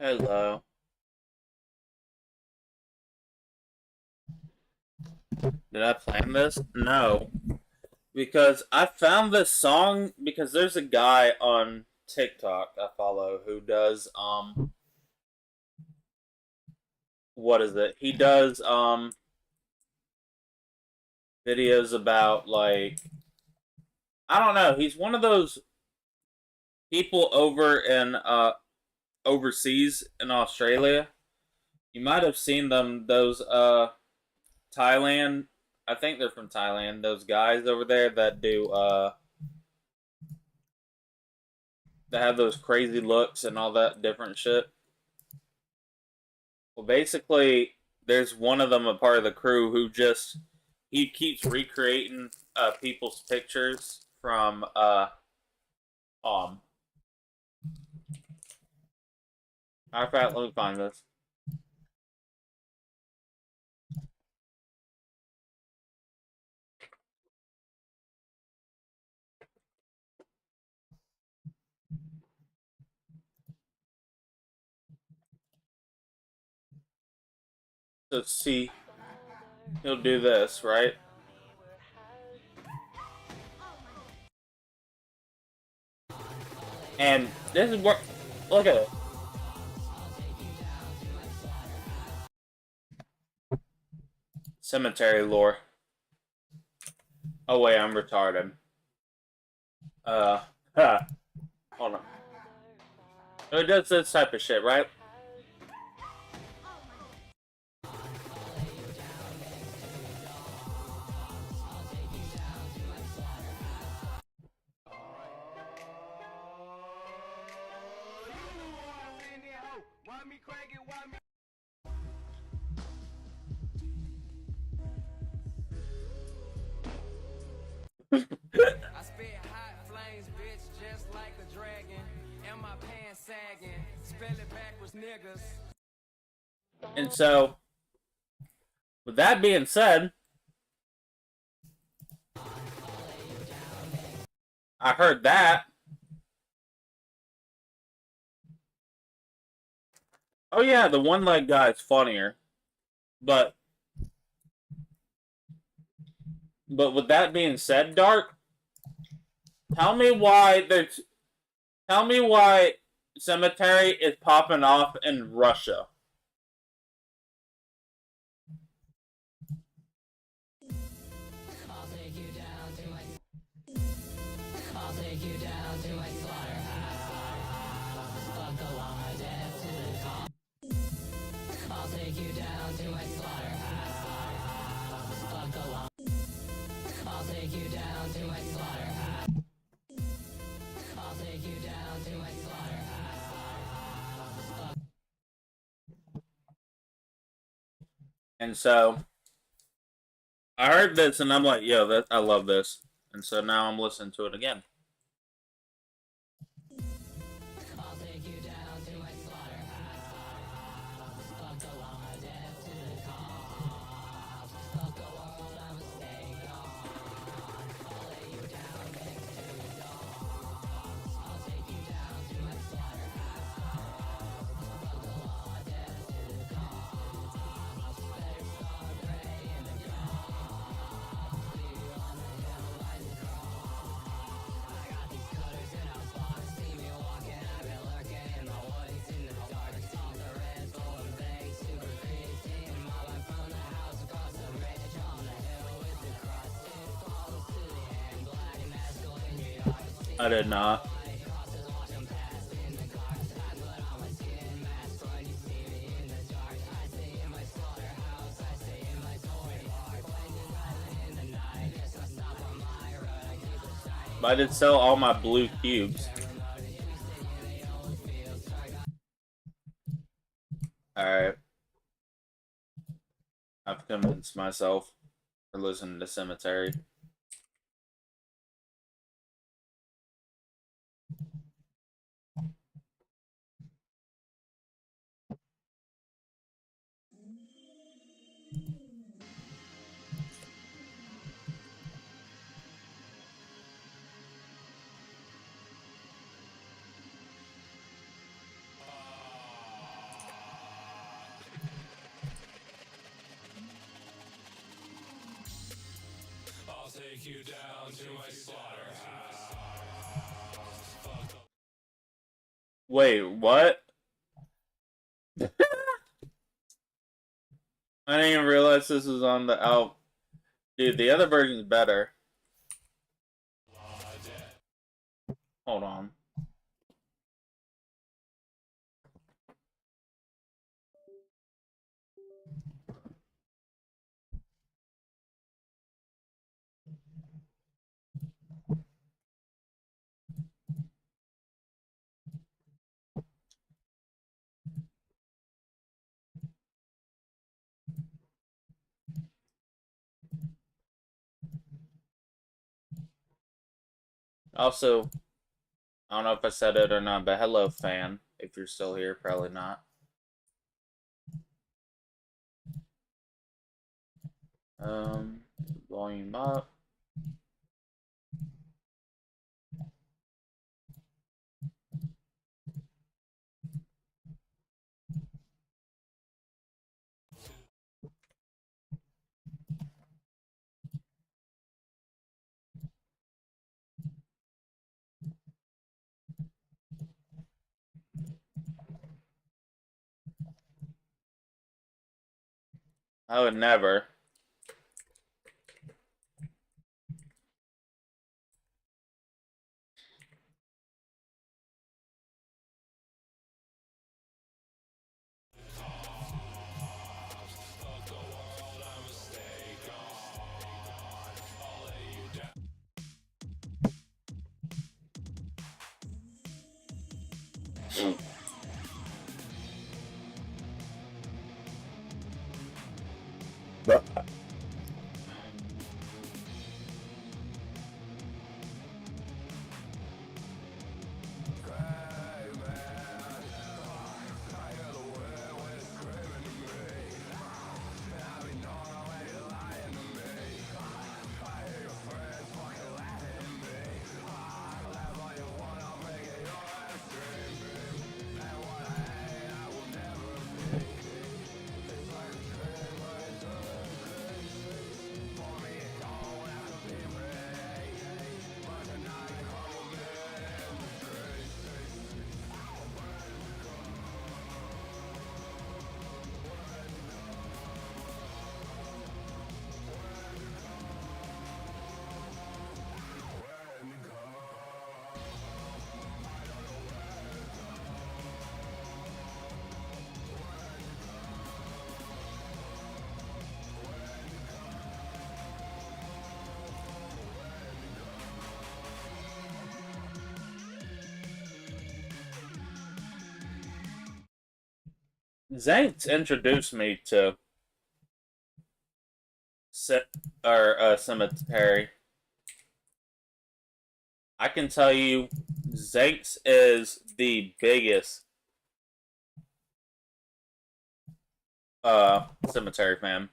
Hello. Did I plan this? No. Because I found this song because there's a guy on TikTok I follow who does what is it? He does videos about like I don't know, he's one of those people over in overseas in Australia. You might have seen them those Thailand, I think they're from Thailand, those guys over there that do that have those crazy looks and all that different shit. Well, basically, there's one of them, a part of the crew, who just he keeps recreating people's pictures from um. Matter of fact, let me find this. Let's see. He'll do this, right? And this is what. Look at it. Cemetery lore. Oh wait, I'm retarded. Hold on. So it does this type of shit, right? I spit hot flames, bitch, just like a dragon. And my pants sagging. Spell it backwards, niggas. And so, with that being said, I heard that. Oh yeah, the one-leg guy is funnier. But with that being said, Dark, tell me why Cemetery is popping off in Russia. And so I heard this and I'm like, yo, that I love this. And so now I'm listening to it again. I did not. But I did sell all my blue cubes. Alright. I've convinced myself for listening to Cemetery. I'll take you down to my slaughterhouse. Wait, what? I didn't even realize this was on the album. Dude, the other version's better. Hold on. Also, I don't know if I said it or not, but hello, fan. If you're still here, probably not. Volume up. I would never. Zane's introduced me to cemetery. I can tell you, Zanks is the biggest cemetery fan.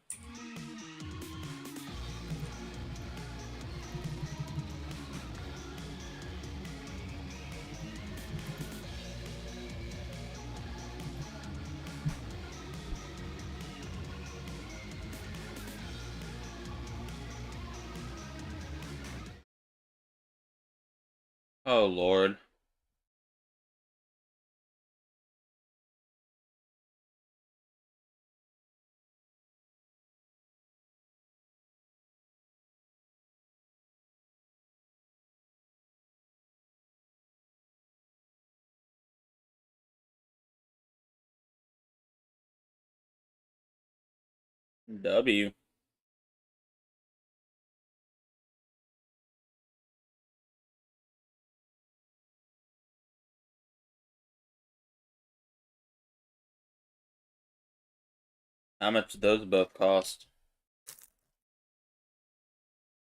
Oh Lord. W. How much did those both cost?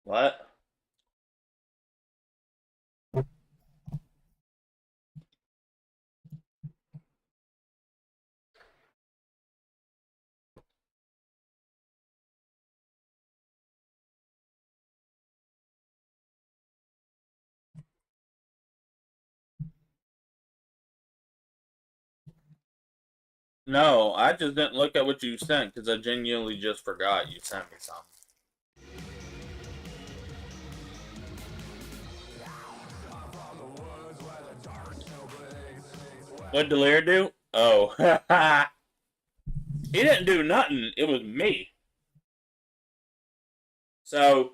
What? No, I just didn't look at what you sent because I genuinely just forgot you sent me something. What did Delaire do? Oh, he didn't do nothing. It was me. So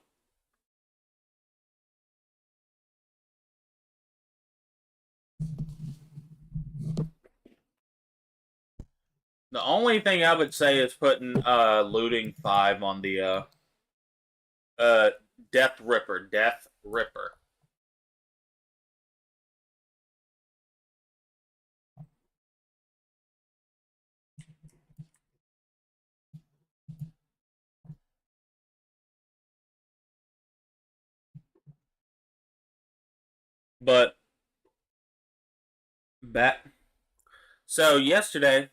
the only thing I would say is putting looting 5 on the uh Death Ripper. But back so yesterday,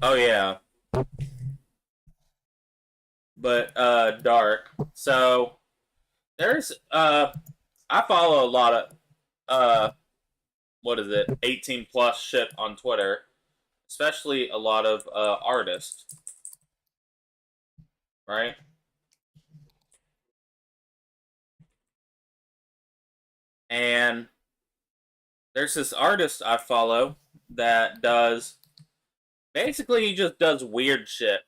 oh yeah, but dark. So there's I follow a lot of what is it, 18 plus shit on Twitter, especially a lot of artists, right? And there's this artist I follow that does basically he just does weird shit.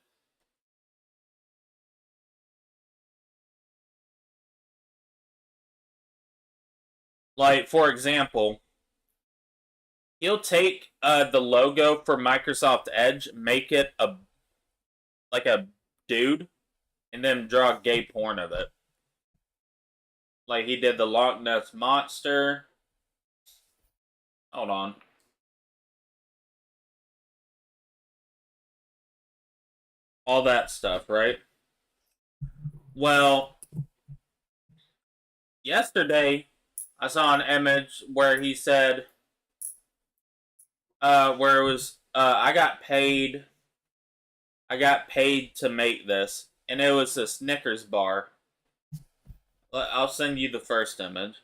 Like for example, he'll take the logo for Microsoft Edge, make it a dude, and then draw gay porn of it. Like he did the Loch Ness monster. Hold on. All that stuff, right? Well, yesterday I saw an image where he said, where it was, I got paid to make this, and it was a Snickers bar. I'll send you the first image.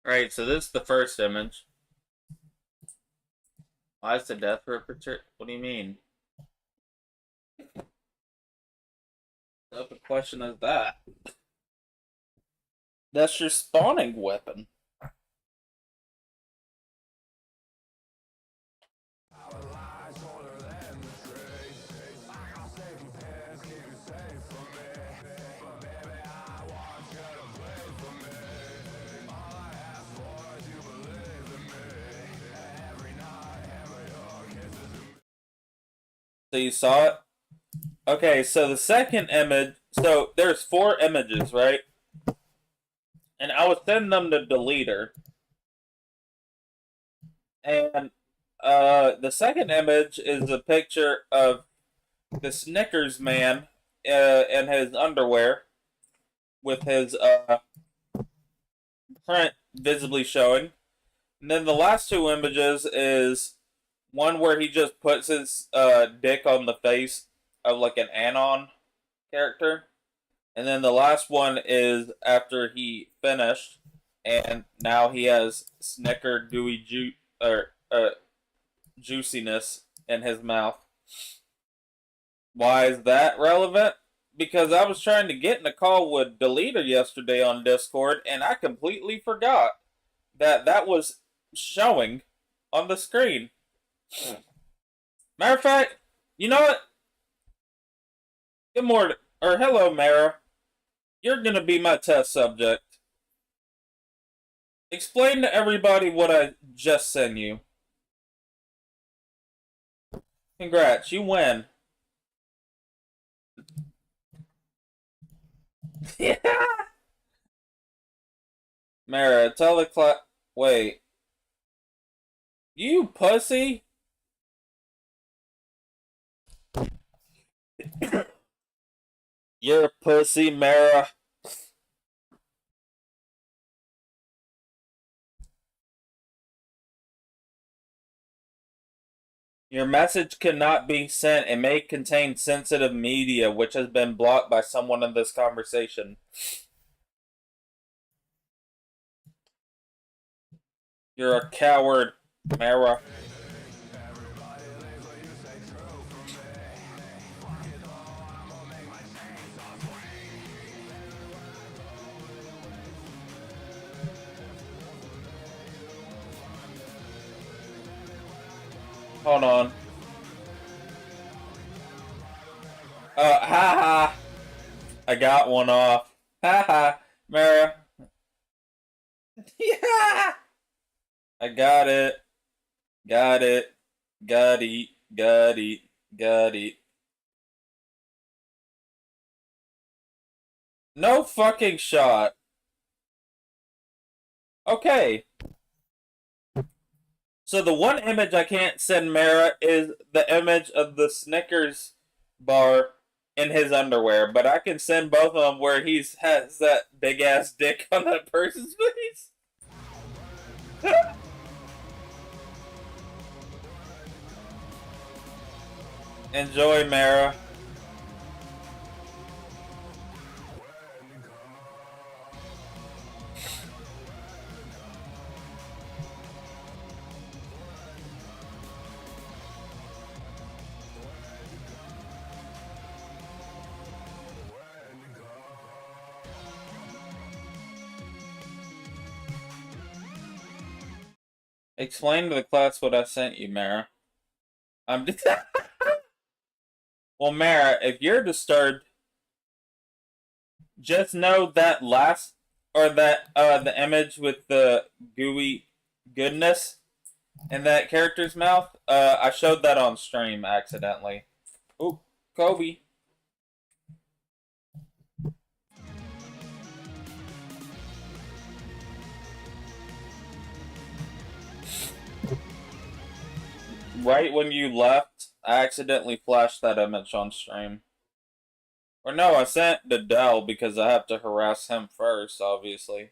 Right, so this is the first image. Why is the death ripper? What do you mean? What type of question is that? That's your spawning weapon. So you saw it? Okay, so the second image, so there's four images, right? And I would send them to Deleter. And the second image is a picture of the Snickers man in his underwear with his print visibly showing. And then the last two images is one where he just puts his dick on the face of like an Anon character. And then the last one is after he finished, and now he has Snicker gooey juiciness in his mouth. Why is that relevant? Because I was trying to get in a call with Deleter yesterday on Discord, and I completely forgot that that was showing on the screen. Matter of fact, you know what? Good morning, or hello, Mara. You're gonna be my test subject. Explain to everybody what I just sent you. Congrats, you win. Yeah. Mara, tell the class. Wait. You pussy? You're a pussy, Mara. Your message cannot be sent. It may contain sensitive media, which has been blocked by someone in this conversation. You're a coward, Mara. Hold on. Ha ha. I got one off. Ha ha. Mara. Yeah. I got it. Got it. Got it. Got it. Got it. No fucking shot. Okay. So the one image I can't send Mara is the image of the Snickers bar in his underwear, but I can send both of them where he has that big ass dick on that person's face. Enjoy, Mara. Explain to the class what I sent you, Mara. I'm just. Well, Mara, if you're disturbed, just know that last or that the image with the gooey goodness in that character's mouth. I showed that on stream accidentally. Ooh, Kobe. Right when you left, I accidentally flashed that image on stream. Or no, I sent to Dell because I have to harass him first, obviously.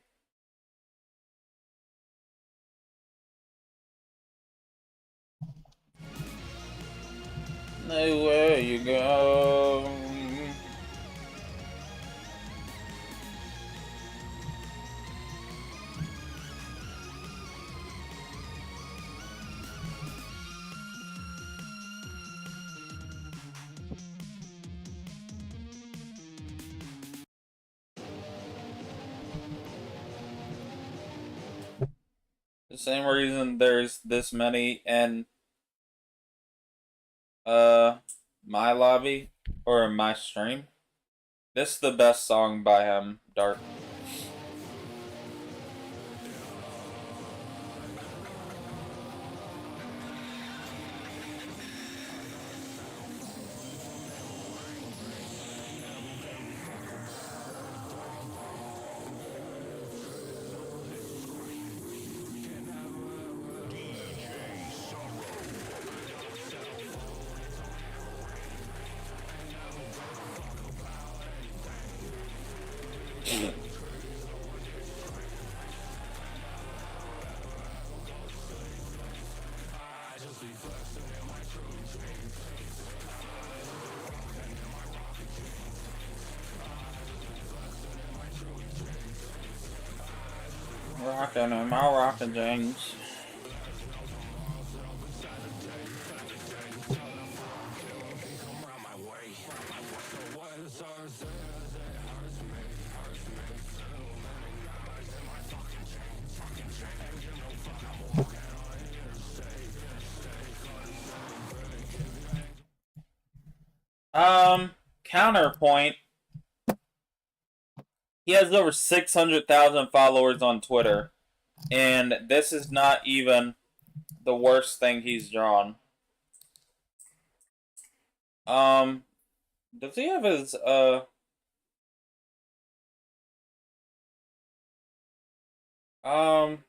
Nowhere you go. The same reason there's this many in my lobby or my stream. This is the best song by him, Dark. rocking in my rocking jeans. Counterpoint. He has over 600,000 followers on Twitter, and this is not even the worst thing he's drawn. Does he have his um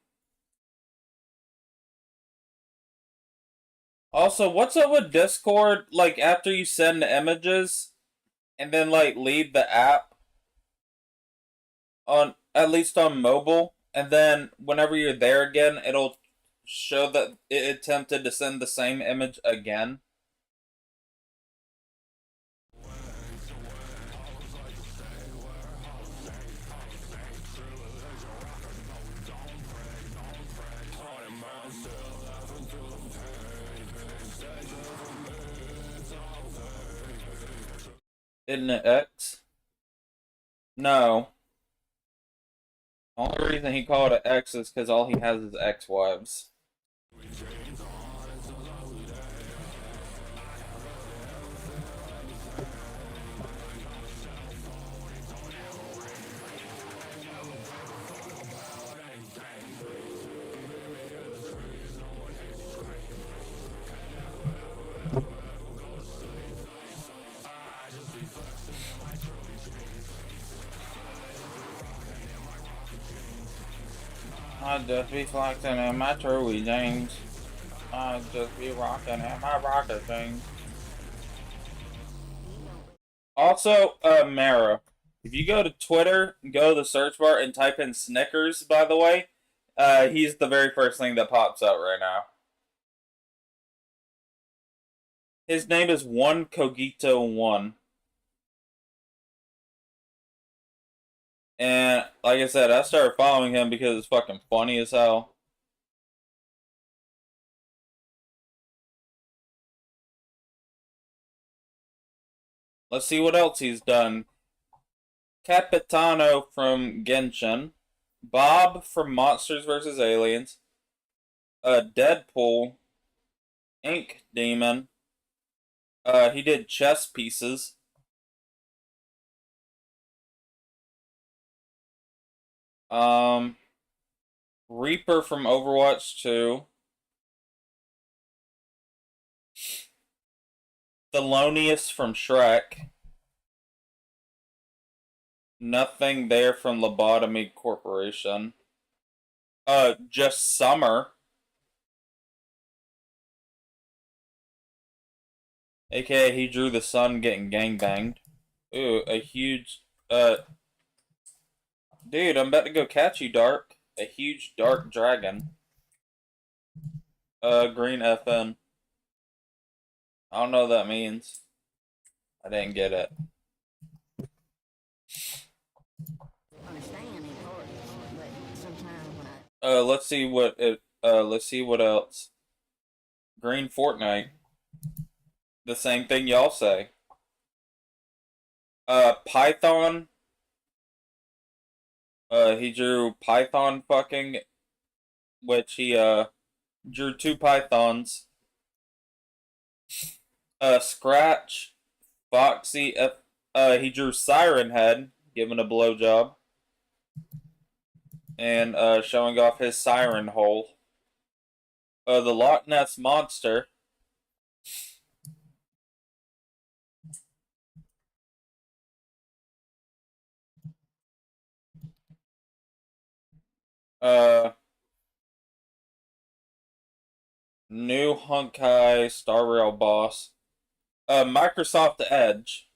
also, what's up with Discord? Like, after you send images and then like leave the app on, at least on mobile, and then whenever you're there again, it'll show that it attempted to send the same image again. Isn't it X? No. The only reason he called it X is because all he has is ex-wives. I'd just be flexing in my Truey jeans. I'd just be rocking in my rocker jeans. Also, Mara, if you go to Twitter, go to the search bar and type in Snickers, by the way, he's the very first thing that pops up right now. His name is One Cogito One. And like I said, I started following him because it's fucking funny as hell. Let's see what else he's done. Capitano from Genshin. Bob from Monsters vs. Aliens. Deadpool. Ink Demon. He did chess pieces. Reaper from Overwatch 2. Thelonious from Shrek. Nothing there from Lobotomy Corporation. Just Summer. AKA he drew the sun getting gangbanged. Ooh, a huge, dude, I'm about to go catch you, Dark. A huge dark dragon. Green FN. I don't know what that means. I didn't get it. Let's see what it, let's see what else. Green Fortnite. The same thing y'all say. Python. He drew Python fucking, which he, drew two pythons. Scratch. Foxy. He drew Siren Head, giving a blowjob. And, showing off his siren hole. The Loch Ness Monster. New Honkai Star Rail boss. Microsoft Edge.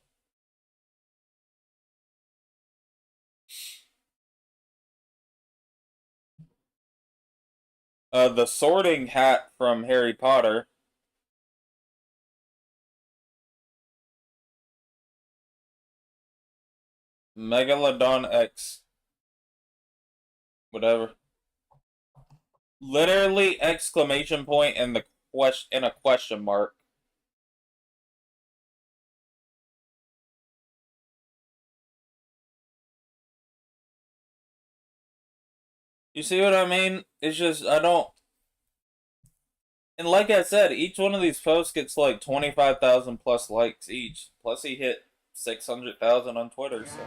The Sorting Hat from Harry Potter. Megalodon X. Whatever. literally exclamation point and the question and a question mark. You see what I mean? It's just I don't. And like I said, each one of these posts gets like 25,000 plus likes each. Plus he hit 600,000 on Twitter. So.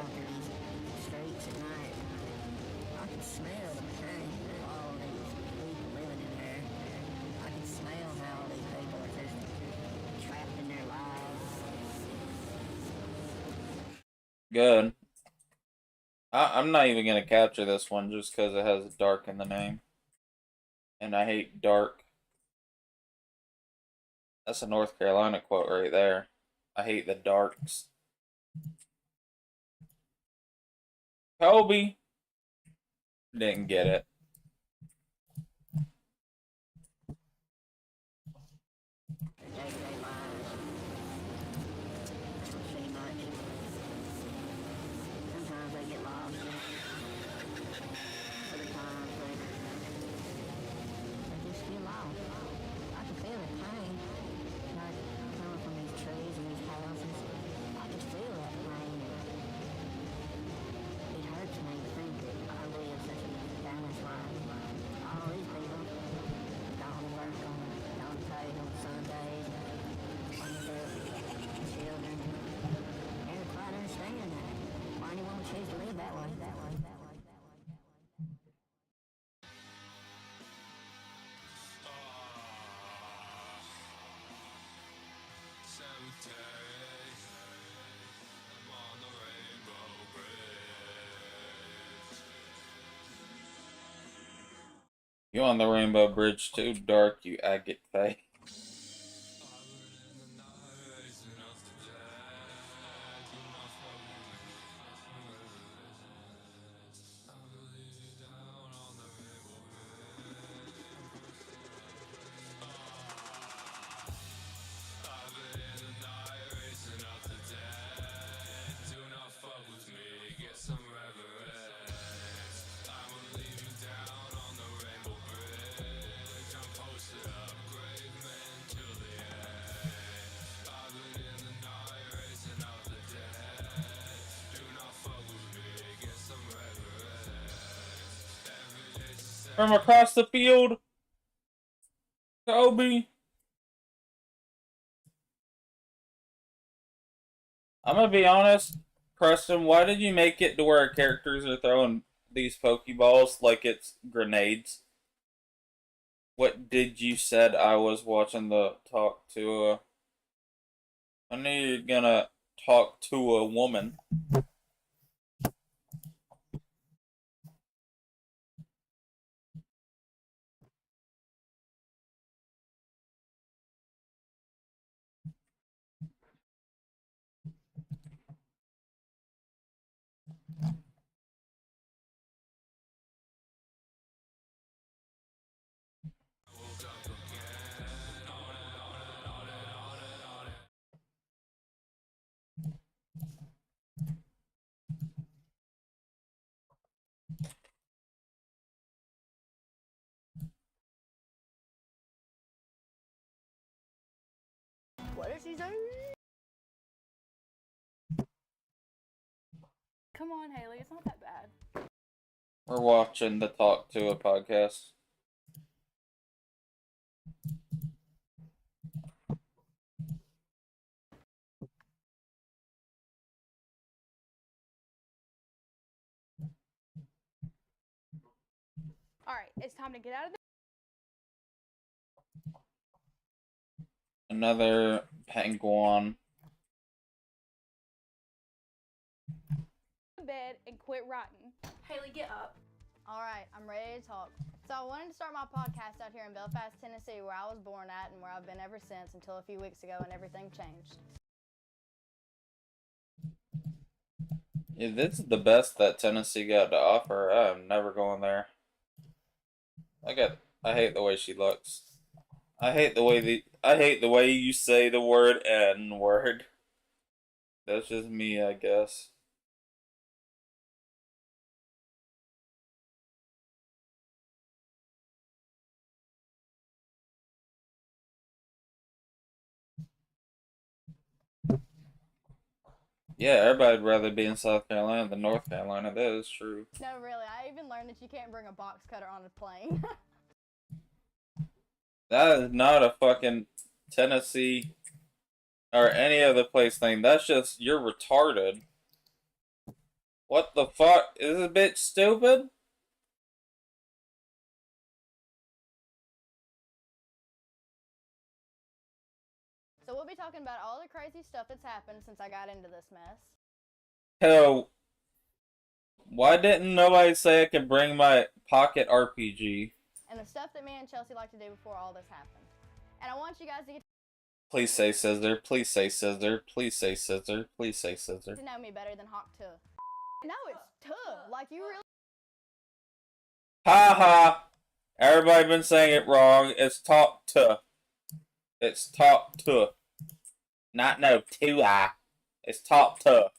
Streets at night. I can smell the pain of all these people living in here. I can smell how all these people are just trapped in their lives. Good. I'm not even gonna capture this one just because it has dark in the name, and I hate dark. That's a North Carolina quote right there. I hate the darks. Kobe didn't get it. Their day-to-day lives. They don't see much. Sometimes they get lost in it. Other times they just feel lost. I can feel the pain. Like coming from these trees and these houses. I can feel that pain. It hurts me to think that I live such a balanced life. All these people gone to work on paid on Sundays, cleaned up children. Never quite understand that. Why anyone would choose to live that way. You on the Rainbow Bridge too, dark, you agate fae. From across the field, Kobe. I'm gonna be honest, Preston. Why did you make it to where our characters are throwing these Pokeballs like it's grenades? What did you said? I was watching the talk to. I knew you're gonna talk to a woman. What did she say? Come on, Haley, it's not that bad. We're watching the talk to a podcast. Alright, it's time to get out of Another penguin. the bed and quit writing. Haley, get up. Alright, I'm ready to talk. So I wanted to start my podcast out here in Belfast, Tennessee, where I was born at and where I've been ever since until a few weeks ago and everything changed. Yeah, this is the best that Tennessee got to offer. I'm never going there. I hate the way she looks. I hate the way you say the word N word. That's just me, I guess. Yeah, everybody'd rather be in South Carolina than North Carolina. That is true. No, really. I even learned that you can't bring a box cutter on a plane. That is not a fucking Tennessee or any other place thing. That's just, you're retarded. What the fuck? Is this bitch stupid? So we'll be talking about all the crazy stuff that's happened since I got into this mess. Hell, why didn't nobody say I could bring my pocket RPG? And the stuff that me and Chelsea like to do before all this happened. And I want you guys to get Please say scissor. Please say scissor. Please say scissor. Please say scissor. to know me better than Hawk Tuh. No, it's Tuh. Like, you really... Ha ha! Everybody been saying it wrong. It's top to. It's top to. Not no 2-I. It's top to.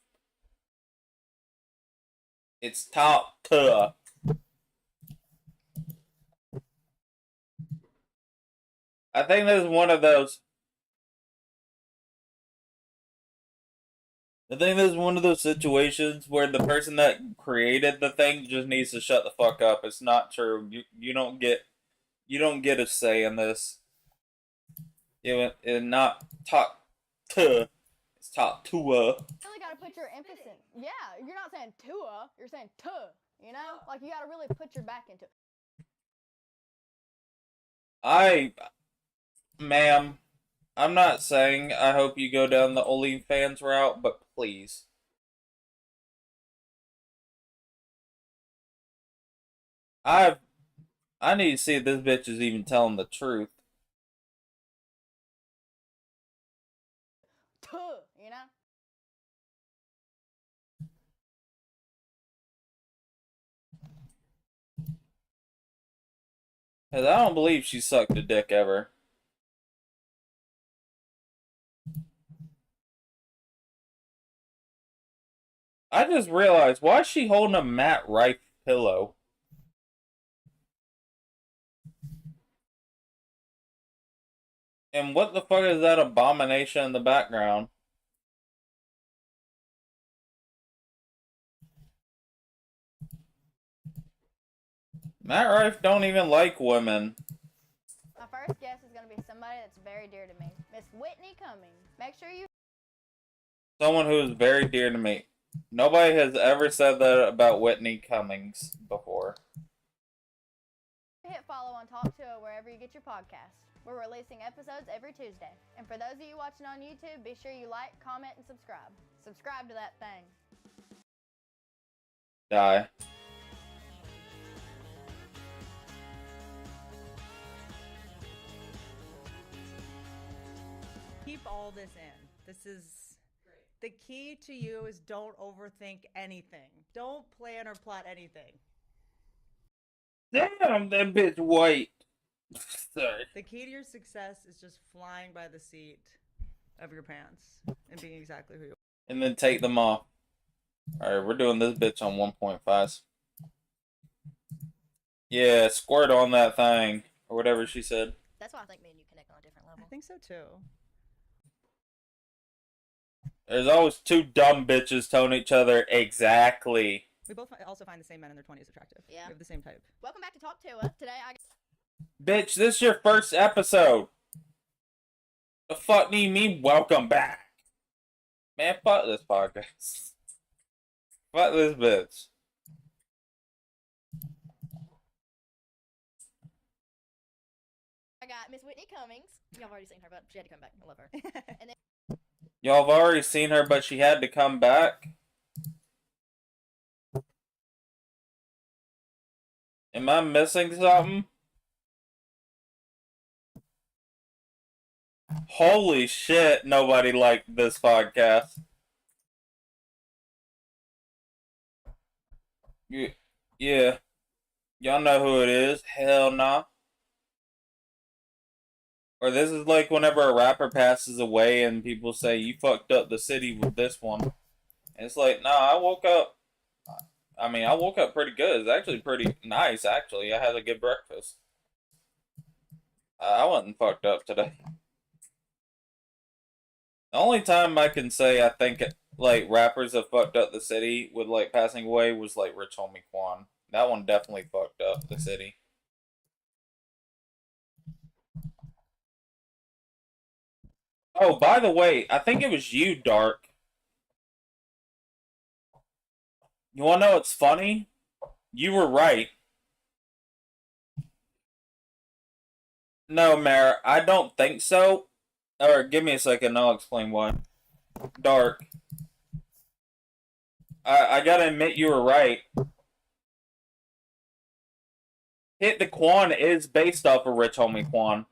It's top to. I think this is one of those. I think this is one of those situations where the person that created the thing just needs to shut the fuck up. It's not true. You don't get a say in this. It's not top to. It's top to. really got to put your emphasis in. Yeah, you're not saying Tua, you're saying Tuh. You know? Like, you got to really put your back into it. Ma'am, I'm not saying I hope you go down the OnlyFans route, but please. I need to see if this bitch is even telling the truth. Tuh, you know? Cause I don't believe she sucked a dick ever. I just realized, why is she holding a Matt Rife pillow? And what the fuck is that abomination in the background? Matt Rife don't even like women. My first guest is going to be somebody that's very dear to me. Miss Whitney Cummings. Make sure you Someone who is very dear to me. Nobody has ever said that about Whitney Cummings before. hit follow on Talk To It wherever you get your podcasts. We're releasing episodes every Tuesday. And for those of you watching on YouTube, be sure you like, comment, and subscribe. Subscribe to that thing. Die. Keep all this in. This is the key to you is don't overthink anything. Don't plan or plot anything. Damn, that bitch white. Sorry. The key to your success is just flying by the seat of your pants and being exactly who you are. And then take them off. Alright, we're doing this bitch on 1.5. Yeah, squirt on that thing. Or whatever she said. That's why I think me and you connect on a different level. I think so too. There's always two dumb bitches telling each other exactly. We both also find the same men in their 20s attractive. Yeah. We have the same type. Welcome back to Talk To It. Today I Bitch, this is your first episode. The fuck do you mean welcome back? Man, fuck this podcast. Fuck this bitch. got Miss Whitney Cummings. Y'all have already seen her, but she had to come back. I love her. And then Y'all have already seen her, but she had to come back. Am I missing something? Holy shit, nobody liked this podcast. Yeah. Y'all know who it is. Hell nah. Or this is like whenever a rapper passes away and people say, you fucked up the city with this one. And it's like, nah, I woke up pretty good. It's actually pretty nice, actually. I had a good breakfast. I wasn't fucked up today. The only time I can say I think like rappers that fucked up the city with like passing away was like Rich Homie Quan. That one definitely fucked up the city. Oh, by the way, I think it was you, Dark. You wanna know what's funny? You were right. No, Mara, I don't think so. Or give me a second, I'll explain why. Dark. I gotta admit you were right. Hit the Quan is based off of Rich Homie Quan.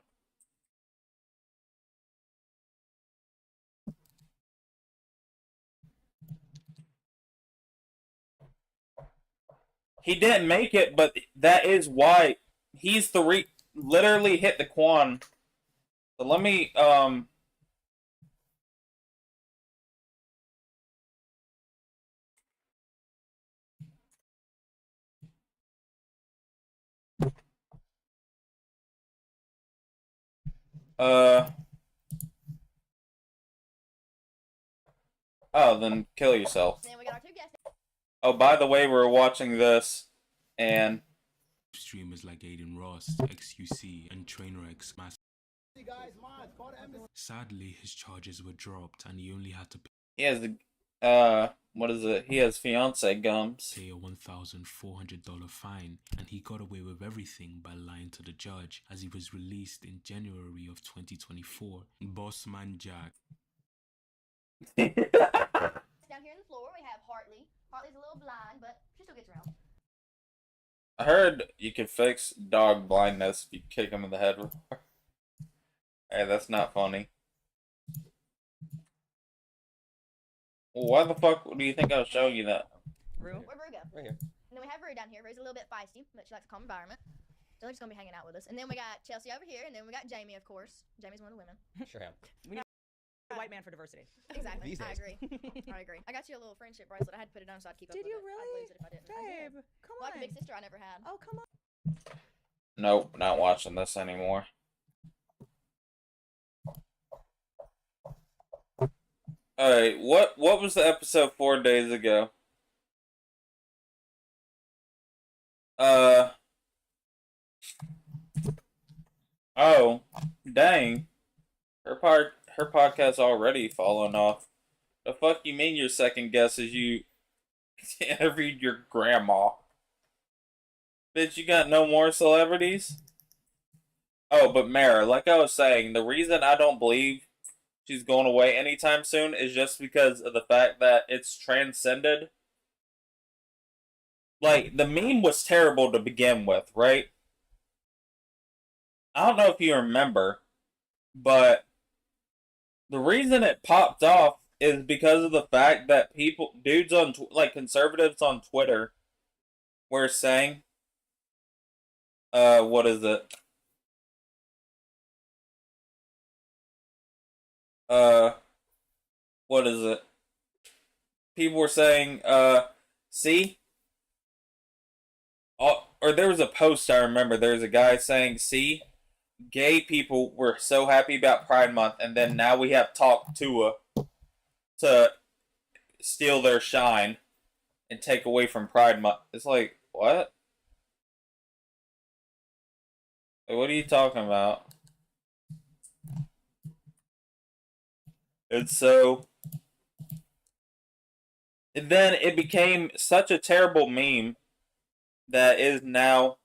He didn't make it, but that is why he's the literally hit the Quan. So let me oh, then kill yourself. Then we got our two guests. Oh, by the way, we're watching this, and streamers like Aiden Ross, XUC, and Trainwreck's mass. Sadly, his charges were dropped, and he only had to he has what is it? He has fiance gums. pay a $1,400 fine, and he got away with everything by lying to the judge, as he was released in January of 2024. Bossman Jack. Down here on the floor, we have Hartley. Hartley's a little blind, but she still gets around. I heard you can fix dog blindness if you kick him in the head. Hey, that's not funny. Well, why the fuck do you think I was showing you that? Rue? Where'd Rue go? Right here. And then we have Rue down here. Rue's a little bit feisty, but she likes a calm environment. So she's gonna be hanging out with us. And then we got Chelsea over here, and then we got Jamie, of course. Jamie's one of the women. Sure am. We need a white man for diversity. Exactly. These I days. agree. I agree. I got you a little friendship bracelet. I had to put it on so I'd keep up Did with you it. really? I'd lose it if I didn't. I did. Babe, come Like on. a big sister I never had. Oh, come on. Nope, not watching this anymore. Alright, what was the episode 4 days ago? Oh, dang. Her podcast's already fallen off. The fuck you mean your second guess is you interviewed your grandma? Bitch, you got no more celebrities? Oh, but Mara, like I was saying, the reason I don't believe she's going away anytime soon is just because of the fact that it's transcended. Like, the meme was terrible to begin with, right? I don't know if you remember, but the reason it popped off is because of the fact that dudes on, like conservatives on Twitter, were saying, what is it? What is it? People were saying, see? Or there was a post I remember, there was a guy saying, see? Gay people were so happy about Pride Month, and then now we have Talk Tua to steal their shine and take away from Pride Month. It's like, what? Like, what are you talking about? And so, and then it became such a terrible meme that is now,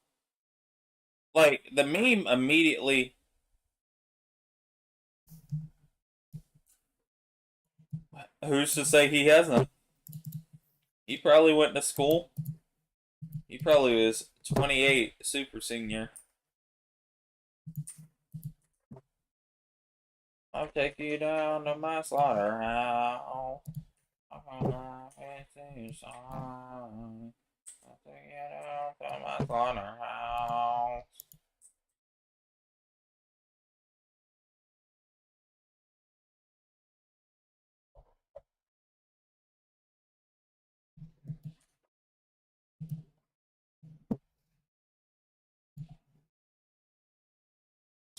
like, the meme immediately, who's to say he hasn't? He probably went to school. He probably was 28, super senior. I'll take you down to my slaughterhouse. I'm gonna sing you song. I'll take you down to my slaughterhouse.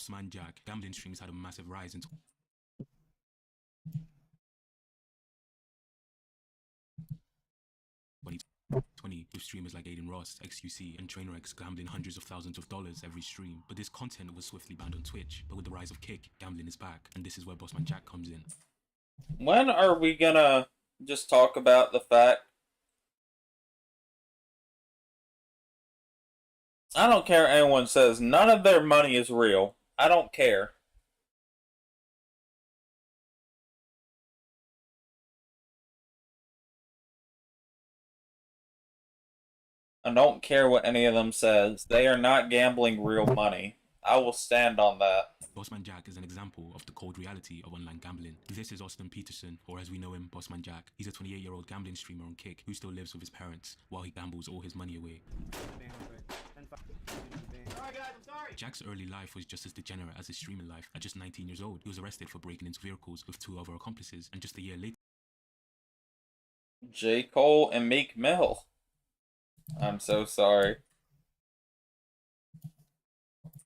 Bossman Jack. Gambling streams had a massive rise in 20 with streamers like Aiden Ross, XQC, and Trainwrecks gambling hundreds of thousands of dollars every stream. But this content was swiftly banned on Twitch. But with the rise of Kick, gambling is back, and this is where Bossman Jack comes in. When are we gonna just talk about the fact? I don't care what anyone says, none of their money is real. I don't care. I don't care what any of them says. They are not gambling real money. I will stand on that. Bossman Jack is an example of the cold reality of online gambling. This is Austin Peterson, or as we know him, Bossman Jack. He's a 28-year-old gambling streamer on Kick who still lives with his parents while he gambles all his money away. Jack's early life was just as degenerate as his streaming life. At just 19 years old, he was arrested for breaking into vehicles with 2 other accomplices, and just a year later, J. Cole and Meek Mill. I'm so sorry.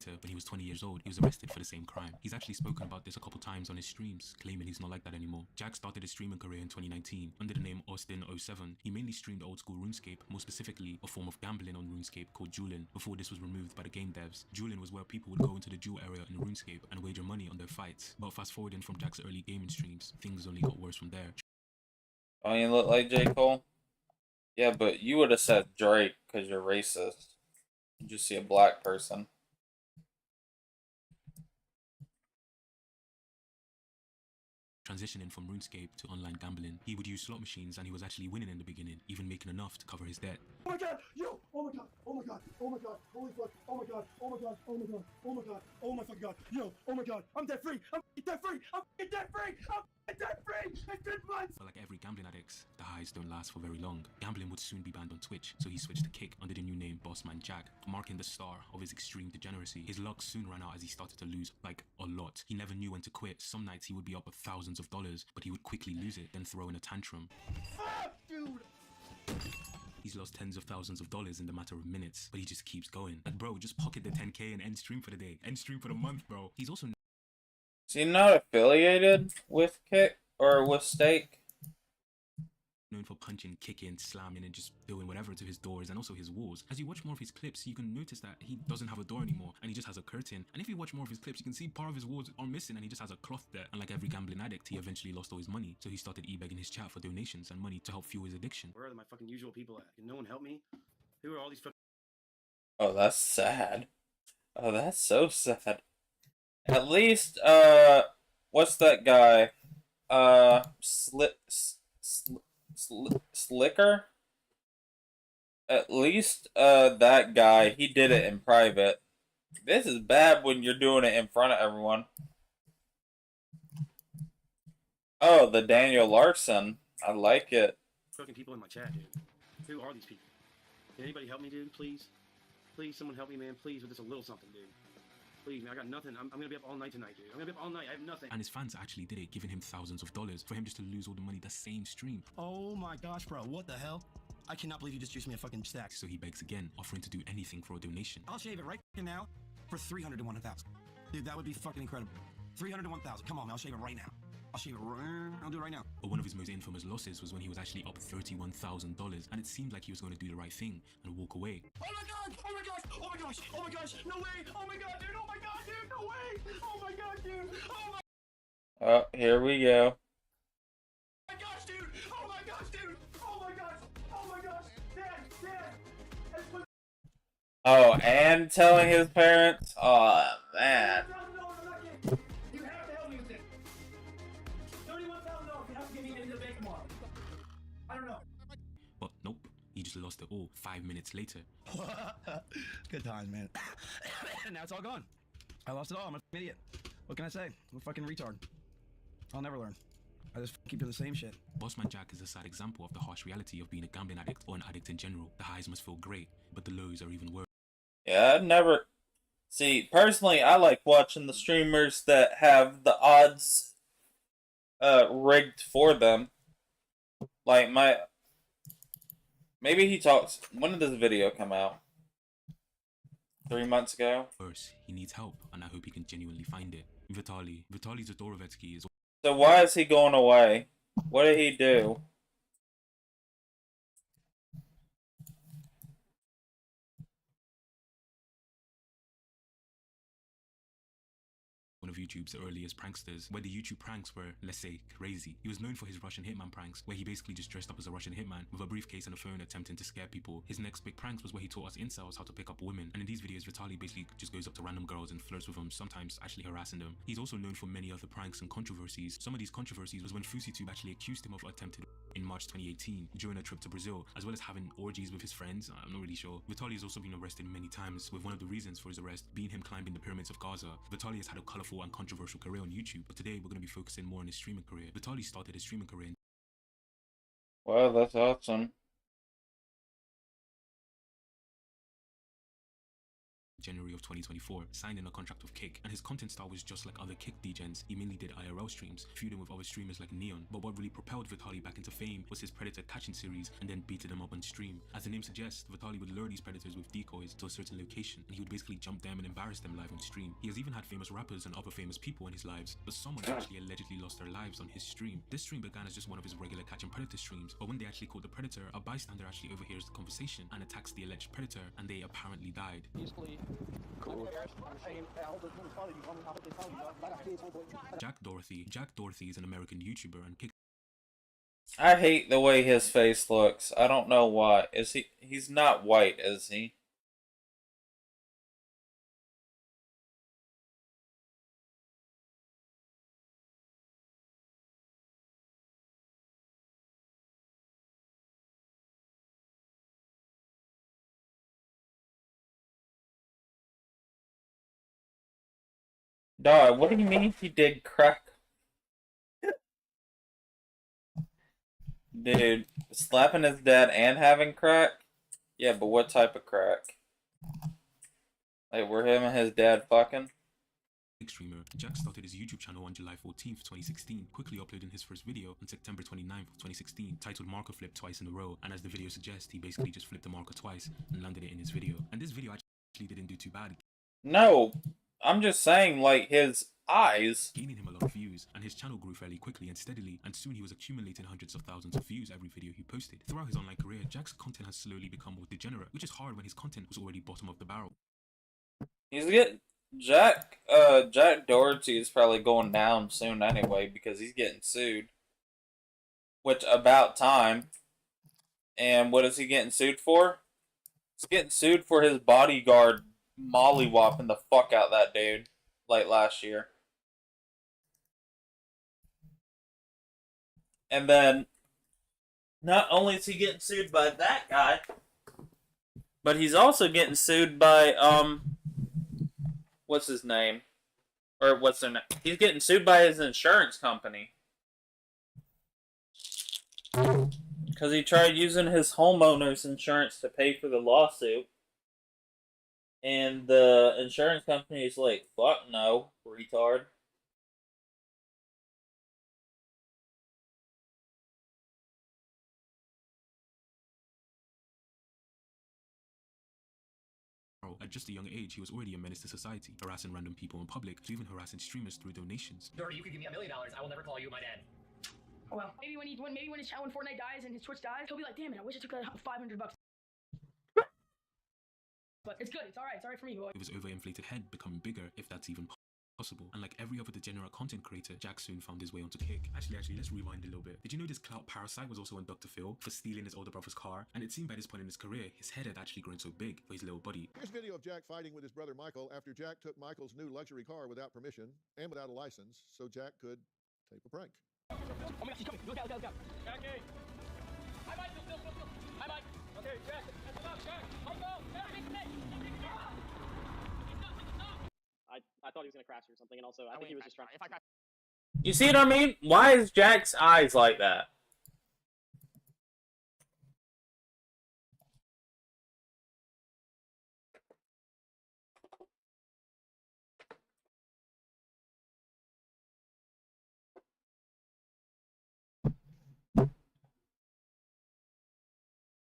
when he was 20 years old, he was arrested for the same crime. He's actually spoken about this a couple times on his streams, claiming he's not like that anymore. Jack started his streaming career in 2019 under the name Austin07. He mainly streamed old school RuneScape, more specifically a form of gambling on RuneScape called dueling, before this was removed by the game devs. Dueling was where people would go into the duel area in RuneScape and wager money on their fights. But fast forwarding from Jack's early gaming streams, things only got worse from there. Oh, you look like J. Cole? Yeah, but you would have said Drake because you're racist. You just see a black person. Transitioning from RuneScape to online gambling, he would use slot machines and he was actually winning in the beginning, even making enough to cover his debt. Oh my god, yo! Oh my god, oh my god, oh my god, holy fuck, oh my god, oh my god, oh my god, oh my god, oh my fucking god, yo, oh my god, I'm debt free, I'm debt free, I'm debt free, I'm debt free, it's been months! But like every gambling addict, the highs don't last for very long. Gambling would soon be banned on Twitch, so he switched to Kick under the new name Bossman Jack, marking the start of his extreme degeneracy. His luck soon ran out as he started to lose, like, a lot. He never knew when to quit. Some nights he would be up with thousands of dollars, but he would quickly lose it, then throw in a tantrum. Fuck, dude! He's lost tens of thousands of dollars in the matter of minutes, but he just keeps going. Like, bro, just pocket the 10k and end stream for the day. End stream for the month, bro. He's also Is he not affiliated with Kick or with Stake? known for punching, kicking, slamming, and just doing whatever to his doors and also his walls. As you watch more of his clips, you can notice that he doesn't have a door anymore and he just has a curtain. And if you watch more of his clips, you can see part of his walls are missing and he just has a cloth there. And like every gambling addict, he eventually lost all his money. So he started e-begging his chat for donations and money to help fuel his addiction. Where are my fucking usual people at? Can no one help me? Who are all these fucking... Oh, that's sad. Oh, that's so sad. At least, what's that guy? Slicker? At least, that guy, he did it in private. This is bad when you're doing it in front of everyone. Oh, the Daniel Larson. I like it. fucking people in my chat, dude? Who are these people? Can anybody help me, dude? Please? Please, someone help me, man. Please, with just a little something, dude. Please, man, I got nothing. I'm gonna be up all night tonight, dude. I'm gonna be up all night. I have nothing. And his fans actually did it, giving him thousands of dollars for him just to lose all the money the same stream. Oh my gosh, bro, what the hell? I cannot believe you just juiced me a fucking stack. So he begs again, offering to do anything for a donation. I'll shave it right now for 300 to 1,000. Dude, that would be fucking incredible. 300 to 1,000. Come on, man, I'll shave it right now. I'll shave it I'll do it right now. But one of his most infamous losses was when he was actually up $31,000, and it seemed like he was going to do the right thing and walk away. Oh my god! Oh my gosh! Oh my gosh! Oh my gosh! No way! Oh my god, dude! Oh my god, dude! No way! Oh my god, dude! Oh my Oh, here we go. gosh, dude! Oh my gosh, dude! Oh my gosh! Oh my gosh! Dad! Oh, and telling his parents? Oh, man. You have to help me with this. $31,000. You have to get me into the bank tomorrow. I don't know. But nope, he just lost it all 5 minutes later. Good times, man. And now it's all gone. I lost it all. I'm an idiot. What can I say? I'm a fucking retard. I'll never learn. I just keep doing the same shit. Bossman Jack is a sad example of the harsh reality of being a gambling addict or an addict in general. The highs must feel great, but the lows are even worse. Yeah, I've never... See, personally, I like watching the streamers that have the odds rigged for them. Like, maybe he talks... When did this video come out? 3 months ago? Worse, he needs help, and I hope he can genuinely find it. Vitaly Zadorovetsky is... So why is he going away? What did he do? of YouTube's earliest pranksters, where the YouTube pranks were, let's say, crazy. He was known for his Russian hitman pranks, where he basically just dressed up as a Russian hitman with a briefcase and a phone attempting to scare people. His next big pranks was where he taught us incels how to pick up women, and in these videos Vitaly basically just goes up to random girls and flirts with them, sometimes actually harassing them. He's also known for many other pranks and controversies. Some of these controversies was when FouseyTube actually accused him of attempted in March 2018 during a trip to Brazil, as well as having orgies with his friends. I'm not really sure. Vitaly has also been arrested many times, with one of the reasons for his arrest being him climbing the pyramids of Gaza. Vitaly has had a colourful and controversial career on YouTube, but today we're going to be focusing more on his streaming career. Vitaly started his streaming career in Wow, that's awesome. January of 2024, signing a contract with Kick, and his content style was just like other Kick degens. He mainly did IRL streams, feuding with other streamers like Neon, but what really propelled Vitaly back into fame was his predator catching series and then beating them up on stream. As the name suggests, Vitaly would lure these predators with decoys to a certain location, and he would basically jump them and embarrass them live on stream. He has even had famous rappers and other famous people in his lives, but someone actually allegedly lost their lives on his stream. This stream began as just one of his regular catching predator streams, but when they actually caught the predator, a bystander actually overhears the conversation and attacks the alleged predator, and they apparently died. Cool. Jack Dorothy is an American YouTuber and Kick. I hate the way his face looks. I don't know why. He's not white, is he? Dog, what do you mean he did crack? Dude, slapping his dad and having crack? Yeah, but what type of crack? Like, were him and his dad fucking? Streamer, Jack started his YouTube channel on July 14th, 2016, quickly uploading his first video on September 29th, 2016, titled Marker Flip Twice in a Row, and as the video suggests, he basically just flipped the marker twice and landed it in his video. And this video actually didn't do too bad. No, I'm just saying, like, his eyes. Gaining him a lot of views, and his channel grew fairly quickly and steadily, and soon he was accumulating hundreds of thousands of views every video he posted. Throughout his online career, Jack's content has slowly become more degenerate, which is hard when his content was already bottom of the barrel. He's getting... Jack Doherty is probably going down soon anyway, because he's getting sued. Which, about time. And what is he getting sued for? He's getting sued for his bodyguard mollywopping the fuck out that dude, like last year. And then, not only is he getting sued by that guy, but he's also getting sued by, what's his name? Or what's their name? He's getting sued by his insurance company. Because he tried using his homeowner's insurance to pay for the lawsuit. And the insurance company is like, fuck no, retard. At just a young age, he was already a menace to society, harassing random people in public, to even harassing streamers through donations. Dirty, you could give me $1 million, I will never call you my dad. Well, maybe when Fortnite dies and his Twitch dies, he'll be like, damn it, I wish I took that $500. But it's good, it's alright for me, boy. With his overinflated head becoming bigger, if that's even possible. And like every other degenerate content creator, Jack soon found his way onto Kick. Actually, let's rewind a little bit. Did you know this clout parasite was also on Dr. Phil for stealing his older brother's car? And it seemed by this point in his career, his head had actually grown so big for his little body. Here's a video of Jack fighting with his brother Michael after Jack took Michael's new luxury car without permission and without a license, so Jack could tape a prank. Oh my gosh, he's coming. Look out. Jackie! Hi, Mike! Phil! Hi, Mike! Okay, Jack! Jack! Michael! I thought he was gonna crash or something, and also I think he was just trying. You see what I mean? Why is Jack's eyes like that?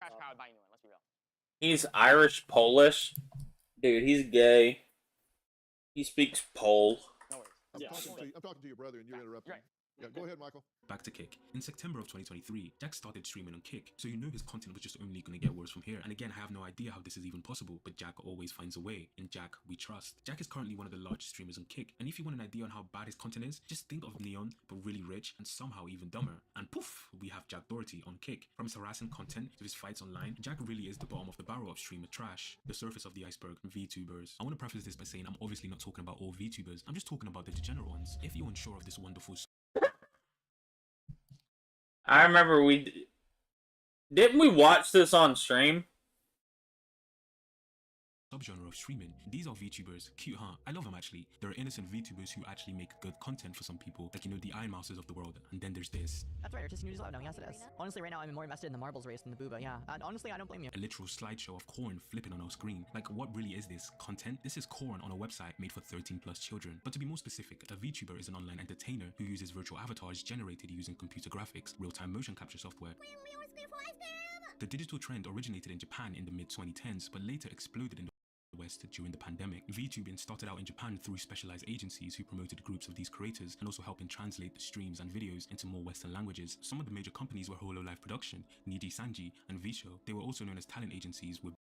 Crash powered by anyone. Let's be real. He's Irish Polish. Dude, he's gay. He speaks Pole. No worries. I'm talking to your brother and you're interrupting. Right. Yeah, go ahead, Michael. Back to Kick. In September of 2023, Jack started streaming on Kick, so you know his content was just only going to get worse from here. And again, I have no idea how this is even possible, but Jack always finds a way. In Jack, we trust. Jack is currently one of the largest streamers on Kick, and if you want an idea on how bad his content is, just think of Neon, but really rich and somehow even dumber. And poof, we have Jack Doherty on Kick. From his harassing content to his fights online, Jack really is the bottom of the barrel of streamer trash. The surface of the iceberg, VTubers. I want to preface this by saying I'm obviously not talking about all VTubers, I'm just talking about the degenerate ones. If you're unsure of this wonderful I remember didn't we watch this on stream? subgenre of streaming. These are VTubers. Cute, huh? I love them actually. There are innocent VTubers who actually make good content for some people, like, you know, the Iron Mouses of the world. And then there's this. That's right, artistic news is loud now. Yes, it is. Honestly, right now I'm more invested in the marbles race than the booba. Yeah, and honestly, I don't blame you. A literal slideshow of corn flipping on our screen. Like, what really is this? Content? This is corn on a website made for 13+ children. But to be more specific, a VTuber is an online entertainer who uses virtual avatars generated using computer graphics, real-time motion capture software. The digital trend originated in Japan in the mid-2010s, but later exploded in the West during the pandemic. VTubing started out in Japan through specialized agencies who promoted groups of these creators and also helping translate the streams and videos into more Western languages. Some of the major companies were Hololive Production, Niji Sanji, and Visho. They were also known as talent agencies with.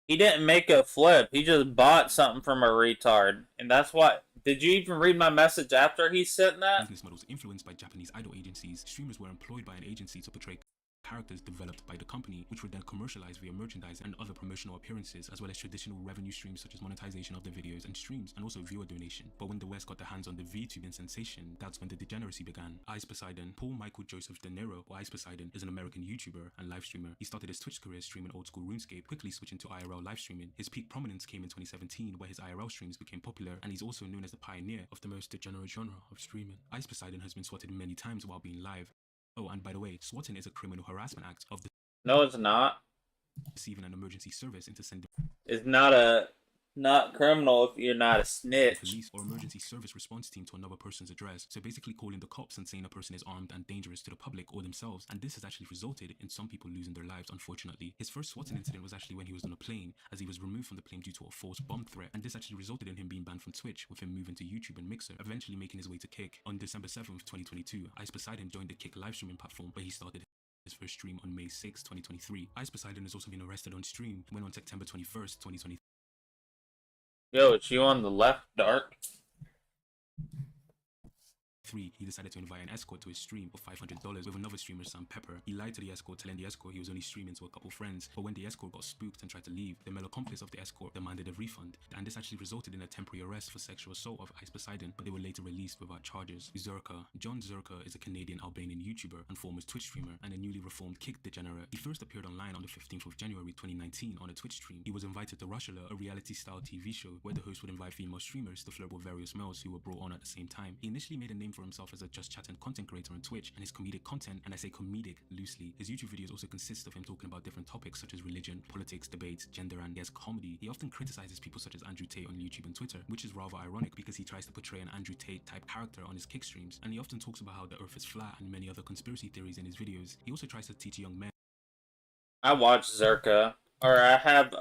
He didn't make a flip. He just bought something from a retard. And that's what... Did you even read my message after he sent that? Business models influenced by Japanese idol agencies. Streamers were employed by an agency to portray characters developed by the company, which were then commercialized via merchandise and other promotional appearances, as well as traditional revenue streams such as monetization of the videos and streams, and also viewer donation. But when the West got their hands on the VTubing sensation, that's when the degeneracy began. Ice Poseidon, Paul Michael Joseph De Niro, or Ice Poseidon, is an American YouTuber and live streamer. He started his Twitch career streaming old school RuneScape, quickly switching to IRL live streaming. His peak prominence came in 2017, where his IRL streams became popular, and he's also known as the pioneer of the most degenerate genre of streaming. Ice Poseidon has been swatted many times while being live. Oh, and by the way, swatting is a criminal harassment act of the... No, it's not. Receiving an emergency service into sending... It's not criminal if you're not a snitch. Police or emergency service response team to another person's address. So basically calling the cops and saying a person is armed and dangerous to the public or themselves. And this has actually resulted in some people losing their lives, unfortunately. His first swatting incident was actually when he was on a plane, as he was removed from the plane due to a false bomb threat. And this actually resulted in him being banned from Twitch, with him moving to YouTube and Mixer, eventually making his way to Kick. On December 7th, 2022, Ice Poseidon joined the Kick live streaming platform, where he started his first stream on May 6, 2023. Ice Poseidon has also been arrested on stream when on September 21st, 2023. Yo, it's you on the left, Dark. He decided to invite an escort to his stream for $500 with another streamer, Sam Pepper. He lied to the escort, telling the escort he was only streaming to a couple friends, but when the escort got spooked and tried to leave, the male accomplice of the escort demanded a refund, and this actually resulted in a temporary arrest for sexual assault of Ice Poseidon, but they were later released without charges. Zerka. John Zerka is a Canadian Albanian YouTuber and former Twitch streamer, and a newly reformed Kick degenerate. He first appeared online on the 15th of January 2019 on a Twitch stream. He was invited to Rushula, a reality-style TV show where the host would invite female streamers to flirt with various males who were brought on at the same time. He initially made a name for himself as a Just Chatting content creator on Twitch, and his comedic content, and I say comedic loosely, his YouTube videos also consist of him talking about different topics such as religion, politics, debates, gender, and he has comedy. He often criticizes people such as Andrew Tate on YouTube and Twitter, which is rather ironic because he tries to portray an Andrew Tate type character on his Kick streams, and he often talks about how the earth is flat and many other conspiracy theories in his videos. He also tries to teach young men. I watch Zerka, or I have,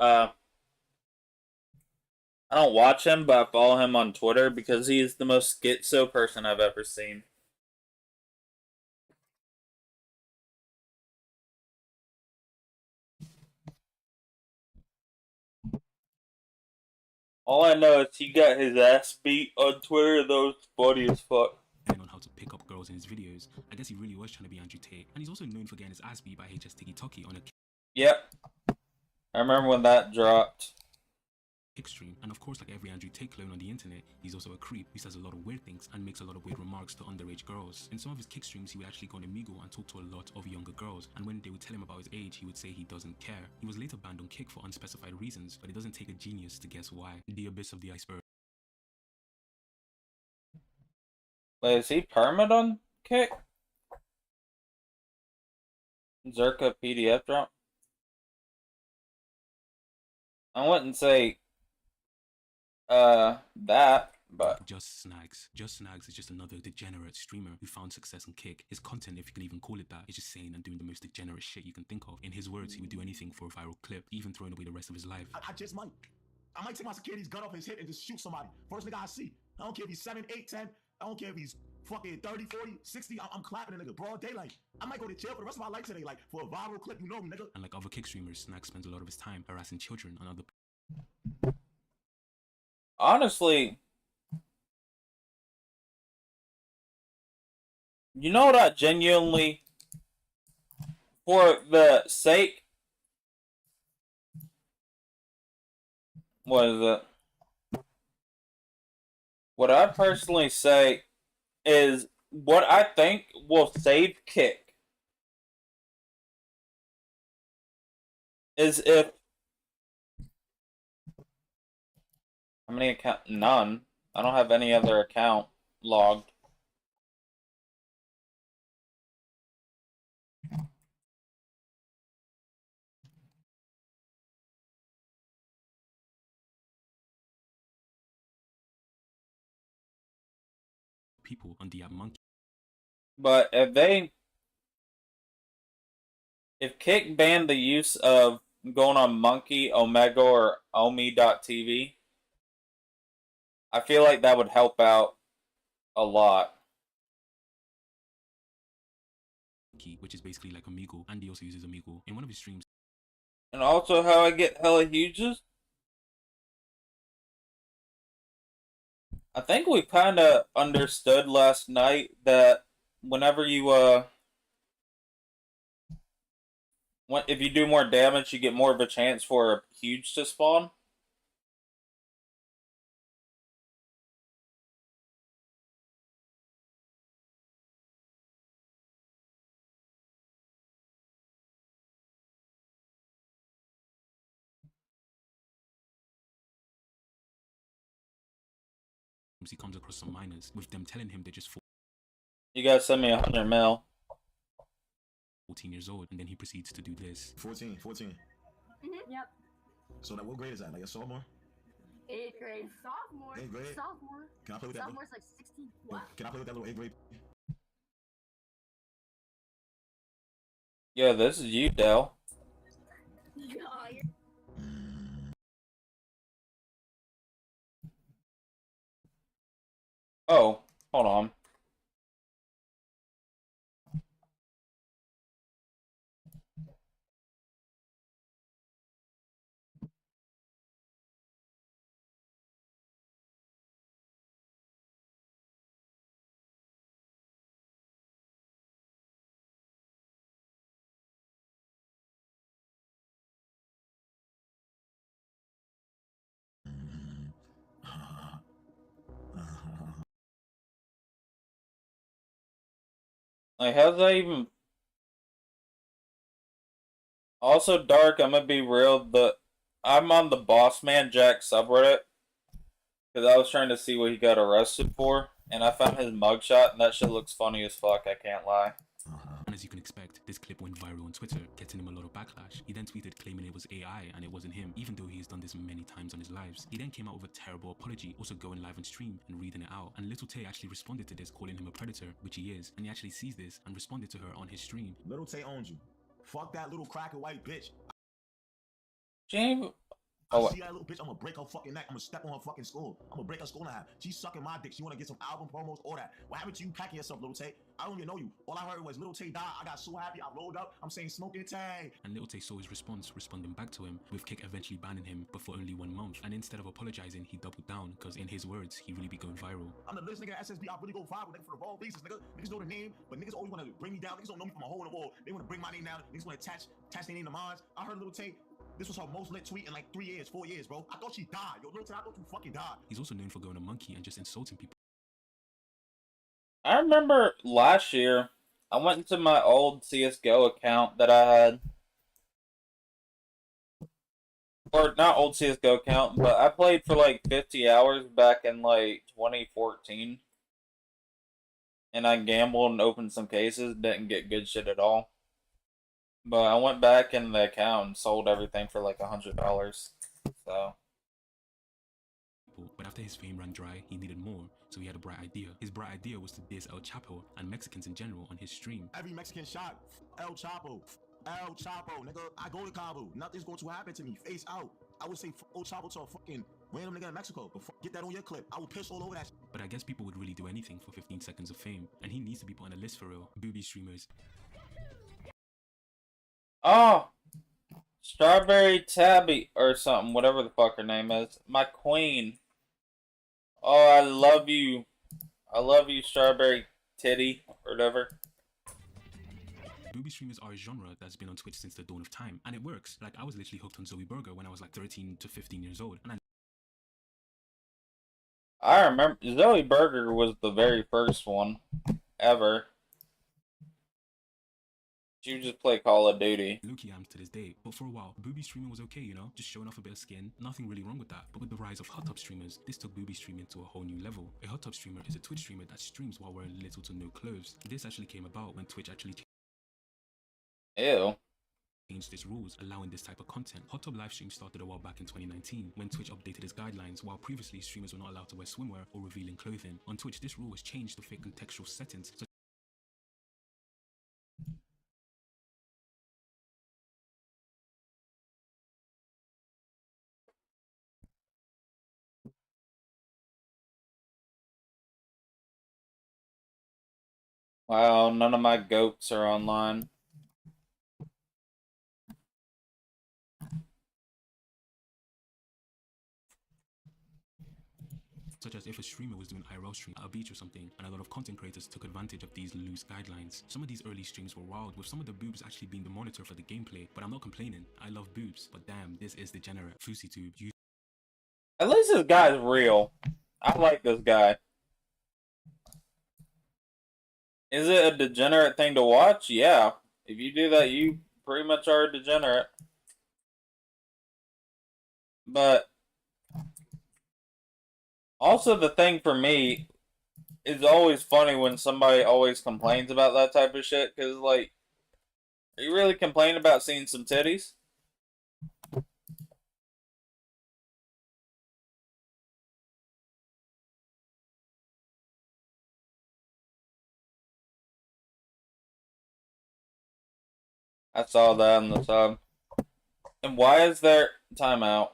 I don't watch him, but I follow him on Twitter because he is the most schizo person I've ever seen. All I know is he got his ass beat on Twitter, and those funny as fuck. On how to pick up girls in his videos. I guess he really was trying to be Andrew Tate, and he's also known for getting his ass beat by HS Tiki Toki on a Yep. I remember when that dropped. Kick stream, and of course, like every Andrew Tate clone on the internet, he's also a creep who says a lot of weird things and makes a lot of weird remarks to underage girls. In some of his Kick streams, he would actually go on Amigo and talk to a lot of younger girls, and when they would tell him about his age, he would say he doesn't care. He was later banned on Kick for unspecified reasons, but it doesn't take a genius to guess why. The abyss of the iceberg. Wait, is he permanent on Kick? Zerka PDF drop? I wouldn't say that, but Just Snags is just another degenerate streamer who found success in Kick. His content, if you can even call it that, is just saying and doing the most degenerate shit you can think of. In his words, he would do anything for a viral clip, even throwing away the rest of his life. I just might take my security's gun off his head and just shoot somebody. First nigga I see. I don't care if he's 7, 8, 10. I don't care if he's fucking 30, 40, 60. I'm clapping a nigga broad daylight. I might go to jail for the rest of my life today, like for a viral clip. You know me, nigga. And like other kick streamers, Snack spends a lot of his time harassing children on other. Honestly, you know what I genuinely, for the sake, what is it? What I personally say is what I think will save Kick is if how many account? None. I don't have any other account logged. People on the app Monkey. But if Kick banned the use of going on Monkey, Omega, or Omi.tv, I feel like that would help out a lot. Which is basically like Omegle, and he also uses Omegle in one of his streams. And also how I get hella huges. I think we kind of understood last night that whenever you if you do more damage, you get more of a chance for a huge to spawn. He comes across some minors with them telling him they're just You gotta send me 100 mil. 14 years old, and then he proceeds to do this. 14. Yep. So now what grade is that? Like a sophomore? 8th grade. Sophomore. 8th grade? Sophomore. Can I play with that? Sophomore's like 16. What? Can I play with that little 8th grade? Yeah, this is you, Dell. Oh, hold on. Like, how's that even? Also, Dark, I'm gonna be real. I'm on the Boss Man Jack subreddit because I was trying to see what he got arrested for, and I found his mugshot, and that shit looks funny as fuck. I can't lie. And as you can expect, this clip went viral on Twitter, getting him a lot of backlash. He then tweeted claiming it was AI and it wasn't him, even though he's done this many times on his lives. He then came out with a terrible apology, also going live on stream and reading it out. And Little Tay actually responded to this, calling him a predator, which he is, and he actually sees this and responded to her on his stream. Little Tay owns you. Fuck that little cracker white bitch. James. I see that little bitch, I'm gonna break her fucking neck. I'm gonna step on her fucking skull. I'm gonna break her skull in half. She's sucking my dick. She wanna get some album promos, all that. What happened to you packing yourself, Little Tay? I don't even know you. All I heard was Little Tay died. I got so happy. I rolled up. I'm saying smoking Tay. And Little Tay saw his response, responding back to him, with Kick eventually banning him, but for only 1 month. And instead of apologizing, he doubled down, because in his words, he really be going viral. I'm the latest nigga at SSB. I really go viral, nigga, for the wrong reasons, nigga. Niggas know the name, but niggas always wanna bring me down. Niggas don't know me from a hole in the wall. They wanna bring my name down. Niggas wanna attach their name to mine. I heard Little Tay. This was her most lit tweet in like 3 years, 4 years, bro. I thought she died. Yo, Little Tay, I thought you fucking died. He's also known for going a monkey and just insulting people. I remember last year, I went into my old CSGO account that I had. Or not old CSGO account, but I played for like 50 hours back in like 2014. And I gambled and opened some cases, didn't get good shit at all. But I went back in the account and sold everything for like $100. So. But after his fame ran dry, he needed more, so he had a bright idea. His bright idea was to diss El Chapo and Mexicans in general on his stream. Every Mexican shot, El Chapo. El Chapo, nigga. I go to Cabo. Nothing's going to happen to me. Face out. I would say El Chapo to a fucking Random nigga in Mexico. Before get that on your clip, I will piss all over that. But I guess people would really do anything for 15 seconds of fame, and he needs to be put on a list for real. Booby streamers. Oh, Strawberry Tabby or something, whatever the fuck her name is. My queen. Oh, I love you. I love you, Strawberry Titty, or whatever. Booby streamers are a genre that's been on Twitch since the dawn of time, and it works. Like, I was literally hooked on Zoe Burger when I was like 13 to 15 years old, and I remember Zoe Burger was the very first one ever. She would just play Call of Duty. Loki am to this day, but for a while, booby streaming was okay, you know, just showing off a bit of skin, nothing really wrong with that. But with the rise of hot tub streamers, this took booby streaming to a whole new level. A hot tub streamer is a Twitch streamer that streams while wearing little to no clothes. This actually came about when Twitch actually changed its rules, allowing this type of content. Hot tub live stream started a while back in 2019 when Twitch updated its guidelines. While previously streamers were not allowed to wear swimwear or revealing clothing, on Twitch this rule was changed to fit contextual settings. Wow, none of my goats are online. Such as if a streamer was doing IRL stream at a beach or something, and a lot of content creators took advantage of these loose guidelines. Some of these early streams were wild, with some of the boobs actually being the monitor for the gameplay, but I'm not complaining. I love boobs, but damn, this is degenerate. FouseyTube. At least this guy's real. I like this guy. Is it a degenerate thing to watch? Yeah. If you do that, you pretty much are a degenerate. But also the thing for me is always funny when somebody always complains about that type of shit, because, like, are you really complaining about seeing some titties? I saw that on the sub. And why is there timeout?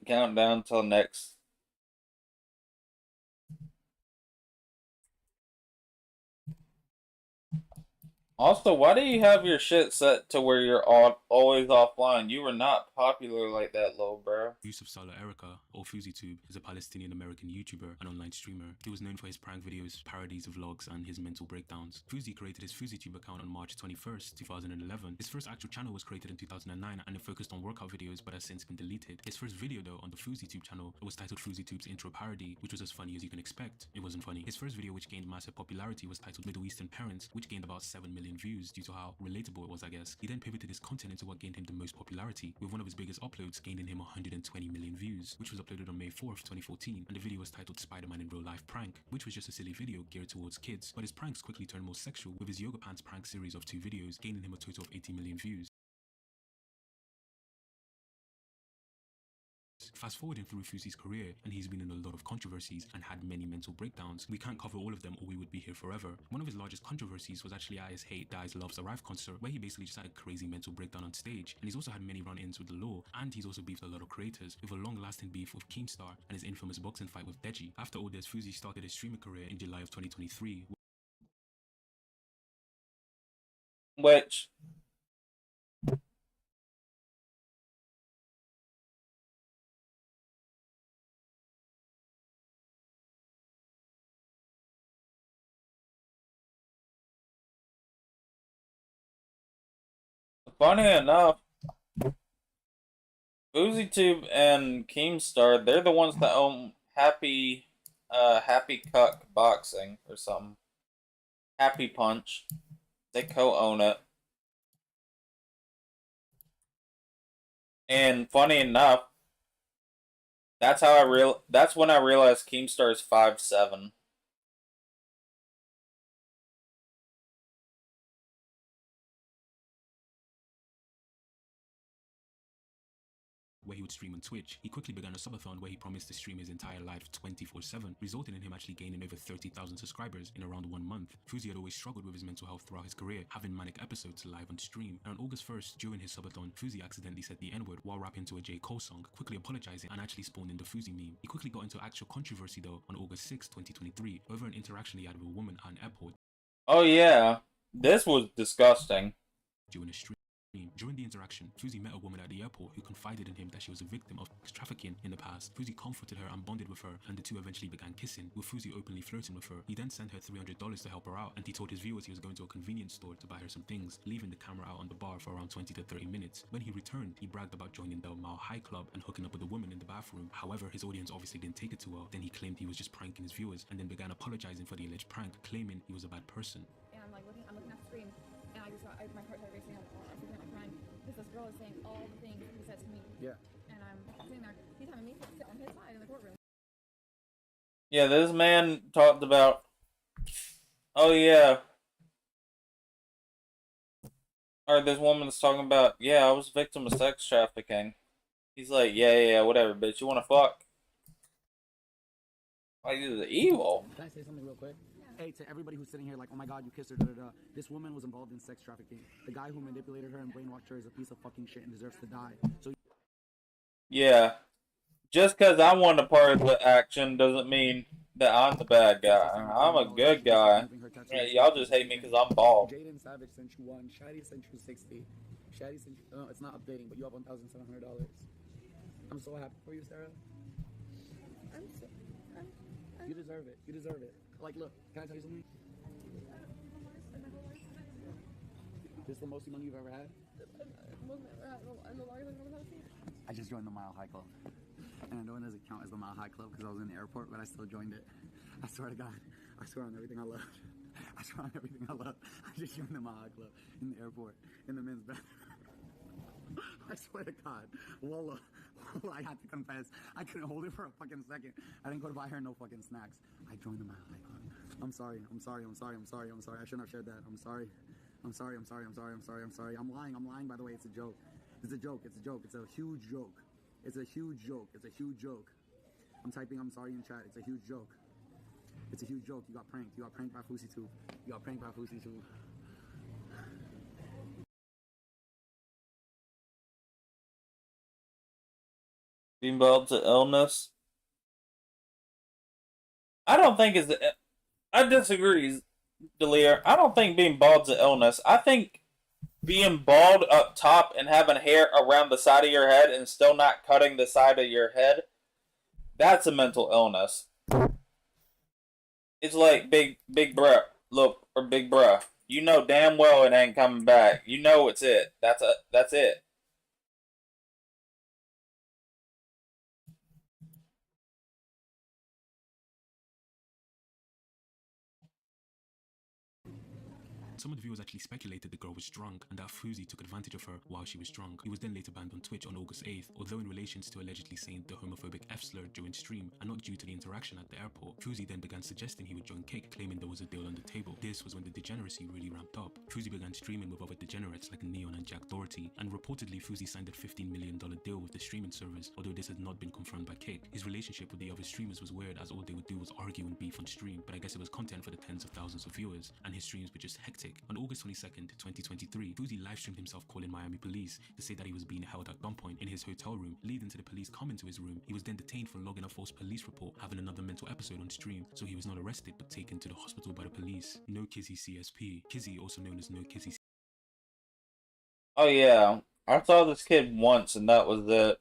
Countdown till next. Also, why do you have your shit set to where you're always offline? You were not popular like that, little bro. Yusuf Salah Erica, or FouseyTube, is a Palestinian-American YouTuber and online streamer. He was known for his prank videos, parodies of vlogs, and his mental breakdowns. Fousey created his FouseyTube account on March 21st, 2011. His first actual channel was created in 2009, and it focused on workout videos, but has since been deleted. His first video, though, on the FouseyTube channel, was titled FouseyTube's intro parody, which was as funny as you can expect. It wasn't funny. His first video, which gained massive popularity, was titled Middle Eastern Parents, which gained about 7 million views due to how relatable it was, I guess. He then pivoted his content into what gained him the most popularity, with one of his biggest uploads gaining him 120 million views, which was uploaded on May 4th, 2014, and the video was titled Spider-Man in Real Life Prank, which was just a silly video geared towards kids, but his pranks quickly turned more sexual, with his Yoga Pants prank series of 2 videos gaining him a total of 80 million views. Fast forwarding through Fousey's career, and he's been in a lot of controversies and had many mental breakdowns. We can't cover all of them or we would be here forever. One of his largest controversies was actually at his Hate Dies Loves Arrive concert, where he basically just had a crazy mental breakdown on stage, and he's also had many run-ins with the law, and he's also beefed a lot of creators, with a long-lasting beef with Keemstar and his infamous boxing fight with Deji. After all this, Fousey started his streaming career in July of 2023. Which... Funny enough, FouseyTube and Keemstar, they're the ones that own Happy Cuck Boxing or something. Happy Punch. They co-own it. And funny enough, that's when I realized Keemstar is 5'7". where he would stream on Twitch. He quickly began a subathon where he promised to stream his entire life 24/7, resulting in him actually gaining over 30,000 subscribers in around 1 month. Fuzi had always struggled with his mental health throughout his career, having manic episodes live on stream. And on August 1st, during his subathon, Fuzi accidentally said the N-word while rapping to a J. Cole song, quickly apologizing and actually spawned in the Fuzi meme. He quickly got into actual controversy though on August 6, 2023, over an interaction he had with a woman at an airport. Oh yeah, this was disgusting. During a stream. During the interaction, Fuzi met a woman at the airport who confided in him that she was a victim of sex trafficking in the past. Fuzi comforted her and bonded with her, and the two eventually began kissing, with Fuzi openly flirting with her. He then sent her $300 to help her out, and he told his viewers he was going to a convenience store to buy her some things, leaving the camera out on the bar for around 20 to 30 minutes. When he returned, he bragged about joining the Mile High Club and hooking up with a woman in the bathroom. However, his audience obviously didn't take it too well. Then he claimed he was just pranking his viewers, and then began apologizing for the alleged prank, claiming he was a bad person. And I'm looking at the screen, and I just got, my heart started racing. I'm freaking out, crying. Because this girl is saying all the things he said to me. Yeah. And I'm sitting there, he's having me sit on his side in the courtroom. Yeah, this man talked about, oh yeah. Or this woman's talking about, yeah, I was a victim of sex trafficking. He's like, yeah, whatever, bitch. You wanna fuck? Like, this is evil. Can I say something real quick? Hey, to everybody who's sitting here like, oh my god, you kissed her, da-da-da. This woman was involved in sex trafficking. The guy who manipulated her and brainwashed her is a piece of fucking shit and deserves to die. So Yeah. Just because I want a part of the action doesn't mean that I'm the bad guy. I'm a good guy. Yeah, y'all just hate me because I'm bald. Jaden Savage sent you 1. Shady sent you 60. Shady sent you... No, it's not updating, but you have $1,700. I'm so happy for you, Sarah. You deserve it. You deserve it. Like, look, can I tell you something? This is the most money you've ever had? I just joined the Mile High Club. And I know it doesn't count as the Mile High Club because I was in the airport, but I still joined it. I swear to God. I swear on everything I love. I swear on everything I love. I just joined the Mile High Club in the airport, in the men's bathroom. I swear to God. Wallah. I had to confess. I couldn't hold it for a fucking second. I didn't go to buy her no fucking snacks. I joined the Mile High Club. I'm sorry. I'm sorry. I'm sorry. I'm sorry. I'm sorry. I shouldn't have shared that. I'm sorry. I'm sorry. I'm sorry. I'm sorry. I'm sorry. I'm sorry. I'm lying. I'm lying, by the way. It's a joke. It's a joke. It's a joke. It's a huge joke. It's a huge joke. It's a huge joke. I'm typing I'm sorry in chat. It's a huge joke. It's a huge joke. You got pranked. You got pranked by Fusi too. You got pranked by Fusi too. Being bald to illness. I don't think it's. I disagree, Delia. I don't think being bald's an illness. I think being bald up top and having hair around the side of your head and still not cutting the side of your head, that's a mental illness. It's like big bruh, look, or big bruh. You know damn well it ain't coming back. You know it's it. That's it. Some of the viewers actually speculated the girl was drunk and that Fuzi took advantage of her while she was drunk. He was then later banned on Twitch on August 8th, although in relations to allegedly saying the homophobic F-slur during stream and not due to the interaction at the airport. Fuzi then began suggesting he would join Kick, claiming there was a deal on the table. This was when the degeneracy really ramped up. Fuzi began streaming with other degenerates like Neon and Jack Doherty, and reportedly Fuzi signed a $15 million deal with the streaming service, although this had not been confirmed by Kick. His relationship with the other streamers was weird, as all they would do was argue and beef on stream, but I guess it was content for the tens of thousands of viewers, and his streams were just hectic. On August 22nd, 2023, Fuzi livestreamed himself calling Miami police to say that he was being held at gunpoint in his hotel room, leading to the police coming to his room. He was then detained for logging a false police report, having another mental episode on stream, so he was not arrested but taken to the hospital by the police. No Kizzy CSP. Kizzy, also known as No Kizzy. Oh yeah, I saw this kid once and that was it.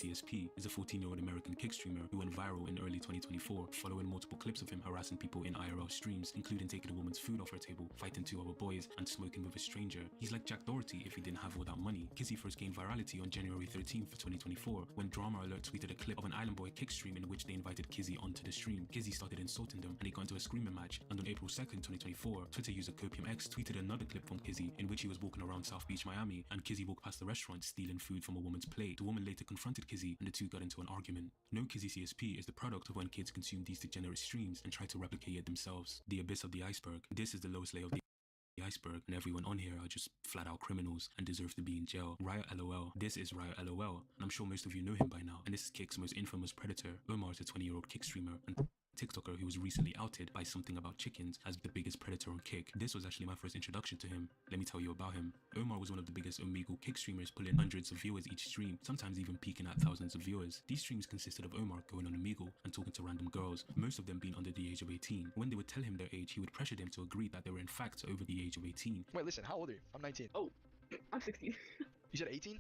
CSP is a 14-year-old American kick streamer who went viral in early 2024 following multiple clips of him harassing people in IRL streams, including taking a woman's food off her table, fighting 2 other boys, and smoking with a stranger. He's like Jack Doherty if he didn't have all that money. Kizzy first gained virality on January 13th, 2024 when Drama Alert tweeted a clip of an Island Boy kick stream in which they invited Kizzy onto the stream. Kizzy started insulting them and they got into a screaming match, and on April 2nd, 2024, Twitter user Copium X tweeted another clip from Kizzy in which he was walking around South Beach, Miami, and Kizzy walked past the restaurant stealing food from a woman's plate. The woman later confronted Kizzy and the two got into an argument. No Kizzy CSP is the product of when kids consume these degenerate streams and try to replicate it themselves. The abyss of the iceberg. This is the lowest layer of the iceberg, and everyone on here are just flat out criminals and deserve to be in jail. Riot LOL. This is Riot LOL, and I'm sure most of you know him by now. And this is Kick's most infamous predator. Omar is a 20-year-old Kick streamer and TikToker who was recently outed by Something About Chickens as the biggest predator on Kick. This was actually my first introduction to him. Let me tell you about him. Omar was one of the biggest Omegle Kick streamers, pulling hundreds of viewers each stream, sometimes even peaking at thousands of viewers. These streams consisted of Omar going on Omegle and talking to random girls, most of them being under the age of 18. When they would tell him their age, he would pressure them to agree that they were in fact over the age of 18. Wait, listen, how old are you? I'm 19. Oh, I'm 16. You said 18?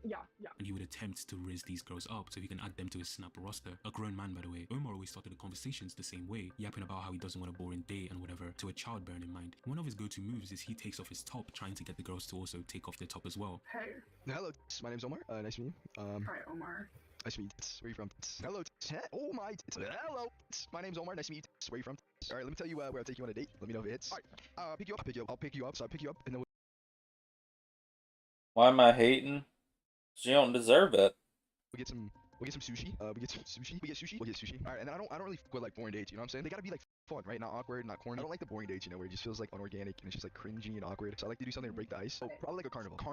Yeah. And he would attempt to raise these girls up so he can add them to his Snap roster. A grown man, by the way. Omar always started the conversations the same way, yapping about how he doesn't want a boring date and whatever, to a child bearing in mind. One of his go-to moves is he takes off his top, trying to get the girls to also take off their top as well. Hey. Hello, my name's Omar. Nice to meet you. Hi, Omar. Nice to meet you. Where are you from? Hello. Oh my. Hello. My name's Omar. Nice to meet you. Where are you from? All right, let me tell you where I'll take you on a date. Let me know if it hits. All right. I'll pick you up. I'll pick you up. So I'll pick you up, and then Why am I hating? You don't deserve it. we'll get some sushi. We get sushi. All right, and then I don't really fuck with like boring dates. You know what I'm saying? They gotta be like fun, right? Not awkward, not corny. I don't like the boring dates, you know, where it just feels like unorganic and it's just like cringy and awkward. So I like to do something to break the ice. So probably like a carnival. A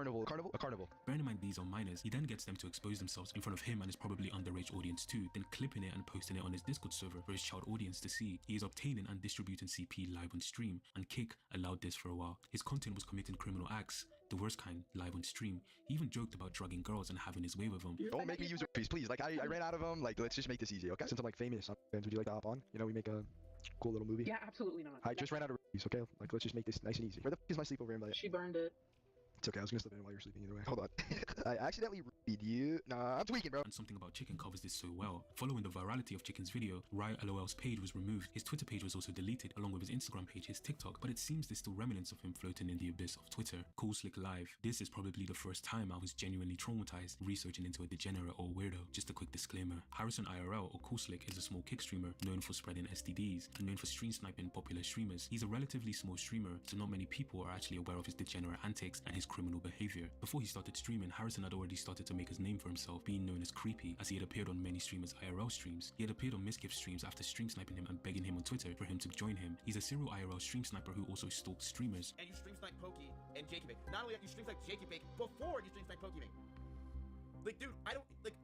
carnival. Bearing in mind these are minors, he then gets them to expose themselves in front of him and his probably underage audience too, then clipping it and posting it on his Discord server for his child audience to see. He is obtaining and distributing CP live on stream, and Kick allowed this for a while. His content was committing criminal acts, the worst kind, live on stream. He even joked about drugging girls and having his way with them. Don't make me use a please. Like I ran out of them. Like let's just make this easy, okay? Since I'm like famous, would you like to hop on? You know, we make a cool little movie. Yeah, absolutely not. I just ran out of reviews, okay? Like let's just make this nice and easy. Where the f is my sleepover invite? She burned it. It's okay, I was gonna slip in while you're sleeping either way. Hold on. I accidentally read you. Nah, I'm tweaking, bro. And Something About Chicken covers this so well. Following the virality of Chicken's video, Riot LOL's page was removed. His Twitter page was also deleted, along with his Instagram page, his TikTok, but it seems there's still remnants of him floating in the abyss of Twitter. Cool Slick Live. This is probably the first time I was genuinely traumatized researching into a degenerate or weirdo. Just a quick disclaimer. Harrison IRL, or Cool Slick, is a small Kick streamer known for spreading STDs and known for stream sniping popular streamers. He's a relatively small streamer, so not many people are actually aware of his degenerate antics and his criminal behavior. Before he started streaming, Harrison had already started to make his name for himself, being known as Creepy, as he had appeared on many streamers' IRL streams. He had appeared on Misgift streams after stream sniping him and begging him on Twitter for him to join him. He's a serial IRL stream sniper who also stalks streamers. And you stream snipe Pokey and Jakey Bake. Not only that, you stream snipe Jakey Bake before you stream snipe Pokey Bake. Like, dude, I don't, like,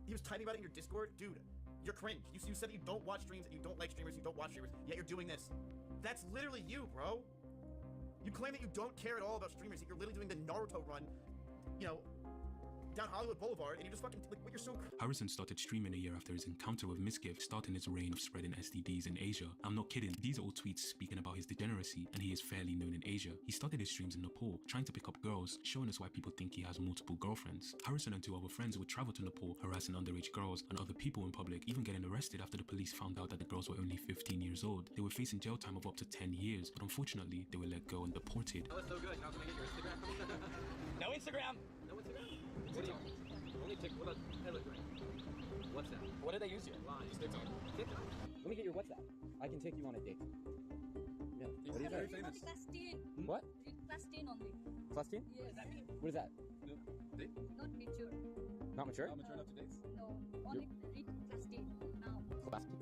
he was typing about it in your Discord. Dude, you're cringe. You said that you don't watch streams and you don't like streamers, you don't watch streamers, yet you're doing this. That's literally you, bro. You claim that you don't care at all about streamers, that you're literally doing the Naruto run, you know, down Hollywood Boulevard, and you're just fucking, like, what, you're so Harrison started streaming a year after his encounter with Misgift, starting his reign of spreading STDs in Asia. I'm not kidding, these are all tweets speaking about his degeneracy, and he is fairly known in Asia. He started his streams in Nepal, trying to pick up girls, showing us why people think he has multiple girlfriends. Harrison and two other friends would travel to Nepal, harassing underage girls and other people in public, even getting arrested after the police found out that the girls were only 15 years old. They were facing jail time of up to 10 years, but unfortunately, they were let go and deported. Oh, that's so good. Now can I get your Instagram? No Instagram! No Instagram? What do you... Only TikTok. What about Telegram? WhatsApp. What did I use here? Line. TikTok. TikTok. Let me get your WhatsApp. I can take you on a date. Yeah. What do you say? Only class 10. What? Class 10 only. Class 10? Yes. What does that mean? What is that? No. Date? Not mature. Not mature? Not mature enough to date? No. Only read class 10 now. Class 10?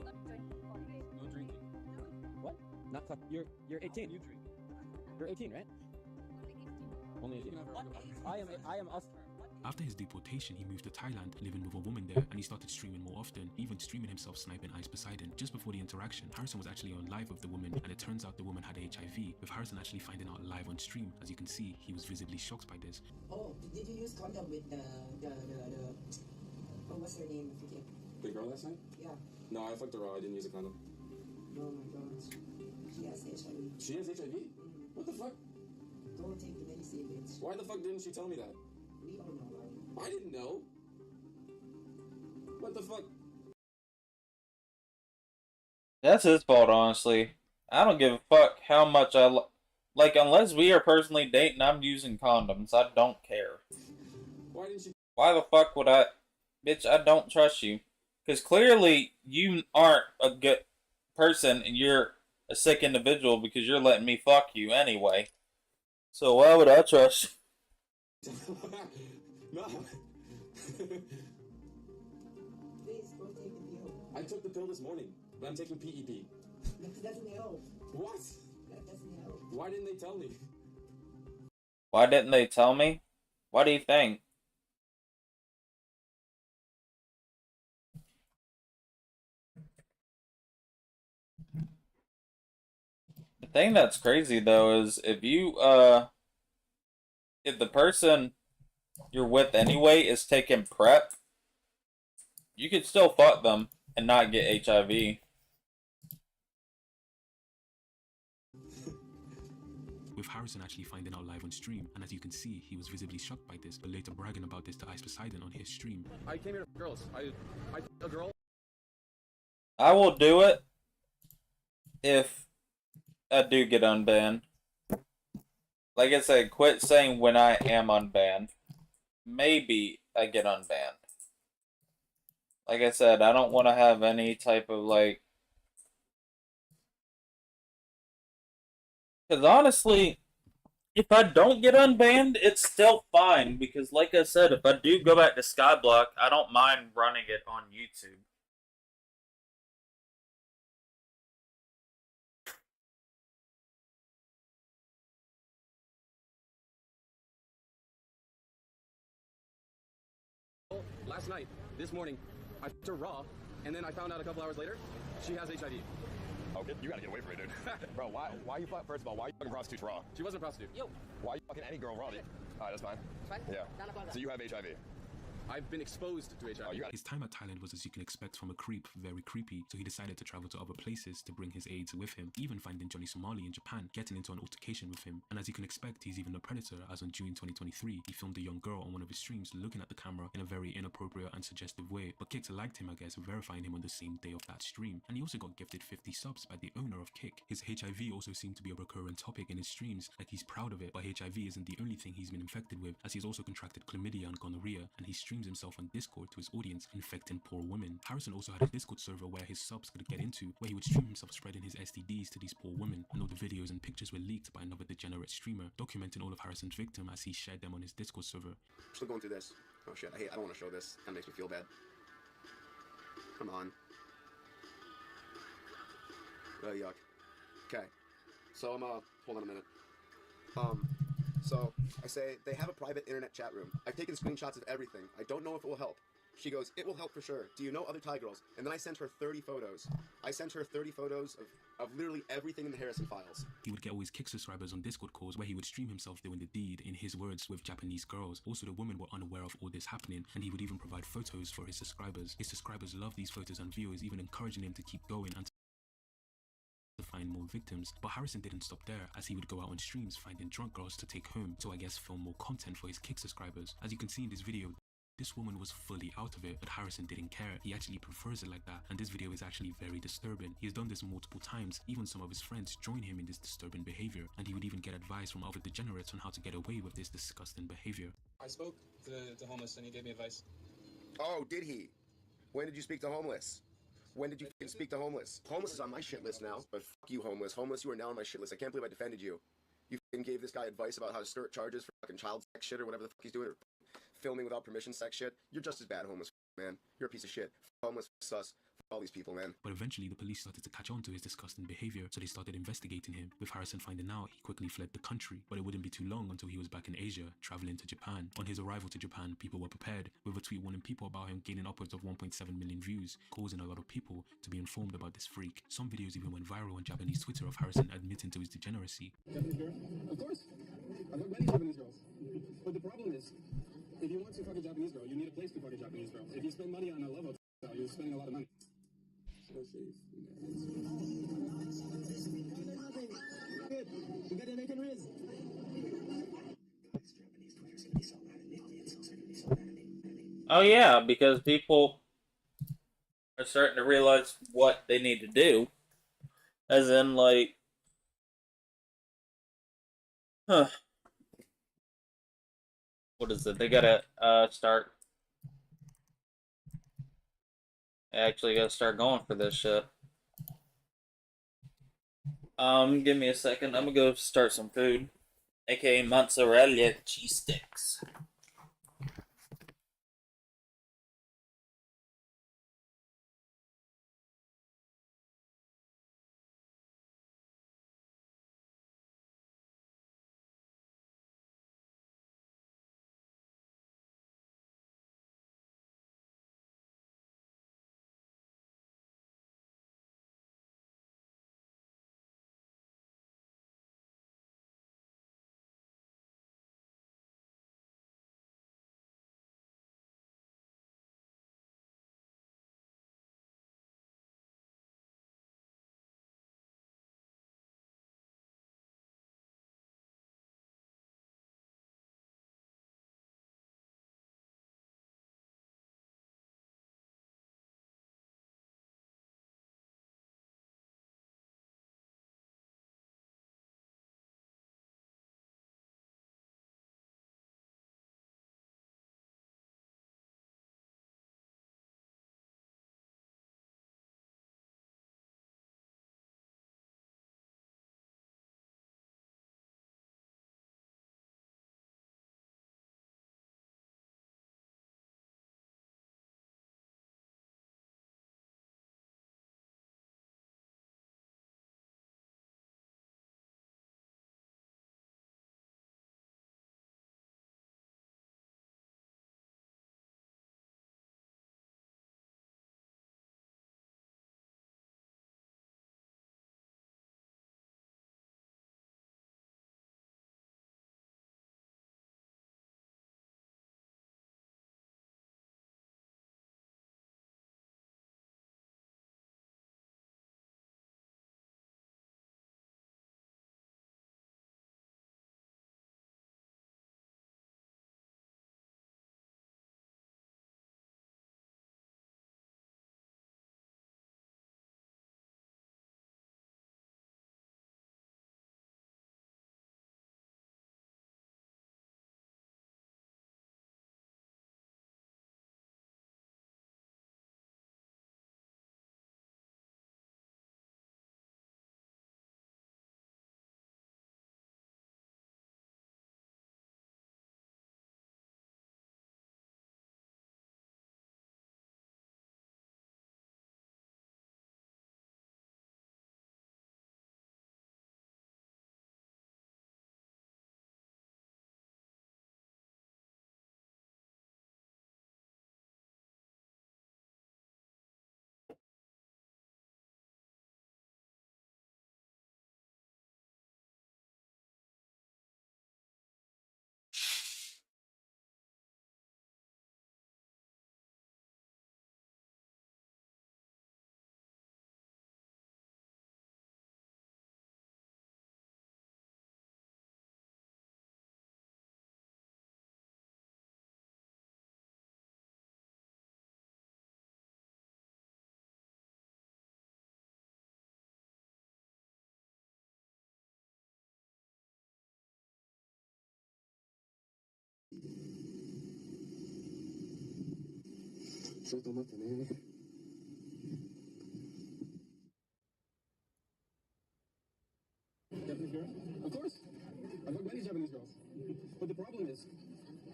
Not join college. No drinking. What? Not class. You're 18. You drink. You're 18, right? Only 18. I am us. After his deportation, he moved to Thailand, living with a woman there, and he started streaming more often, even streaming himself sniping Ice Poseidon. Just before the interaction, Harrison was actually on live with the woman, and it turns out the woman had HIV, with Harrison actually finding out live on stream. As you can see, he was visibly shocked by this. Oh, did you use condom with the what was her name? I forget. The girl last night? Yeah. No, I fucked her raw. I didn't use a condom. Oh my god. She has HIV. She has HIV? What the fuck? Don't take the medicine, bitch. Why the fuck didn't she tell me that? We don't know, right? I didn't know. What the fuck? That's his fault, honestly. I don't give a fuck how much like, unless we are personally dating, I'm using condoms. I don't care. Why didn't you? Why the fuck would I? Bitch, I don't trust you. Because clearly you aren't a good person and you're a sick individual because you're letting me fuck you anyway. So why would I trust you? No. Please, go take the pill. I took the pill this morning, but I'm taking PEP. That doesn't help. What? That definitely helped. Why didn't they tell me? Why didn't they tell me? What do you think? The thing that's crazy though is if if the person you're with anyway is taking PrEP, you could still fuck them and not get HIV. With Harrison actually finding out live on stream, and as you can see, he was visibly shocked by this, but later bragging about this to Ice Poseidon on his stream. I came here for girls. I a girl. I will do it if I do get unbanned. Like I said, quit saying when I am unbanned. Maybe I get unbanned. Like I said, I don't want to have any type of like... Because honestly, if I don't get unbanned, it's still fine. Because like I said, if I do go back to Skyblock, I don't mind running it on YouTube. Last night, this morning, I f***ed her raw, and then I found out a couple hours later, she has HIV. Okay, you gotta get away from her, dude. Bro, why you first of all, why you fucking prostitutes raw? She wasn't a prostitute. Yo. Why you fucking any girl raw? Alright, that's fine. Fine? Yeah. Not a problem. So you have HIV. I've been exposed to HIV. His time at Thailand was, as you can expect from a creep, very creepy, so he decided to travel to other places to bring his aides with him, even finding Johnny Somali in Japan, getting into an altercation with him. And as you can expect, he's even a predator, as on June 2023, he filmed a young girl on one of his streams looking at the camera in a very inappropriate and suggestive way, but Kick liked him, I guess, verifying him on the same day of that stream. And he also got gifted 50 subs by the owner of Kick. His HIV also seemed to be a recurrent topic in his streams, like he's proud of it, but HIV isn't the only thing he's been infected with, as he's also contracted chlamydia and gonorrhea, and he streams himself on Discord to his audience, infecting poor women. Harrison also had a Discord server where his subs could get into, where he would stream himself spreading his STDs to these poor women, and all the videos and pictures were leaked by another degenerate streamer, documenting all of Harrison's victims as he shared them on his Discord server. Still going through this. Oh shit, I don't want to show this. That makes me feel bad. Come on. Oh, yuck. Okay. So hold on a minute. So I say, they have a private internet chat room. I've taken screenshots of everything. I don't know if it will help. She goes, it will help for sure. Do you know other Thai girls? And then I sent her 30 photos. I sent her 30 photos of literally everything in the Harrison files. He would get all his Kick subscribers on Discord calls where he would stream himself doing the deed, in his words, with Japanese girls. Also, the women were unaware of all this happening, and he would even provide photos for his subscribers. His subscribers loved these photos and viewers, even encouraging him to keep going and to find more victims. But Harrison didn't stop there, as he would go out on streams finding drunk girls to take home, so I guess film more content for his Kick subscribers. As you can see in this video, this woman was fully out of it, but Harrison didn't care. He actually prefers it like that, and this video is actually very disturbing. He has done this multiple times. Even some of his friends join him in this disturbing behavior, and he would even get advice from other degenerates on how to get away with this disgusting behavior. I spoke to homeless and he gave me advice. Oh, did he? When did you speak to homeless? When did you speak to homeless? Homeless is on my shit list now, but fuck you, homeless. Homeless, you are now on my shit list. I can't believe I defended you. You gave this guy advice about how to start charges for fucking child sex shit or whatever the fuck he's doing, or filming without permission sex shit. You're just as bad, homeless, man. You're a piece of shit. Homeless, sus. All these people, man. But eventually the police started to catch on to his disgusting behavior, so they started investigating him. With Harrison finding out, he quickly fled the country, but it wouldn't be too long until he was back in Asia, traveling to Japan. On his arrival to Japan, people were prepared, with a tweet warning people about him gaining upwards of 1.7 million views, causing a lot of people to be informed about this freak. Some videos even went viral on Japanese Twitter of Harrison admitting to his degeneracy. Japanese girl? Of course. I've got many Japanese girls. But the problem is, if you want to fuck a Japanese girl, you need a place to fuck a Japanese girl. If you spend money on a love hotel, you're spending a lot of money. So safe. You got American Riz. Oh yeah, because people are starting to realize what they need to do. As in, like... What is it? They gotta, start... They actually gotta start going for this shit. Give me a second. I'm gonna go start some food. AKA mozzarella cheese sticks. Japanese girl? Of course. I fuck many Japanese girls. But the problem is,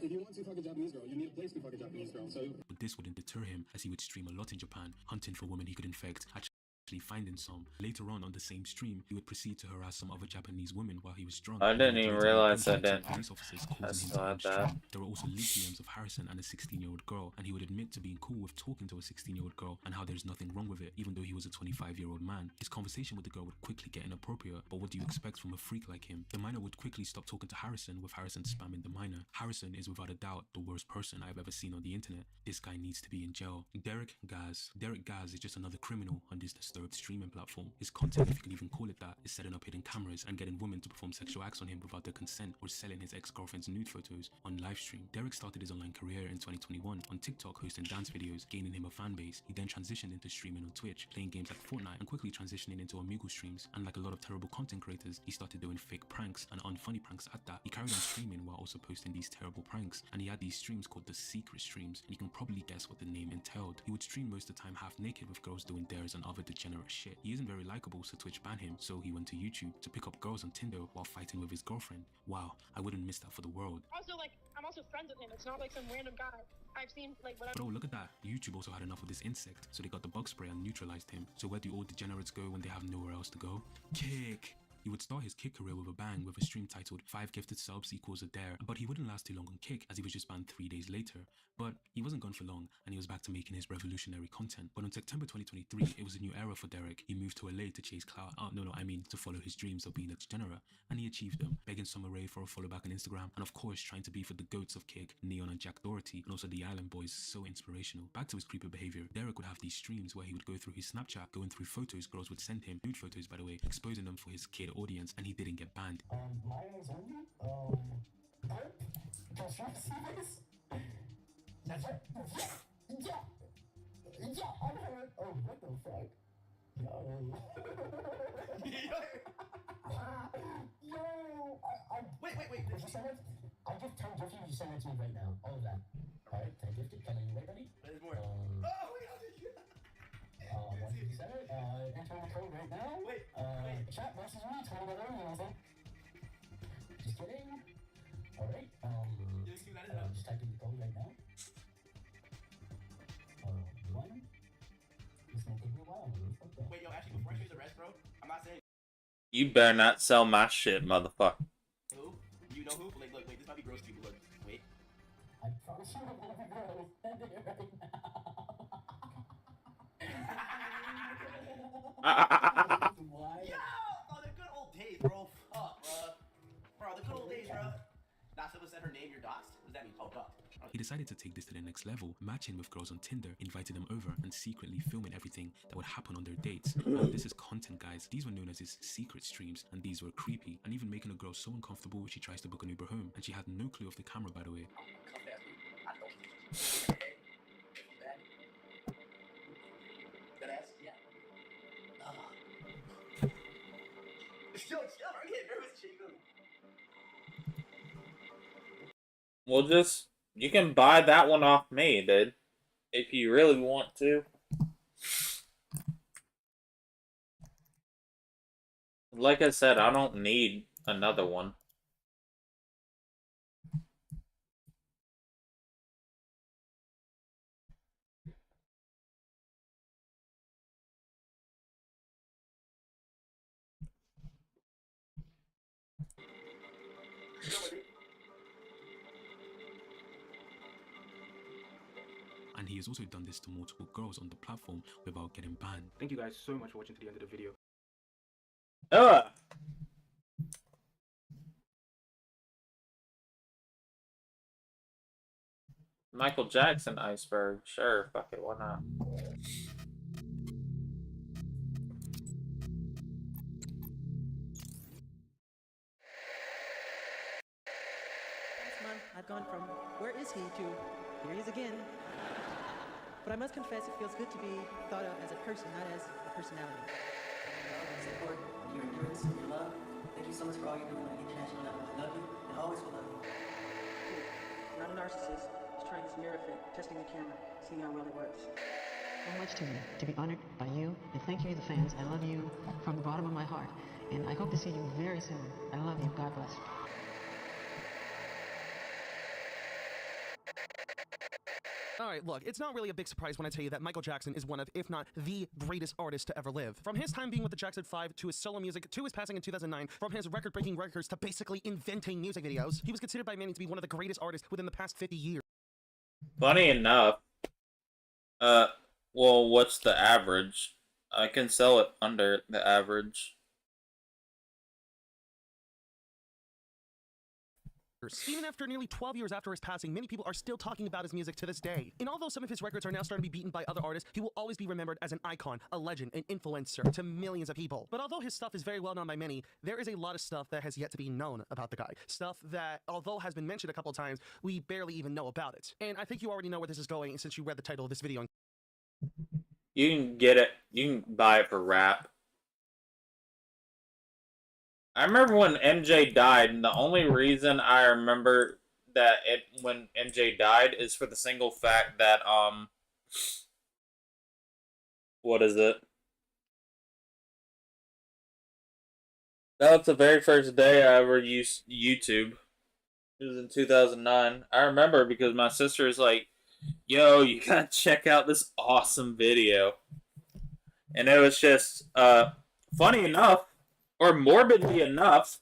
if you want to fuck a Japanese girl, you need a place to fuck a Japanese girl. So. But this wouldn't deter him, as he would stream a lot in Japan, hunting for women he could infect, actually finding some. Later on the same stream, he would proceed to harass some other Japanese women while he was drunk. I didn't even realize I didn't. Police officers causing him to end stream. There were also leaked DMs of Harrison and a 16-year-old girl, and he would admit to being cool with talking to a 16-year-old girl and how there's nothing wrong with it, even though he was a 25-year-old man. His conversation with the girl would quickly get inappropriate, but what do you expect from a freak like him? The minor would quickly stop talking to Harrison, with Harrison spamming the minor. Harrison is without a doubt the worst person I've ever seen on the internet. This guy needs to be in jail. Derek Gaz. Derek Gaz is just another criminal on this disturbed streaming platform. His content, if you can even call it that, is setting up hidden cameras and getting women to perform sexual acts on him without their consent, or selling his ex-girlfriend's nude photos on livestream. Derek started his online career in 2021 on TikTok, hosting dance videos, gaining him a fan base. He then transitioned into streaming on Twitch, playing games like Fortnite, and quickly transitioning into Omegle streams. And like a lot of terrible content creators, he started doing fake pranks and unfunny pranks at that. He carried on streaming while also posting these terrible pranks, and he had these streams called the secret streams, and you can probably guess what the name entailed. He would stream most of the time half naked with girls doing dares and other degenerate shit. He isn't very likable, so Twitch banned him, so he went to YouTube to pick up girls on Tinder while fighting with his girlfriend. Wow, I wouldn't miss that for the world. Also, like, I'm also friends with him. It's not like some random guy. I've seen, like, whatever. Bro, look at that. YouTube also had enough of this insect, so they got the bug spray and neutralized him. So where do all degenerates go when they have nowhere else to go? Kick! He would start his Kick career with a bang, with a stream titled 5 gifted subs equals a dare, but he wouldn't last too long on Kick, as he was just banned 3 days later. But he wasn't gone for long, and he was back to making his revolutionary content. But in September 2023, it was a new era for Derek. He moved to LA to chase clout. To follow his dreams of being a degenerate, and he achieved them, begging Summer Rae for a follow back on Instagram, and of course trying to be for the goats of Kick, Neon and Jack Doherty, and also the Island Boys. So inspirational. Back to his creepy behavior, Derek would have these streams where he would go through his Snapchat, going through photos girls would send him, nude photos by the way, exposing them for his kid audience, and he didn't get banned. My name's Andy. Derek, can you see this? That's it. Yeah, I heard. Oh, what the fuck? Yo, wait. Did you send it? I just turned gifted. You send it to me right now. All of that. All right, turned gifted. Can you wait, buddy? There's more. Once you send it, enter the code right now. Wait. Chat message me. Tell me whatever you want. Just kidding. All right. Just type in the code right now. One. It's gonna take me a while. Wait, yo, actually, before I choose the rest, bro, I'm not saying. You better not sell my shit, motherfucker. Who? You know who? Like, look, wait, this might be gross to you, but look, wait. I promise you I'm gonna be girl. Send it right now. Yo! Oh, the good old days, bro. Fuck, bro, the good old days, bro. Not supposed to send her name your docs? What does that mean? Oh, docs. He decided to take this to the next level, matching with girls on Tinder, inviting them over, and secretly filming everything that would happen on their dates. Now, this is content, guys. These were known as his secret streams, and these were creepy, and even making a girl so uncomfortable she tries to book an Uber home, and she had no clue of the camera, by the way. Well, you can buy that one off me, dude. If you really want to. Like I said, I don't need another one. And he has also done this to multiple girls on the platform without getting banned. Thank you guys so much for watching to the end of the video. Michael Jackson iceberg. Sure, fuck it, why not? This month, I've gone from where is he to here he is again. But I must confess, it feels good to be thought of as a person, not as a personality. Support, your endurance, your love. Thank you so much for all you're doing on an international level. I love you and always will love you. I'm not a narcissist. Just try this mirror fit, testing the camera, seeing how well it works. So much to me to be honored by you, and thank you, the fans. I love you from the bottom of my heart, and I hope to see you very soon. I love you. God bless. Alright, look, it's not really a big surprise when I tell you that Michael Jackson is one of, if not the greatest artist to ever live. From his time being with the Jackson 5 to his solo music to his passing in 2009, from his record-breaking records to basically inventing music videos, he was considered by many to be one of the greatest artists within the past 50 years. Funny enough, well, what's the average? I can sell it under the average. Even after nearly 12 years after his passing, many people are still talking about his music to this day. And although some of his records are now starting to be beaten by other artists, he will always be remembered as an icon, a legend, an influencer to millions of people. But although his stuff is very well known by many, there is a lot of stuff that has yet to be known about the guy. Stuff that, although has been mentioned a couple times, we barely even know about it. And I think you already know where this is going since you read the title of this video. You can get it. You can buy it for rap. I remember when MJ died, and the only reason I remember that when MJ died is for the single fact that, what is it? That was the very first day I ever used YouTube. It was in 2009. I remember because my sister is like, yo, you gotta check out this awesome video. And it was just, funny enough, or morbidly enough,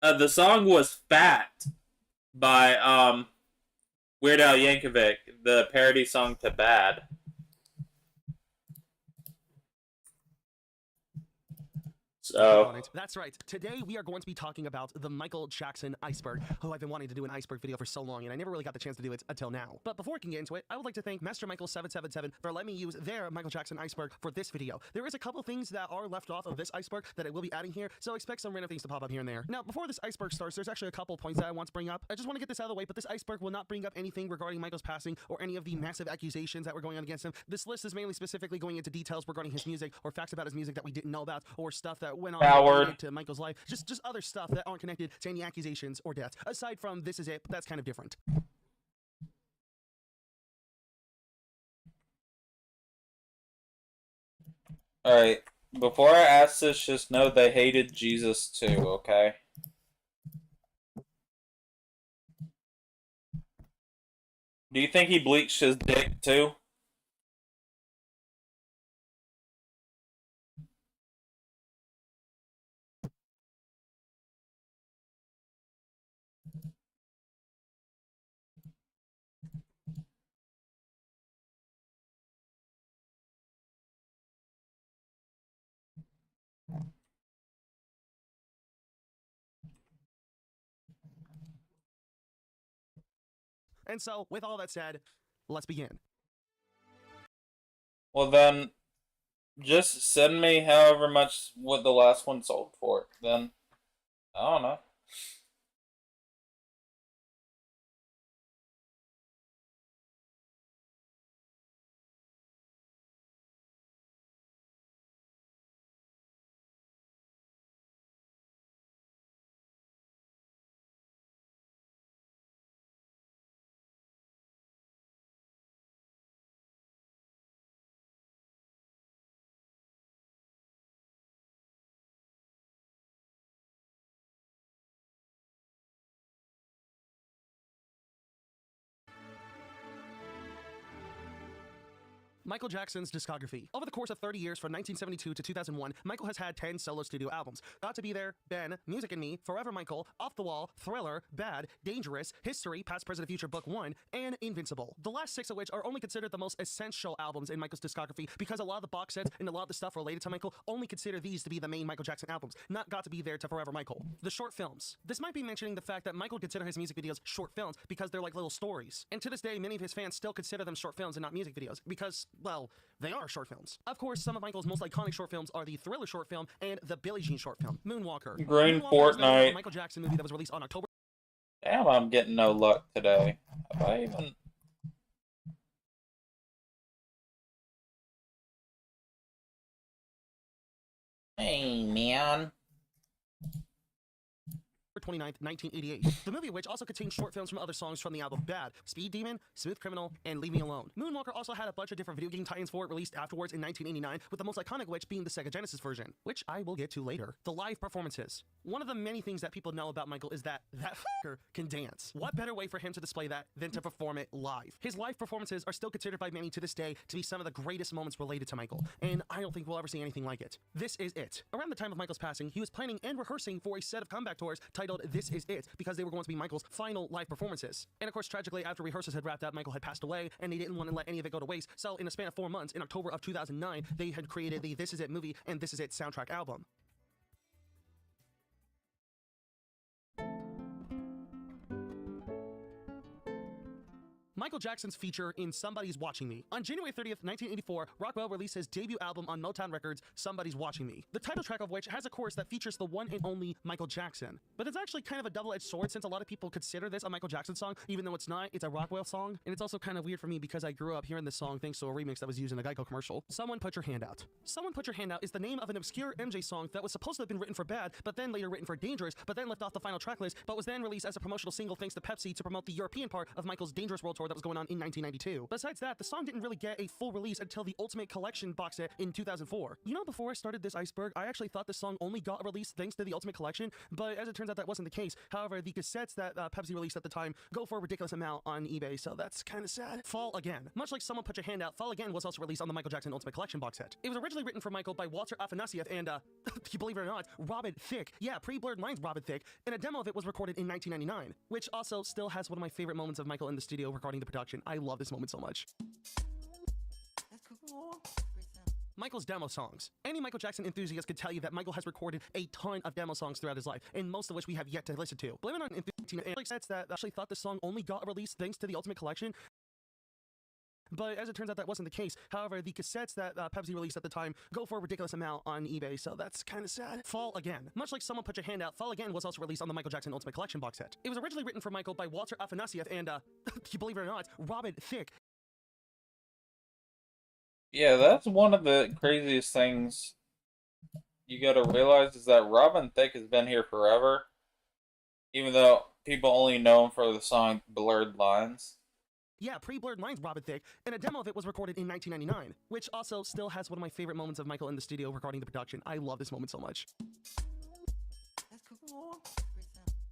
the song was Fat by Weird Al Yankovic, the parody song to Bad. So that's right. Today we are going to be talking about the Michael Jackson iceberg. Oh, I've been wanting to do an iceberg video for so long, and I never really got the chance to do it until now. But before we can get into it, I would like to thank Master Michael 777 for letting me use their Michael Jackson iceberg for this video. There is a couple things that are left off of this iceberg that I will be adding here, so expect some random things to pop up here and there. Now, before this iceberg starts, there's actually a couple points that I want to bring up. I just want to get this out of the way, but this iceberg will not bring up anything regarding Michael's passing or any of the massive accusations that were going on against him. This list is mainly specifically going into details regarding his music or facts about his music that we didn't know about or stuff that went on to Michael's life, just other stuff that aren't connected to any accusations or deaths. Aside from This Is It, but that's kind of different. Alright, before I ask this, just know they hated Jesus too, okay? Do you think he bleached his dick too? And so, with all that said, let's begin. Well then, just send me however much what the last one sold for. Then, I don't know. Michael Jackson's discography. Over the course of 30 years, from 1972 to 2001, Michael has had 10 solo studio albums. Got to Be There, Ben, Music and Me, Forever Michael, Off the Wall, Thriller, Bad, Dangerous, History, Past, Present, Future, Book 1, and Invincible. The last 6 of which are only considered the most essential albums in Michael's discography because a lot of the box sets and a lot of the stuff related to Michael only consider these to be the main Michael Jackson albums, not Got to Be There to Forever Michael. The short films. This might be mentioning the fact that Michael considered his music videos short films because they're like little stories. And to this day, many of his fans still consider them short films and not music videos because, well, they are short films. Of course, some of Michael's most iconic short films are the Thriller short film and the Billie Jean short film, Moonwalker. Green Moonwalker is Fortnite. a Michael Jackson movie that was released on October. Damn, I'm getting no luck today. Have I even... Hey, man. 29th, 1988. The movie, which also contained short films from other songs from the album Bad, Speed Demon, Smooth Criminal, and Leave Me Alone. Moonwalker also had a bunch of different video game tie-ins for it released afterwards in 1989, with the most iconic of which being the Sega Genesis version, which I will get to later. The live performances. One of the many things that people know about Michael is that fucker can dance. What better way for him to display that than to perform it live? His live performances are still considered by many to this day to be some of the greatest moments related to Michael, and I don't think we'll ever see anything like it. This is it. Around the time of Michael's passing, he was planning and rehearsing for a set of comeback tours titled This Is It, because they were going to be Michael's final live performances. And of course, tragically, after rehearsals had wrapped up, Michael had passed away, and they didn't want to let any of it go to waste, so in a span of 4 months, in October of 2009, they had created the This Is It movie and This Is It soundtrack album. Michael Jackson's feature in Somebody's Watching Me. On January 30th, 1984, Rockwell released his debut album on Motown Records, Somebody's Watching Me, the title track of which has a chorus that features the one and only Michael Jackson. But it's actually kind of a double-edged sword, since a lot of people consider this a Michael Jackson song, even though it's not. It's a Rockwell song, and it's also kind of weird for me because I grew up hearing this song thanks to a remix that was used in a Geico commercial. Someone Put Your Hand Out. Someone Put Your Hand Out is the name of an obscure MJ song that was supposed to have been written for Bad, but then later written for Dangerous, but then left off the final track list, but was then released as a promotional single thanks to Pepsi to promote the European part of Michael's Dangerous World Tour that was going on in 1992. Besides that, the song didn't really get a full release until the Ultimate Collection box set in 2004. You know, before I started this iceberg, I actually thought this song only got released thanks to the Ultimate Collection, but as it turns out, that wasn't the case. However, the cassettes that Pepsi released at the time go for a ridiculous amount on eBay, so that's kind of sad. Fall Again. Much like Someone Put Your Hand Out, Fall Again was also released on the Michael Jackson Ultimate Collection box set. It was originally written for Michael by Walter Afanasieff and, you believe it or not, Robin Thicke. Yeah, pre-blurred lines Robin Thicke, and a demo of it was recorded in 1999, which also still has one of my favorite moments of Michael in the studio recording the production. I love this moment so much. Michael's demo songs. Any Michael Jackson enthusiast could tell you that Michael has recorded a ton of demo songs throughout his life, and most of which we have yet to listen to. Blame it on enthusiasts that actually thought this song only got released thanks to the Ultimate Collection, but as it turns out, that wasn't the case. However, the cassettes that Pepsi released at the time go for a ridiculous amount on eBay, so that's kind of sad. Fall Again. Much like Someone Put Your Hand Out, Fall Again was also released on the Michael Jackson Ultimate Collection box set. It was originally written for Michael by Walter Afanasieff and, you believe it or not, Robin Thicke. Yeah, that's one of the craziest things you gotta realize is that Robin Thicke has been here forever, even though people only know him for the song Blurred Lines. Yeah, pre-blurred lines Robin Thicke, and a demo of it was recorded in 1999, which also still has one of my favorite moments of Michael in the studio recording the production. I love this moment so much.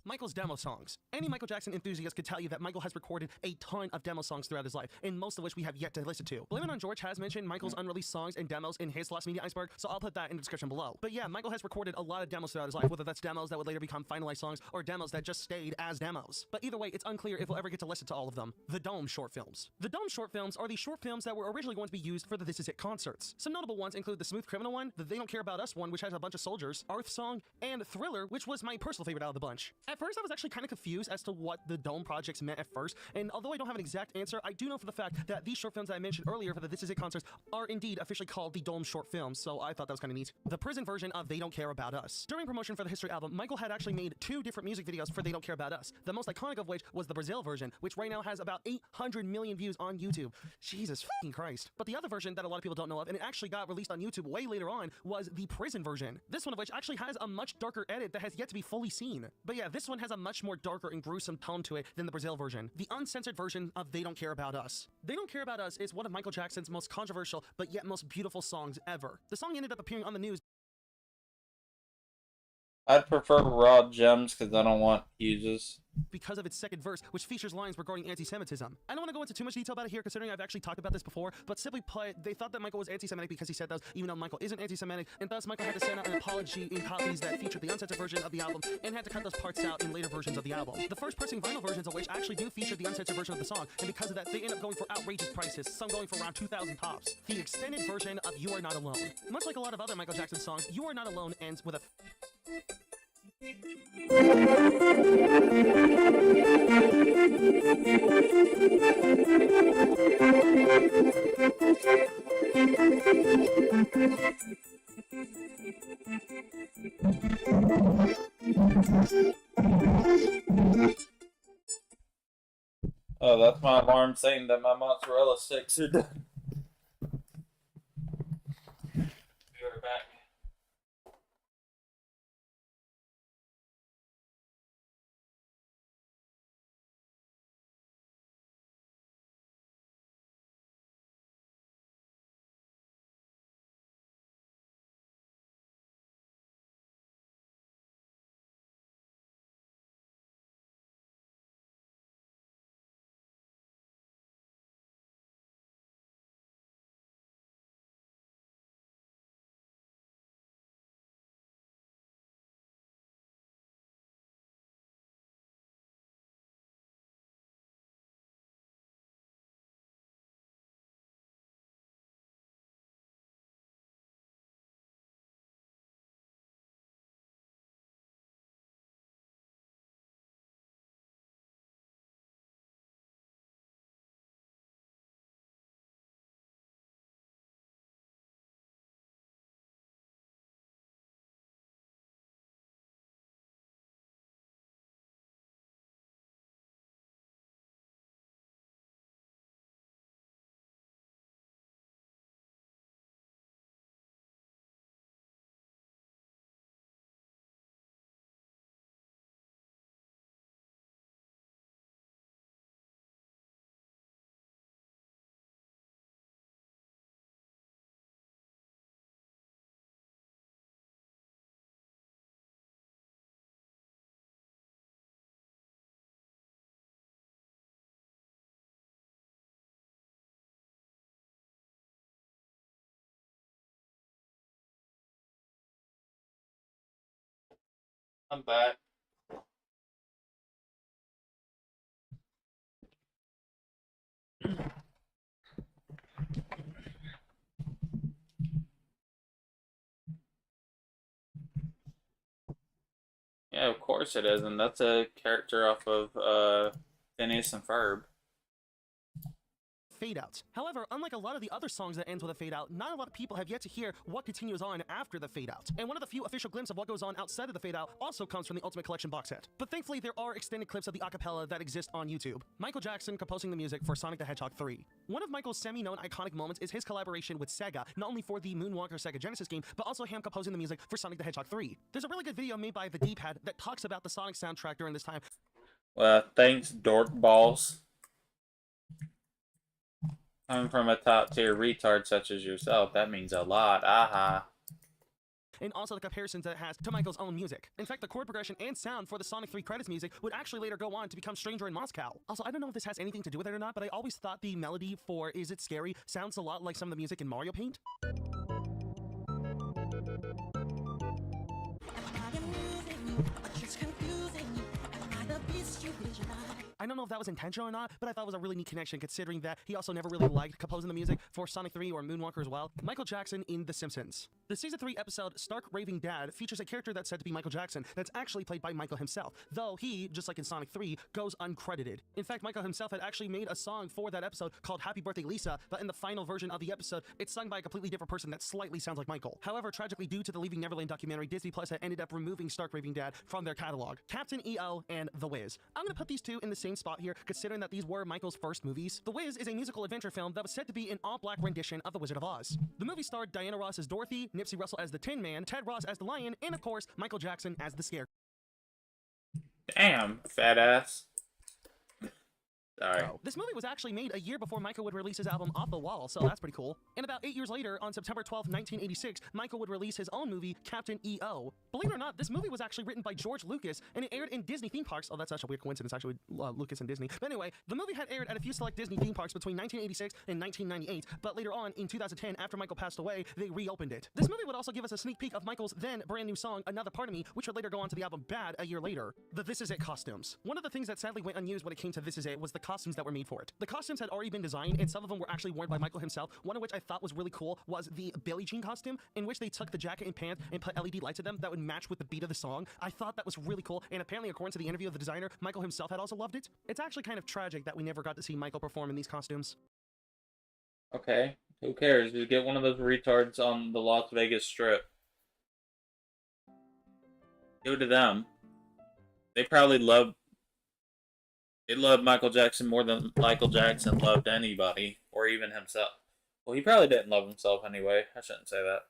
Michael's demo songs. Any Michael Jackson enthusiast could tell you that Michael has recorded a ton of demo songs throughout his life, and most of which we have yet to listen to. Blame It On George has mentioned Michael's unreleased songs and demos in his Lost Media Iceberg, so I'll put that in the description below. But yeah, Michael has recorded a lot of demos throughout his life, whether that's demos that would later become finalized songs, or demos that just stayed as demos. But either way, it's unclear if we'll ever get to listen to all of them. The Dome short films. The Dome short films are the short films that were originally going to be used for the This Is It concerts. Some notable ones include the Smooth Criminal one, the They Don't Care About Us one, which has a bunch of soldiers, Arth Song, and Thriller, which was my personal favorite out of the bunch. At first, I was actually kind of confused as to what the Dome projects meant at first, and although I don't have an exact answer, I do know for the fact that these short films that I mentioned earlier for the This Is It concerts are indeed officially called the Dome short films, so I thought that was kind of neat. The prison version of They Don't Care About Us. During promotion for the History album, Michael had actually made 2 different music videos for They Don't Care About Us, the most iconic of which was the Brazil version, which right now has about 800 million views on YouTube. Jesus fucking Christ. But the other version that a lot of people don't know of, and it actually got released on YouTube way later on, was the prison version. This one of which actually has a much darker edit that has yet to be fully seen. But yeah, this one has a much more darker and gruesome tone to it than the Brazil version. The uncensored version of They Don't Care About Us. They Don't Care About Us is one of Michael Jackson's most controversial but yet most beautiful songs ever. The song ended up appearing on the news. I'd prefer raw gems because I don't want fuses. Because of its second verse, which features lines regarding anti-Semitism. I don't want to go into too much detail about it here, considering I've actually talked about this before, but simply put, they thought that Michael was anti-Semitic because he said those, even though Michael isn't anti-Semitic, and thus Michael had to send out an apology in copies that featured the uncensored version of the album, and had to cut those parts out in later versions of the album. The first pressing vinyl versions of which actually do feature the uncensored version of the song, and because of that, they end up going for outrageous prices, some going for around 2,000 tops. The extended version of You Are Not Alone. Much like a lot of other Michael Jackson songs, You Are Not Alone ends with a Oh, that's my alarm saying that my mozzarella sticks are done. Be right back. I'm back. Yeah, of course it is, and that's a character off of Phineas and Ferb. Fade outs. However, unlike a lot of the other songs that ends with a fade out, not a lot of people have yet to hear what continues on after the fade out. And one of the few official glimpses of what goes on outside of the fade out also comes from the Ultimate Collection box set. But thankfully, there are extended clips of the acapella that exist on YouTube. Michael Jackson composing the music for Sonic the Hedgehog 3. One of Michael's semi-known iconic moments is his collaboration with Sega, not only for the Moonwalker Sega Genesis game, but also him composing the music for Sonic the Hedgehog 3. There's a really good video made by the D-Pad that talks about the Sonic soundtrack during this time. Well, thanks, dork balls. Coming from a top tier retard such as yourself, that means a lot. Aha. And also the comparisons that it has to Michael's own music. In fact, the chord progression and sound for the Sonic 3 credits music would actually later go on to become Stranger in Moscow. Also, I don't know if this has anything to do with it or not, but I always thought the melody for Is It Scary sounds a lot like some of the music in Mario Paint. I don't know if that was intentional or not, but I thought it was a really neat connection considering that he also never really liked composing the music for Sonic 3 or Moonwalker as well. Michael Jackson in The Simpsons. The Season 3 episode Stark Raving Dad features a character that's said to be Michael Jackson that's actually played by Michael himself, though he, just like in Sonic 3, goes uncredited. In fact, Michael himself had actually made a song for that episode called Happy Birthday Lisa, but in the final version of the episode, it's sung by a completely different person that slightly sounds like Michael. However, tragically due to the Leaving Neverland documentary, Disney Plus had ended up removing Stark Raving Dad from their catalog. Captain EO and The Wiz. I'm gonna put these two in the same spot here, considering that these were Michael's first movies. The Wiz is a musical adventure film that was said to be an all-black rendition of The Wizard of Oz. The movie starred Diana Ross as Dorothy, Nipsey Russell as the Tin Man, Ted Ross as the Lion, and of course, Michael Jackson as the Scarecrow. Damn, fat ass. Sorry. This movie was actually made a year before Michael would release his album Off the Wall, so that's pretty cool. And about 8 years later, on September 12, 1986, Michael would release his own movie, Captain EO. Believe it or not, this movie was actually written by George Lucas, and it aired in Disney theme parks. Oh, that's such a weird coincidence, actually, Lucas and Disney. But anyway, the movie had aired at a few select Disney theme parks between 1986 and 1998, but later on, in 2010, after Michael passed away, they reopened it. This movie would also give us a sneak peek of Michael's then brand new song, Another Part of Me, which would later go on to the album Bad a year later. The This Is It costumes. One of the things that sadly went unused when it came to This Is It was the costumes that were made for it. The costumes had already been designed, and some of them were actually worn by Michael himself. One of which I thought was really cool was the Billie Jean costume, in which they took the jacket and pants and put LED lights in them that would match with the beat of the song. I thought that was really cool, and apparently according to the interview of the designer, Michael himself had also loved it. It's actually kind of tragic that we never got to see Michael perform in these costumes. Okay, who cares? We get one of those retards on the Las Vegas Strip. Go to them. They probably love Michael Jackson more than Michael Jackson loved anybody, or even himself. Well, he probably didn't love himself anyway. I shouldn't say that.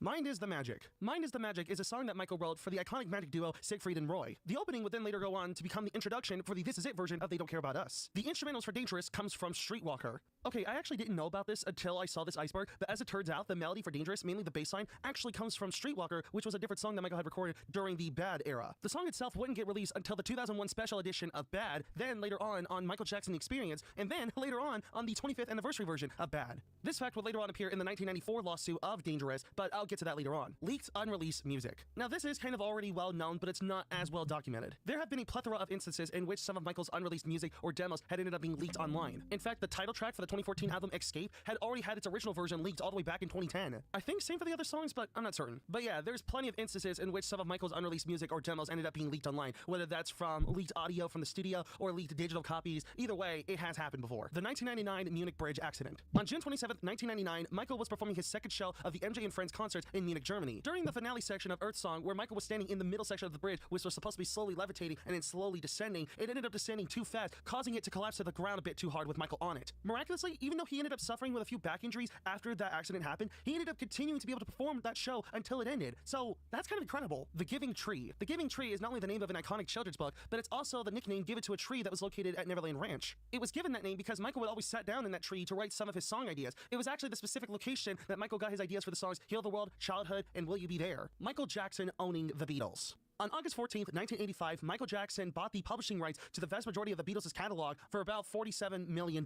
Mind is the Magic. Mind is the Magic is a song that Michael wrote for the iconic magic duo Siegfried and Roy. The opening would then later go on to become the introduction for the This Is It version of They Don't Care About Us. The instrumentals for Dangerous comes from Streetwalker. Okay, I actually didn't know about this until I saw this iceberg, but as it turns out, the melody for Dangerous, mainly the bass line, actually comes from Streetwalker, which was a different song that Michael had recorded during the Bad era. The song itself wouldn't get released until the 2001 special edition of Bad, then later on Michael Jackson The Experience, and then later on the 25th anniversary version of Bad. This fact would later on appear in the 1994 lawsuit of Dangerous, but I'll get to that later on. Leaked unreleased music. Now this is kind of already well known, but it's not as well documented. There have been a plethora of instances in which some of Michael's unreleased music or demos had ended up being leaked online. In fact, the title track for the 2014 album Escape had already had its original version leaked all the way back in 2010. I think same for the other songs, but I'm not certain. But yeah, there's plenty of instances in which some of Michael's unreleased music or demos ended up being leaked online, whether that's from leaked audio from the studio or leaked digital copies. Either way, it has happened before. The 1999 Munich Bridge accident. On June 27, 1999, Michael was performing his second show of the MJ and Friends concerts in Munich, Germany. During the finale section of Earth Song, where Michael was standing in the middle section of the bridge, which was supposed to be slowly levitating and then slowly descending, it ended up descending too fast, causing it to collapse to the ground a bit too hard with Michael on it. Miraculously, even though he ended up suffering with a few back injuries after that accident happened, he ended up continuing to be able to perform that show until it ended. So that's kind of incredible. The Giving Tree. The Giving Tree is not only the name of an iconic children's book, but it's also the nickname given to a tree that was located at Neverland Ranch. It was given that name because Michael would always sit down in that tree to write some of his song ideas. It was actually the specific location that Michael got his ideas for the songs Heal the World, Childhood, and Will You Be There. Michael Jackson owning the Beatles. On August 14th, 1985, Michael Jackson bought the publishing rights to the vast majority of the Beatles' catalog for about $47 million.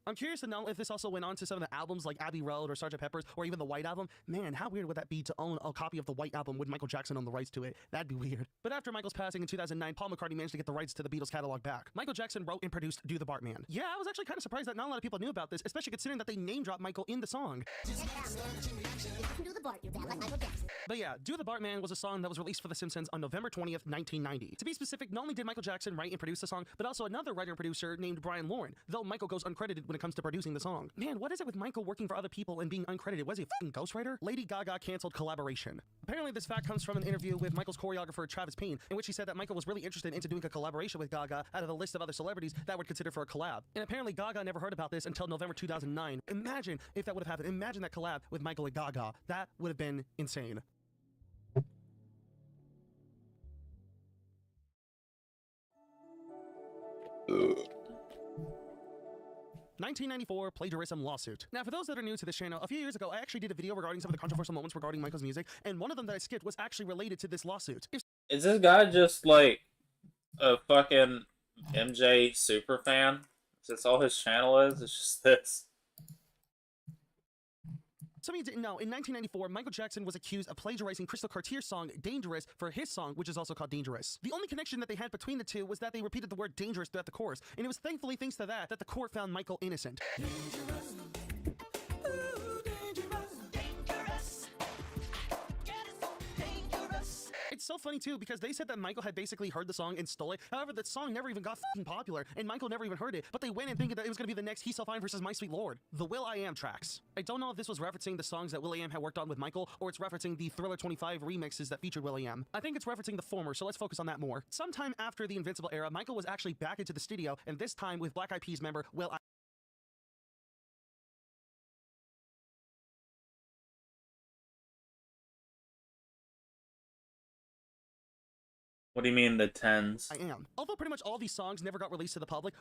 I'm curious to know if this also went on to some of the albums like Abbey Road or Sgt. Pepper's or even the White Album. Man, how weird would that be to own a copy of the White Album with Michael Jackson on the rights to it? That'd be weird. But after Michael's passing in 2009, Paul McCartney managed to get the rights to the Beatles catalog back. Michael Jackson wrote and produced Do the Bartman. Yeah, I was actually kind of surprised that not a lot of people knew about this, especially considering that they name dropped Michael in the song. But yeah, Do the Bartman was a song that was released for The Simpsons on November 20th, 1990. To be specific, not only did Michael Jackson write and produce the song, but also another writer and producer named Brian Lauren, though Michael goes uncredited when it comes to producing the song. Man, what is it with Michael working for other people and being uncredited? Was he a f***ing ghostwriter? Lady Gaga canceled collaboration. Apparently this fact comes from an interview with Michael's choreographer Travis Payne, in which he said that Michael was really interested into doing a collaboration with Gaga out of a list of other celebrities that would consider for a collab. And apparently Gaga never heard about this until November 2009. Imagine if that would have happened. Imagine that collab with Michael and Gaga. That would have been insane. 1994 plagiarism lawsuit. Now, for those that are new to this channel, a few years ago, I actually did a video regarding some of the controversial moments regarding Michael's music, and one of them that I skipped was actually related to this lawsuit. Is this guy just like a fucking MJ super fan? That's all his channel is? It's just this. Some of you didn't know, in 1994, Michael Jackson was accused of plagiarizing Crystal Cartier's song Dangerous for his song, which is also called Dangerous. The only connection that they had between the two was that they repeated the word dangerous throughout the chorus, and it was thankfully thanks to that the court found Michael innocent. Dangerous. Ooh, dangerous. Dangerous. Dangerous. It's so funny too because they said that Michael had basically heard the song and stole it. However, the song never even got f***ing popular, and Michael never even heard it, but they went and thinking that it was going to be the next He's So Fine versus My Sweet Lord. The will.i.am tracks. I don't know if this was referencing the songs that will.i.am had worked on with Michael, or it's referencing the Thriller 25 remixes that featured will.i.am. I think it's referencing the former, so let's focus on that more. Sometime after the Invincible era, Michael was actually back into the studio, and this time with Black Eyed Peas member will.i.am. What do you mean the tens? I am. Although pretty much all these songs never got released to the public,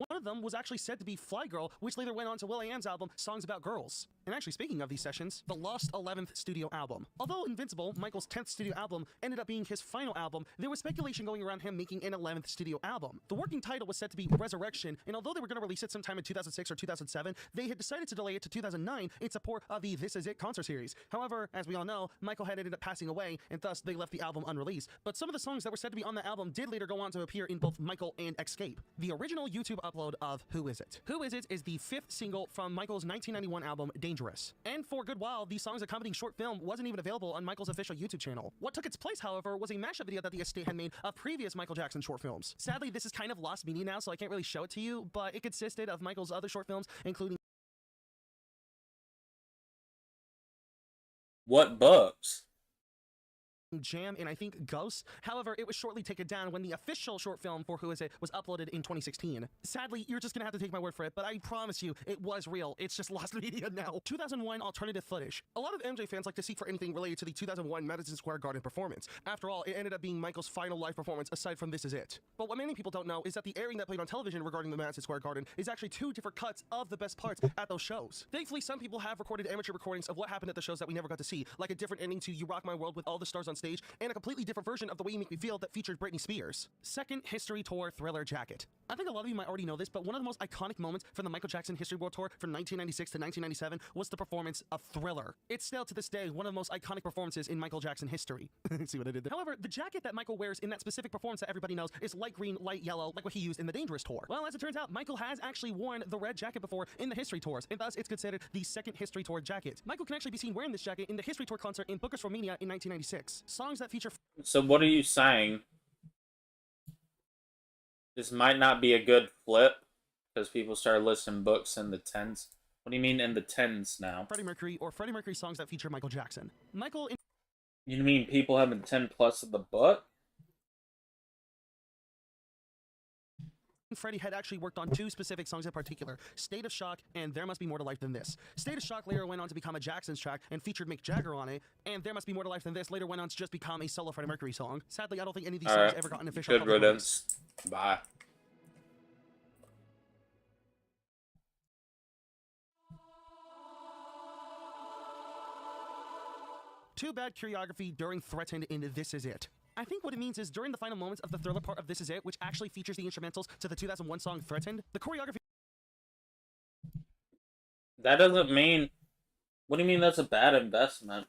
one of them was actually said to be Fly Girl, which later went on to will.i.am's album, Songs About Girls. And actually, speaking of these sessions, the Lost 11th studio album. Although Invincible, Michael's 10th studio album, ended up being his final album, there was speculation going around him making an 11th studio album. The working title was said to be Resurrection, and although they were going to release it sometime in 2006 or 2007, they had decided to delay it to 2009 in support of the This Is It concert series. However, as we all know, Michael had ended up passing away, and thus they left the album unreleased. But some of the songs that were said to be on the album did later go on to appear in both Michael and Escape. The original YouTube upload of Who Is It? Who Is It is the 5th single from Michael's 1991 album, Dangerous. And for a good while, the song's accompanying short film wasn't even available on Michael's official YouTube channel. What took its place, however, was a mashup video that the estate had made of previous Michael Jackson short films. Sadly, this is kind of lost media now, so I can't really show it to you, but it consisted of Michael's other short films, including What books? Jam and I think Ghost. However, it was shortly taken down when the official short film for Who Is It was uploaded in 2016. Sadly, you're just gonna have to take my word for it, but I promise you, it was real. It's just lost media now. 2001 alternative footage. A lot of MJ fans like to seek for anything related to the 2001 Madison Square Garden performance. After all, it ended up being Michael's final live performance aside from This Is It. But what many people don't know is that the airing that played on television regarding the Madison Square Garden is actually 2 different cuts of the best parts at those shows. Thankfully, some people have recorded amateur recordings of what happened at the shows that we never got to see, like a different ending to You Rock My World with all the stars on stage, and a completely different version of The Way You Make Me Feel that featured Britney Spears. Second History Tour Thriller jacket. I think a lot of you might already know this, but one of the most iconic moments from the Michael Jackson History World Tour from 1996 to 1997 was the performance of Thriller. It's still to this day one of the most iconic performances in Michael Jackson history. See what I did there? However, the jacket that Michael wears in that specific performance that everybody knows is light green, light yellow, like what he used in the Dangerous Tour. Well, as it turns out, Michael has actually worn the red jacket before in the History Tours, and thus it's considered the second History Tour jacket. Michael can actually be seen wearing this jacket in the History Tour concert in Bucharest, Romania in 1996. Songs that feature... So what are you saying? This might not be a good flip because people started listing books in the tens. What do you mean in the tens now? Freddie Mercury or Freddie Mercury songs that feature Michael Jackson. Michael... You mean people having 10 plus of the book? Freddie had actually worked on 2 specific songs in particular, State of Shock and There Must Be More to Life Than This. State of Shock later went on to become a Jackson's track and featured Mick Jagger on it, and There Must Be More to Life Than This later went on to just become a solo Freddie Mercury song. Sadly, I don't think any of these songs ever got an official Good riddance. Bye. Too bad choreography during Threatened in This Is It. I think what it means is during the final moments of the Thriller part of This Is It, which actually features the instrumentals to the 2001 song Threatened, the choreography That doesn't mean. What do you mean that's a bad investment?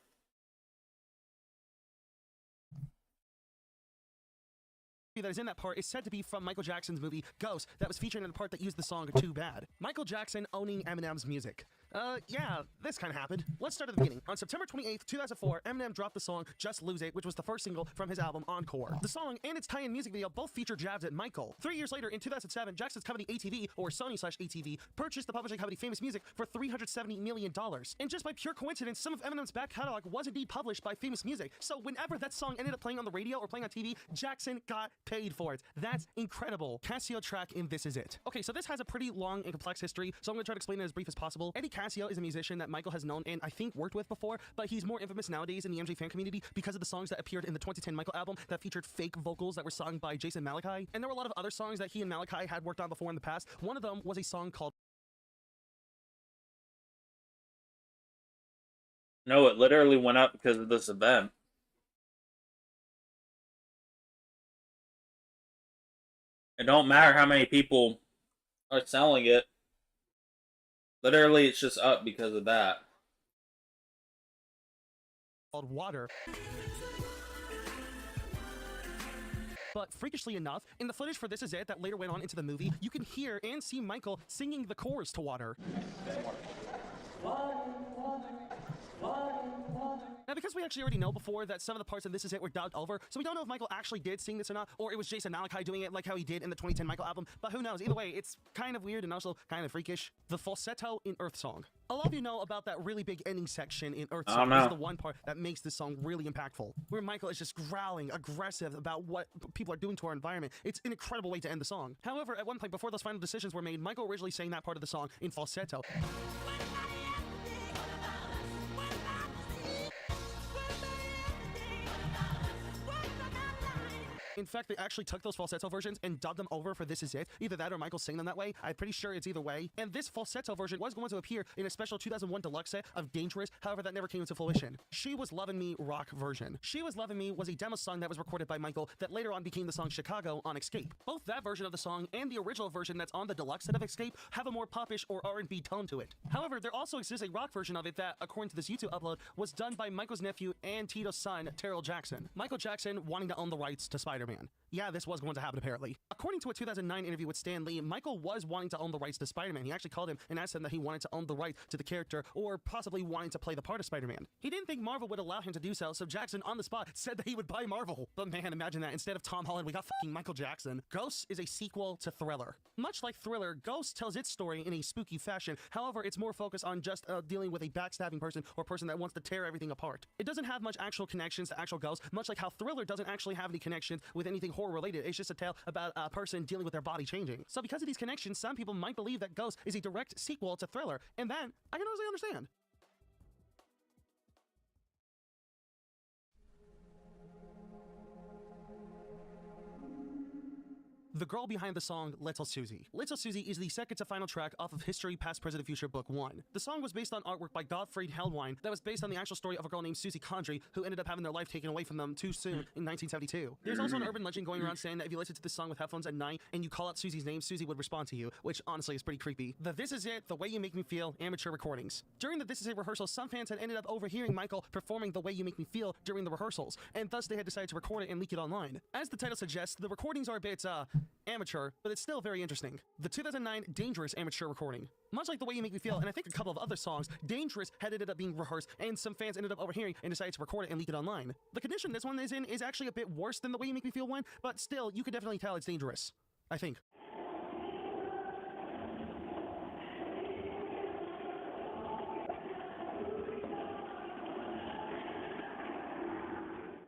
That is in that part is said to be from Michael Jackson's movie Ghost that was featured in the part that used the song Too Bad. Michael Jackson owning Eminem's music. Yeah, this kind of happened. Let's start at the beginning. On September 28th, 2004, Eminem dropped the song Just Lose It, which was the first single from his album Encore. The song and its tie-in music video both feature jabs at Michael. 3 years later, in 2007, Jackson's company ATV, or Sony/ATV, purchased the publishing company Famous Music for $370 million. And just by pure coincidence, some of Eminem's back catalog was indeed published by Famous Music. So whenever that song ended up playing on the radio or playing on TV, Jackson got paid for it. That's incredible. Casio track in This Is It. Okay, so this has a pretty long and complex history, so I'm going to try to explain it as brief as possible. Eddie Casio is a musician that Michael has known and I think worked with before, but he's more infamous nowadays in the MJ fan community because of the songs that appeared in the 2010 Michael album that featured fake vocals that were sung by Jason Malachi. And there were a lot of other songs that he and Malachi had worked on before in the past. One of them was a song called No, it literally went up because of this event. It don't matter how many people are selling it. Literally, it's just up because of that. called Water. But freakishly enough, in the footage for This Is It that later went on into the movie, you can hear and see Michael singing the chorus to Water. Now, because we actually already know before that some of the parts of This Is It were dubbed over, so we don't know if Michael actually did sing this or not, or it was Jason Malachi doing it like how he did in the 2010 Michael album, but who knows? Either way, it's kind of weird and also kind of freakish. The falsetto in Earth Song. A lot of you know about that really big ending section in Earth Song. This is the one part that makes this song really impactful, where Michael is just growling, aggressive about what people are doing to our environment. It's an incredible way to end the song. However, at one point before those final decisions were made, Michael originally sang that part of the song in falsetto. In fact, they actually took those falsetto versions and dubbed them over for This Is It. Either that or Michael sang them that way. I'm pretty sure it's either way. And this falsetto version was going to appear in a special 2001 deluxe set of Dangerous. However, that never came into fruition. She Was Lovin' Me rock version. She Was Lovin' Me was a demo song that was recorded by Michael that later on became the song Chicago on Escape. Both that version of the song and the original version that's on the deluxe set of Escape have a more popish or R&B tone to it. However, there also exists a rock version of it that, according to this YouTube upload, was done by Michael's nephew and Tito's son, Terrell Jackson. Michael Jackson wanting to own the rights to Spider-Man. Yeah, this was going to happen apparently. According to a 2009 interview with Stan Lee, Michael was wanting to own the rights to Spider-Man. He actually called him and asked him that he wanted to own the right to the character or possibly wanting to play the part of Spider-Man. He didn't think Marvel would allow him to do so, so Jackson on the spot said that he would buy Marvel. But man, imagine that. Instead of Tom Holland, we got fucking Michael Jackson. Ghost is a sequel to Thriller. Much like Thriller, Ghost tells its story in a spooky fashion. However, it's more focused on just dealing with a backstabbing person or person that wants to tear everything apart. It doesn't have much actual connections to actual Ghost, much like how Thriller doesn't actually have any connections with anything horror related. It's just a tale about a person dealing with their body changing. So because of these connections, some people might believe that Ghost is a direct sequel to Thriller, and that I can honestly understand. The girl behind the song, Little Susie. Little Susie is the second to final track off of History, Past, Present, Future Book 1. The song was based on artwork by Gottfried Hellwine that was based on the actual story of a girl named Susie Condry who ended up having their life taken away from them too soon in 1972. There's also an urban legend going around saying that if you listen to this song with headphones at night and you call out Susie's name, Susie would respond to you, which honestly is pretty creepy. The This Is It, The Way You Make Me Feel amateur recordings. During the This Is It rehearsals, some fans had ended up overhearing Michael performing The Way You Make Me Feel during the rehearsals, and thus they had decided to record it and leak it online. As the title suggests, the recordings are a bit, amateur, but it's still very interesting. The 2009 Dangerous amateur recording. Much like The Way You Make Me Feel, and I think a couple of other songs, Dangerous had ended up being rehearsed, and some fans ended up overhearing and decided to record it and leak it online. The condition this one is in is actually a bit worse than The Way You Make Me Feel one, but still, you could definitely tell it's dangerous. I think.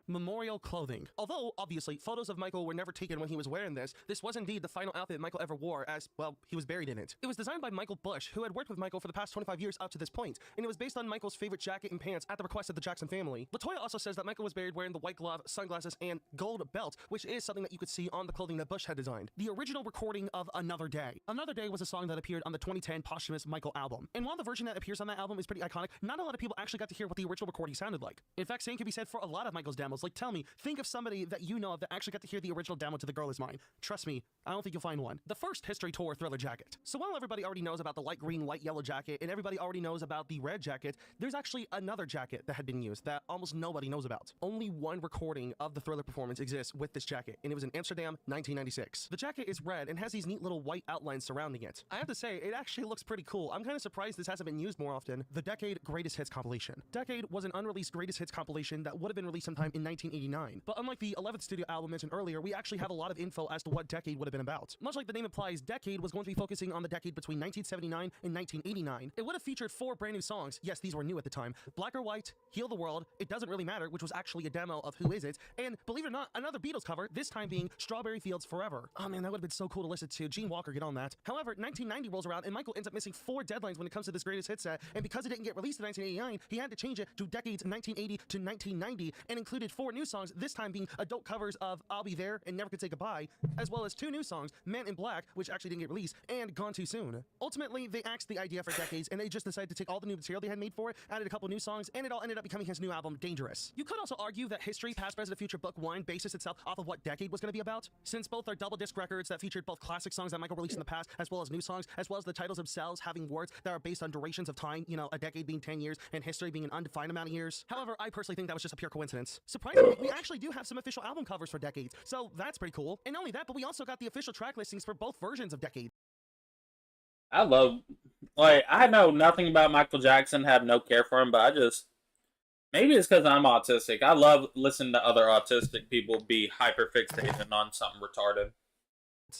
Memorial clothing. Although, obviously, photos of Michael were never taken when he was wearing this, this was indeed the final outfit Michael ever wore as, well, he was buried in it. It was designed by Michael Bush, who had worked with Michael for the past 25 years up to this point, and it was based on Michael's favorite jacket and pants at the request of the Jackson family. LaToya also says that Michael was buried wearing the white glove, sunglasses, and gold belt, which is something that you could see on the clothing that Bush had designed. The original recording of Another Day. Another Day was a song that appeared on the 2010 posthumous Michael album. And while the version that appears on that album is pretty iconic, not a lot of people actually got to hear what the original recording sounded like. In fact, same can be said for a lot of Michael's demos, demos. Like, tell me, think of somebody that you know of that actually got to hear the original demo to The Girl Is Mine. Trust me, I don't think you'll find one. The first History Tour Thriller jacket. So while everybody already knows about the light green, light yellow jacket, and everybody already knows about the red jacket, there's actually another jacket that had been used that almost nobody knows about. Only one recording of the Thriller performance exists with this jacket, and it was in Amsterdam, 1996. The jacket is red and has these neat little white outlines surrounding it. I have to say, it actually looks pretty cool. I'm kind of surprised this hasn't been used more often. The Decade Greatest Hits compilation. Decade was an unreleased Greatest Hits compilation that would have been released sometime in 1989. But unlike the 11th studio album mentioned earlier, we actually have a lot of info as to what Decade would have been about. Much like the name implies, Decade was going to be focusing on the decade between 1979 and 1989. It would have featured 4 brand new songs. Yes, these were new at the time. Black or White, Heal the World, It Doesn't Really Matter, which was actually a demo of Who Is It, and believe it or not, another Beatles cover, this time being Strawberry Fields Forever. Oh man, that would have been so cool to listen to. Gene Walker, get on that. However, 1990 rolls around and Michael ends up missing 4 deadlines when it comes to this Greatest Hit set, and because it didn't get released in 1989, he had to change it to decades 1980 to 1990 and included 4 new songs, this time being adult covers of I'll Be There and Never Could Say Goodbye, as well as 2 new songs, Men in Black, which actually didn't get released, and Gone Too Soon. Ultimately, they axed the idea for Decades, and they just decided to take all the new material they had made for it, added a couple new songs, and it all ended up becoming his new album, Dangerous. You could also argue that History, Past, Present, Future Book 1 bases itself off of what Decade was going to be about, since both are double disc records that featured both classic songs that Michael released in the past, as well as new songs, as well as the titles themselves having words that are based on durations of time, you know, a decade being 10 years, and history being an undefined amount of years. However, I personally think that was just a pure coincidence. Surprisingly, we actually do have some official album covers for Decades, so that's pretty cool. And not only that, but we also got the official track listings for both versions of Decade. I love, like, I know nothing about Michael Jackson, have no care for him, but I just, maybe it's because I'm autistic. I love listening to other autistic people be hyper fixated on something retarded.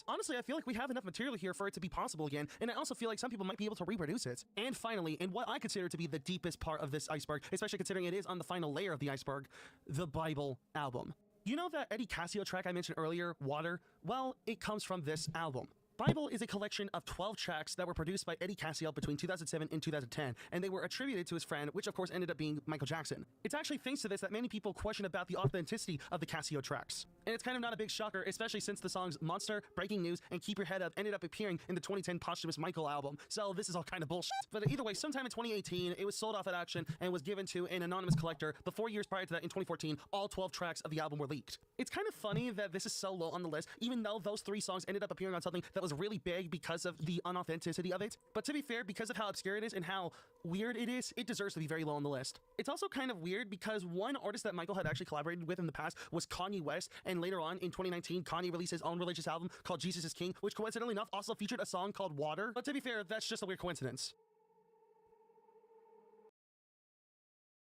Honestly, I feel like we have enough material here for it to be possible again, and I also feel like some people might be able to reproduce it. And finally, in what I consider to be the deepest part of this iceberg, especially considering it is on the final layer of the iceberg, the Bible album. You know that Eddie Casio track I mentioned earlier, Water? Well, it comes from this album. Bible is a collection of 12 tracks that were produced by Eddie Casio between 2007 and 2010, and they were attributed to his friend, which of course ended up being Michael Jackson. It's actually thanks to this that many people question about the authenticity of the Casio tracks. And it's kind of not a big shocker, especially since the songs Monster, Breaking News, and Keep Your Head Up ended up appearing in the 2010 posthumous Michael album, so this is all kind of bullshit. But either way, sometime in 2018, it was sold off at auction and was given to an anonymous collector, but 4 years prior to that, in 2014, all 12 tracks of the album were leaked. It's kind of funny that this is so low on the list, even though those 3 songs ended up appearing on something that was really big because of the unauthenticity of it. But to be fair, because of how obscure it is and how weird it is, it deserves to be very low on the list. It's also kind of weird because one artist that Michael had actually collaborated with in the past was Kanye West, and later on in 2019, Kanye released his own religious album called Jesus is King, which coincidentally enough also featured a song called Water. But to be fair, that's just a weird coincidence.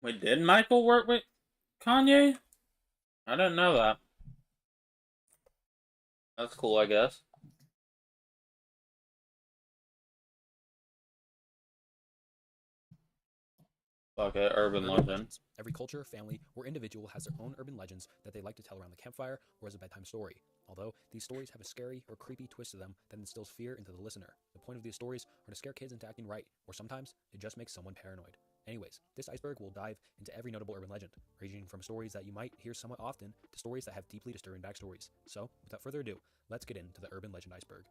Wait, did Michael work with Kanye? I didn't know that. That's cool, I guess. Okay, urban legend. Every culture, family, or individual has their own urban legends that they like to tell around the campfire or as a bedtime story. Although, these stories have a scary or creepy twist to them that instills fear into the listener. The point of these stories are to scare kids into acting right, or sometimes it just makes someone paranoid. Anyways, this iceberg will dive into every notable urban legend, ranging from stories that you might hear somewhat often to stories that have deeply disturbing backstories. So, without further ado, let's get into the urban legend iceberg.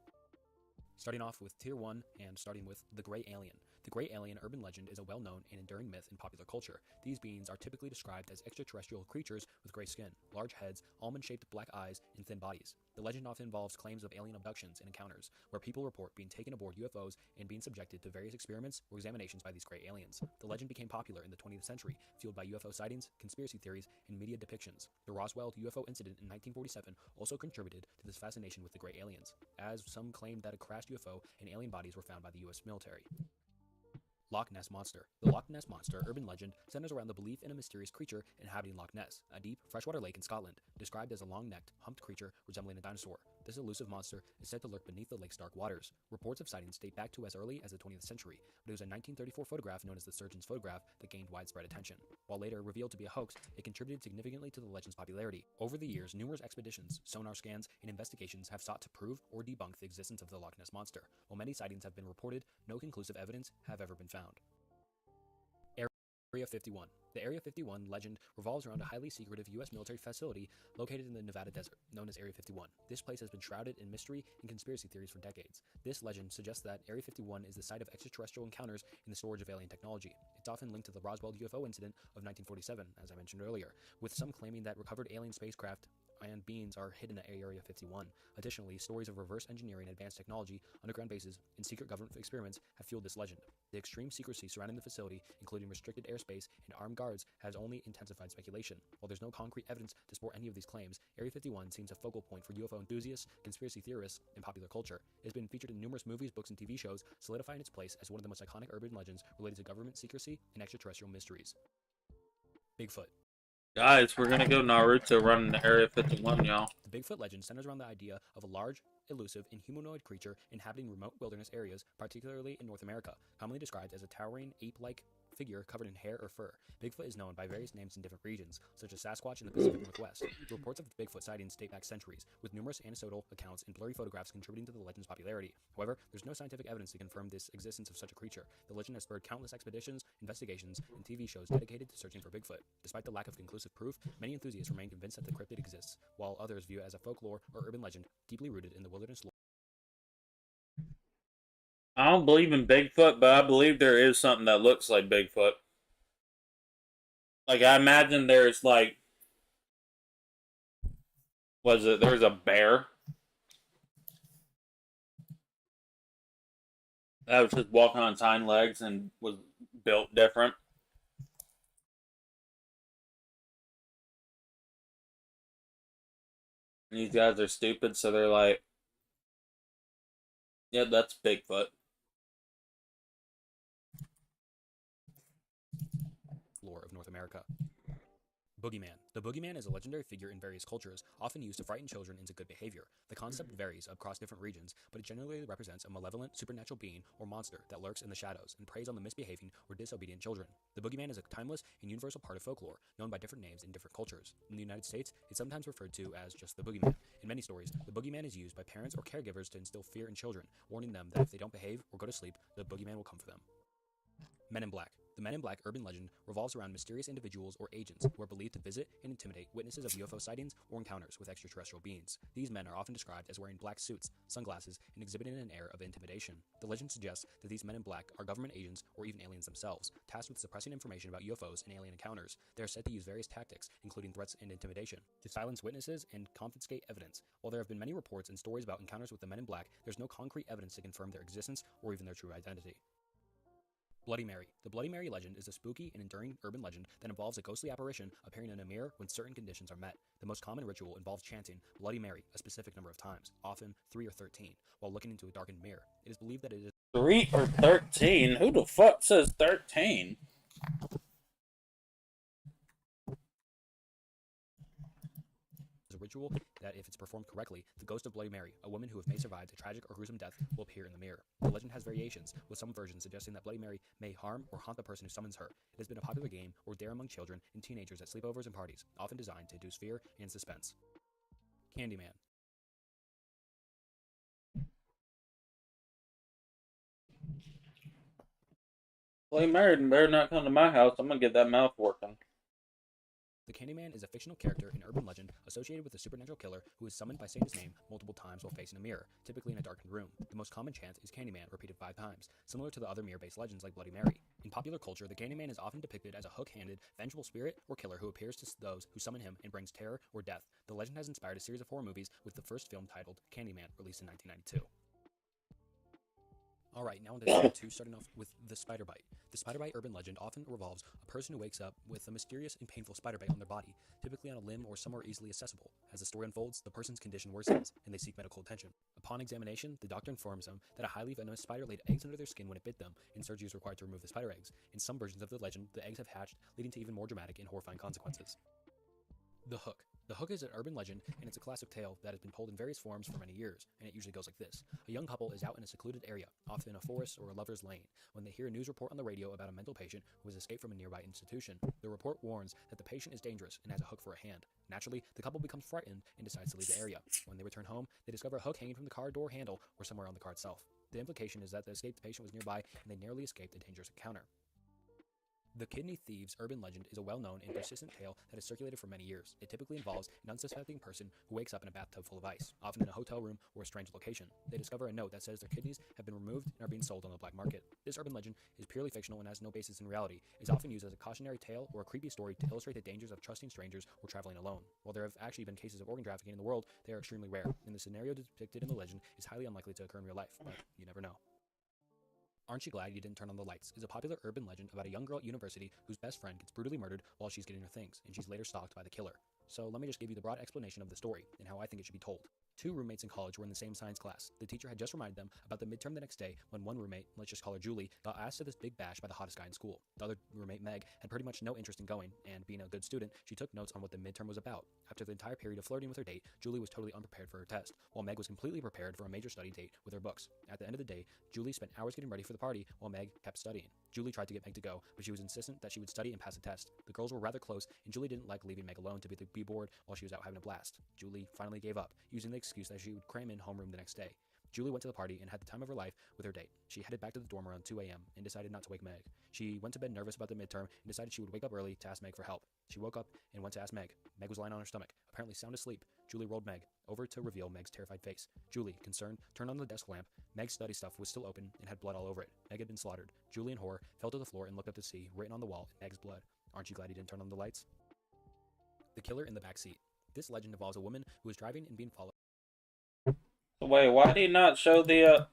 Starting off with Tier 1 and starting with the Gray Alien. The Gray Alien urban legend is a well-known and enduring myth in popular culture. These beings are typically described as extraterrestrial creatures with gray skin, large heads, almond-shaped black eyes, and thin bodies. The legend often involves claims of alien abductions and encounters, where people report being taken aboard UFOs and being subjected to various experiments or examinations by these gray aliens. The legend became popular in the 20th century, fueled by UFO sightings, conspiracy theories, and media depictions. The Roswell UFO incident in 1947 also contributed to this fascination with the gray aliens, as some claimed that a crashed UFO and alien bodies were found by the US military. Loch Ness Monster. The Loch Ness Monster urban legend centers around the belief in a mysterious creature inhabiting Loch Ness, a deep, freshwater lake in Scotland, described as a long-necked, humped creature resembling a dinosaur. This elusive monster is said to lurk beneath the lake's dark waters. Reports of sightings date back to as early as the 20th century, but it was a 1934 photograph known as the Surgeon's Photograph that gained widespread attention. While later revealed to be a hoax, it contributed significantly to the legend's popularity. Over the years, numerous expeditions, sonar scans, and investigations have sought to prove or debunk the existence of the Loch Ness Monster. While many sightings have been reported, no conclusive evidence have ever been found. Area 51. The Area 51 legend revolves around a highly secretive U.S. military facility located in the Nevada desert, known as Area 51. This place has been shrouded in mystery and conspiracy theories for decades. This legend suggests that Area 51 is the site of extraterrestrial encounters in the storage of alien technology. It's often linked to the Roswell UFO incident of 1947, as I mentioned earlier, with some claiming that recovered alien spacecraft and beings are hidden at Area 51. Additionally, stories of reverse engineering advanced technology, underground bases, and secret government experiments have fueled this legend. The extreme secrecy surrounding the facility, including restricted airspace and armed guards, has only intensified speculation. While there's no concrete evidence to support any of these claims, Area 51 seems a focal point for UFO enthusiasts, conspiracy theorists, and popular culture. It has been featured in numerous movies, books, and TV shows, solidifying its place as one of the most iconic urban legends related to government secrecy and extraterrestrial mysteries. Bigfoot. Guys, we're gonna go Naruto running to Area 51, y'all. The Bigfoot legend centers around the idea of a large, elusive, and humanoid creature inhabiting remote wilderness areas, particularly in North America, commonly described as a towering, ape-like figure covered in hair or fur. Bigfoot is known by various names in different regions, such as Sasquatch in the Pacific Northwest. The reports of Bigfoot sightings date back centuries, with numerous anecdotal accounts and blurry photographs contributing to the legend's popularity. However, there's no scientific evidence to confirm the existence of such a creature. The legend has spurred countless expeditions, investigations, and TV shows dedicated to searching for Bigfoot. Despite the lack of conclusive proof, many enthusiasts remain convinced that the cryptid exists, while others view it as a folklore or urban legend deeply rooted in the wilderness lore. I don't believe in Bigfoot, but I believe there is something that looks like Bigfoot. Like, I imagine there's, like, there's a bear that was just walking on its hind legs and was built different. And these guys are stupid, so they're like, yeah, that's Bigfoot. Lore of North America. Boogeyman. The boogeyman is a legendary figure in various cultures, often used to frighten children into good behavior. The concept varies across different regions, but it generally represents a malevolent, supernatural being or monster that lurks in the shadows and preys on the misbehaving or disobedient children. The boogeyman is a timeless and universal part of folklore, known by different names in different cultures. In the United States, it's sometimes referred to as just the boogeyman. In many stories, the boogeyman is used by parents or caregivers to instill fear in children, warning them that if they don't behave or go to sleep, the boogeyman will come for them. Men in Black. The Men in Black urban legend revolves around mysterious individuals or agents who are believed to visit and intimidate witnesses of UFO sightings or encounters with extraterrestrial beings. These men are often described as wearing black suits, sunglasses, and exhibiting an air of intimidation. The legend suggests that these Men in Black are government agents or even aliens themselves, tasked with suppressing information about UFOs and alien encounters. They are said to use various tactics, including threats and intimidation, to silence witnesses and confiscate evidence. While there have been many reports and stories about encounters with the Men in Black, there's no concrete evidence to confirm their existence or even their true identity. Bloody Mary. The Bloody Mary legend is a spooky and enduring urban legend that involves a ghostly apparition appearing in a mirror when certain conditions are met. The most common ritual involves chanting Bloody Mary a specific number of times, often 3 or 13, while looking into a darkened mirror. It is believed that it is 3 or 13? Who the fuck says 13? a ritual that, if it's performed correctly, the ghost of Bloody Mary, a woman who may survive a tragic or gruesome death, will appear in the mirror. The legend has variations, with some versions suggesting that Bloody Mary may harm or haunt the person who summons her. It has been a popular game or dare among children and teenagers at sleepovers and parties, often designed to induce fear and suspense. Candyman. Bloody Mary better not come to my house. I'm gonna get that mouth working. The Candyman is a fictional character in urban legend associated with a supernatural killer who is summoned by saying his name multiple times while facing a mirror, typically in a darkened room. The most common chant is Candyman, repeated 5 times, similar to the other mirror-based legends like Bloody Mary. In popular culture, the Candyman is often depicted as a hook-handed, vengeful spirit or killer who appears to those who summon him and brings terror or death. The legend has inspired a series of horror movies, with the first film titled Candyman, released in 1992. Alright, now on to part 2, starting off with the spider bite. The spider bite urban legend often revolves a person who wakes up with a mysterious and painful spider bite on their body, typically on a limb or somewhere easily accessible. As the story unfolds, the person's condition worsens, and they seek medical attention. Upon examination, the doctor informs them that a highly venomous spider laid eggs under their skin when it bit them, and surgery is required to remove the spider eggs. In some versions of the legend, the eggs have hatched, leading to even more dramatic and horrifying consequences. The Hook. The Hook is an urban legend, and it's a classic tale that has been told in various forms for many years, and it usually goes like this. A young couple is out in a secluded area, often in a forest or a lover's lane, when they hear a news report on the radio about a mental patient who has escaped from a nearby institution. The report warns that the patient is dangerous and has a hook for a hand. Naturally, the couple becomes frightened and decides to leave the area. When they return home, they discover a hook hanging from the car door handle or somewhere on the car itself. The implication is that the escaped patient was nearby, and they narrowly escaped a dangerous encounter. The kidney thieves urban legend is a well-known and persistent tale that has circulated for many years. It typically involves an unsuspecting person who wakes up in a bathtub full of ice, often in a hotel room or a strange location. They discover a note that says their kidneys have been removed and are being sold on the black market. This urban legend is purely fictional and has no basis in reality. It is often used as a cautionary tale or a creepy story to illustrate the dangers of trusting strangers or traveling alone. While there have actually been cases of organ trafficking in the world, they are extremely rare, and the scenario depicted in the legend is highly unlikely to occur in real life, but you never know. Aren't You Glad You Didn't Turn on the Lights is a popular urban legend about a young girl at university whose best friend gets brutally murdered while she's getting her things, and she's later stalked by the killer. So let me just give you the broad explanation of the story and how I think it should be told. Two roommates in college were in the same science class. The teacher had just reminded them about the midterm the next day when one roommate, let's just call her Julie, got asked to this big bash by the hottest guy in school. The other roommate, Meg, had pretty much no interest in going, and being a good student, she took notes on what the midterm was about. After the entire period of flirting with her date, Julie was totally unprepared for her test, while Meg was completely prepared for a major study date with her books. At the end of the day, Julie spent hours getting ready for the party while Meg kept studying. Julie tried to get Meg to go, but she was insistent that she would study and pass the test. The girls were rather close, and Julie didn't like leaving Meg alone to be bored while she was out having a blast. Julie finally gave up, using the excuse that she would cram in homeroom the next day. Julie went to the party and had the time of her life with her date. She headed back to the dorm around 2 a.m. and decided not to wake Meg. She went to bed nervous about the midterm and decided she would wake up early to ask Meg for help. She woke up and went to ask Meg. Meg was lying on her stomach, apparently sound asleep. Julie rolled Meg over to reveal Meg's terrified face. Julie, concerned, turned on the desk lamp. Meg's study stuff was still open and had blood all over it. Meg had been slaughtered. Julie, in horror, fell to the floor and looked up to see, written on the wall, Meg's blood. Aren't you glad you didn't turn on the lights? The killer in the back seat. This legend involves a woman who was driving and being followed. Wait, why did he not show the,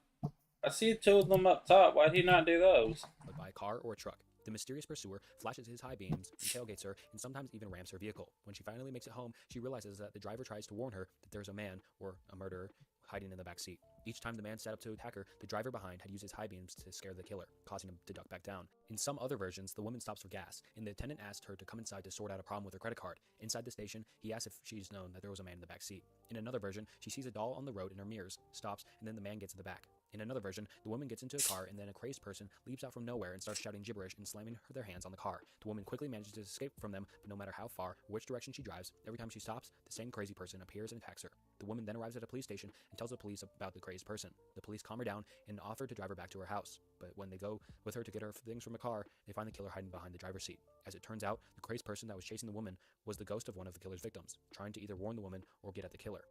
I see two of them up top. Why did he not do those? By a car or a truck. The mysterious pursuer flashes his high beams and tailgates her and sometimes even rams her vehicle. When she finally makes it home, she realizes that the driver tries to warn her that there's a man, or a murderer, hiding in the back seat. Each time the man set up to attack her, the driver behind had used his high beams to scare the killer, causing him to duck back down. In some other versions, the woman stops for gas, and the attendant asked her to come inside to sort out a problem with her credit card. Inside the station, he asks if she's known that there was a man in the back seat. In another version, she sees a doll on the road in her mirrors, stops, and then the man gets in the back. In another version, the woman gets into a car and then a crazed person leaps out from nowhere and starts shouting gibberish and slamming their hands on the car. The woman quickly manages to escape from them, but no matter how far or which direction she drives, every time she stops, the same crazy person appears and attacks her. The woman then arrives at a police station and tells the police about the crazed person. The police calm her down and offer to drive her back to her house, but when they go with her to get her things from a car, they find the killer hiding behind the driver's seat. As it turns out, the crazed person that was chasing the woman was the ghost of one of the killer's victims, trying to either warn the woman or get at the killer.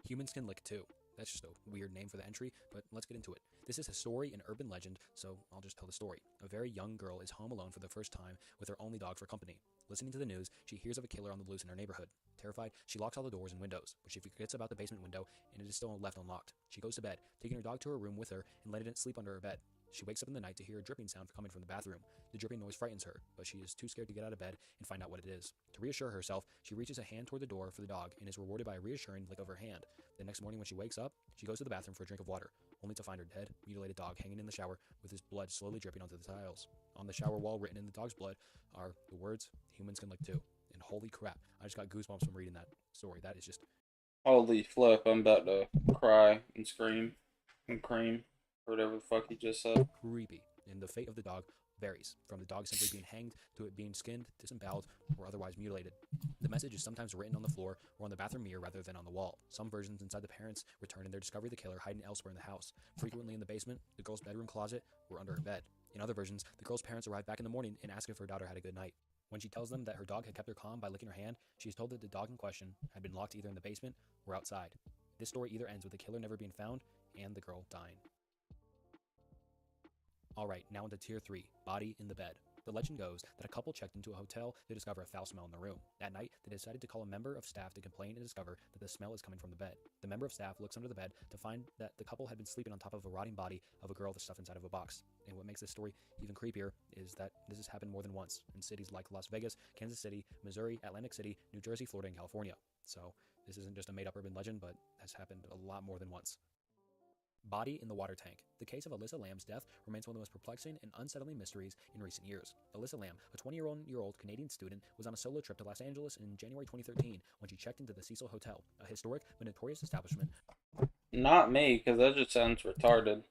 Humans Can Lick Too. That's just a weird name for the entry, but let's get into it. This is a story and urban legend, so I'll just tell the story. A very young girl is home alone for the first time with her only dog for company. Listening to the news, she hears of a killer on the loose in her neighborhood. Terrified, she locks all the doors and windows, but she forgets about the basement window, and it is still left unlocked. She goes to bed, taking her dog to her room with her and letting it sleep under her bed. She wakes up in the night to hear a dripping sound coming from the bathroom. The dripping noise frightens her, but she is too scared to get out of bed and find out what it is. To reassure herself, she reaches a hand toward the door for the dog and is rewarded by a reassuring lick of her hand. The next morning when she wakes up, she goes to the bathroom for a drink of water, only to find her dead, mutilated dog hanging in the shower with his blood slowly dripping onto the tiles. On the shower wall, written in the dog's blood, are the words, "Humans can lick too." And holy crap, I just got goosebumps from reading that story. That is just... Holy flip, I'm about to cry and scream and cream, or whatever the fuck he just said. Creepy. And the fate of the dog varies, from the dog simply being hanged to it being skinned, disemboweled, or otherwise mutilated. The message is sometimes written on the floor or on the bathroom mirror rather than on the wall. Some versions inside the parents return in their discovery of the killer hiding elsewhere in the house, frequently in the basement, the girl's bedroom closet, or under her bed. In other versions, the girl's parents arrive back in the morning and ask if her daughter had a good night. When she tells them that her dog had kept her calm by licking her hand, she is told that the dog in question had been locked either in the basement or outside. This story either ends with the killer never being found and the girl dying. Alright, now into Tier 3, Body in the Bed. The legend goes that a couple checked into a hotel to discover a foul smell in the room. At night, they decided to call a member of staff to complain and discover that the smell is coming from the bed. The member of staff looks under the bed to find that the couple had been sleeping on top of a rotting body of a girl that's stuffed inside of a box. And what makes this story even creepier is that this has happened more than once in cities like Las Vegas, Kansas City, Missouri, Atlantic City, New Jersey, Florida, and California. So this isn't just a made-up urban legend, but has happened a lot more than once. Body in the water tank. The case of Alyssa Lamb's death remains one of the most perplexing and unsettling mysteries in recent years. Alyssa Lamb, a 20-year-old Canadian student, was on a solo trip to Los Angeles in January 2013 when she checked into the Cecil Hotel, a historic but notorious establishment. Not me, because that just sounds retarded.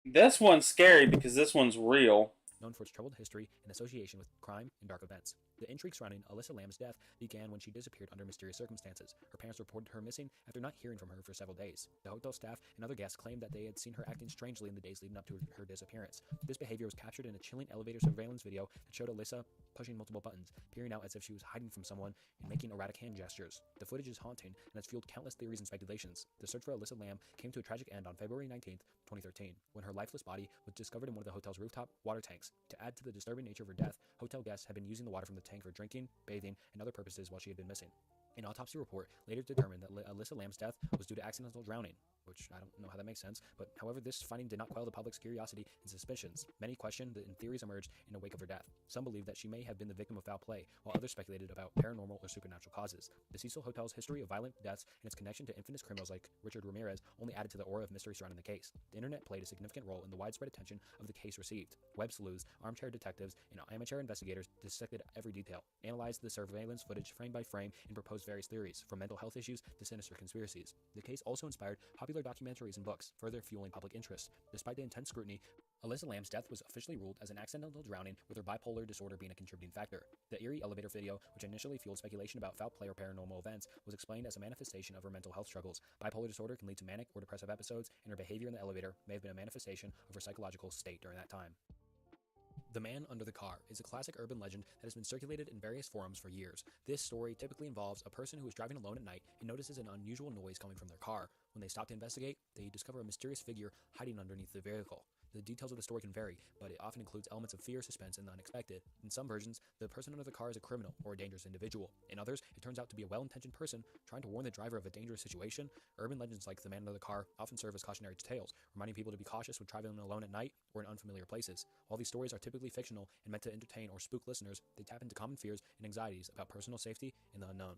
This one's scary because this one's real. known for its troubled history and association with crime and dark events. The intrigue surrounding Alyssa Lamb's death began when she disappeared under mysterious circumstances. Her parents reported her missing after not hearing from her for several days. The hotel staff and other guests claimed that they had seen her acting strangely in the days leading up to her disappearance. This behavior was captured in a chilling elevator surveillance video that showed Alyssa pushing multiple buttons, peering out as if she was hiding from someone, and making erratic hand gestures. The footage is haunting and has fueled countless theories and speculations. The search for Alyssa Lamb came to a tragic end on February 19, 2013, when her lifeless body was discovered in one of the hotel's rooftop water tanks. To add to the disturbing nature of her death, hotel guests had been using the water from the tank for drinking, bathing, and other purposes while she had been missing. An autopsy report later determined that Alyssa Lamb's death was due to accidental drowning, which I don't know how that makes sense, but however, this finding did not quell the public's curiosity and suspicions. Many questioned and theories emerged in the wake of her death. Some believed that she may have been the victim of foul play, while others speculated about paranormal or supernatural causes. The Cecil Hotel's history of violent deaths and its connection to infamous criminals like Richard Ramirez only added to the aura of mystery surrounding the case. The internet played a significant role in the widespread attention of the case received. Web sleuths, armchair detectives, and amateur investigators dissected every detail, analyzed the surveillance footage frame by frame, and proposed various theories, from mental health issues to sinister conspiracies. The case also inspired popular documentaries and books, further fueling public interest. Despite the intense scrutiny, Alyssa Lamb's death was officially ruled as an accidental drowning, with her bipolar disorder being a contributing factor. The eerie elevator video, which initially fueled speculation about foul play or paranormal events, was explained as a manifestation of her mental health struggles. Bipolar disorder can lead to manic or depressive episodes, and her behavior in the elevator may have been a manifestation of her psychological state during that time. The Man Under the Car is a classic urban legend that has been circulated in various forums for years. This story typically involves a person who is driving alone at night and notices an unusual noise coming from their car. When they stop to investigate, they discover a mysterious figure hiding underneath the vehicle. The details of the story can vary, but it often includes elements of fear, suspense, and the unexpected. In some versions, the person under the car is a criminal or a dangerous individual. In others, it turns out to be a well-intentioned person trying to warn the driver of a dangerous situation. Urban legends like the Man Under the Car often serve as cautionary tales, reminding people to be cautious when traveling alone at night or in unfamiliar places. While these stories are typically fictional and meant to entertain or spook listeners, they tap into common fears and anxieties about personal safety and the unknown.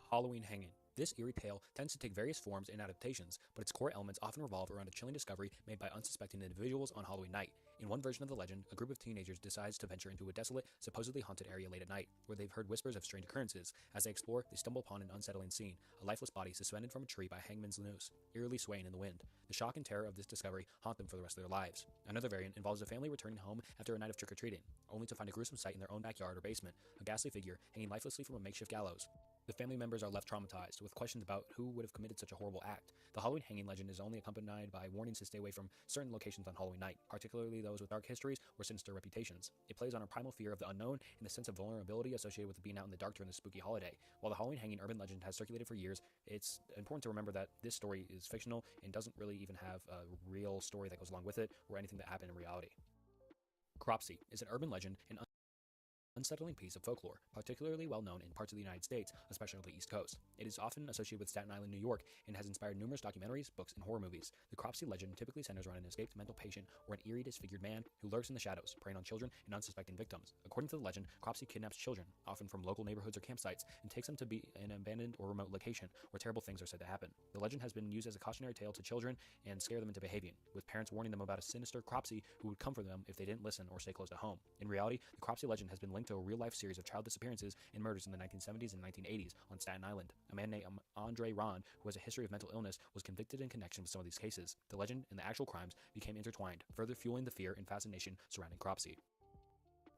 Halloween Hanging. This eerie tale tends to take various forms and adaptations, but its core elements often revolve around a chilling discovery made by unsuspecting individuals on Halloween night. In one version of the legend, a group of teenagers decides to venture into a desolate, supposedly haunted area late at night, where they've heard whispers of strange occurrences. As they explore, they stumble upon an unsettling scene, a lifeless body suspended from a tree by a hangman's noose, eerily swaying in the wind. The shock and terror of this discovery haunt them for the rest of their lives. Another variant involves a family returning home after a night of trick-or-treating, only to find a gruesome sight in their own backyard or basement, a ghastly figure hanging lifelessly from a makeshift gallows. The family members are left traumatized, with questions about who would have committed such a horrible act. The Halloween hanging legend is only accompanied by warnings to stay away from certain locations on Halloween night, particularly those with dark histories or sinister reputations. It plays on our primal fear of the unknown and the sense of vulnerability associated with being out in the dark during the spooky holiday. While the Halloween hanging urban legend has circulated for years, it's important to remember that this story is fictional and doesn't really even have a real story that goes along with it or anything that happened in reality. Cropsey is an urban legend and unsettling piece of folklore, particularly well known in parts of the United States, especially on the East Coast. It is often associated with Staten Island, New York, and has inspired numerous documentaries, books, and horror movies. The Cropsey legend typically centers around an escaped mental patient or an eerie, disfigured man who lurks in the shadows, preying on children and unsuspecting victims. According to the legend, Cropsey kidnaps children, often from local neighborhoods or campsites, and takes them to be an abandoned or remote location where terrible things are said to happen. The legend has been used as a cautionary tale to children and scare them into behaving, with parents warning them about a sinister Cropsey who would come for them if they didn't listen or stay close to home. In reality, the Cropsey legend has been linked to a real-life series of child disappearances and murders in the 1970s and 1980s on Staten Island. A man named Andre Ron, who has a history of mental illness, was convicted in connection with some of these cases. The legend and the actual crimes became intertwined, further fueling the fear and fascination surrounding Cropsey.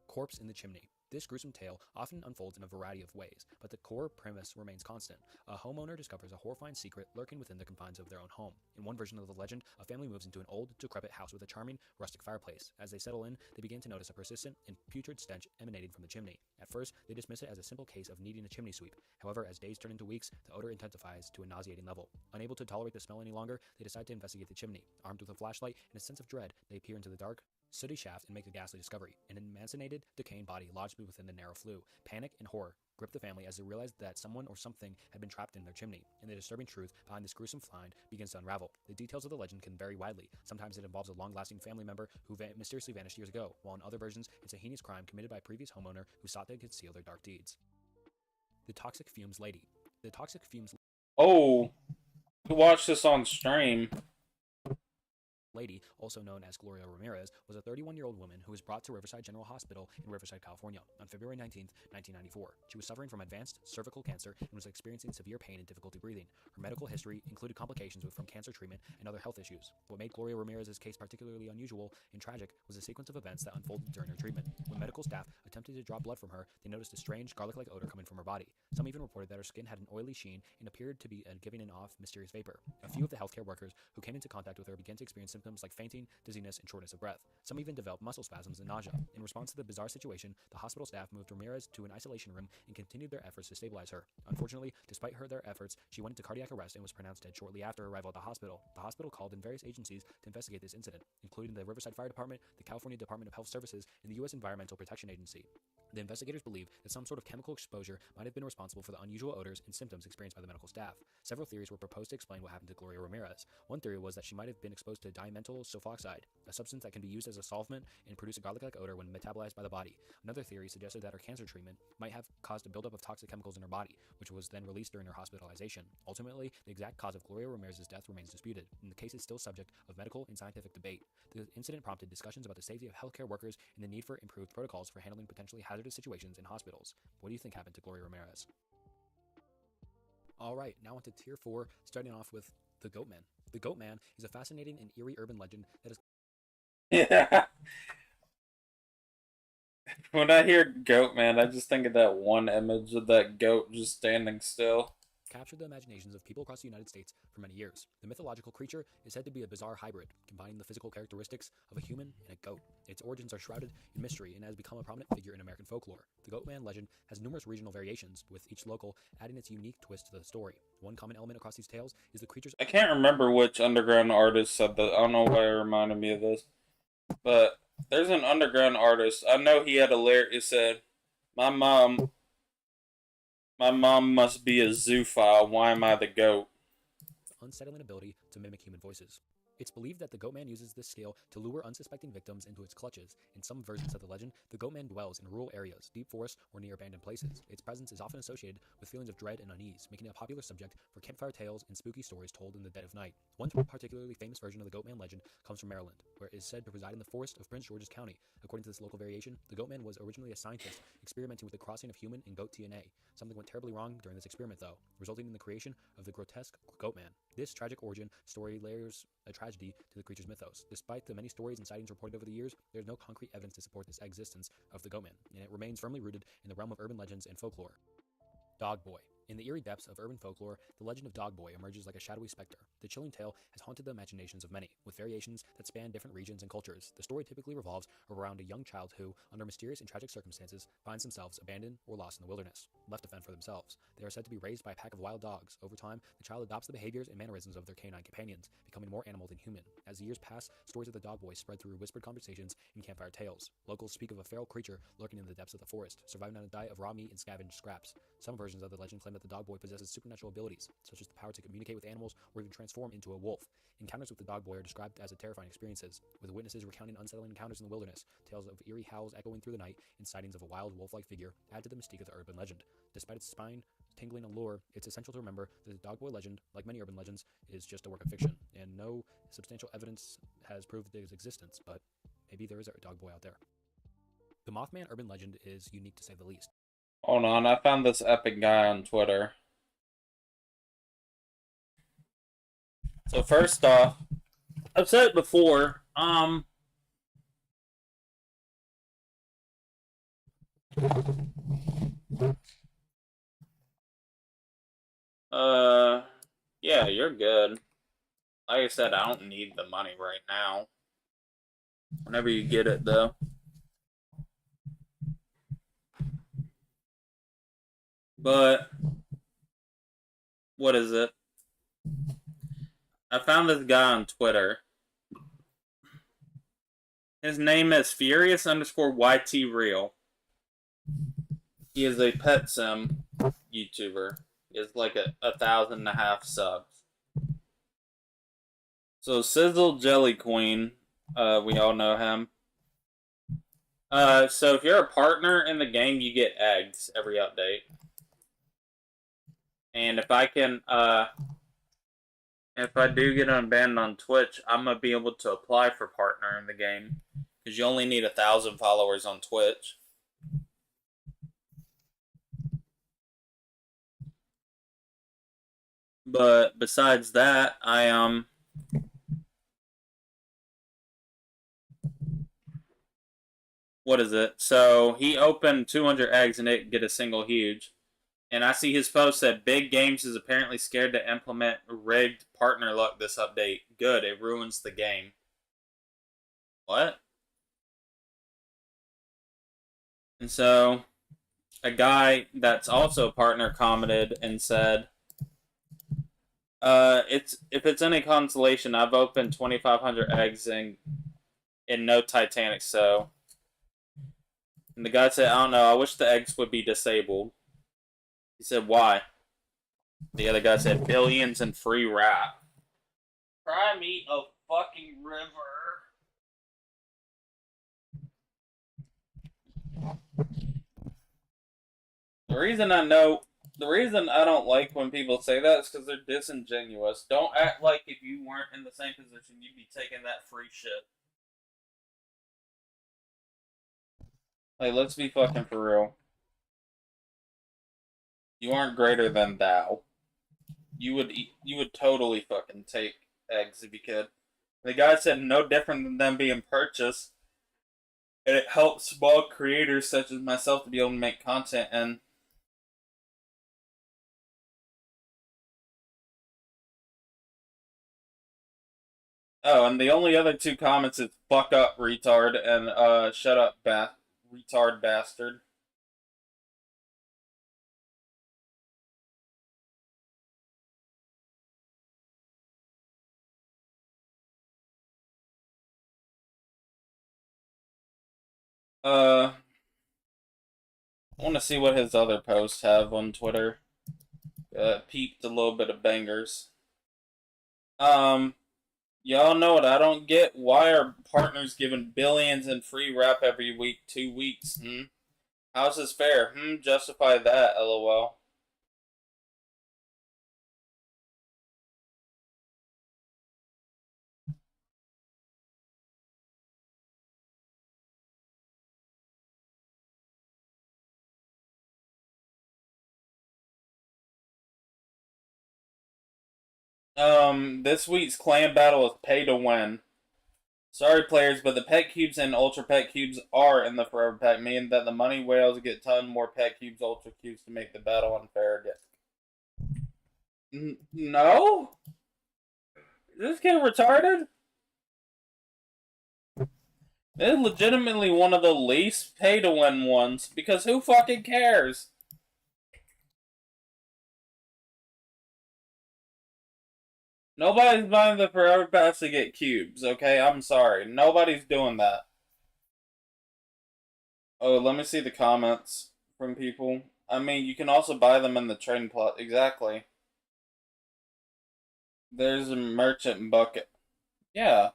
Corpse in the Chimney. This gruesome tale often unfolds in a variety of ways, but the core premise remains constant. A homeowner discovers a horrifying secret lurking within the confines of their own home. In one version of the legend, a family moves into an old, decrepit house with a charming, rustic fireplace. As they settle in, they begin to notice a persistent and putrid stench emanating from the chimney. At first, they dismiss it as a simple case of needing a chimney sweep. However, as days turn into weeks, the odor intensifies to a nauseating level. Unable to tolerate the smell any longer, they decide to investigate the chimney. Armed with a flashlight and a sense of dread, they peer into the dark, sooty shaft and make a ghastly discovery: an emaciated, decaying body lodged within the narrow flue. Panic and horror grip the family as they realize that someone or something had been trapped in their chimney, and the disturbing truth behind this gruesome find begins to unravel. The details of the legend can vary widely. Sometimes it involves a long-lasting family member who mysteriously vanished years ago, while in other versions, it's a heinous crime committed by a previous homeowner who sought to conceal their dark deeds. The Toxic Fumes Lady. The Toxic Fumes Oh, who watched this on stream? Lady, also known as Gloria Ramirez, was a 31-year-old woman who was brought to Riverside General Hospital in Riverside, California on February 19, 1994. She was suffering from advanced cervical cancer and was experiencing severe pain and difficulty breathing. Her medical history included complications from cancer treatment and other health issues. What made Gloria Ramirez's case particularly unusual and tragic was the sequence of events that unfolded during her treatment. When medical staff attempted to draw blood from her, they noticed a strange garlic-like odor coming from her body. Some even reported that her skin had an oily sheen and appeared to be giving an off mysterious vapor. A few of the healthcare workers who came into contact with her began to experience symptoms like fainting, dizziness, and shortness of breath. Some even developed muscle spasms and nausea. In response to the bizarre situation, the hospital staff moved Ramirez to an isolation room and continued their efforts to stabilize her. Unfortunately, despite their efforts, she went into cardiac arrest and was pronounced dead shortly after her arrival at the hospital. The hospital called in various agencies to investigate this incident, including the Riverside Fire Department, the California Department of Health Services, and the U.S. Environmental Protection Agency. The investigators believe that some sort of chemical exposure might have been responsible for the unusual odors and symptoms experienced by the medical staff. Several theories were proposed to explain what happened to Gloria Ramirez. One theory was that she might have been exposed to dimethyl sulfoxide, a substance that can be used as a solvent and produce a garlic-like odor when metabolized by the body. Another theory suggested that her cancer treatment might have caused a buildup of toxic chemicals in her body, which was then released during her hospitalization. Ultimately, the exact cause of Gloria Ramirez's death remains disputed, and the case is still subject of medical and scientific debate. The incident prompted discussions about the safety of healthcare workers and the need for improved protocols for handling potentially hazardous situations in hospitals. What do you think happened to Gloria Ramirez? Alright, now on to Tier 4, starting off with the Goat Man. The Goat Man is a fascinating and eerie urban legend that is... Yeah. When I hear Goat Man, I just think of that one image of that goat just standing still. captured the imaginations of people across the United States for many years. The mythological creature is said to be a bizarre hybrid, combining the physical characteristics of a human and a goat. Its origins are shrouded in mystery and has become a prominent figure in American folklore. The Goat Man legend has numerous regional variations, with each local adding its unique twist to the story. One common element across these tales is the creature's... I can't remember which underground artist said that. I don't know why it reminded me of this. But there's an underground artist. I know he had a lyric that said, My mom must be a zoophile. Why am I the goat? unsettling ability to mimic human voices. It's believed that the Goatman uses this skill to lure unsuspecting victims into its clutches. In some versions of the legend, the Goatman dwells in rural areas, deep forests, or near abandoned places. Its presence is often associated with feelings of dread and unease, making it a popular subject for campfire tales and spooky stories told in the dead of night. One particularly famous version of the Goatman legend comes from Maryland, where it is said to reside in the forest of Prince George's County. According to this local variation, the Goatman was originally a scientist experimenting with the crossing of human and goat DNA. Something went terribly wrong during this experiment, though, resulting in the creation of the grotesque Goatman. This tragic origin story layers a tragedy to the creature's mythos. Despite the many stories and sightings reported over the years, there is no concrete evidence to support this existence of the Goatman, and it remains firmly rooted in the realm of urban legends and folklore. Dog Boy. In the eerie depths of urban folklore, the legend of Dog Boy emerges like a shadowy specter. The chilling tale has haunted the imaginations of many, with variations that span different regions and cultures. The story typically revolves around a young child who, under mysterious and tragic circumstances, finds themselves abandoned or lost in the wilderness, left to fend for themselves. They are said to be raised by a pack of wild dogs. Over time, the child adopts the behaviors and mannerisms of their canine companions, becoming more animal than human. As the years pass, stories of the Dog Boy spread through whispered conversations and campfire tales. Locals speak of a feral creature lurking in the depths of the forest, surviving on a diet of raw meat and scavenged scraps. Some versions of the legend claim that the Dog Boy possesses supernatural abilities, such as the power to communicate with animals or even transform into a wolf. Encounters with the Dog Boy are described as terrifying experiences, with witnesses recounting unsettling encounters in the wilderness. Tales of eerie howls echoing through the night and sightings of a wild wolf-like figure add to the mystique of the urban legend. Despite its spine-tingling allure, it's essential to remember that the Dog Boy legend, like many urban legends, is just a work of fiction, and no substantial evidence has proved its existence, but maybe there is a Dog Boy out there. The Mothman urban legend is unique to say the least. Hold on, I found this epic guy on Twitter. So first off, I've said it before, yeah, you're good. Like I said, I don't need the money right now. Whenever you get it, though. But, what is it? I found this guy on Twitter. His name is Furious_YT Real. He is a pet sim YouTuber. He has like 1,500 subs. So Sizzle Jelly Queen, we all know him. So if you're a partner in the game, you get eggs every update. And if if I do get unbanned on Twitch, I'm gonna be able to apply for partner in the game because you only need 1,000 followers on Twitch. But besides that, what is it? So he opened 200 eggs and didn't get a single huge. And I see his post that Big Games is apparently scared to implement rigged partner luck this update. Good, it ruins the game. What? And so a guy that's also a partner commented and said, if it's any consolation, I've opened 2,500 eggs in no Titanic, so. And the guy said, I don't know, I wish the eggs would be disabled. He said, why? The other guy said, billions in free rap. Cry me a fucking river. The reason I don't like when people say that is because they're disingenuous. Don't act like if you weren't in the same position, you'd be taking that free shit. Like, let's be fucking for real. You aren't greater than thou. You would totally fucking take eggs if you could. The guy said no different than them being purchased. And it helps small creators such as myself to be able to make content and oh, and the only other two comments is fuck up retard and shut up retard bastard. I want to see what his other posts have on Twitter. Peeped a little bit of bangers. Y'all know what I don't get? Why are partners given billions in free rap every week, 2 weeks? How's this fair? Justify that, lol. This week's clan battle is pay to win. Sorry, players, but the pet cubes and ultra pet cubes are in the forever pack, meaning that the money whales get a ton more pet cubes, ultra cubes to make the battle unfair again. No? Is this kid retarded? It's legitimately one of the least pay to win ones, because who fucking cares? Nobody's buying the forever pass to get cubes, okay? I'm sorry. Nobody's doing that. Oh, let me see the comments from people. I mean, you can also buy them in the trading plot. Exactly. There's a merchant bucket. Yeah.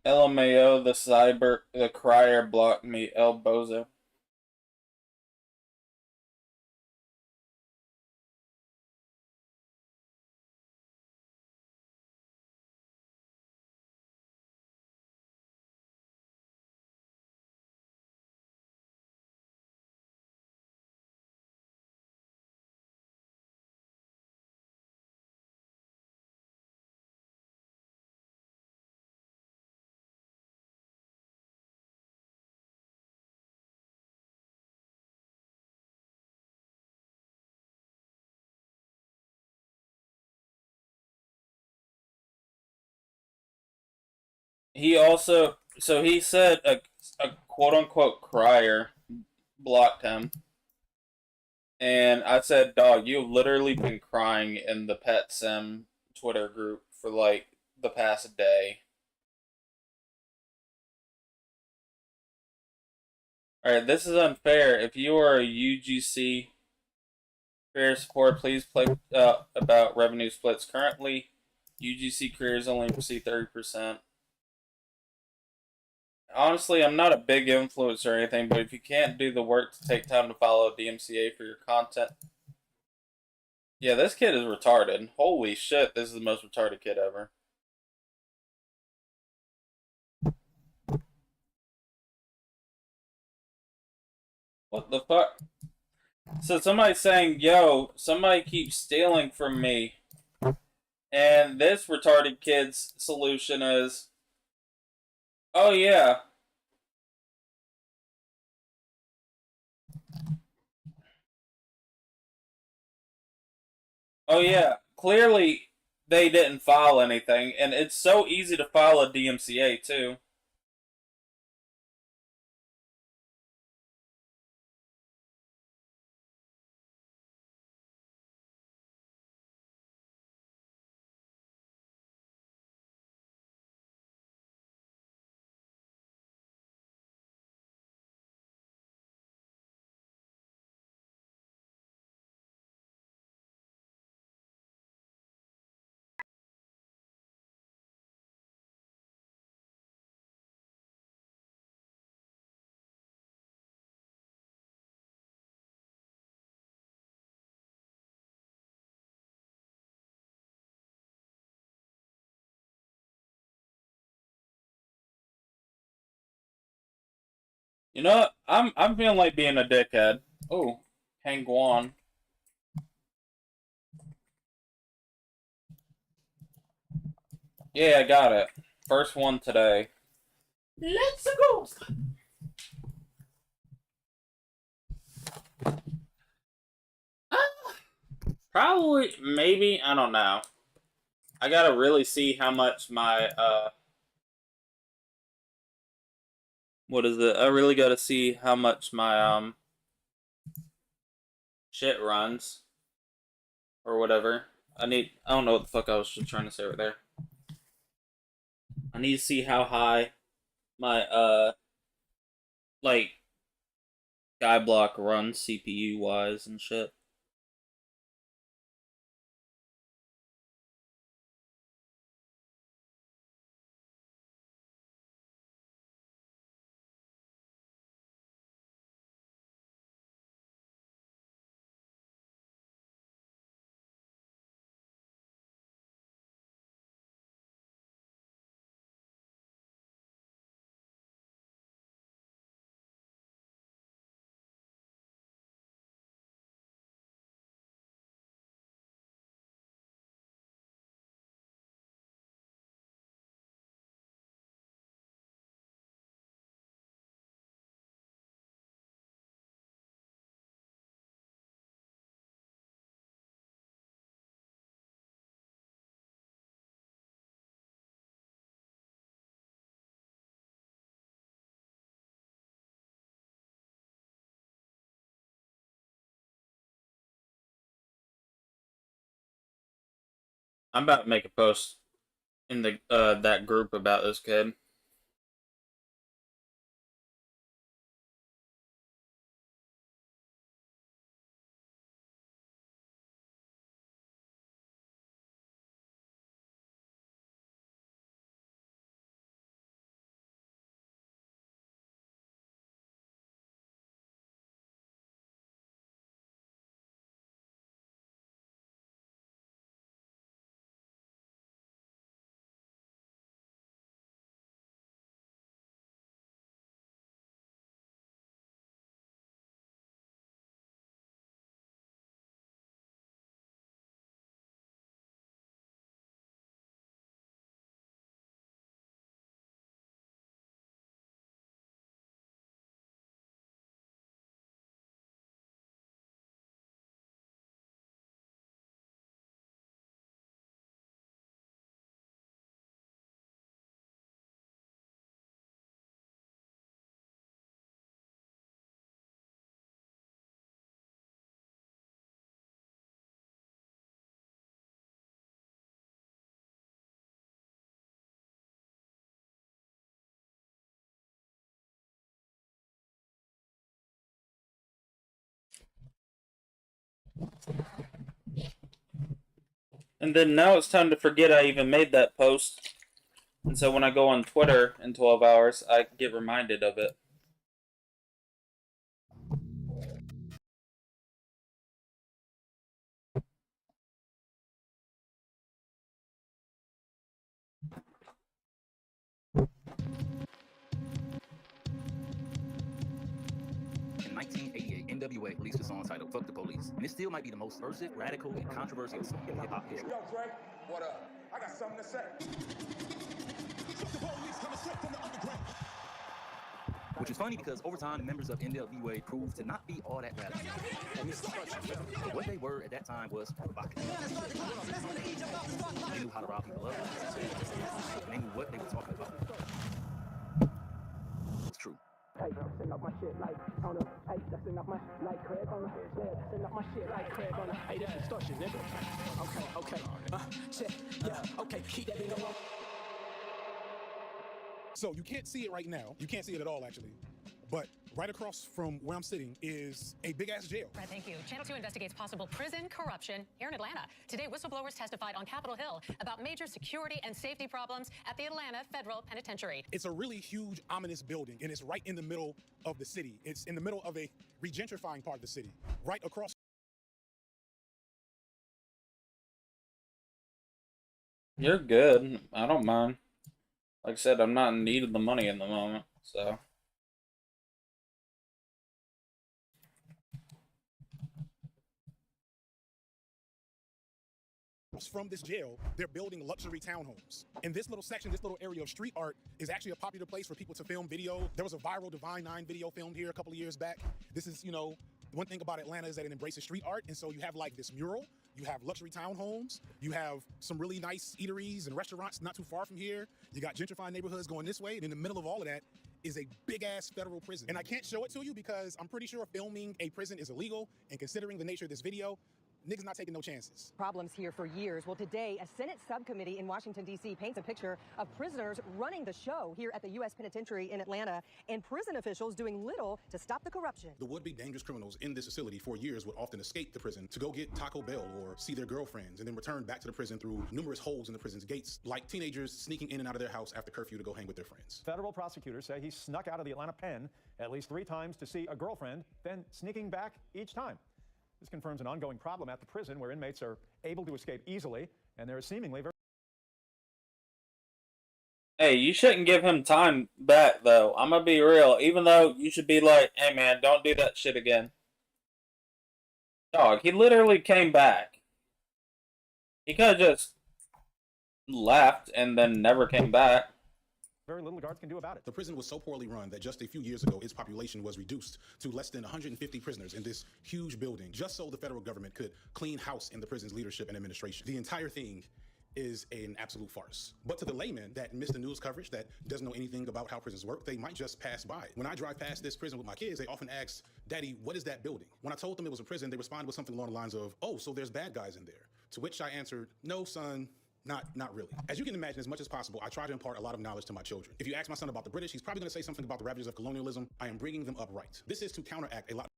LMAO, the crier blocked me, El Bozo. He also, so he said a quote unquote crier blocked him. And I said, dog, you've literally been crying in the Pet Sim Twitter group for like the past day. Alright, this is unfair. If you are a UGC career support, please play about revenue splits. Currently, UGC careers only receive 30%. honestly, I'm not a big influencer or anything, but if you can't do the work to take time to follow DMCA for your content, yeah, this kid is retarded. Holy shit, this is the most retarded kid ever. What the fuck? So somebody's saying, yo, somebody keeps stealing from me. And this retarded kid's solution is, oh yeah. Oh yeah. Clearly they didn't file anything, and it's so easy to file a DMCA too. You know what? I'm feeling like being a dickhead. Oh, Hang Guan. Yeah, I got it. First one today. Let's go. Probably, maybe, I don't know. I gotta really see how much my, what is it? I really gotta see how much my, shit runs. Or whatever. I don't know what the fuck I was just trying to say right there. I need to see how high my, like, Skyblock runs CPU wise and shit. I'm about to make a post in the that group about this kid. And then now it's time to forget I even made that post. And so when I go on Twitter in 12 hours, I get reminded of it. In 1988, NWA released a song titled Fuck the Police, and it still might be the most subversive, radical, and controversial song in hip-hop history. Yo, Dre, what up? I got something to say. Which is funny because over time, the members of NWA proved to not be all that radical. What they were at that time was provocative. They knew how to rile people up. They knew what they were talking about. It's true. Hey, send up my shit like on the. Hey, send up my like Craig on the. Yeah, send up my shit like Craig on the. Hey, that's extortion, nigga. Okay. Shit, yeah, okay. Keep that thing alone. So you can't see it right now. You can't see it at all, actually. But right across from where I'm sitting is a big-ass jail. Right, thank you. Channel 2 investigates possible prison corruption here in Atlanta. Today, whistleblowers testified on Capitol Hill about major security and safety problems at the Atlanta Federal Penitentiary. It's a really huge, ominous building, and it's right in the middle of the city. It's in the middle of a regentrifying part of the city, right across. You're good. I don't mind. Like I said, I'm not in need of the money in the moment, so. From this jail, they're building luxury townhomes. And this little section, this little area of street art is actually a popular place for people to film video. There was a viral Divine 9 video filmed here a couple of years back. This is, one thing about Atlanta is that it embraces street art. And so you have like this mural, you have luxury townhomes, you have some really nice eateries and restaurants not too far from here. You got gentrified neighborhoods going this way. And in the middle of all of that is a big ass federal prison. And I can't show it to you because I'm pretty sure filming a prison is illegal. And considering the nature of this video, niggas not taking no chances. Problems here for years. Well, today, a Senate subcommittee in Washington, D.C. paints a picture of prisoners running the show here at the U.S. Penitentiary in Atlanta and prison officials doing little to stop the corruption. The would-be dangerous criminals in this facility for years would often escape the prison to go get Taco Bell or see their girlfriends and then return back to the prison through numerous holes in the prison's gates, like teenagers sneaking in and out of their house after curfew to go hang with their friends. Federal prosecutors say he snuck out of the Atlanta pen at least 3 times to see a girlfriend, then sneaking back each time. This confirms an ongoing problem at the prison where inmates are able to escape easily, and there is seemingly very... Hey, you shouldn't give him time back, though. I'm gonna be real. Even though you should be like, hey man, don't do that shit again. Dog, he literally came back. He could have just left and then never came back. Very little the guards can do about it. The prison was so poorly run that just a few years ago, its population was reduced to less than 150 prisoners in this huge building, just so the federal government could clean house in the prison's leadership and administration. The entire thing is an absolute farce. But to the layman that missed the news coverage, that doesn't know anything about how prisons work, they might just pass by. When I drive past this prison with my kids, they often ask, Daddy, what is that building? When I told them it was a prison, they responded with something along the lines of, oh, so there's bad guys in there. To which I answered, no, son. Not really. As you can imagine, as much as possible, I try to impart a lot of knowledge to my children. If you ask my son about the British, he's probably going to say something about the ravages of colonialism. I am bringing them up right. This is to counteract a lot.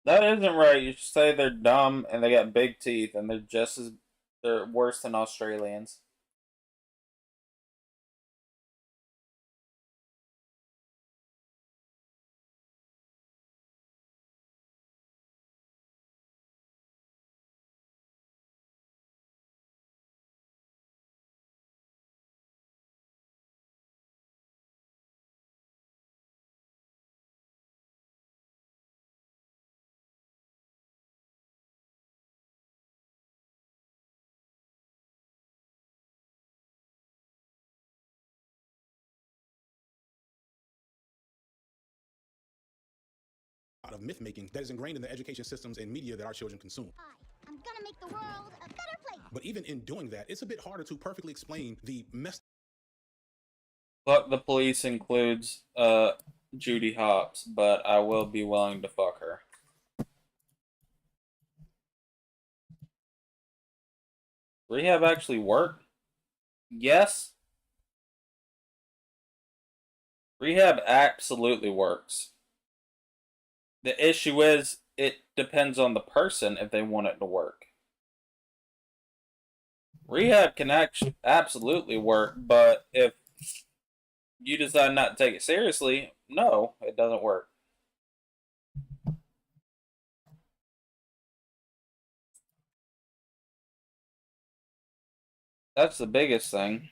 That isn't right. You should say they're dumb and they got big teeth and they're worse than Australians. Of myth making that is ingrained in the education systems and media that our children consume. I'm gonna make the world a better place. But even in doing that, it's a bit harder to perfectly explain the messed. Fuck the police includes Judy Hopps, but I will be willing to fuck her. Rehab actually worked? Yes. Rehab absolutely works. The issue is, it depends on the person if they want it to work. Rehab can actually absolutely work, but if you decide not to take it seriously, no, it doesn't work. That's the biggest thing.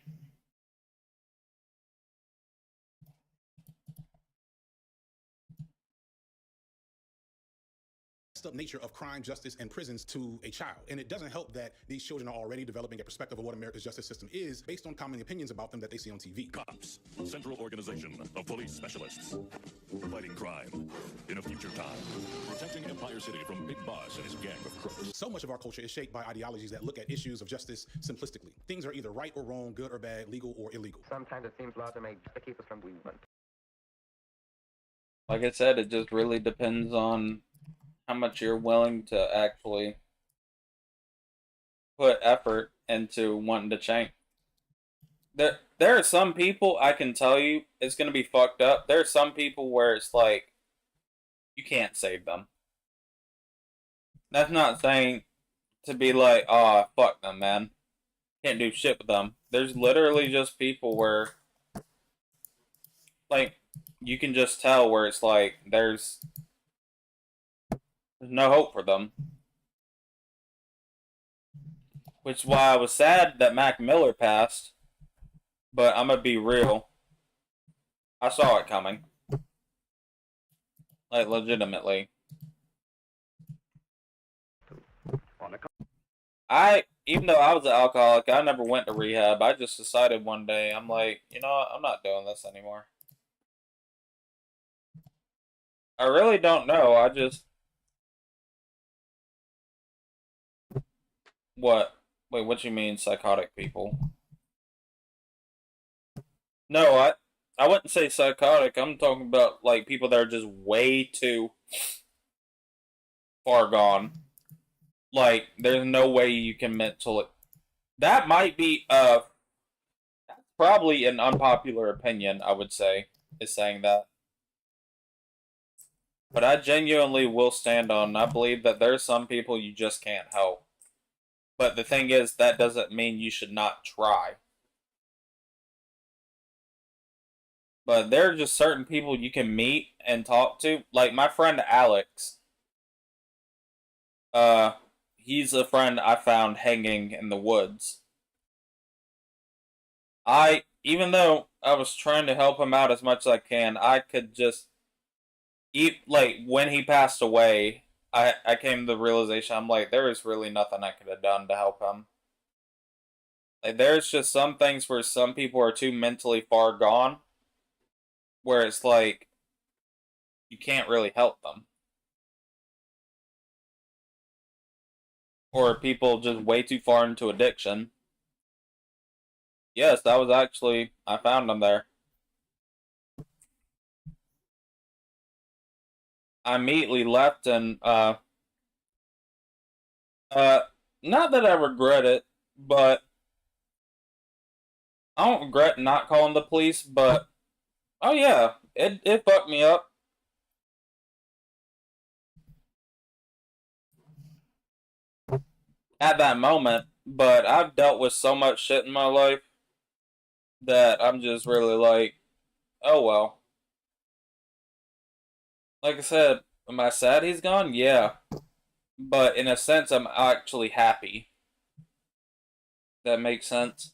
Up nature of crime, justice, and prisons to a child. And it doesn't help that these children are already developing a perspective of what America's justice system is based on common opinions about them that they see on TV. Cops, Central Organization of Police Specialists, fighting crime in a future time, protecting Empire City from Big Boss and his gang of crooks. So much of our culture is shaped by ideologies that look at issues of justice simplistically. Things are either right or wrong, good or bad, legal or illegal. Sometimes it seems laws are made to keep us from movement. Like I said, it just really depends on how much you're willing to actually put effort into wanting to change. There are some people, I can tell you, it's going to be fucked up. There are some people where it's like, you can't save them. That's not saying to be like, oh, fuck them, man. Can't do shit with them. There's literally just people where, like, you can just tell where it's like, there's no hope for them. Which is why I was sad that Mac Miller passed. But I'm gonna be real. I saw it coming. Like, legitimately. Even though I was an alcoholic, I never went to rehab. I just decided one day, I'm like, you know what, I'm not doing this anymore. I really don't know, I just... What? Wait, what you mean, psychotic people? No, I wouldn't say psychotic. I'm talking about, like, people that are just way too far gone. Like, there's no way you can mentally... That might be, probably an unpopular opinion, I would say, is saying that. But I genuinely will stand on, I believe that there's some people you just can't help. But the thing is, that doesn't mean you should not try. But there are just certain people you can meet and talk to. Like my friend Alex. He's a friend I found hanging in the woods. Even though I was trying to help him out as much as I can, I could just... Like, when he passed away... I came to the realization, I'm like, there is really nothing I could have done to help him. Like, there's just some things where some people are too mentally far gone, where it's like, you can't really help them. Or people just way too far into addiction. Yes, that was actually, I found him there. I immediately left and, not that I regret it, but I don't regret not calling the police, but, oh yeah, it fucked me up. At that moment, but I've dealt with so much shit in my life that I'm just really like, oh well. Like I said, am I sad he's gone? Yeah. But in a sense, I'm actually happy. That makes sense.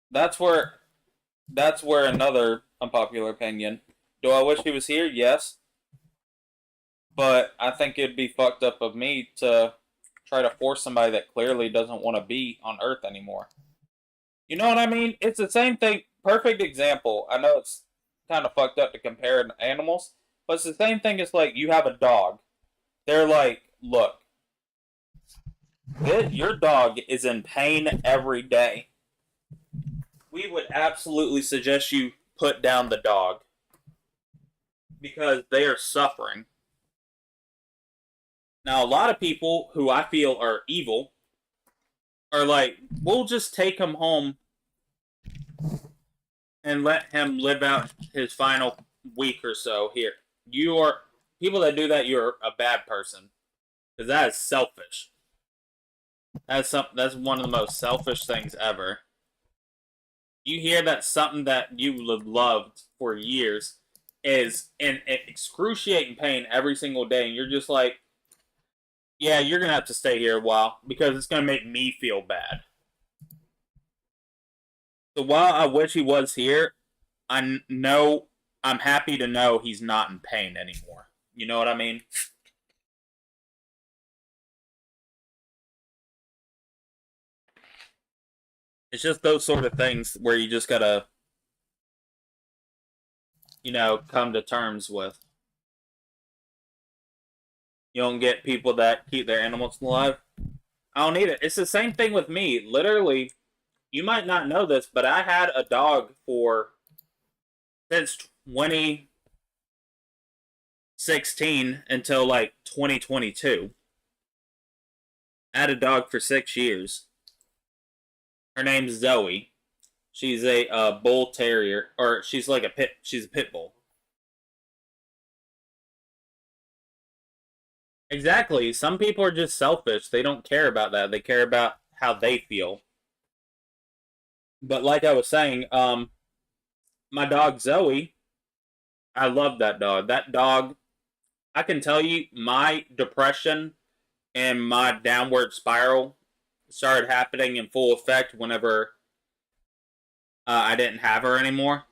That's where another unpopular opinion. Do I wish he was here? Yes. But I think it'd be fucked up of me to try to force somebody that clearly doesn't want to be on Earth anymore. You know what I mean? It's the same thing. Perfect example. I know it's kind of fucked up to compare animals, but it's the same thing as like you have a dog. They're like, look, your dog is in pain every day. We would absolutely suggest you put down the dog because they are suffering. Now, a lot of people who I feel are evil are like, we'll just take him home and let him live out his final week or so here. You are... People that do that, you're a bad person. Because that is selfish. That's one of the most selfish things ever. you hear that something that you have loved for years is in excruciating pain every single day, and you're just like, yeah, you're gonna have to stay here a while because it's gonna make me feel bad. So while I wish he was here, I know I'm happy to know he's not in pain anymore. You know what I mean? It's just those sort of things where you just gotta, come to terms with. You don't get people that keep their animals alive. I don't need it. It's the same thing with me. Literally, you might not know this, but I had a dog since 2016 until like 2022. I had a dog for 6 years. Her name's Zoe. She's a bull terrier, or she's like she's a pit bull. Exactly. Some people are just selfish. They don't care about that. They care about how they feel. But like I was saying, my dog Zoe, I love that dog. That dog, I can tell you, my depression and my downward spiral started happening in full effect whenever I didn't have her anymore.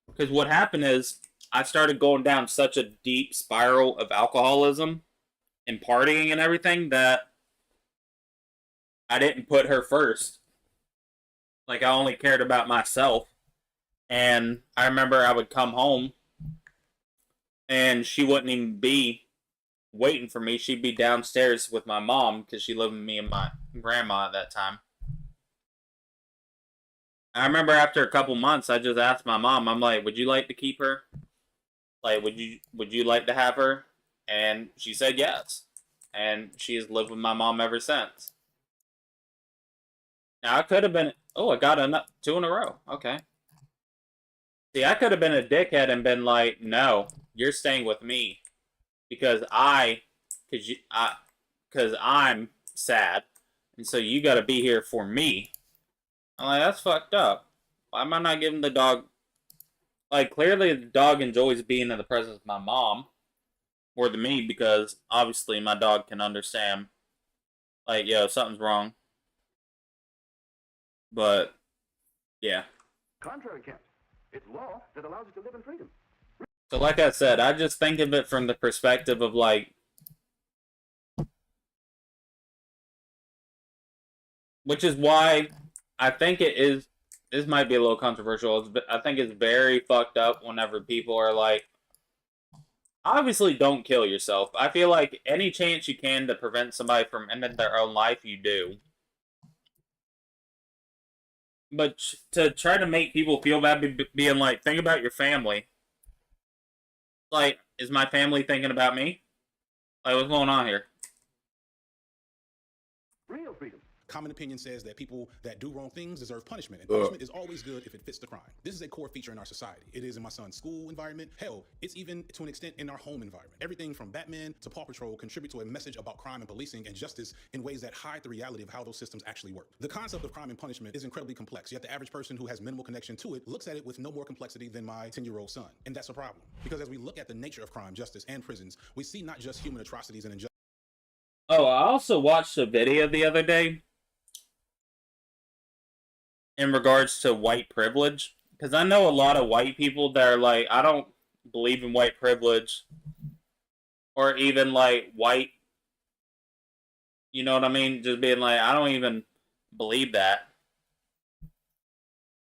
Because what happened is I started going down such a deep spiral of alcoholism and partying and everything that I didn't put her first. Like, I only cared about myself. And I remember I would come home and she wouldn't even be waiting for me. She'd be downstairs with my mom because she lived with me and my grandma at that time. I remember after a couple months, I just asked my mom, I'm like, would you like to keep her? Like, would you like to have her? And she said yes. And she has lived with my mom ever since. Now, I could have been... Oh, I got 2 in a row. Okay. See, I could have been a dickhead and been like, no, you're staying with me. Because I'm sad. And so you gotta be here for me. I'm like, that's fucked up. Why am I not giving the dog... Like, clearly the dog enjoys being in the presence of my mom more than me because obviously my dog can understand, like, yo, something's wrong. But, yeah. Contrary, Kent. It's law that allows you to live in freedom. So like I said, I just think of it from the perspective of, like, which is why I think it is, this might be a little controversial, I think it's very fucked up whenever people are like, obviously don't kill yourself. I feel like any chance you can to prevent somebody from ending their own life, you do. But to try to make people feel bad being like, think about your family. Like, is my family thinking about me? Like, what's going on here? Real freedom. Common opinion says that people that do wrong things deserve punishment, and punishment is always good if it fits the crime. This is a core feature in our society. It is in my son's school environment. Hell, it's even to an extent in our home environment. Everything from Batman to Paw Patrol contribute to a message about crime and policing and justice in ways that hide the reality of how those systems actually work. The concept of crime and punishment is incredibly complex, yet the average person who has minimal connection to it looks at it with no more complexity than my 10-year-old son. And that's a problem. Because as we look at the nature of crime, justice, and prisons, we see not just human atrocities and injustice. Oh, I also watched a video the other day in regards to white privilege, because I know a lot of white people that are like, I don't believe in white privilege, or even like white, you know what I mean, just being like, I don't even believe that,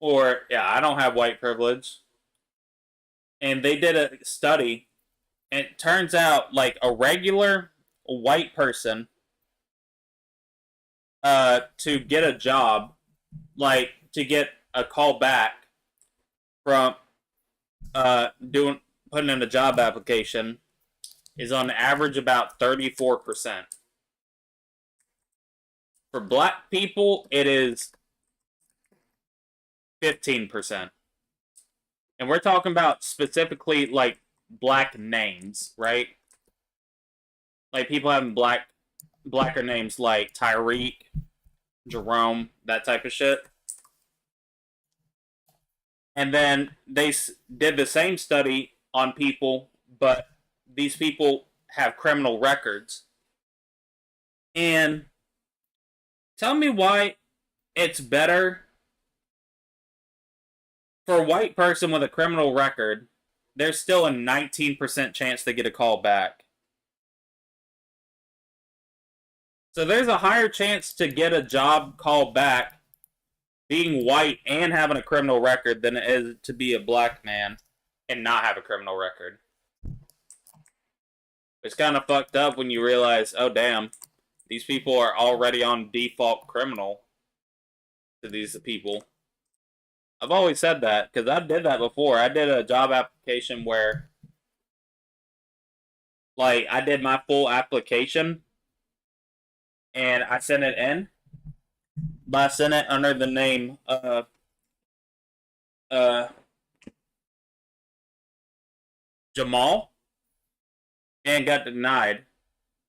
or yeah, I don't have white privilege. And they did a study, and it turns out like a regular white person to get a job, like to get a call back from putting in a job application, is on average about 34%. For black people, it is 15%. And we're talking about specifically like black names, right? Like people having blacker names like Tyreek, Jerome, that type of shit. And then they did the same study on people, but these people have criminal records. And tell me why it's better for a white person with a criminal record. There's still a 19% chance they get a call back. So there's a higher chance to get a job call back being white and having a criminal record than it is to be a black man and not have a criminal record. It's kind of fucked up when you realize, oh damn, these people are already on default criminal to these people. I've always said that, because I did that before. I did a job application where, like, I did my full application, and I sent it in, but I sent it under the name, Jamal, and got denied.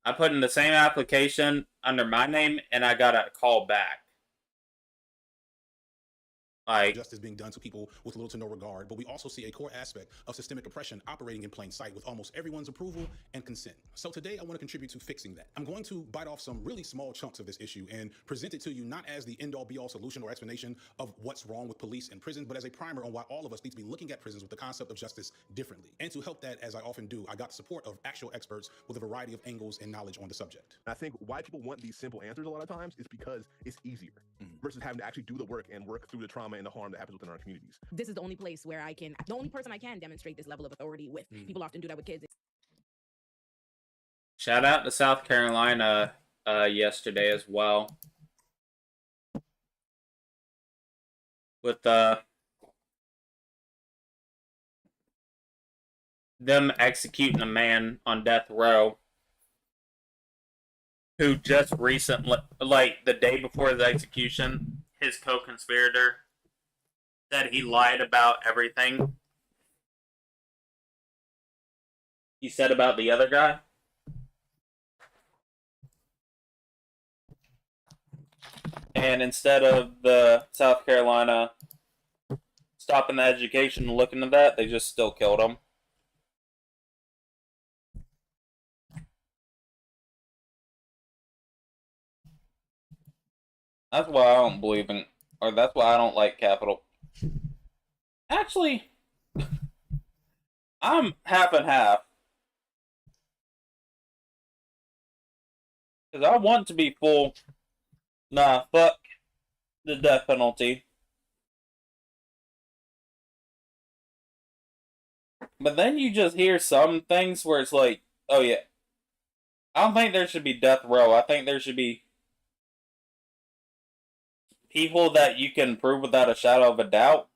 I put in the same application under my name, and I got a call back. Justice being done to people with little to no regard, but we also see a core aspect of systemic oppression operating in plain sight with almost everyone's approval and consent. So today I want to contribute to fixing that. I'm going to bite off some really small chunks of this issue and present it to you not as the end-all be-all solution or explanation of what's wrong with police and prison, but as a primer on why all of us need to be looking at prisons with the concept of justice differently. And to help that, as I often do, I got the support of actual experts with a variety of angles and knowledge on the subject. I think why people want these simple answers a lot of times is because it's easier versus having to actually do the work and work through the trauma and the harm that happens within our communities. This is the only place where the only person I can demonstrate this level of authority with. People often do that with kids. Shout out to South Carolina yesterday as well. With them executing a man on death row who just recently, like the day before his execution, his co-conspirator said he lied about everything he said about the other guy. And instead of the South Carolina stopping the education and looking at that, they just still killed him. That's why I don't believe in, or that's why I don't like capital. Actually, I'm half and half. Because I want to be full, nah, fuck the death penalty. But then you just hear some things where it's like, oh yeah, I don't think there should be death row. I think there should be people that you can prove without a shadow of a doubt.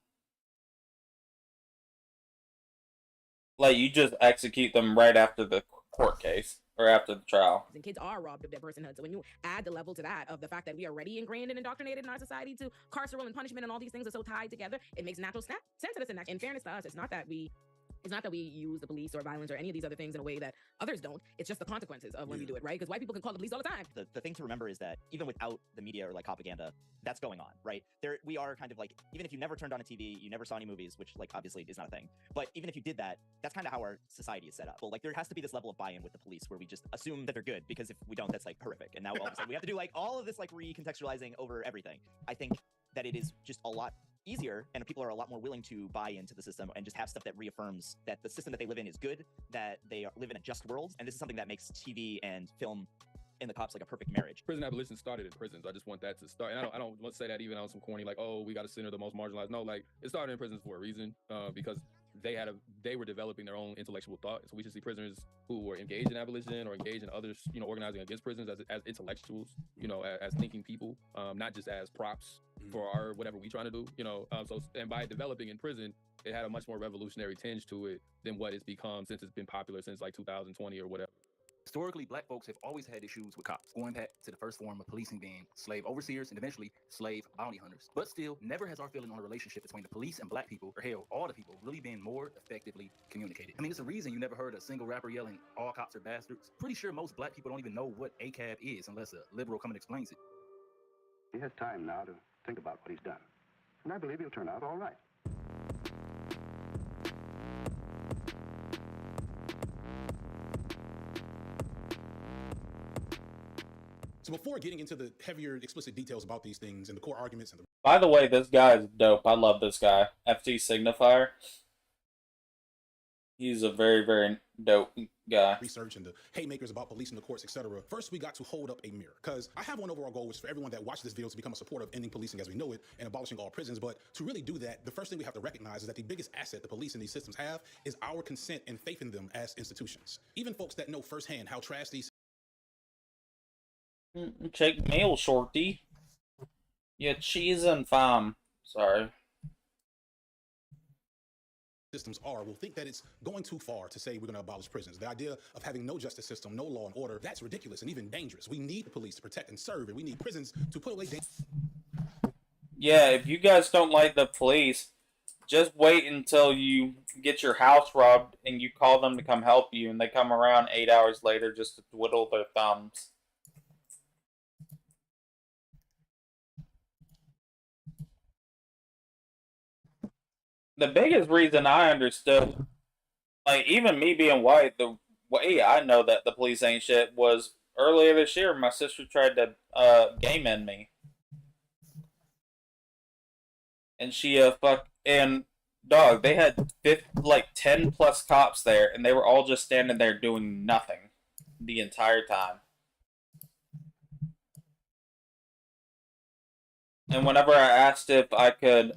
Like, you just execute them right after the court case, or after the trial. And kids are robbed of their personhood. So when you add the level to that of the fact that we are already ingrained and indoctrinated in our society to carceral and punishment and all these things are so tied together, it makes natural sense to this. In fairness to us, it's not that we use the police or violence or any of these other things in a way that others don't. It's just the consequences of when we do it, right? Because white people can call the police all the time. The thing to remember is that even without the media or like propaganda, that's going on, right? We are kind of like, even if you never turned on a TV, you never saw any movies, which like obviously is not a thing, but even if you did that, that's kind of how our society is set up. Well, like there has to be this level of buy-in with the police where we just assume that they're good, because if we don't, that's like horrific. And now all of a sudden we have to do like all of this like recontextualizing over everything. I think that it is just a lot easier, and people are a lot more willing to buy into the system and just have stuff that reaffirms that the system that they live in is good, that they live in a just world, and this is something that makes TV and film and the cops like a perfect marriage. Prison abolition started in prisons. I just want that to start. And I don't want to say that even on some corny like, oh, we got to center the most marginalized. No, like it started in prisons for a reason, because they were developing their own intellectual thought. So we should see prisoners who were engaged in abolition or engaged in others, organizing against prisons as intellectuals, as thinking people, not just as props for our whatever we trying to do, So and by developing in prison, it had a much more revolutionary tinge to it than what it's become since it's been popular since like 2020 or whatever. Historically, black folks have always had issues with cops, going back to the first form of policing being slave overseers and eventually slave bounty hunters. But still, never has our feeling on the relationship between the police and black people, or hell, all the people, really been more effectively communicated. I mean, it's a reason you never heard a single rapper yelling, all cops are bastards. Pretty sure most black people don't even know what ACAB is unless a liberal comes and explains it. He has time now to think about what he's done. And I believe he'll turn out all right. So before getting into the heavier, explicit details about these things and the core arguments and the By the way, this guy is dope. I love this guy. FT Signifier. He's a very, very dope guy. research and the haymakers about police and the courts, etc. First, we got to hold up a mirror, because I have one overall goal, which is for everyone that watched this video to become a supporter of ending policing as we know it and abolishing all prisons. But to really do that, the first thing we have to recognize is that the biggest asset the police and these systems have is our consent and faith in them as institutions. Even folks that know firsthand how trash these Check mail, shorty. Yeah, cheese and fam. Sorry. systems are will think that it's going too far to say we're going to abolish prisons. The idea of having no justice system, no law and order, that's ridiculous and even dangerous. We need the police to protect and serve, and we need prisons to put away Yeah, if you guys don't like the police, just wait until you get your house robbed and you call them to come help you, and they come around 8 hours later just to twiddle their thumbs. The biggest reason I understood, like, even me being white, the way I know that the police ain't shit was earlier this year, my sister tried to game end me. And she and dog, they had 10 plus cops there, and they were all just standing there doing nothing the entire time. And whenever I asked if I could,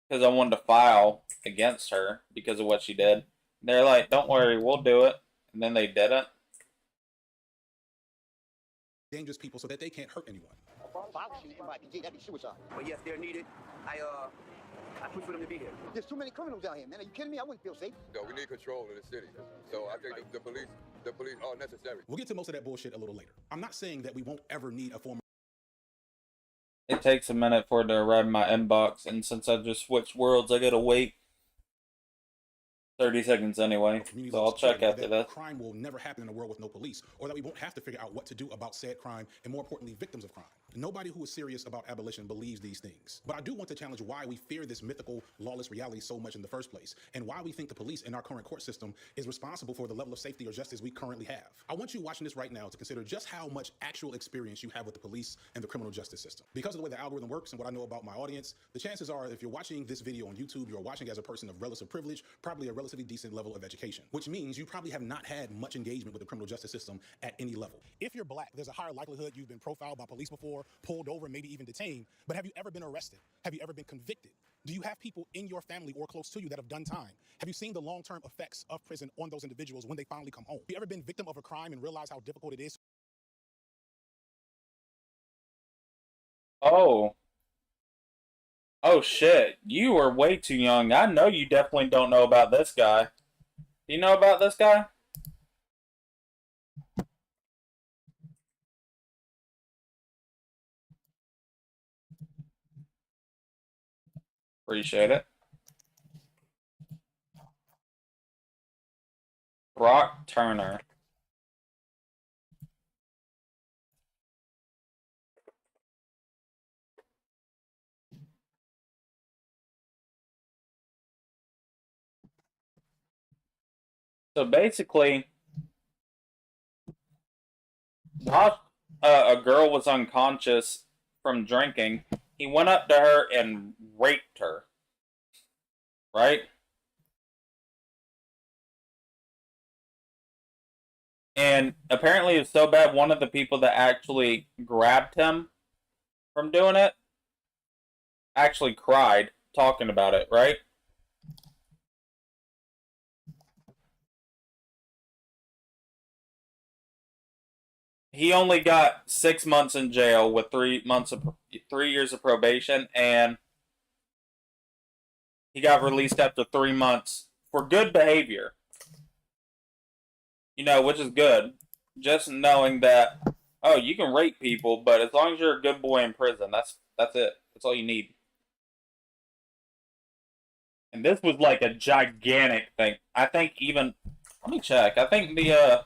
because I wanted to file against her because of what she did, they're like, "Don't worry, we'll do it." And then they didn't. dangerous people so that they can't hurt anyone. That'd be suicide. But yes, they're needed. I push for them to be here. There's too many criminals out here, man. Are you kidding me? I wouldn't feel safe. No, we need control in the city. So I think the police are necessary. We'll get to most of that bullshit a little later. I'm not saying that we won't ever need a form. It takes a minute for it to arrive in my inbox, and since I just switched worlds, I gotta wait 30 seconds anyway, so I'll check after that. Crime will never happen in a world with no police, or that we won't have to figure out what to do about said crime, and more importantly, victims of crime. Nobody who is serious about abolition believes these things. But I do want to challenge why we fear this mythical, lawless reality so much in the first place, and why we think the police in our current court system is responsible for the level of safety or justice we currently have. I want you watching this right now to consider just how much actual experience you have with the police and the criminal justice system. Because of the way the algorithm works and what I know about my audience, the chances are if you're watching this video on YouTube, you're watching as a person of relative privilege, probably a relatively decent level of education, which means you probably have not had much engagement with the criminal justice system at any level. If you're black, there's a higher likelihood you've been profiled by police before, pulled over, maybe even detained. But have you ever been arrested? Have you ever been convicted? Do you have people in your family or close to you that have done time? Have you seen the long-term effects of prison on those individuals when they finally come home? Have you ever been victim of a crime and realized how difficult it is? Oh shit, you are way too young. I know you definitely don't know about this guy. Do you know about this guy? Appreciate it. Brock Turner. So basically, while a girl was unconscious from drinking, he went up to her and raped her. Right? And apparently it's so bad, one of the people that actually grabbed him from doing it actually cried talking about it, right? He only got 6 months in jail with 3 years of probation, and he got released after 3 months for good behavior. You know, which is good. Just knowing that, oh, you can rape people, but as long as you're a good boy in prison, that's it. That's all you need. And this was like a gigantic thing. I think even, let me check. I think the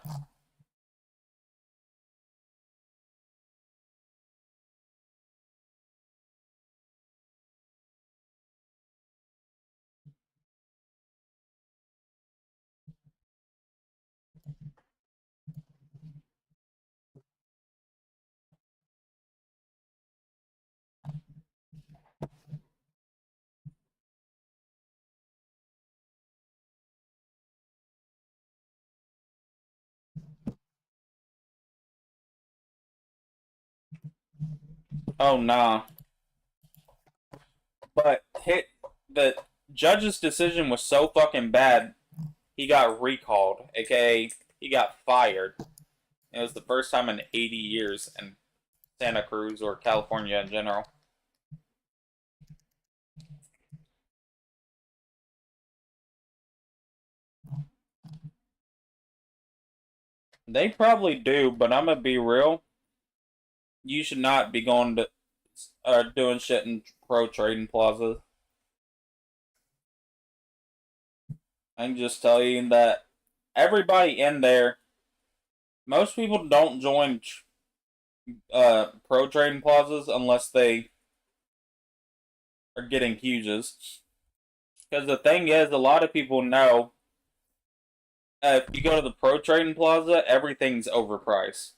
Oh, nah. But the judge's decision was so fucking bad, he got recalled, aka he got fired. It was the first time in 80 years in Santa Cruz or California in general. They probably do, but I'm gonna be real. You should not be going to doing shit in pro trading plazas. I can just tell you that everybody in there, most people don't join pro trading plazas unless they are getting huges. Because the thing is, a lot of people know if you go to the pro trading plaza, everything's overpriced.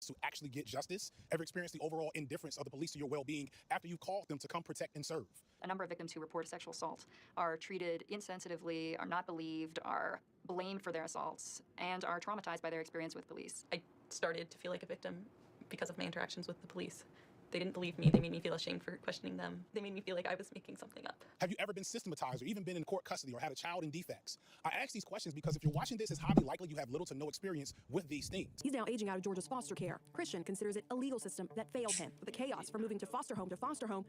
To actually get justice? Ever experienced the overall indifference of the police to your well-being after you called them to come protect and serve? A number of victims who report sexual assault are treated insensitively, are not believed, are blamed for their assaults, and are traumatized by their experience with police. I started to feel like a victim because of my interactions with the police. They didn't believe me. They made me feel ashamed for questioning them. They made me feel like I was making something up. Have you ever been systematized or even been in court custody or had a child in defects? I ask these questions because if you're watching this, it's highly likely you have little to no experience with these things. He's now aging out of Georgia's foster care. Christian considers it a legal system that failed him, with the chaos from moving to foster home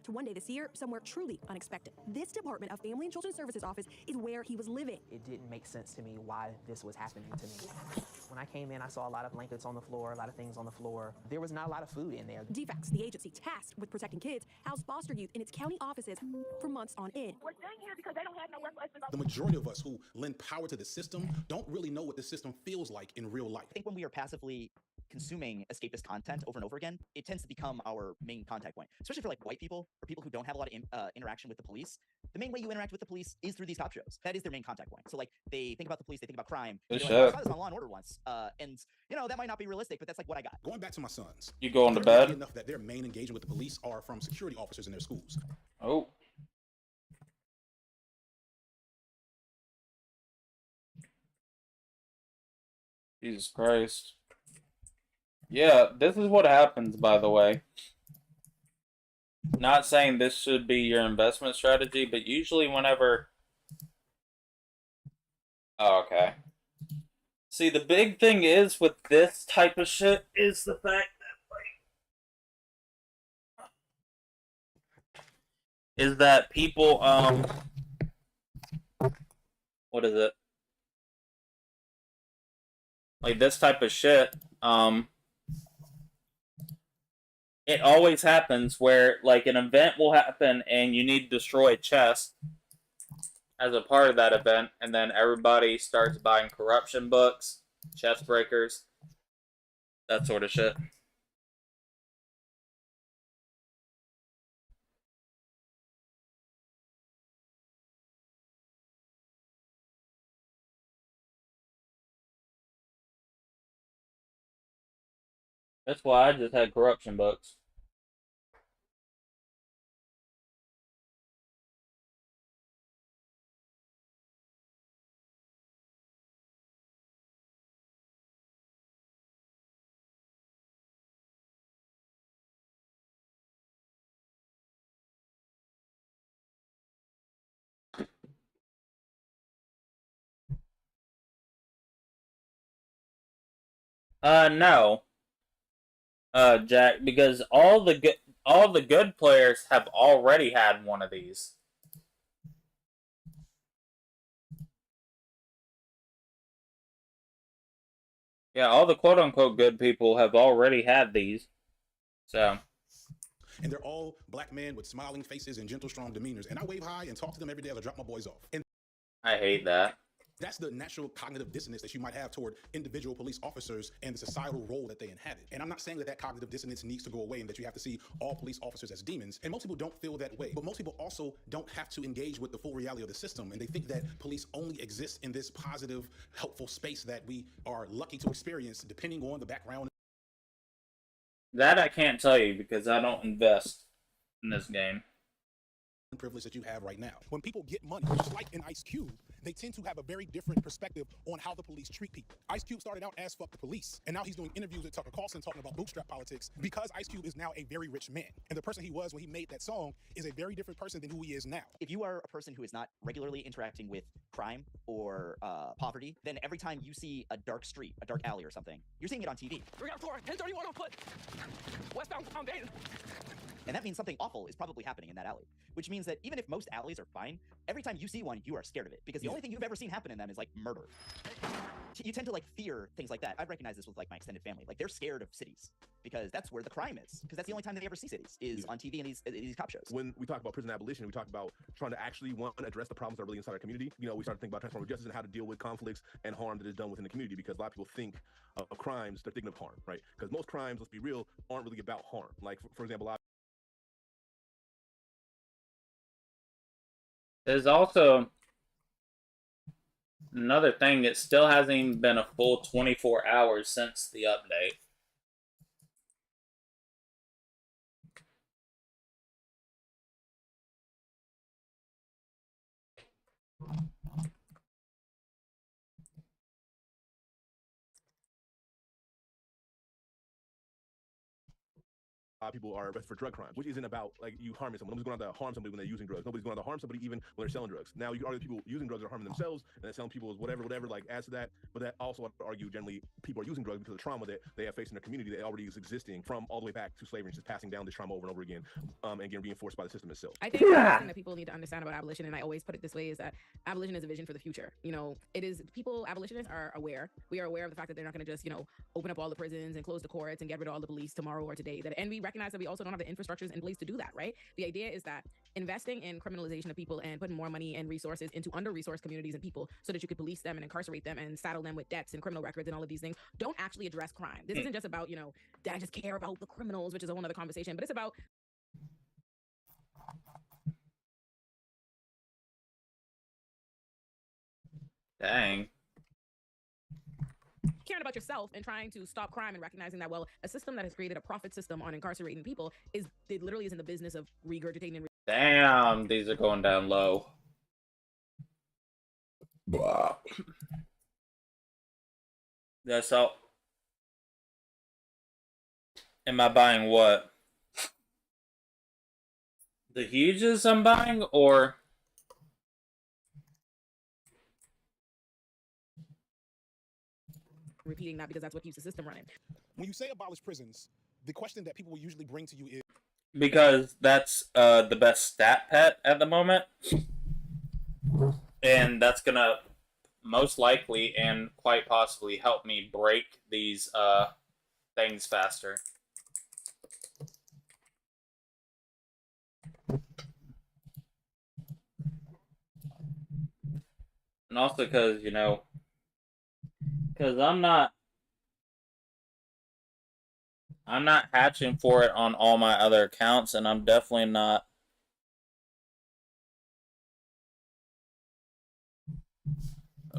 to one day this year, somewhere truly unexpected. This Department of Family and Children's Services office is where he was living. It didn't make sense to me why this was happening to me. When I came in, I saw a lot of blankets on the floor, a lot of things on the floor. There was not a lot of food in there. DFACS, the agency tasked with protecting kids, housed foster youth in its county offices for months on end. We're staying here because they don't have nowhere for us to go. The majority of us who lend power to the system don't really know what the system feels like in real life. I think when we are passively consuming escapist content over and over again, it tends to become our main contact point, especially for like white people or people who don't have a lot of interaction with the police. The main way you interact with the police is through these cop shows. That is their main contact point. So like they think about the police, they think about crime. Good Like, shit. I saw this on Law and Order once, and you know that might not be realistic, but that's like what I got. Going back to my sons. You going to they're lucky bed? enough that their main engagement with the police are from security officers in their schools. Oh. Jesus Christ. Yeah, this is what happens, by the way. Not saying this should be your investment strategy, but usually whenever... Oh, okay. See, the big thing is with this type of shit is the fact that people, what is it? Like this type of shit, it always happens where like an event will happen and you need to destroy a chest as a part of that event, and then everybody starts buying corruption books, chest breakers, that sort of shit. That's why I just had corruption books. No. Jack, because all the good players have already had one of these. Yeah, all the quote-unquote good people have already had these. So. And they're all black men with smiling faces and gentle, strong demeanors. And I wave high and talk to them every day as I drop my boys off. And I hate that. that's the natural cognitive dissonance that you might have toward individual police officers and the societal role that they inhabit. And I'm not saying that that cognitive dissonance needs to go away and that you have to see all police officers as demons. And most people don't feel that way. But most people also don't have to engage with the full reality of the system. And they think that police only exist in this positive, helpful space that we are lucky to experience depending on the background. That I can't tell you because I don't invest in this game. privilege that you have right now. When people get money, just like in Ice Cube, they tend to have a very different perspective on how the police treat people. Ice Cube started out as fuck the police, and now he's doing interviews with Tucker Carlson talking about bootstrap politics because Ice Cube is now a very rich man. And the person he was when he made that song is a very different person than who he is now. If you are a person who is not regularly interacting with crime or poverty, then every time you see a dark street, a dark alley or something, you're seeing it on TV. 304, 1031 on foot. Westbound Fountain. And that means something awful is probably happening in that alley, which means that even if most alleys are fine, every time you see one, you are scared of it because the only thing you've ever seen happen in them is like murder. You tend to like fear things like that. I've recognized this with like my extended family. Like they're scared of cities because that's where the crime is. Because that's the only time they ever see cities is on TV and these cop shows. When we talk about prison abolition, we talk about trying to actually address the problems that are really inside our community. You know, we start to think about transformative justice and how to deal with conflicts and harm that is done within the community because a lot of people think of crimes, they're thinking of harm, right? Because most crimes, let's be real, aren't really about harm. Like for example, There's also another thing. It still hasn't even been a full 24 hours since the update. People are arrested for drug crimes, which isn't about like you harming someone. Nobody's going out to harm somebody when they're using drugs. Nobody's going out to harm somebody even when they're selling drugs. Now you argue people using drugs are harming themselves and then selling people as whatever, like adds to that. But that also I would argue generally people are using drugs because of the trauma that they have faced in their community that already is existing from all the way back to slavery and just passing down this trauma over and over again, and getting reinforced by the system itself. I think the thing that people need to understand about abolition, and I always put it this way, is that abolition is a vision for the future. You know, it is abolitionists are aware. We are aware of the fact that they're not going to just, open up all the prisons and close the courts and get rid of all the police tomorrow or today. And we recognize that we also don't have the infrastructures in place to do that, right? The idea is that investing in criminalization of people and putting more money and resources into under-resourced communities and people so that you could police them and incarcerate them and saddle them with debts and criminal records and all of these things don't actually address crime. This isn't just about, that I just care about the criminals, which is a whole other conversation, but it's about Dang. caring about yourself and trying to stop crime and recognizing that, well, a system that has created a profit system on incarcerating people it literally is in the business of regurgitating and Damn, these are going down low. Blah. That's all. Am I buying what? The huges I'm buying, or repeating that because that's what keeps the system running. When you say abolish prisons, the question that people will usually bring to you is because that's the best stat pet at the moment, and that's gonna most likely and quite possibly help me break these things faster. And also because, because I'm not hatching for it on all my other accounts, and I'm definitely not.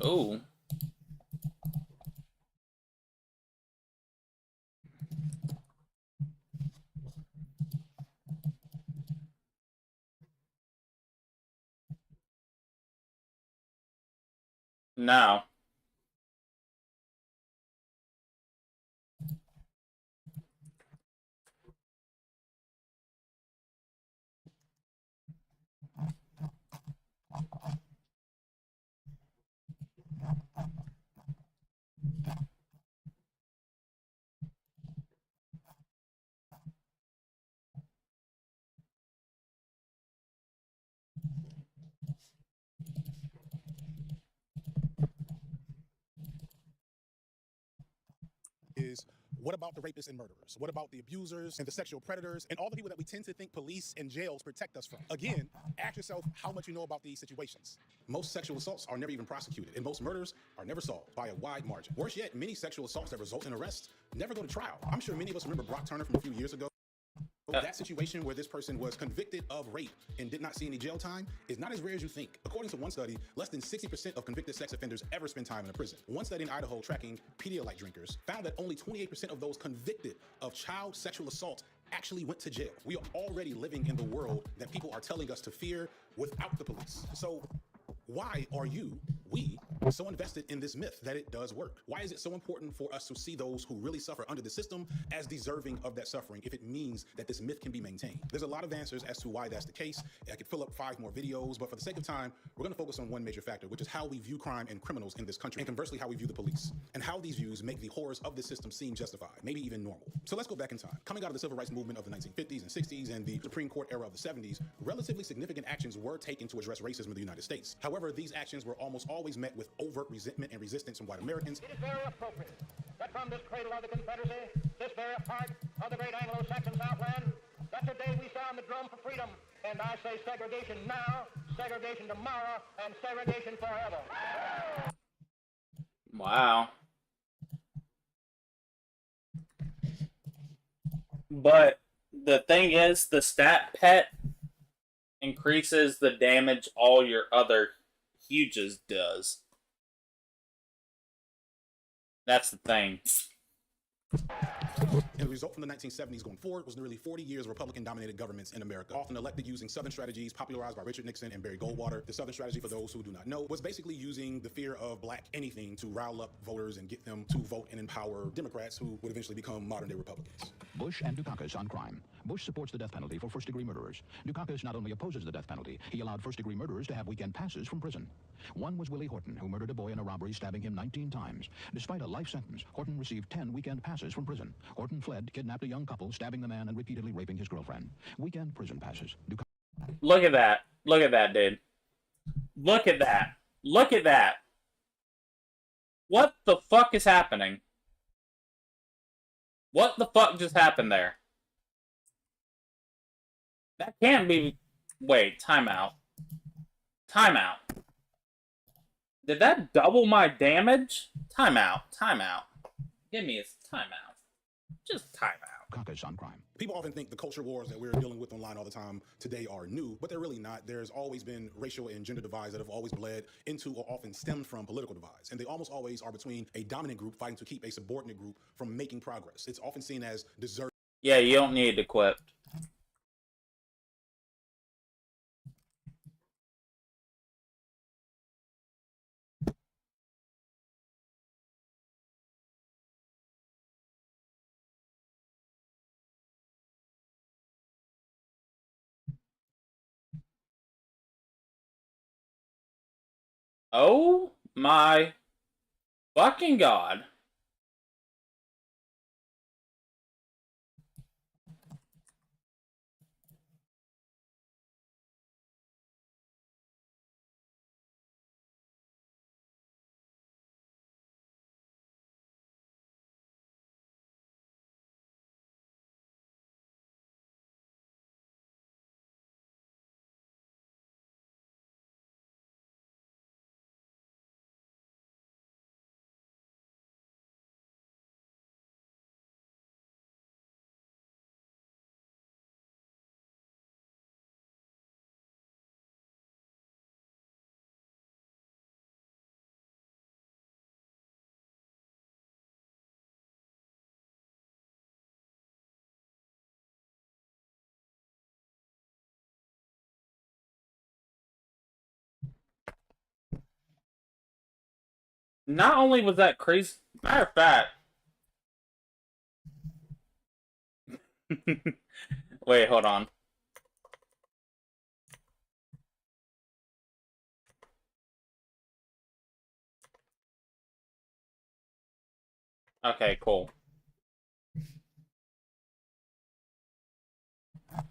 Oh. Now. is what about the rapists and murderers? What about the abusers and the sexual predators and all the people that we tend to think police and jails protect us from? Again, ask yourself how much you know about these situations. Most sexual assaults are never even prosecuted, and most murders are never solved by a wide margin. Worse yet, many sexual assaults that result in arrest never go to trial. I'm sure many of us remember Brock Turner from a few years ago. That situation where this person was convicted of rape and did not see any jail time is not as rare as you think. According to one study, less than 60% of convicted sex offenders ever spend time in a prison. One study in Idaho tracking Pedialyte drinkers found that only 28% of those convicted of child sexual assault actually went to jail. We are already living in the world that people are telling us to fear without the police. So why are we, so invested in this myth that it does work? Why is it so important for us to see those who really suffer under the system as deserving of that suffering if it means that this myth can be maintained? There's a lot of answers as to why that's the case. I could fill up 5 more videos, but for the sake of time, we're going to focus on one major factor, which is how we view crime and criminals in this country, and conversely, how we view the police, and how these views make the horrors of this system seem justified, maybe even normal. So let's go back in time. Coming out of the civil rights movement of the 1950s and 60s and the Supreme Court era of the 70s, relatively significant actions were taken to address racism in the United States. However, these actions were almost always met with overt resentment and resistance from white Americans. It is very appropriate that from this cradle of the Confederacy, this very part of the great Anglo-Saxon Southland, that today we sound the drum for freedom. And I say segregation now, segregation tomorrow, and segregation forever. Wow. But the thing is, the stat pet increases the damage all your other huges does. That's the thing. And the result from the 1970s going forward was nearly 40 years of Republican-dominated governments in America, often elected using Southern strategies popularized by Richard Nixon and Barry Goldwater. The Southern strategy, for those who do not know, was basically using the fear of black anything to rile up voters and get them to vote and empower Democrats who would eventually become modern-day Republicans. Bush and Dukakis on crime. Bush supports the death penalty for first-degree murderers. Dukakis not only opposes the death penalty, he allowed first-degree murderers to have weekend passes from prison. One was Willie Horton, who murdered a boy in a robbery, stabbing him 19 times. Despite a life sentence, Horton received 10 weekend passes from prison. Horton fled, kidnapped a young couple, stabbing the man and repeatedly raping his girlfriend. Weekend prison passes. Look at that. Look at that, dude. Look at that. Look at that. What the fuck is happening? What the fuck just happened there? That can't be... Wait, timeout. Timeout. Did that double my damage? Timeout. Timeout. Give me a timeout. Just timeout. Dukakis on crime. People often think the culture wars that we're dealing with online all the time today are new, but they're really not. There's always been racial and gender divides that have always bled into or often stemmed from political divides. And they almost always are between a dominant group fighting to keep a subordinate group from making progress. It's often seen as deserved. Yeah, you don't need to quit. Oh my fucking god. Not only was that crazy, matter of fact. Wait, hold on. Okay, cool. Let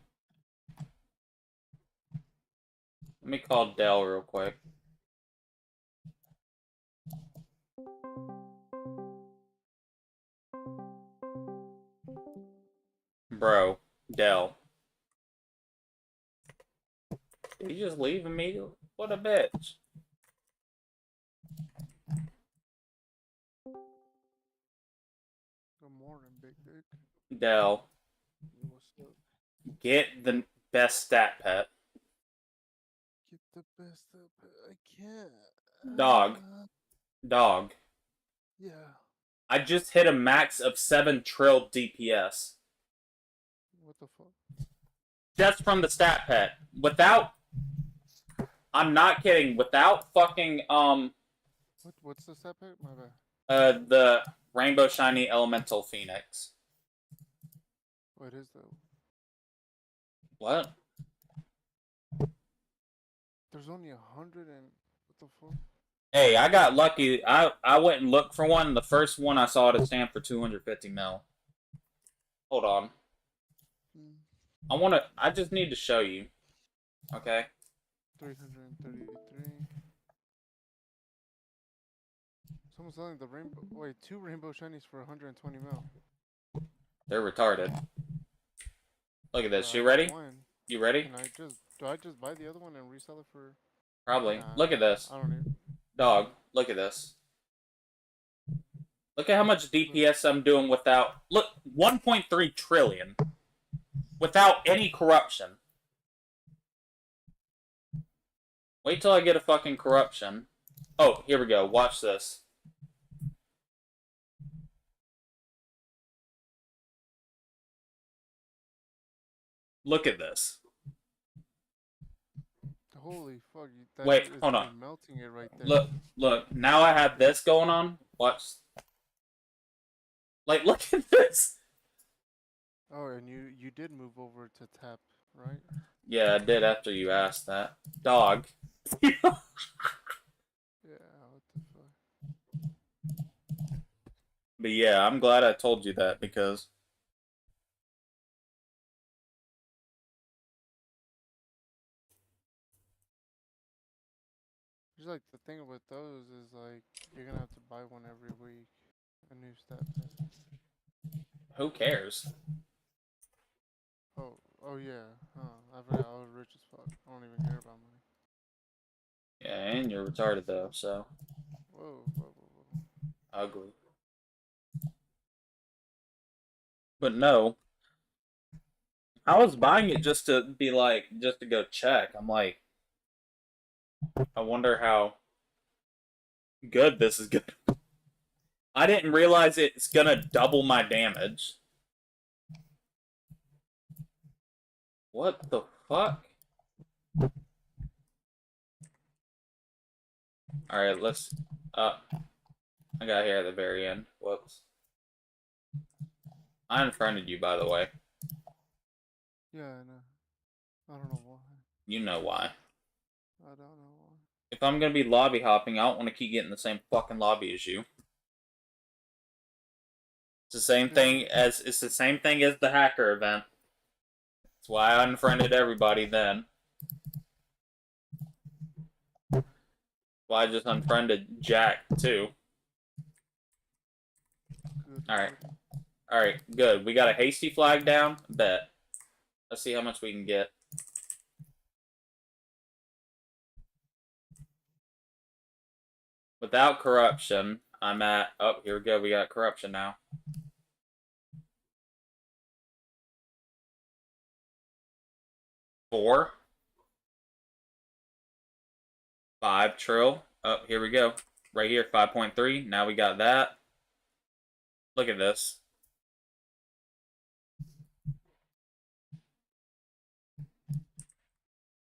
me call Dell real quick. Bro, Dell. Did you just leave immediately? What a bitch. Good morning, Big Dick. Dell. What's up? Get the best stat pet. Get the best up. I can't. Dog. Dog. Yeah. I just hit a max of 7 trill DPS. What the fuck? Just from the stat pet. Without... I'm not kidding. Without fucking, What's the stat pack? My bad. the Rainbow Shiny Elemental Phoenix. What is that? What? There's only 100 and... What the fuck? Hey, I got lucky. I went and looked for one. The first one I saw it stand for 250 mil. Hold on. I just need to show you. Okay? 333. Someone's selling the rainbow... Wait, 2 rainbow shinies for 120 mil. They're retarded. Look at this. You ready? You ready? Do I just buy the other one and resell it for... Probably. Nah, Look at this. I don't even... Dog, look at this. Look at how much DPS I'm doing without... Look, 1.3 trillion. Without any corruption. Wait till I get a fucking corruption. Oh, here we go. Watch this. Look at this. Holy fuck. Wait, hold on. Melting it right there. Look. Now I have this going on. Watch. Like, look at this. Oh, and you did move over to tap, right? Yeah, I did after you asked that. Dog. Yeah, what the fuck? But yeah, I'm glad I told you that because... Just like the thing with those is like you're gonna have to buy one every week, a new stat pack. Who cares? Oh yeah, I forgot I was rich as fuck. I don't even care about money. Yeah, and you're retarded though, so... Whoa. Ugly. But no. I was buying it just to be like, just to go check. I'm like, I wonder how good this is gonna... I didn't realize it's gonna double my damage. What the fuck? Alright, let's... I got here at the very end. Whoops. I unfriended you, by the way. Yeah, I know. I don't know why. You know why. I don't know why. If I'm gonna be lobby hopping, I don't want to keep getting the same fucking lobby as you. It's the same thing as the hacker event. That's why I unfriended everybody then. Why I just unfriended Jack too. Alright, good. We got a hasty flag down. Bet. Let's see how much we can get. Without corruption, I'm at... Oh, here we go. We got corruption now. $4. 5 trill. Oh, here we go. Right here, 5.3. Now we got that. Look at this.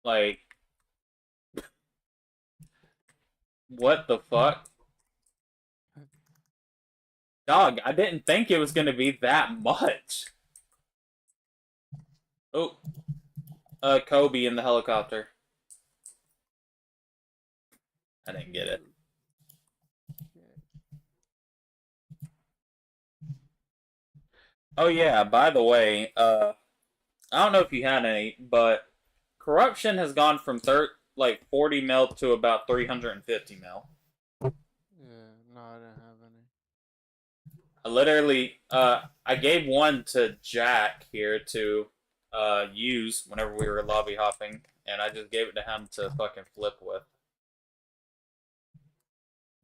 Like... What the fuck? Dog, I didn't think it was gonna be that much. Oh. Kobe in the helicopter. I didn't get it. Oh yeah, by the way, I don't know if you had any, but corruption has gone from 40 mil to about 350 mil. Yeah, no, I didn't have any. I literally, I gave one to Jack here to use whenever we were lobby hopping, and I just gave it to him to fucking flip with.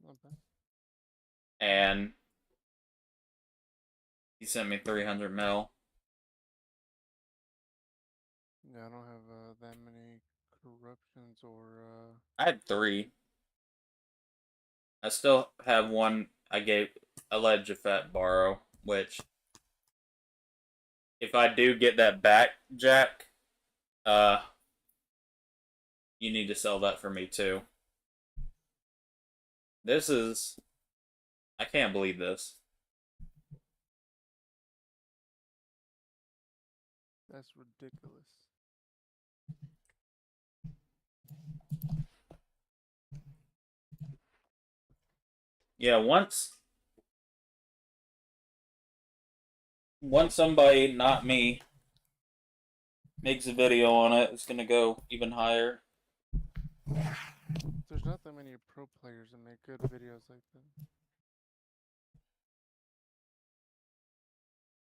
Not bad. And he sent me 300 mil. Yeah, I don't have that many corruptions or I had 3. I still have one I let Jafet borrow, which if I do get that back, Jack, you need to sell that for me too. This is... I can't believe this. That's ridiculous. Yeah, once somebody, not me, makes a video on it, it's gonna go even higher. There's not that many pro players that make good videos like that.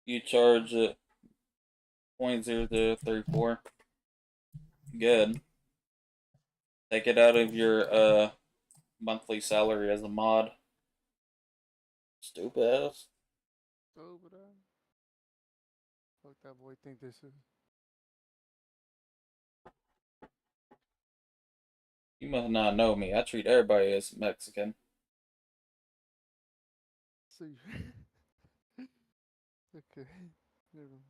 You charge it 0.0034. Good. Take it out of your monthly salary as a mod. Stupid ass. Stupid ass. Fuck that boy think this is. You must not know me. I treat everybody as Mexican. So you... Okay. Never mind.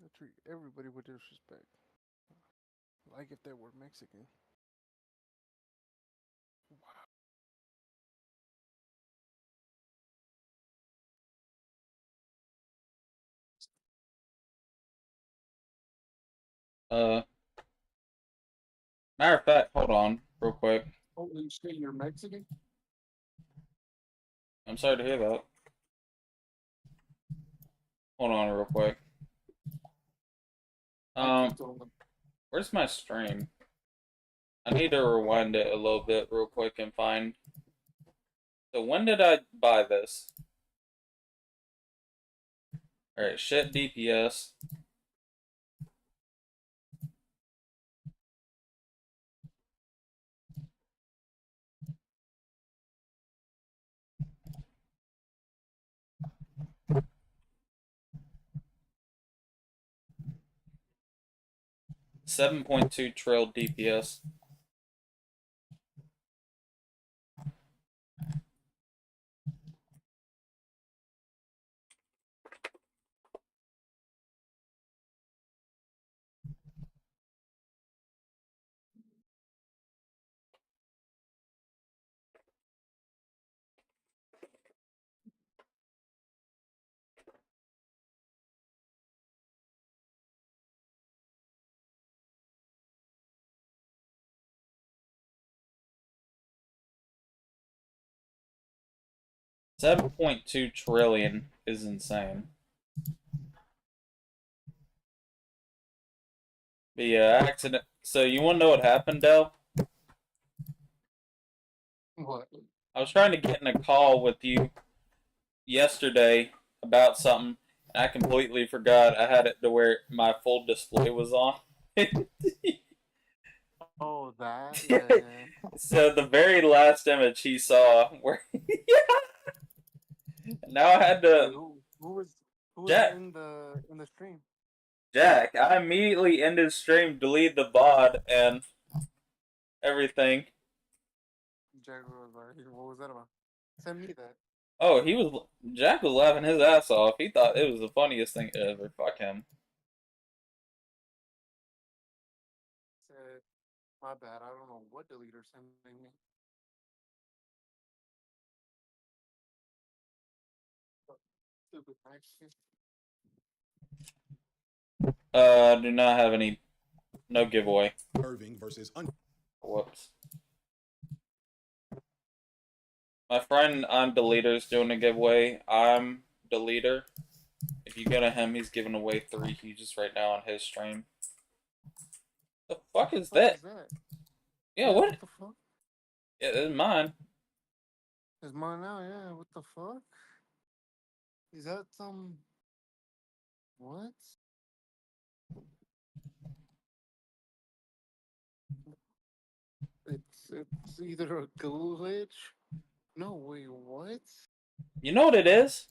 I treat everybody with disrespect. Like if they were Mexican. Matter of fact, hold on, real quick. Holy shit, you're Mexican? I'm sorry to hear that. Hold on, real quick. Where's my stream? I need to rewind it a little bit real quick and find. So when did I buy this? Alright, shit DPS. .2 trail DPS. $7.2 trillion is insane. But yeah, accident. So you want to know what happened, Del? What? I was trying to get in a call with you yesterday about something, and I completely forgot I had it to where my full display was on. Oh, that? Yeah. So the very last image he saw, where now I had to. Who was Jack. in the stream? Jack, I immediately ended stream, deleted the VOD, and everything. Jack was like, what was that about? Send me that. Oh, Jack was laughing his ass off. He thought it was the funniest thing ever. Fuck him. Said, my bad, I don't know what deleter sending me. Stupid Mexican. Do not have any. No giveaway. Irving versus. Whoops. My friend I'm Deleter is doing a giveaway. I'm Deleter. If you go to him, he's giving away 3 huges right now on his stream. The fuck is that? Yeah, what? What the fuck? Yeah, this is mine. It's mine now, yeah. What the fuck? Is that some... What? It's either a glitch. No, wait, what? You know what it is?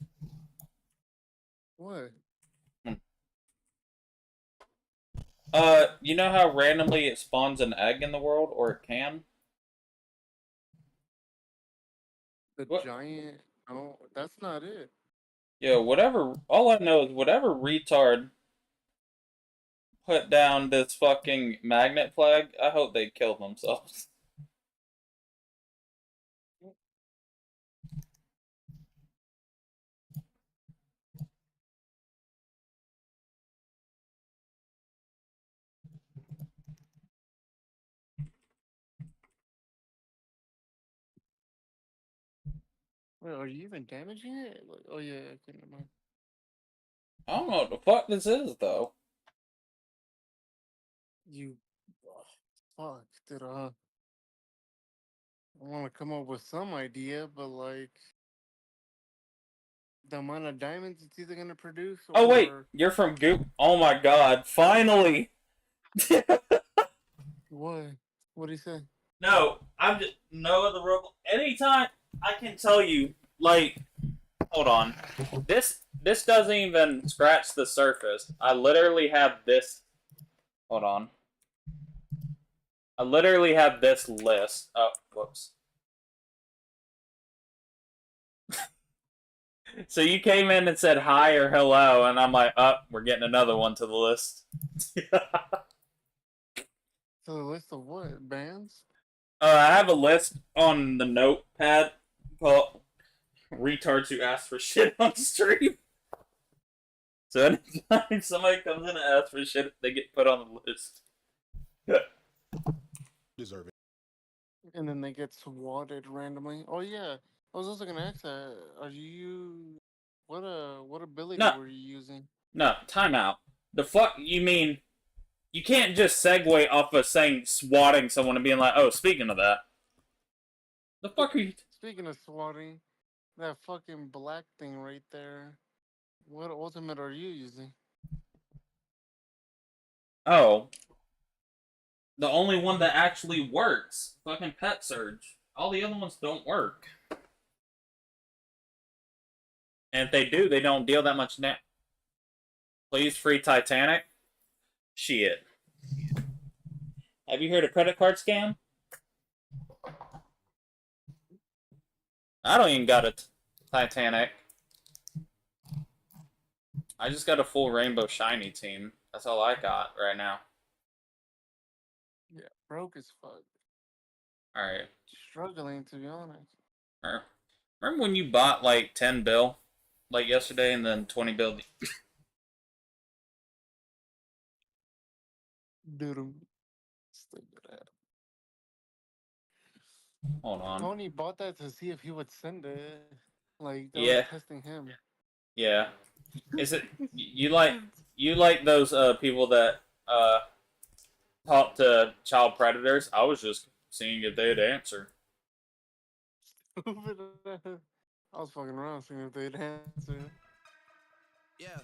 What? You know how randomly it spawns an egg in the world, or it can? The What? giant. No, that's not it. Yeah, whatever. All I know is whatever retard put down this fucking magnet flag, I hope they kill themselves. Wait, are you even damaging it? Like, oh yeah, okay, never mind. I don't know what the fuck this is, though. You, fuck, dude. I want to come up with some idea, but like the amount of diamonds it's either gonna produce Oh, wait. or You're from Goop. Oh my god. Finally! what? What do you say? No, I'm just. No other robot. Anytime I can tell you, like. Hold on. This doesn't even scratch the surface. I literally have this. Hold on. I literally have this list. Oh, whoops. So you came in and said hi or hello, and I'm like, oh, we're getting another one to the list. So the list of what bands? I have a list on the notepad called retards who ask for shit on stream. So anytime somebody comes in and asks for shit, they get put on the list. Deserve it. And then they get swatted randomly. Oh yeah, I was also gonna ask that. Are you what ability No. were you using? No, time out. The fuck you mean? You can't just segue off of saying swatting someone and being like, oh, speaking of that. The fuck are you? Speaking of swatting, that fucking black thing right there. What ultimate are you using? Oh. The only one that actually works. Fucking Pet Surge. All the other ones don't work. And if they do, they don't deal that much damage. Please free Titanic. Shit. Have you heard of credit card scam? I don't even got a Titanic. I just got a full rainbow shiny team. That's all I got right now. Yeah, broke as fuck. Alright. Struggling to be honest. Remember when you bought like 10 bill? Like yesterday and then 20 bill? Dude, stupid ass. Hold on. Tony bought that to see if he would send it. Like that Yeah. was testing him. Yeah. Is it you like those people that talk to child predators? I was just seeing if they'd answer. Stupid ass. I was fucking around seeing if they'd answer. Yeah.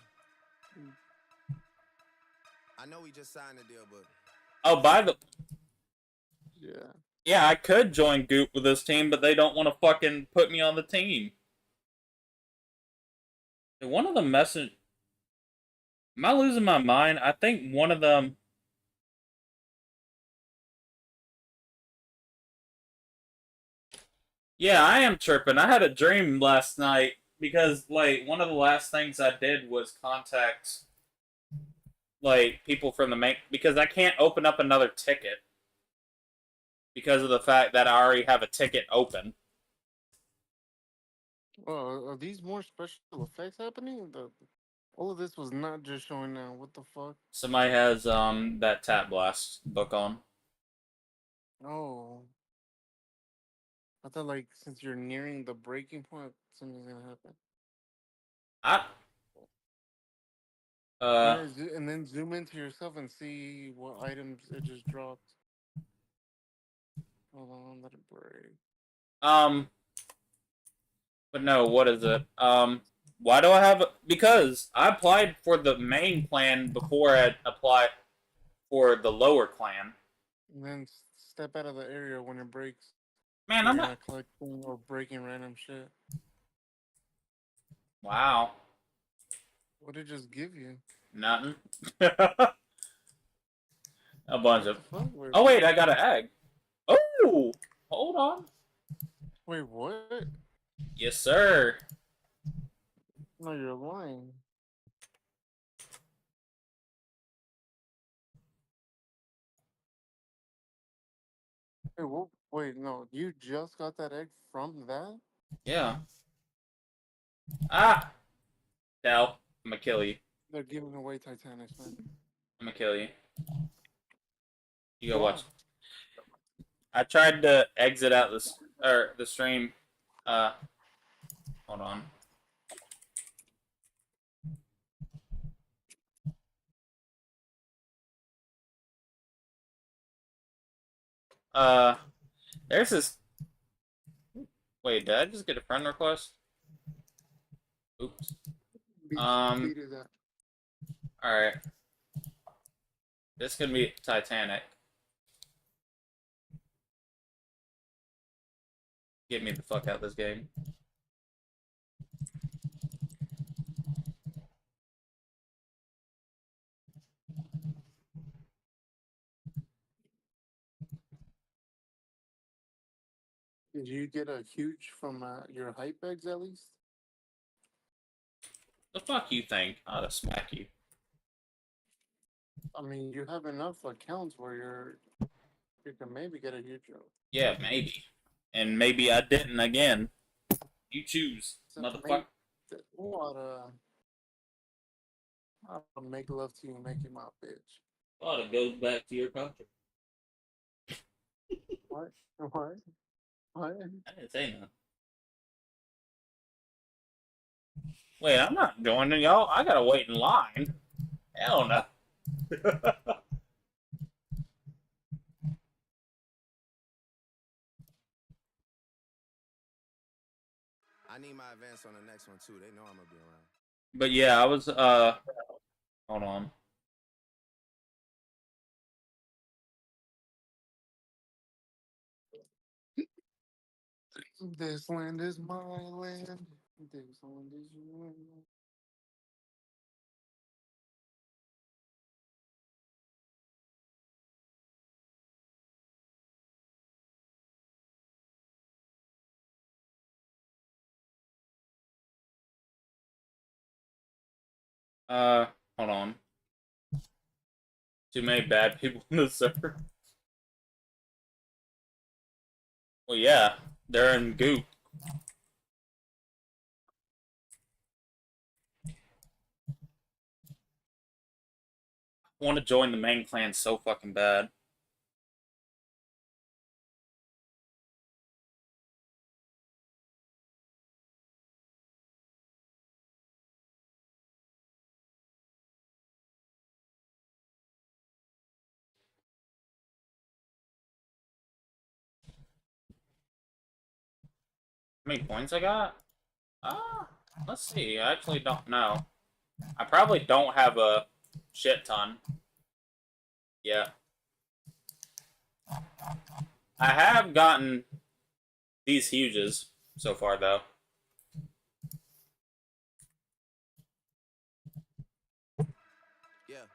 I know we just signed a deal, but Oh, by the yeah. Yeah, I could join Goop with this team, but they don't want to fucking put me on the team. Did one of them message? Am I losing my mind? I think one of them. Yeah, I am tripping. I had a dream last night because, like, one of the last things I did was contact, like, people from the main. Because I can't open up another ticket because of the fact that I already have a ticket open. Well, are these more special effects happening? All of this was not just showing now. What the fuck? Somebody has that Tap Blast book on. Oh. I thought like since you're nearing the breaking point, something's gonna happen. And then zoom into yourself and see what items it just dropped. Hold on, let it break. But no, what is it? Why do I have? Because I applied for the main plan before I applied for the lower clan. And then step out of the area when it breaks. Man, so I'm you're not collecting or breaking random shit. Wow. What did it just give you? Nothing. A bunch of. Fuck? Oh wait, I got an egg. Oh, hold on. Wait, what? Yes, sir. No, you're lying. Wait, what? Wait, no, you just got that egg from that? Yeah. Ah. Now I'm gonna kill you. They're giving away Titanic, man. I'm gonna kill you. You go Why? watch. I tried to exit out this or the stream. Hold on. There's this. Wait, did I just get a friend request? Oops. Beat that. All right. This could be Titanic. Get me the fuck out of this game. Did you get a huge from your hype eggs at least? The fuck you think? I'll just smack you. I mean, you have enough accounts where you can maybe get a huge joke. Yeah, maybe. And maybe I didn't again. You choose, motherfucker. I'll make love to you, make you my bitch. Thought it goes back to your country. What? What? What? I didn't say nothing. Wait, I'm not joining y'all. I gotta wait in line. Hell no. I need my advance on the next one too. They know I'm gonna be around. But yeah, I was hold on. This land is my land. This land is your land. Hold on. Too many bad people in the server. Well, yeah, they're in goop. I want to join the main clan so fucking bad. How many points I got? Let's see. I actually don't know. I probably don't have a shit ton. Yeah. I have gotten these huges so far, though. Yeah.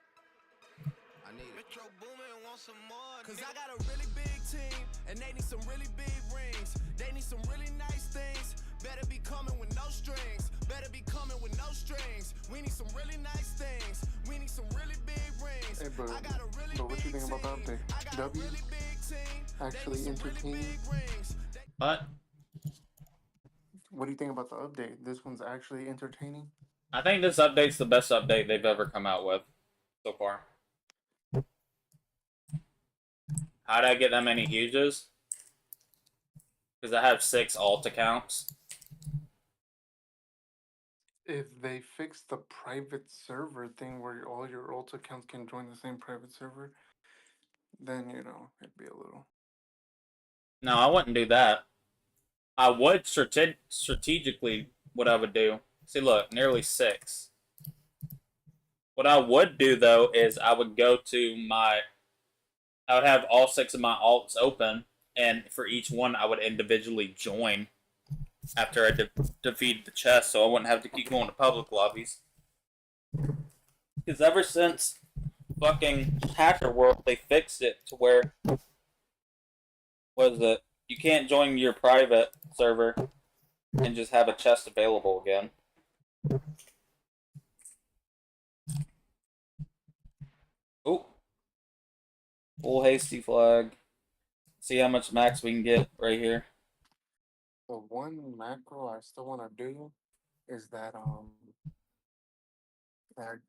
I need it. Metro Boomin want some more. Cause I got a really big team, and they need some really big rings. They need some really nice things. Better be coming with no strings. Better be coming with no strings. We need some really nice things. We need some really big rings. Hey, but what you think about the update? W? Actually entertaining? What? What do you think about the update? This one's actually entertaining? I think this update's the best update they've ever come out with so far. How did I get that many huges? Because I have 6 alt accounts. If they fix the private server thing where all your alt accounts can join the same private server, then, you know, it'd be a little... No, I wouldn't do that. I would strategically, what I would do. See, look, nearly 6. What I would do, though, is I would go to my... I would have all 6 of my alts open, and for each one, I would individually join after I defeated the chest, so I wouldn't have to keep going to public lobbies. Because ever since fucking hacker world, they fixed it to where, what is it? You can't join your private server and just have a chest available again. Oh. Full hasty flag. See how much max we can get right here. The one macro I still want to do is that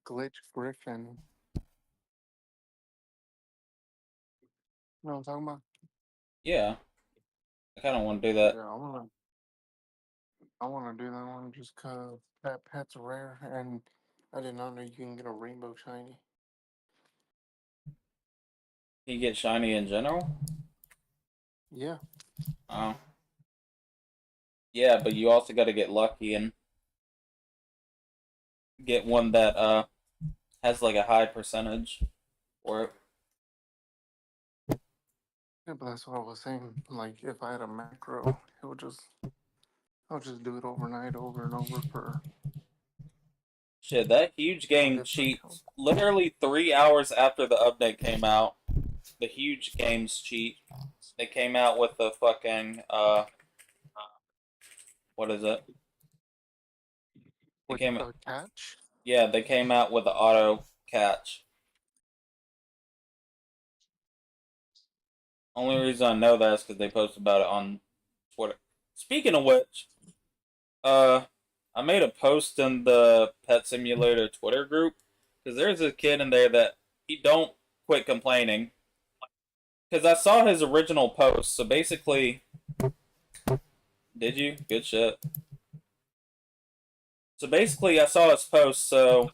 glitch griffin. You know what I'm talking about? Yeah. I kind of want to do that. Yeah, I wanna do that one just cause that pet's rare, and I did not know you can get a rainbow shiny. You get shiny in general? Yeah. Oh. Yeah, but you also got to get lucky and get one that has like a high percentage for it. Yeah, but that's what I was saying. Like, if I had a macro, I'll just do it overnight, over and over for. Shit, that huge game cheat. Literally 3 hours after the update came out, the huge games cheat. They came out with the fucking what is it? They With came. the catch? Yeah, they came out with the auto catch. Only reason I know that is because they posted about it on Twitter. Speaking of which, I made a post in the Pet Simulator Twitter group because there's a kid in there that he don't quit complaining. Because I saw his original post, so basically, did you? Good shit. So basically, I saw his post. So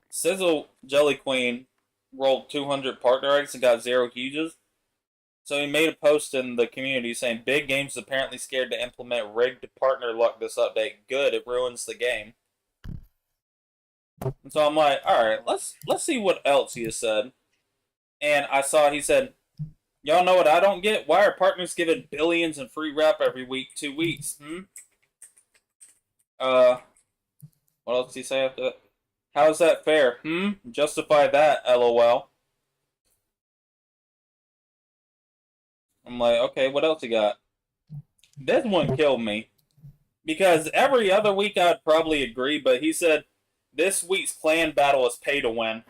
Sizzle Jelly Queen rolled 200 partner items and got 0 huges. So he made a post in the community saying, "Big Game's apparently scared to implement rigged partner luck this update. Good, it ruins the game." And so I'm like, all right, let's see what else he has said. And I saw he said, "Y'all know what I don't get? Why are partners given billions in free rep every week, 2 weeks? What else did he say after that? How is that fair? Justify that, LOL." I'm like, okay, what else you got? This one killed me. Because every other week I'd probably agree, but he said, "This week's clan battle is pay to win.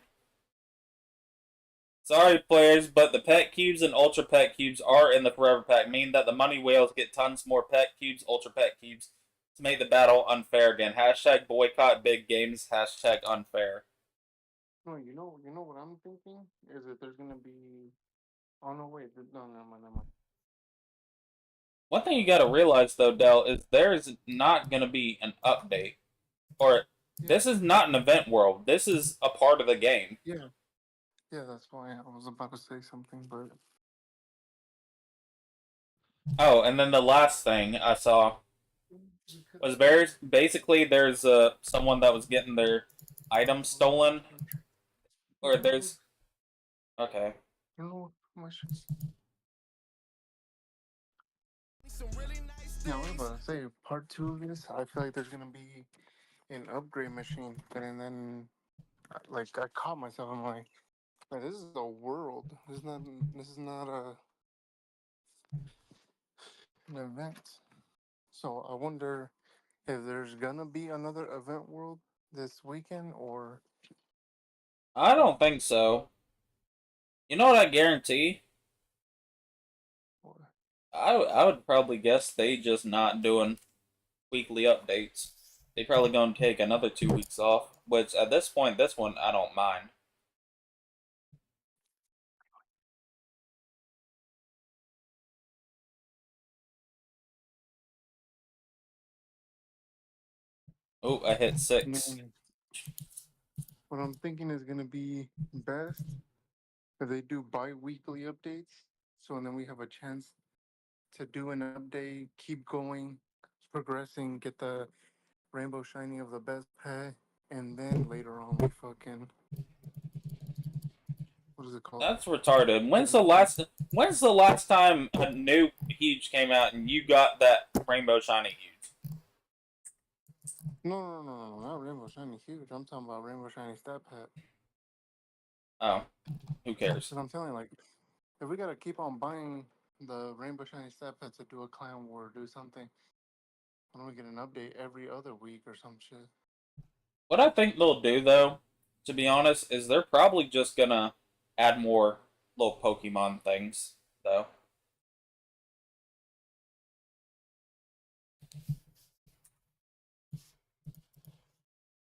Sorry, players, but the pet cubes and ultra pet cubes are in the forever pack, meaning that the money whales get tons more pet cubes, ultra pet cubes, to make the battle unfair again. Hashtag boycott big games, hashtag unfair." No, you know what I'm thinking is that there's gonna be. Oh no, wait, no, never mind. One thing you gotta realize, though, Dell, is there's not gonna be an update. Or, this is not an event world. This is a part of the game. Yeah, that's why I was about to say something, but. Oh, and then the last thing I saw was basically there's someone that was getting their items stolen. Or there's... Okay. I don't know how much. Yeah, I was about to say, part 2 of this, I feel like there's gonna be an upgrade machine, and then, like, I caught myself. I'm like, this is a world. This is not an event. So I wonder if there's gonna be another event world this weekend, or I don't think so. You know what I guarantee? I would probably guess they just not doing weekly updates. They probably gonna take another 2 weeks off, which at this point, this one I don't mind. Oh, I hit 6. Man, what I'm thinking is gonna be best if they do bi-weekly updates. So then we have a chance to do an update, keep going, progressing, get the rainbow shiny of the best pet, and then later on we fucking what is it called? That's retarded. When's the last time a new huge came out and you got that rainbow shiny huge? No, not rainbow shiny huge. I'm talking about rainbow shiny stat pet. Oh, who cares? Because I'm telling you, like, if we gotta keep on buying the Rainbow Shiny Step Pets to do a clan war, do something, why don't we get an update every other week or some shit? What I think they'll do, though, to be honest, is they're probably just gonna add more little Pokemon things, though.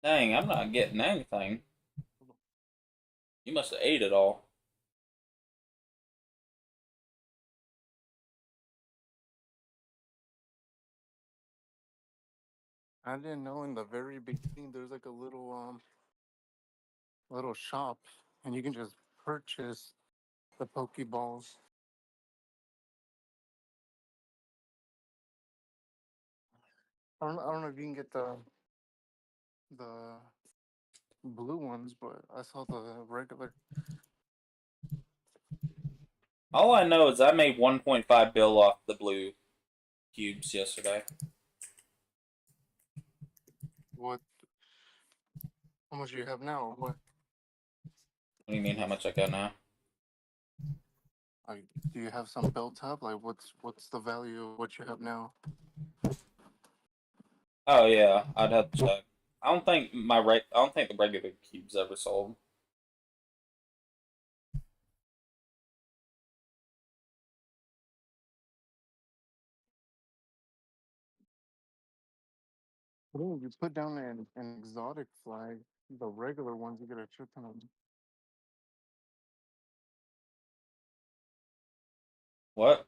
Dang, I'm not getting anything. You must have ate it all. I didn't know in the very beginning there's like a little shop, and you can just purchase the Pokeballs. I don't know if you can get the blue ones, but I saw the regular. All I know is I made 1.5 bill off the blue cubes yesterday. What? How much do you have now? Or what? What do you mean, how much I got now? Like, do you have some built up? Like, what's the value of what you have now? Oh yeah, I'd have to check. I don't think I don't think the regular cubes ever sold. I think if you put down an exotic flag, the regular ones, you get a shit ton of them. What?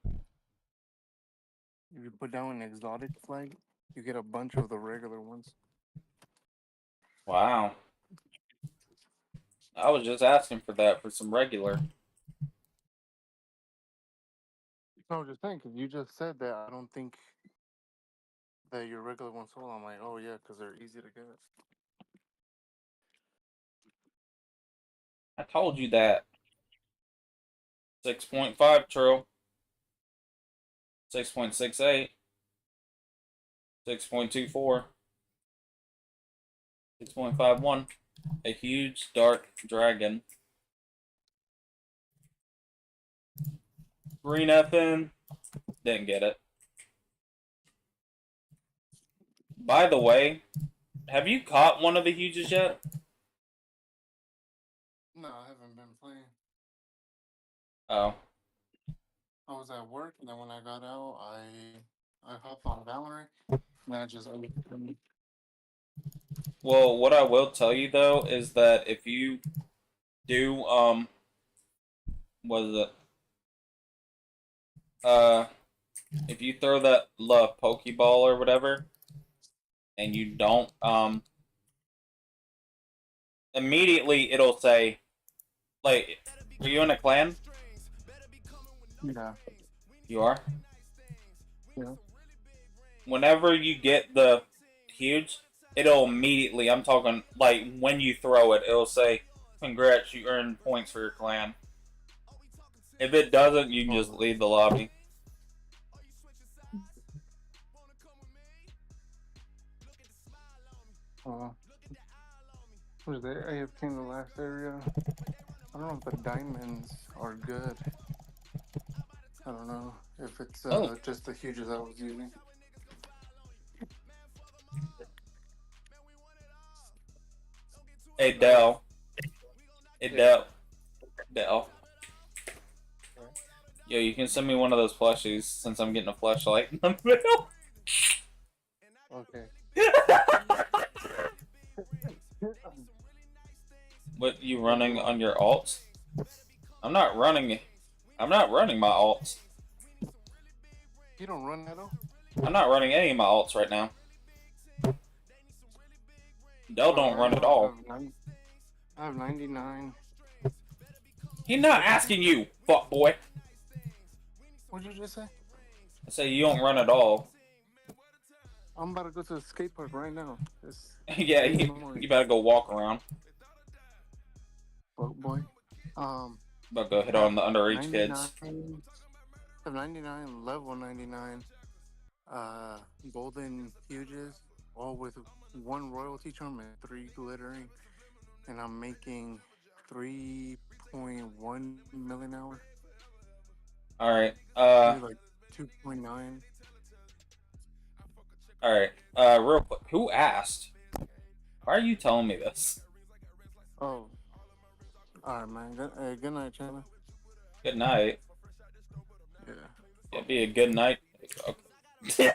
If you put down an exotic flag, you get a bunch of the regular ones. Wow. I was just asking for that for some regular. No, I was just saying, because you just said that I don't think that your regular ones sold. I'm like, oh yeah, because they're easy to get. I told you that. 6.5 true. 6.68. 6.24. 6.51. A huge dark dragon. Green FN. Didn't get it. By the way, have you caught one of the huges yet? No, I haven't been playing. Oh. I was at work, and then when I got out, I hopped on Valorant, and then I just Well, what I will tell you though is that if you do what is it? If you throw that Pokeball or whatever, and you don't immediately it'll say, like, are you in a clan? Yeah. You are? Yeah. Whenever you get the huge, it'll immediately, I'm talking, like, when you throw it, it'll say, congrats, you earned points for your clan. If it doesn't, you can just leave the lobby. Was there AFK in the last area? I don't know if the diamonds are good. I don't know if it's just the huges I was using. Hey, Dell. Hey, Dell. Dell. Yo, you can send me one of those plushies since I'm getting a flashlight in the middle. Okay. What, you running on your alts? I'm not running my alts. You don't run at all? I'm not running any of my alts right now. Dell don't run at all. I have 99. He's not asking you, fuck boy. What'd you just say? I say you don't run at all. I'm about to go to the skate park right now. Yeah, you better go walk around. Fuck boy. But go hit on the underage kids. I have 99, level 99, golden huges, all with one royalty charm and 3 glittering. And I'm making 3.1 million hour. All right. Maybe like 2.9. All right. Real quick. Who asked? Why are you telling me this? Oh, all right, man. Good night, Chandler. Good night. Yeah. It'd be a good night. Okay.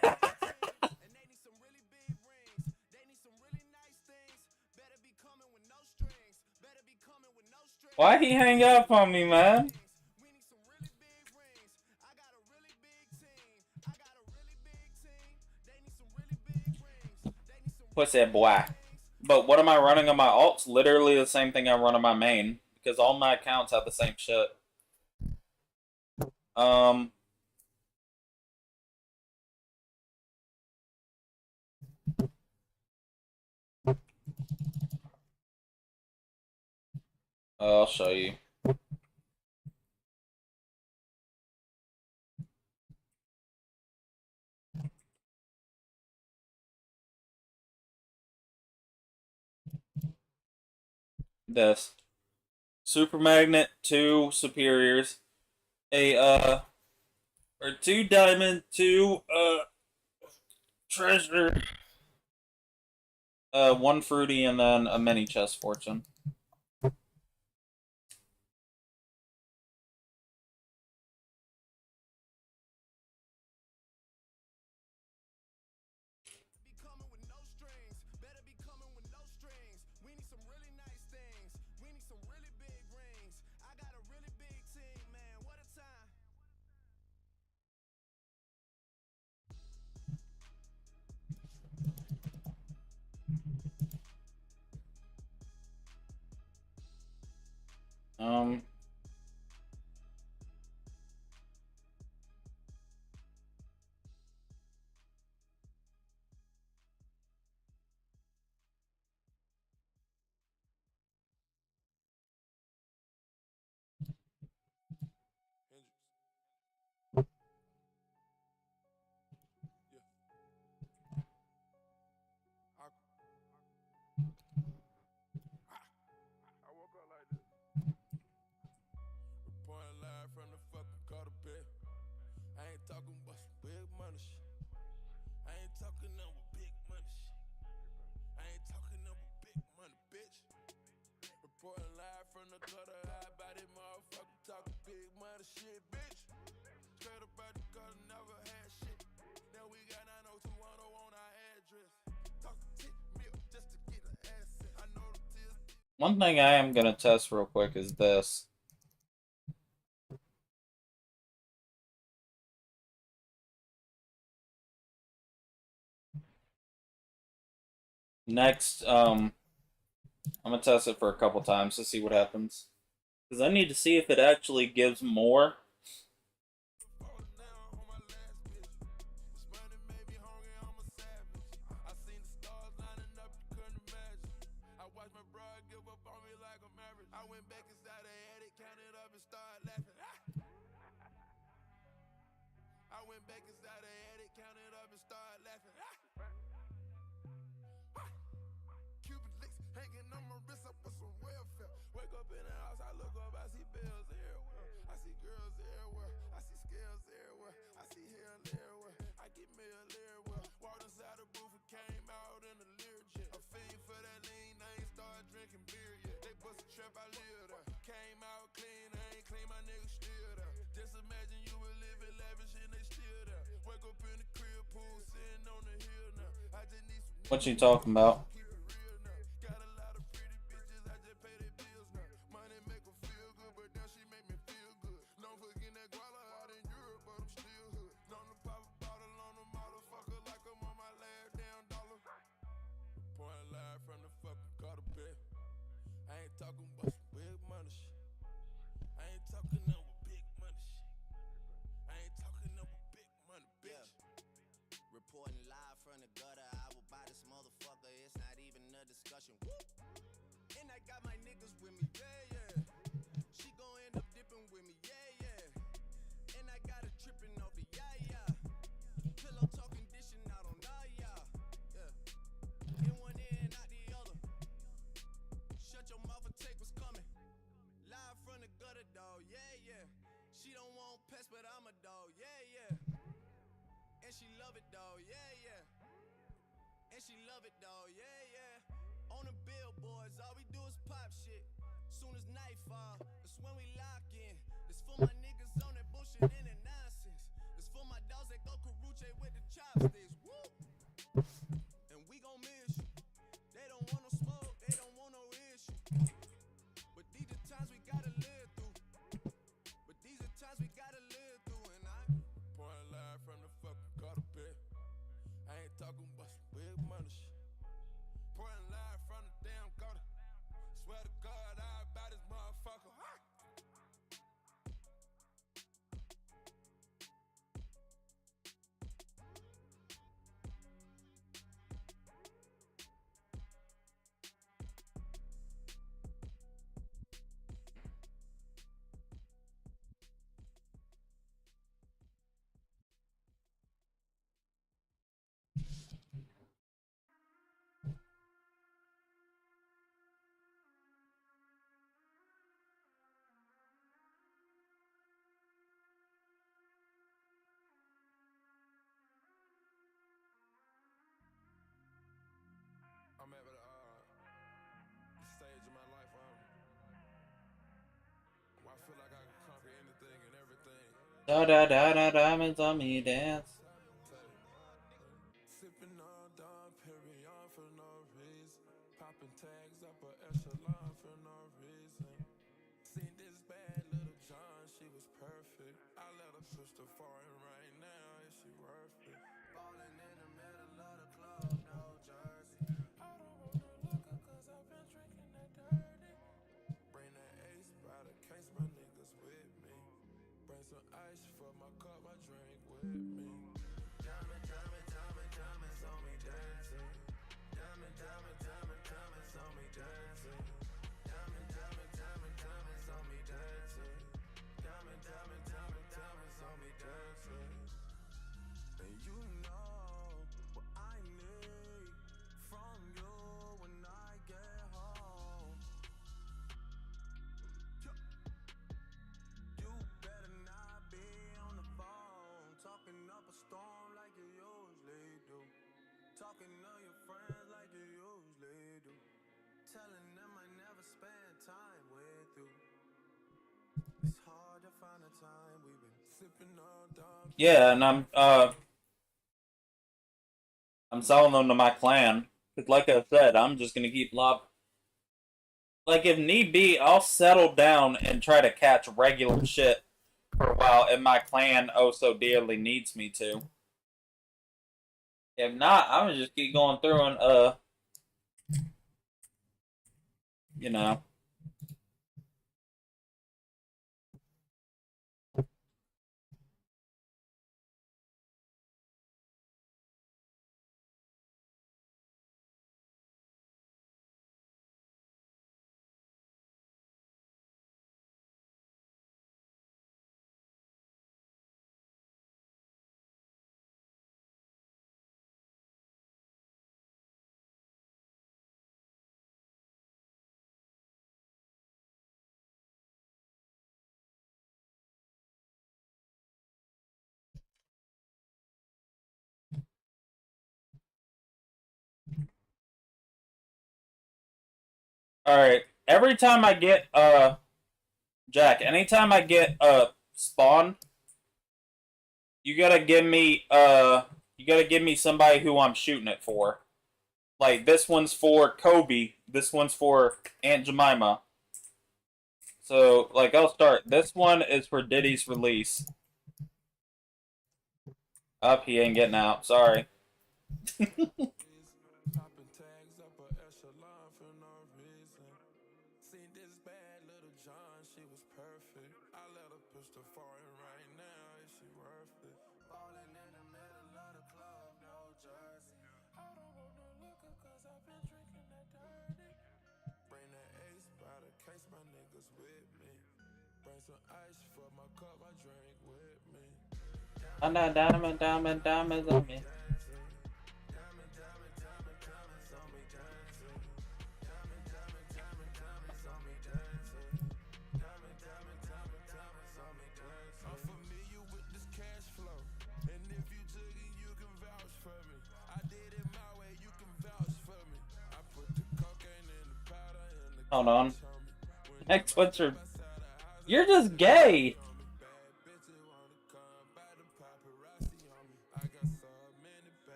Why he hang up on me, man? What's that, boy? But what am I running on my alts? Literally the same thing I run on my main. Because all my accounts have the same shit. I'll show you. This. Super Magnet, 2 Superiors, or 2 Diamond, 2 Treasure, 1 Fruity, and then a mini chest fortune. I ain't talking about some big money shit. I ain't talking number big money shit. I ain't talking number big money, bitch. Reporting live from the gutter, high body motherfucker talking big money shit, bitch. Straight up out the gutter, never had shit. Now we got 90210 on our address. Talk to tip milk just to get an asset. I know the tears. One thing I am gonna test real quick is this. Next, I'm gonna test it for a couple times to see what happens. Because I need to see if it actually gives more. What you talking about? Reporting live from the gutter, I will buy this motherfucker. It's not even a discussion. Woo! And I got my niggas with me, yeah, yeah. She gon' end up dipping with me, yeah, yeah. And I got her tripping off the yeah, yeah. Pillow talking, dishing out on yeah, yeah. In one ear and out the other. Shut your mouth and take what's coming. want pets, but I'm a dog, yeah, yeah. And she love it, dog, yeah, yeah. And she love it, dog, yeah, yeah. On the billboards, all we do is pop shit. Soon as nightfall, that's when we lock in. This for my niggas on that bullshit and that nonsense. This for my dogs that go karuche with the chopsticks. Woo! And we gon' miss you. They don't want no smoke, they don't want no issue. But these are times we gotta live through. But these are times we gotta live through. And I pouring live from the fucking gutter bed. I ain't talking about some big money shit. Pouring live from the damn gutter. Swear to God, I about this motherfucker. I'm at the stage of my life where I feel like I can conquer anything and everything. Da da da da diamonds on me dance. Sipping on Dom Perignon for no reason. Popping tags up a echelon for no reason. Seen this bad little John, she was perfect. I let her push the foreign right now, is she worth it? Ballin' in the middle of the club, no jersey. I don't want no liquor cause I've been drinking that dirty. Bring that ace by the case, my niggas with me. Bring some ice for my cup, my drink with me. Diamond, diamond, diamond, diamonds on me dancing. Diamond, diamond, diamond, diamonds on me dancing. Diamond, diamond, diamond, diamonds on me dancing. Diamond, diamond, diamond, diamonds on me dancing. And you know what I need from you when I get home. You better not be on the phone, talking up a storm like you usually do. Talking to your friends like you usually do. Telling them I never spend time with you. It's hard to find a time we've been sipping on Dom. Yeah, and I'm selling them to my clan. Cause like I said, I'm just gonna keep like if need be, I'll settle down and try to catch regular shit for a while if my clan oh so dearly needs me to. If not, I'm gonna just keep going through and you know. Alright. Every time I get Jack, anytime I get spawn, you gotta give me somebody who I'm shooting it for. Like this one's for Kobe, this one's for Aunt Jemima. So like I'll start. This one is for Diddy's release. Up, he ain't getting out, sorry. Popping tags up a echelon for no reason. Seen this bad little John, she was perfect. I let her push the foreign right now, is she worth it? Ballin' in the middle of the club, no jersey. I don't want no liquor cause I've been drinking that dirty. Bring that ace by the case, my niggas with me. Bring some ice for my cup, my drink with me. Diamond, diamond, diamond, diamonds on me. Diamond, diamond, diamond, diamonds on me dancing. Diamond, diamond, diamond, diamonds on me dancing. Diamond, diamond, diamond, diamonds on me dancing. For me Hold on. Next one's your... You're just gay!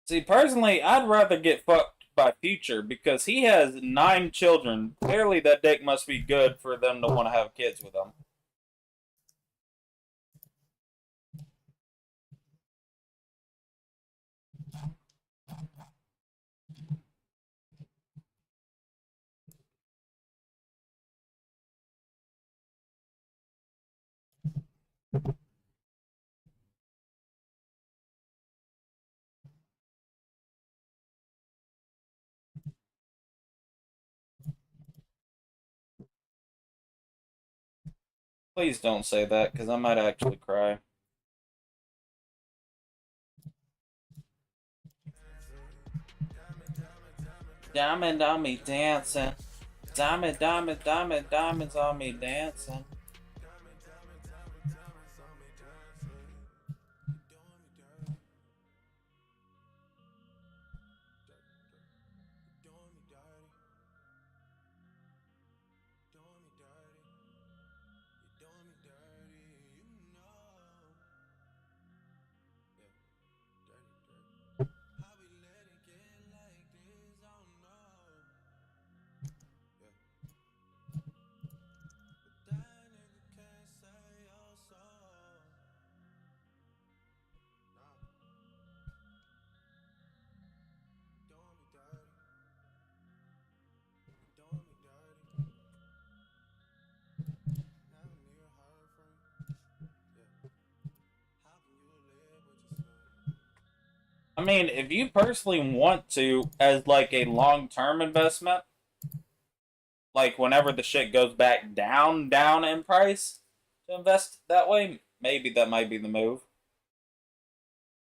See, personally, I'd rather get fucked by Future because he has 9 children. Clearly, that dick must be good for them to want to have kids with him. Please don't say that, because I might actually cry. Diamond on me dancing. Diamond, diamond, diamond, diamonds on me dancing. I mean, if you personally want to, as like a long-term investment, like whenever the shit goes back down in price, to invest that way, maybe that might be the move.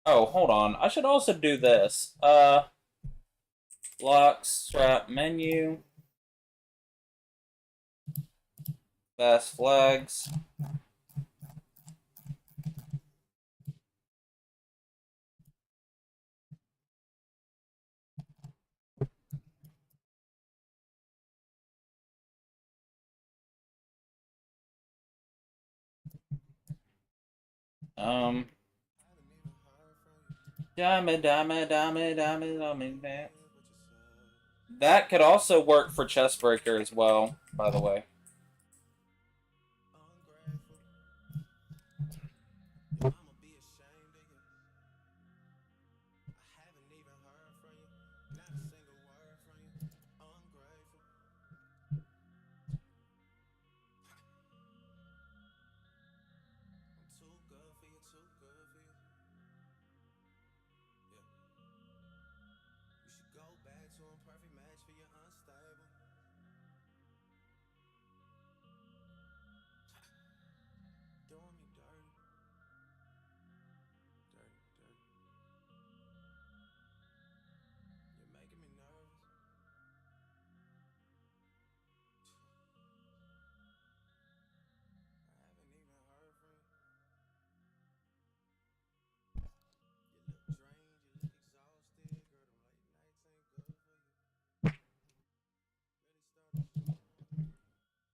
Oh, hold on. I should also do this. Lock, strap, menu. Fast flags. Diamond, diamond, diamond, diamond, diamond, dance. That could also work for Chessbreaker as well, by the way.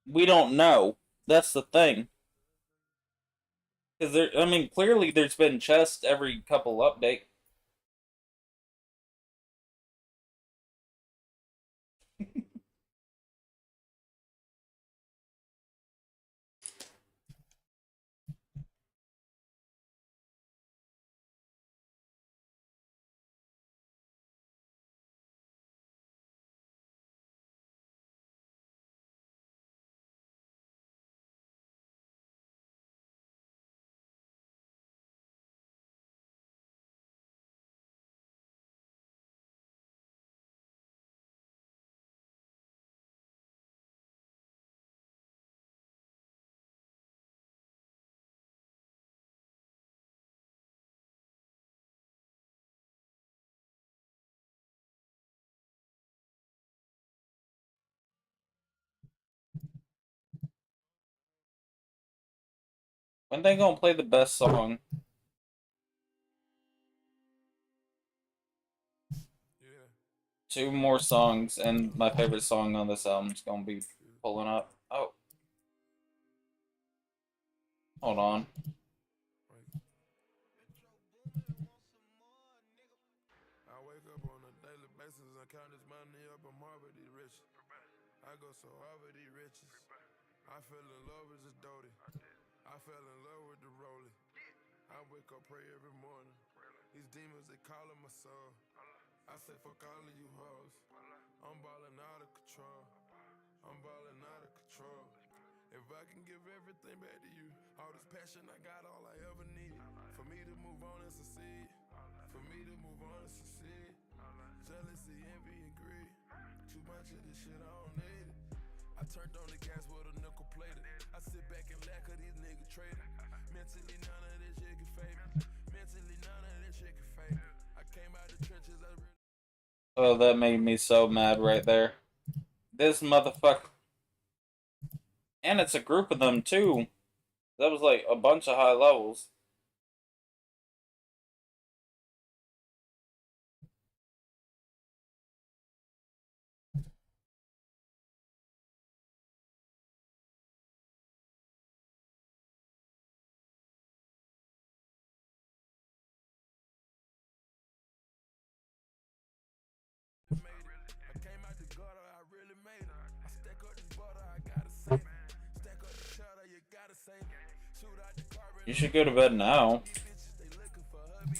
We don't know. That's the thing. Because I mean, clearly there's been chests every couple update. When they gonna play the best song? Two more songs, and my favorite song on this album is gonna be pulling up. Oh. Hold on. I wake up on a daily basis and count this money up and marvel these riches. I go so hard with these riches. I fell in love with this Doty. I fell in love with the Rollie. I wake up, pray every morning. These demons, they calling my soul. I say fuck all of you hoes. I'm balling out of control. I'm balling out of control. If I can give everything back to you, all this passion I got, all I ever needed. For me to move on and succeed. For me to move on and succeed. Jealousy, envy, and greed. Too much of this shit, I don't need it. I turned on the gas with a nickel plated. I sit back and laugh cause these niggas traded. Mentally, none of this shit can fade me. Mentally, none of this shit can fade me. I came out the trenches, I really... Oh, that made me so mad right there. This motherfucker. And it's a group of them, too. That was like a bunch of high levels. I came out the gutter, I really made it. I stack up this butter, I gotta save it. Stack up the cheddar, you gotta save it. Shoot out the carbon. You should go to bed now. They looking for hubby.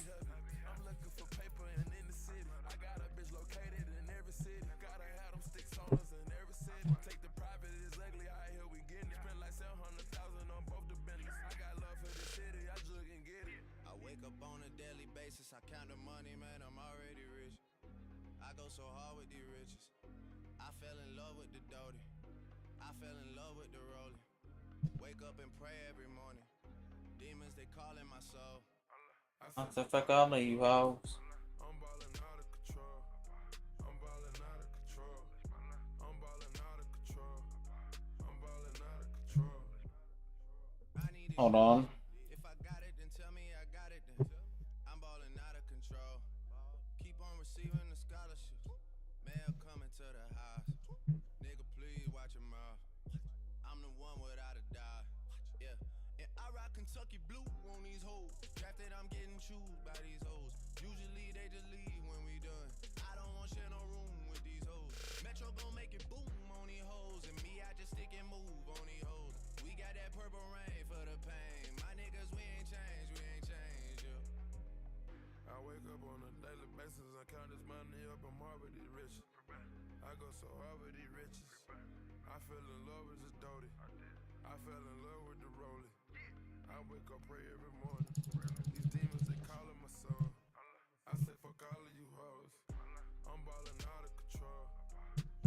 I'm looking for paper and in the city. I got a bitch located in every city. Gotta have them sticks on us in every city. Take the private, it's ugly out here, we getting it. Spend like 700,000 on both the business. I got love for the city, I just can get it. I wake up on a daily basis, I count the money, man, I'm already rich. I go so hard with these riches. I fell in love with the Doty. I fell in love with the Rollie. Wake up and pray every morning. Demons, they calling my soul. What the fuck all of you hoes? I'm balling out of control. I'm balling out of control. I'm balling out of control. I'm balling out of control. Hold on. If I got it, then tell me I got it then. I'm balling out of control. Keep on receiving the scholarship. Mail coming to the house. Nigga, please watch your mouth. I'm the one without a doubt. Yeah. And I rock Kentucky blue on these hoes. Drafted, I'm getting chewed by these hoes. Usually they just leave when we done. I don't want share no room with these hoes. Metro gon' make it boom on these hoes. And me, I just stick and move on these hoes. We got that purple rain for the pain. My niggas, we ain't changed, yeah. I wake up on a daily basis and count this money up and marvel these riches. I go so hard with these riches. I fell in love with this Doty. I fell in love with the Rollie. I wake up, pray every morning. These demons, they calling my soul. I say fuck all of you hoes. I'm balling out of control.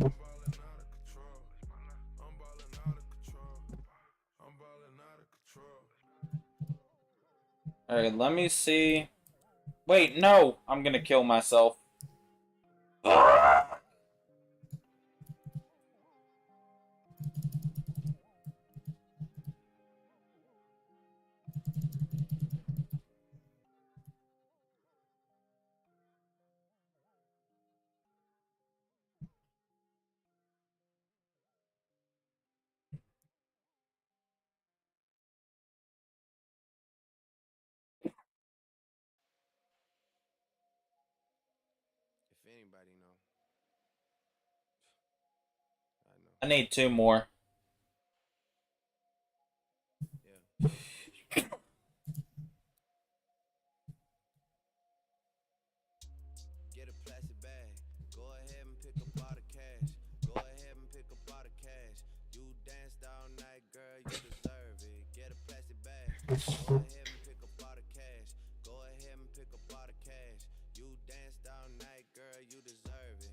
I'm balling out of control. I'm balling out of control. I'm balling out of control. Alright, let me see. Wait, no! I'm gonna kill myself. If anybody know, I know. I need two more. Yeah. Get a plastic bag. Go ahead and pick up all the cash. Go ahead and pick up all the cash. You danced all night, girl, you deserve it. Get a plastic bag. Go ahead and pick up all the cash. Go ahead and pick up all the cash. You danced all night, girl, you deserve it.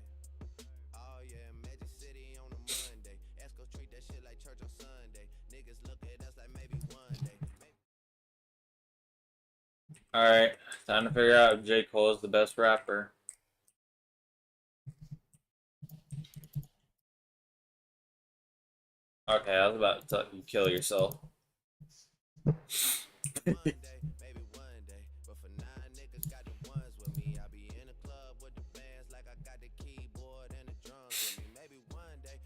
Oh yeah, Magic City on a Monday. Esco treat that shit like church on Sunday. Niggas look at us like maybe one day. Alright, time to figure out if J. Cole is the best rapper. Okay, I was about to tell you kill yourself. maybe one day. But for now, niggas got the ones with me. I be in the club with the bands like I got the keyboard and the drums with me. Maybe one day,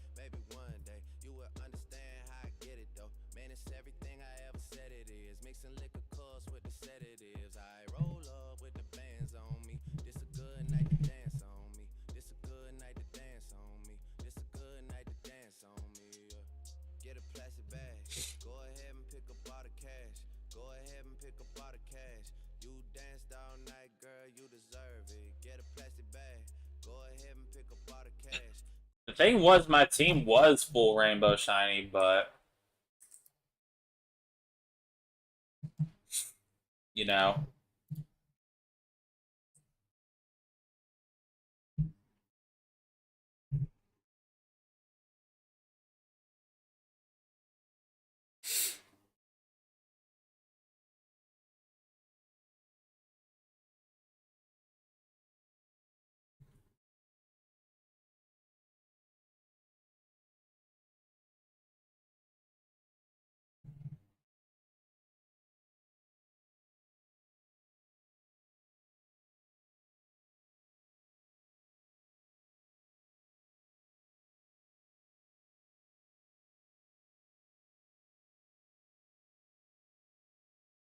you will understand how I get it though. Man, it's everything I ever said it is. Mixing liquor cause with the sedatives. I roll up with the bands on me. This a good night to dance on me. This a good night to dance on me. This a good night to dance on me. Get a plastic bag. Go ahead and pick up all the cash. Go ahead and pick up all the cash. You danced all night, girl, you deserve it. Get a plastic bag. Go ahead and pick up all the cash. The thing was, my team was full rainbow shiny, but you know.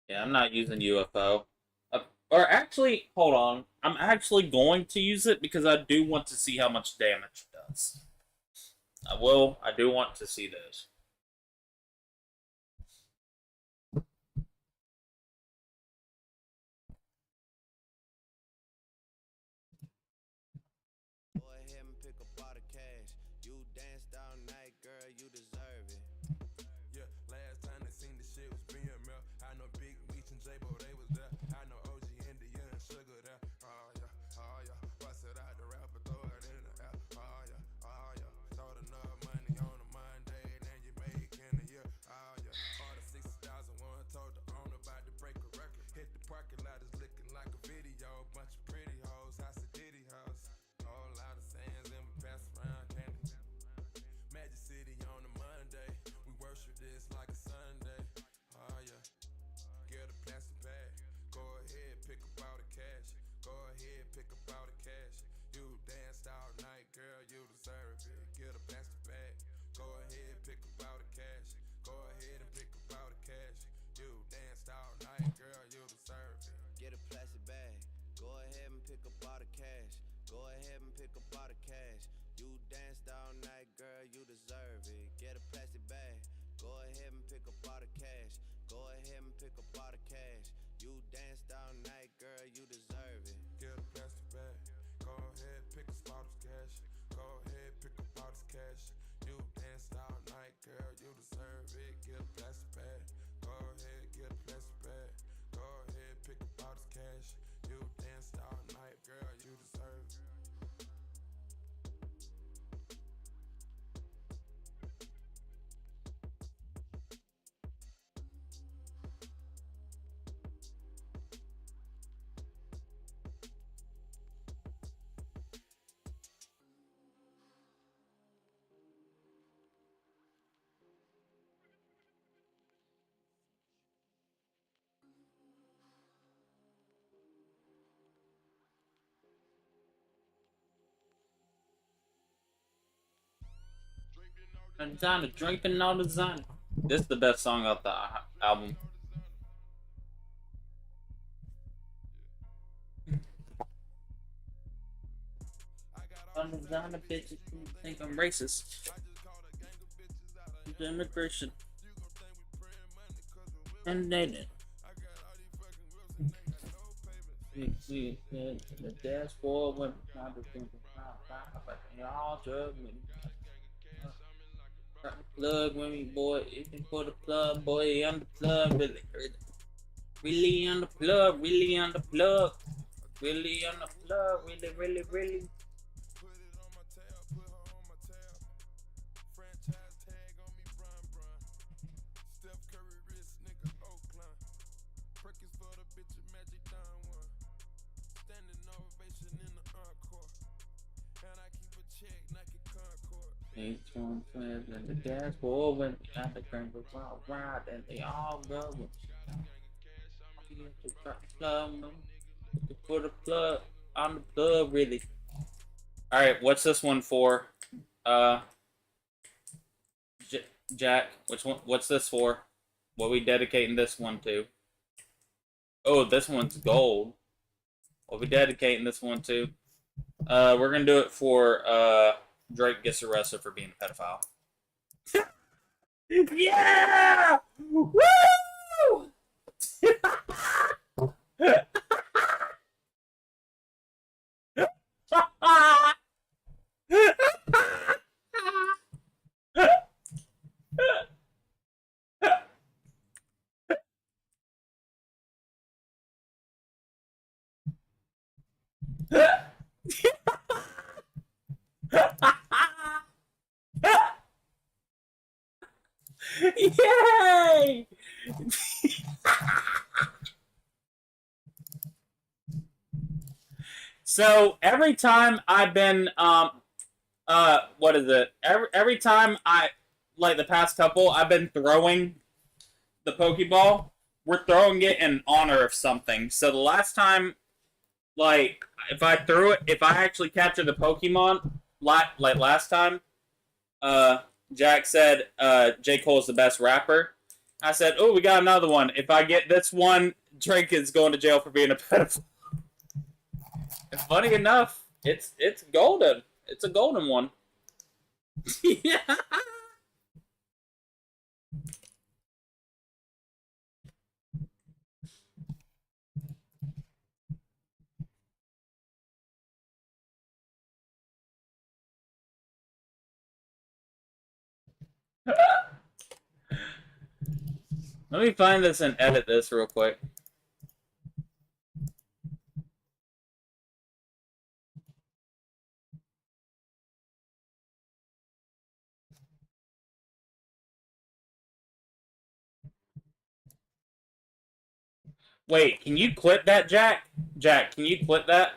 Yeah, I'm not using UFO. Or actually, hold on. I'm actually going to use it because I do want to see how much damage it does. I do want to see those. Go ahead and pick up all the cash. You danced all night, girl, you deserve it. Yeah, last time they seen the shit was BML. I know Big Meech and J-Bo, they was there. I know OG, India, and Sugar there. Oh yeah, bust it out the rapper, throw it in the air. Oh yeah, throw enough money on a Monday, then you make in a year. Oh yeah, all the 60,001 told the owner about to break a record. Hit the parking lot, is looking like a video. Bunch of pretty hoes, house of Diddy house. Whole lot of sands and we pass around candy. Magic City on a Monday. We worship this like a Sunday. Oh yeah. Get a plastic bag. Go ahead, pick up all the cash. Go ahead, pick up all the cash. You danced all night, girl, you deserve it. Get a plastic bag. Go ahead, pick up all the cash. Go ahead and pick up all the cash. You danced all night, girl, you deserve it. Get a plastic bag. Go ahead and pick up all the cash. Go ahead and pick up all the cash. You danced all night, girl, you deserve it. Get a plastic bag. Go ahead and pick up all the cash. Go ahead and pick up all the cash. You danced all night, girl, you deserve it. Get a plastic bag. Go ahead, pick up all this cash. Go ahead, pick up all this cash. You danced all night, girl, you deserve it. Get a plastic bag. Go ahead, get a plastic bag. Go ahead, pick up all this cash. You danced all night, girl, you deserve it. Designer, drinking all designer. This is the best song off the album. Designer bitches think I'm racist. Immigration. And they did. The dashboard went down to drinking. Y'all drug me. Plug with me, boy. You can put a plug, boy. On the plug, really, really on the plug, really on the plug, really on the plug, really. And the dashboard went behind the crank was wild ride, and they all go. Put a plug on the plug, really. All right, what's this one for? Uh, Jack, which one? What's this for? What are we dedicating this one to? Oh, this one's gold. What are we dedicating this one to? We're gonna do it for Drake gets arrested for being a pedophile. Yeah! Woo! Yay! So every time I've been what is it? Every time I like the past couple, I've been throwing the Pokeball. We're throwing it in honor of something. So the last time, like, if I threw it, if I actually captured the Pokemon, like last time, Jack said J. Cole's the best rapper. I said, oh, we got another one. If I get this one, Drake is going to jail for being a pedophile. And funny enough, it's golden. It's a golden one. Yeah. Let me find this and edit this real quick. Wait, can you clip that, Jack? Jack, can you clip that?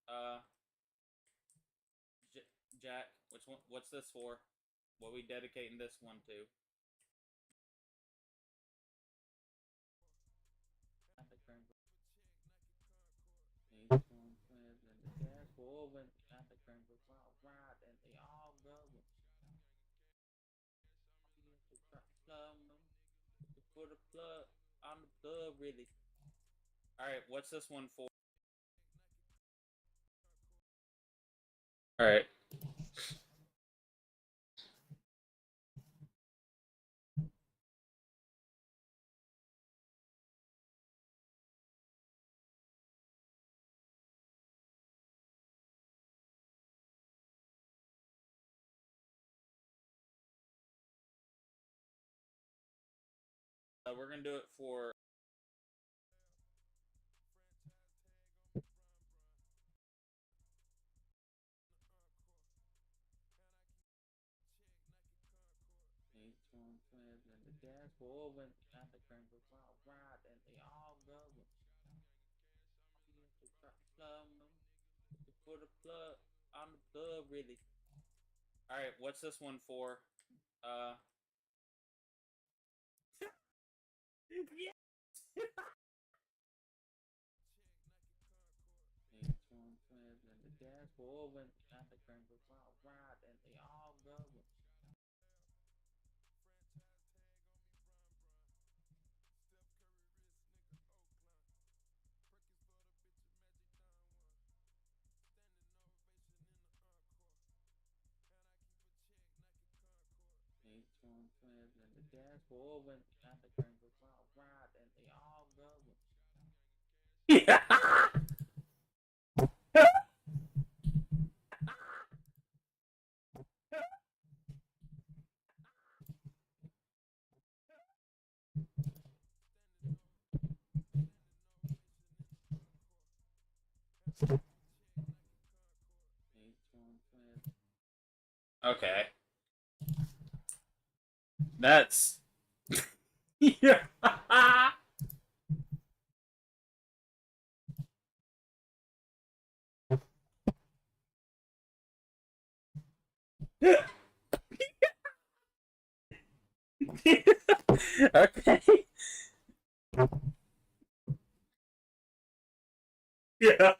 Uh, Jack, which one? What's this for? What are we dedicating this one to? Put a plug on the plug, really. All right, what's this one for? All right. We're gonna do it for. Put a plug on the plug, really. All right, what's this one for? Yeah. Yeah. Okay. That's... yeah. Okay. Yeah.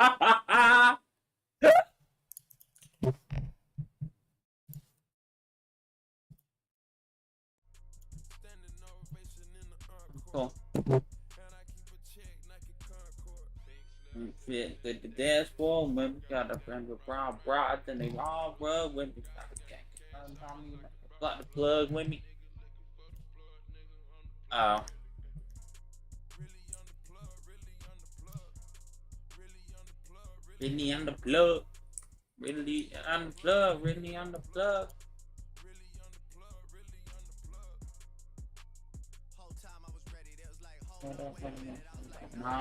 Cool. Fit with the dashboard when we got a friend with brown broads and they all rub when we got a gang. Got the plug with me. Oh. Really on the plug. Really on the plug. Really on the plug.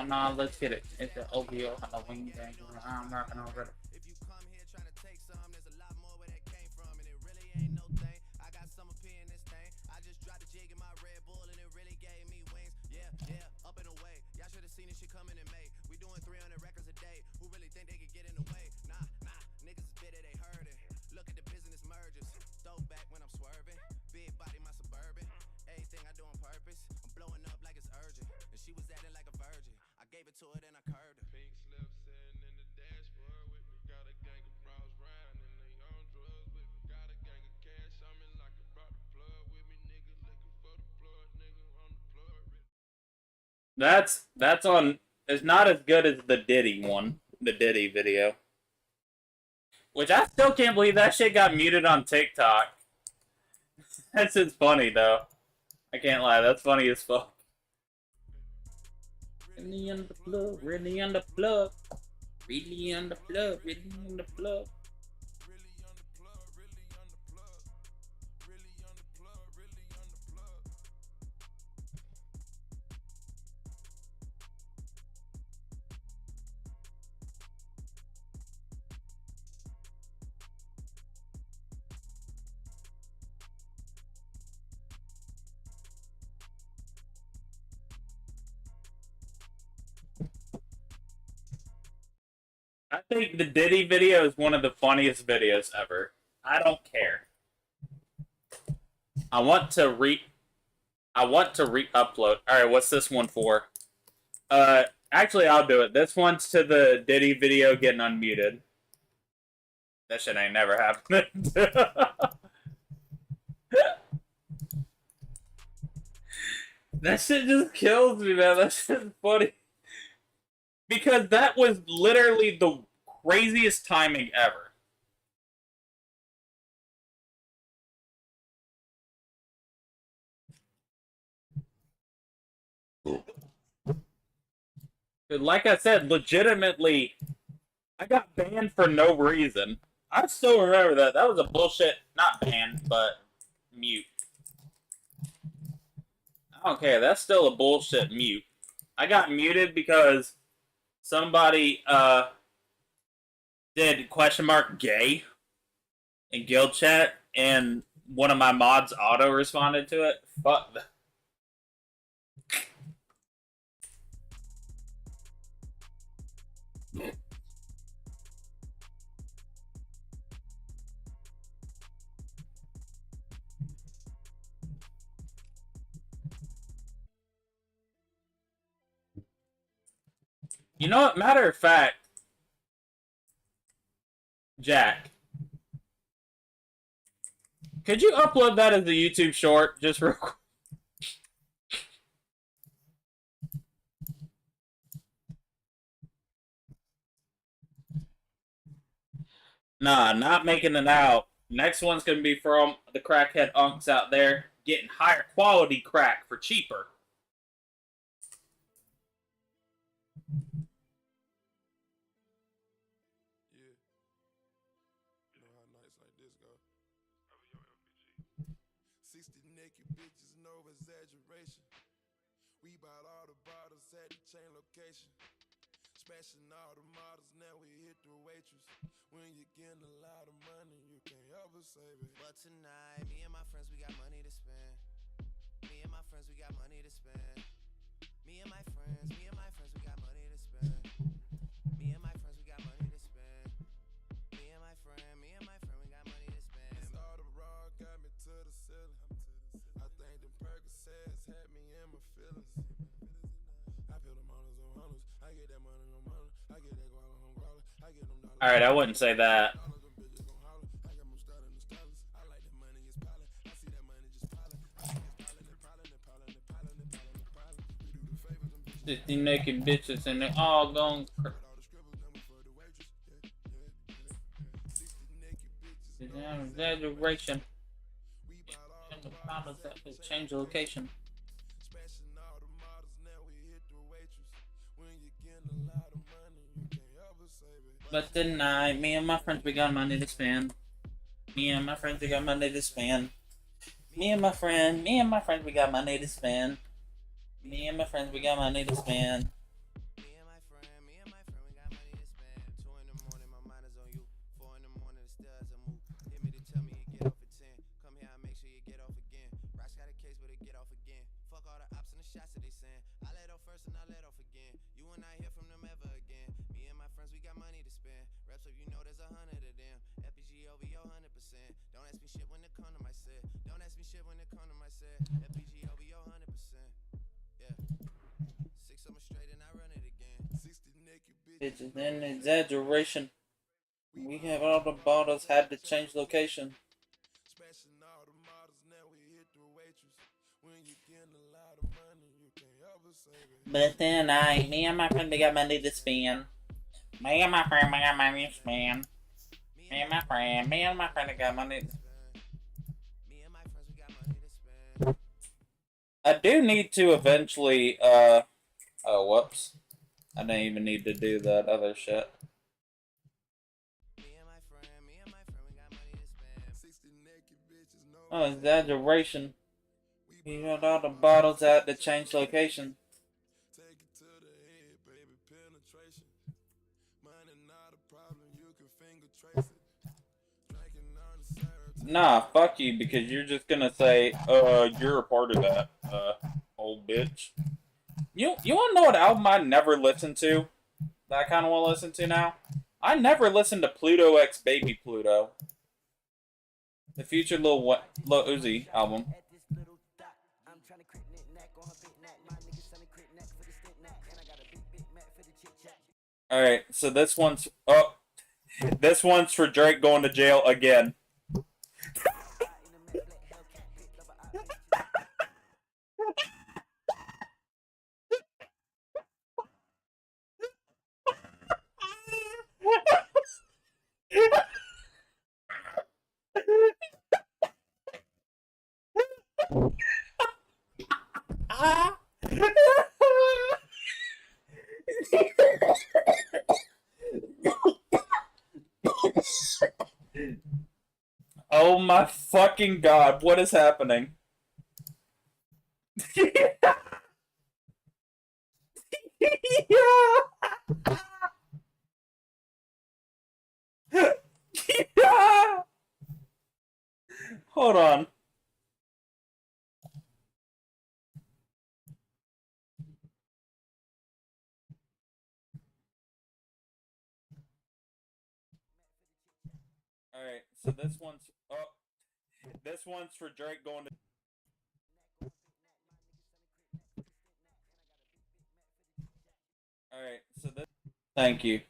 No, let's get it. It's the OVO Halloween thing. I'm rocking over it. That's on. It's not as good as the Diddy one, the Diddy video, which I still can't believe that shit got muted on TikTok. That's just funny though. I can't lie, that's funny as fuck. Really on the plug, really on the plug, really on the plug, really on the plug. I think the Diddy video is one of the funniest videos ever. I don't care. I want to re-upload. Alright, what's this one for? Actually I'll do it. This one's to the Diddy video getting unmuted. That shit ain't never happened. That shit just kills me, man. That shit's funny. Because that was literally the craziest timing ever. Like I said, legitimately, I got banned for no reason. I still remember that. That was a bullshit, not banned, but mute. I don't care. That's still a bullshit mute. I got muted because somebody did !gay in guild chat, and one of my mods auto responded to it. Fuck that. You know what? Matter of fact, Jack, could you upload that as a YouTube short just real quick? Nah, not making it out. Next one's gonna be from the crackhead unks out there getting higher quality crack for cheaper. We bought all the bottles at the chain location. Smashing all the models, now we hit the waitress. When you getting a lot of money, you But tonight, me and my friends, we got money to spend. Me and my friends, we got money to spend. Me and my friends, we got money to spend. Me and my friends, we got money to spend. Me and my friend, we got money to spend. Started raw, got me to the ceiling. I think them Percocets had me in my feelings. I put them on hunters. I get that money on money. I get that guala on guala. I get them dollars. Alright, I wouldn't say that. The naked bitches and they all gone. Exaggeration. And the problems that will change location. But tonight, me and my friends, we got money to spend. Me and my friends, we got money to spend. Me and my friends, we got money to spend. Me and my friends, we got money to spend. Me and my friend, we got money to spend. 2 in the morning, my mind is on you. 4 in the morning, it still hasn't moved. Hit me to tell me you get off at 10. Come here, I'll make sure you get off again. Rocks got a case, but it get off again. Fuck all the ops and the shots that they send. I let off first and I let off again. You will not hear from them ever again. Me and my friends, we got money to spend. Reps up, you know there's 100 of them. FPG over your 100%. Don't ask me shit when it come to my set. Don't ask me shit when it come to my set. FPG over your 100%. Yeah. 6 of them straight and I run it again. 60 naked Bitches and exaggeration. We have all the bottles had to change location. Smashing all the models, now we hit the waitress. When you getting a lot of money, you can't ever save it. But tonight, me and my friend, we got money to spend. Me and my friend, we got money to spend. Me and my friend, we got money to spend. I do need to eventually, oh, whoops. I didn't even need to do that other shit. Oh, exaggeration. We got all the bottles out to change location. Take it to the head, baby, penetration. Money not a problem, you can finger trace it. Drinking on the syrup. Nah, fuck you, because you're just gonna say, you're a part of that, old bitch. You wanna know what album I never listened to? That I kinda wanna listen to now? I never listened to Pluto X Baby Pluto. The future Lil Uzi album. Alright, so this one's for Drake going to jail again. Oh my fucking god, what is happening? Hold on. Alright, so this one's for Drake going to... Alright, so this... Thank you.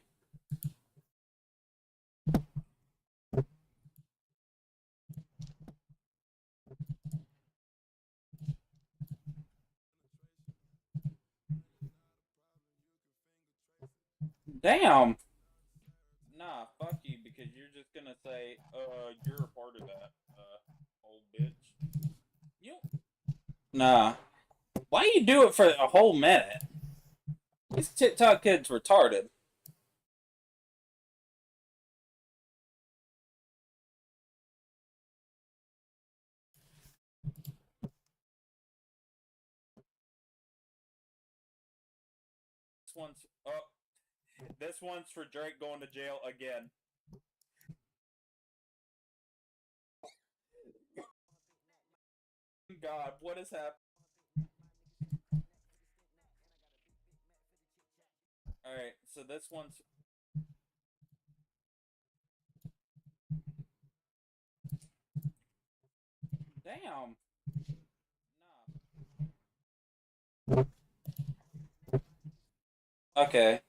Damn! Nah, fuck you, because you're just gonna say, you're a part of that, old bitch. Nah. Why you do it for a whole minute? This TikTok kid's retarded. This one's for Drake going to jail again. god, what has happened? Alright, so this one's... Damn. Nah. Okay.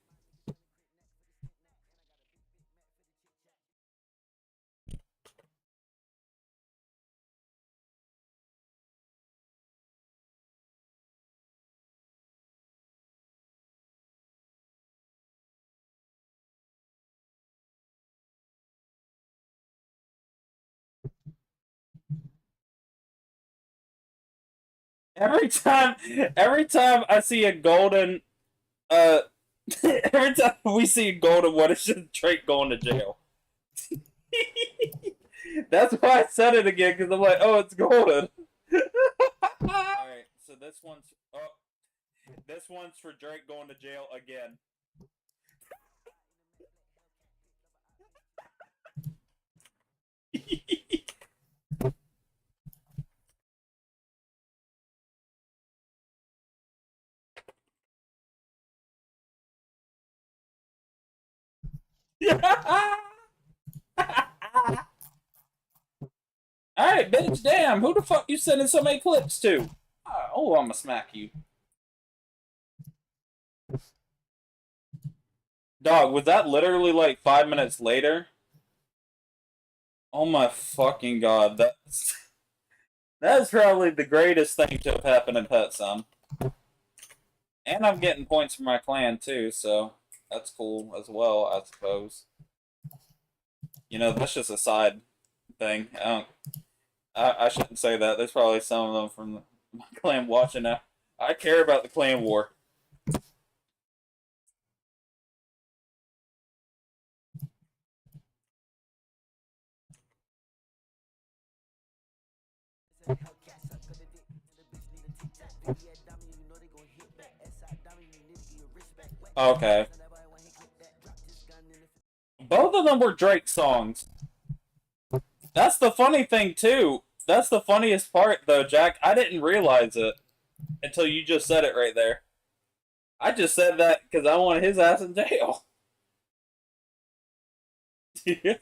Every time I see a golden, every time we see a golden one, it's just Drake going to jail. That's why I said it again, because I'm like, oh, it's golden. Alright, so this one's for Drake going to jail again. Alright, bitch, damn, who the fuck you sending so many clips to? Oh, I'ma smack you. Dog, was that literally like 5 minutes later? Oh my fucking god, that's probably the greatest thing to have happened in Pet Sim. And I'm getting points for my clan too, so that's cool as well, I suppose. You know, that's just a side thing. I shouldn't say that. There's probably some of them from my clan watching now. I care about the clan war. Okay. Both of them were Drake songs. That's the funny thing, too. That's the funniest part, though, Jack. I didn't realize it until you just said it right there. I just said that because I want his ass in jail. Yeah.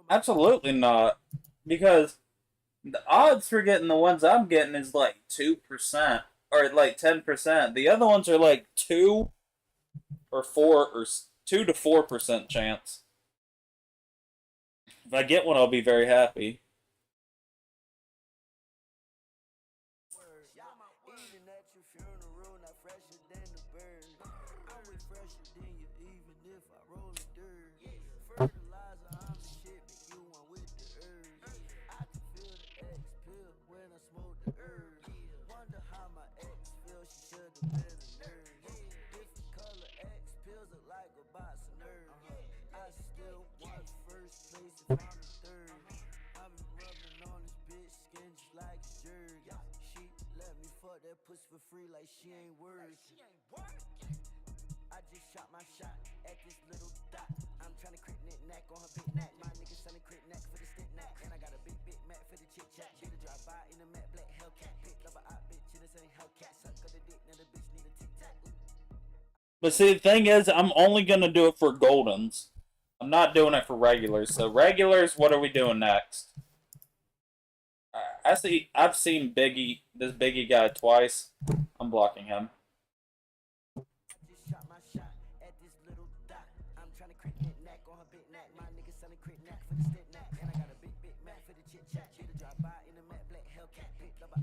Absolutely not. Because the odds for getting the ones I'm getting is like 2%. Or like 10%. The other ones are like 2 or 4 or 2 to 4% chance. If I get one, I'll be very happy. For free like she ain't worried. I just shot my shot at this little dot. I'm trying to crit neck on her big neck. My niggas selling crit neck for the stick neck. And I got a big Mac for the chit chat. She the drive by in a matte black Hellcat. Pick up a hot bitch in the same Hellcat. Suck of the dick, now the bitch need a tic tac. But see, the thing is, I'm only gonna do it for Goldens. I'm not doing it for regulars. So regulars, what are we doing next? Alright. I've seen this Biggie guy twice. I'm blocking him.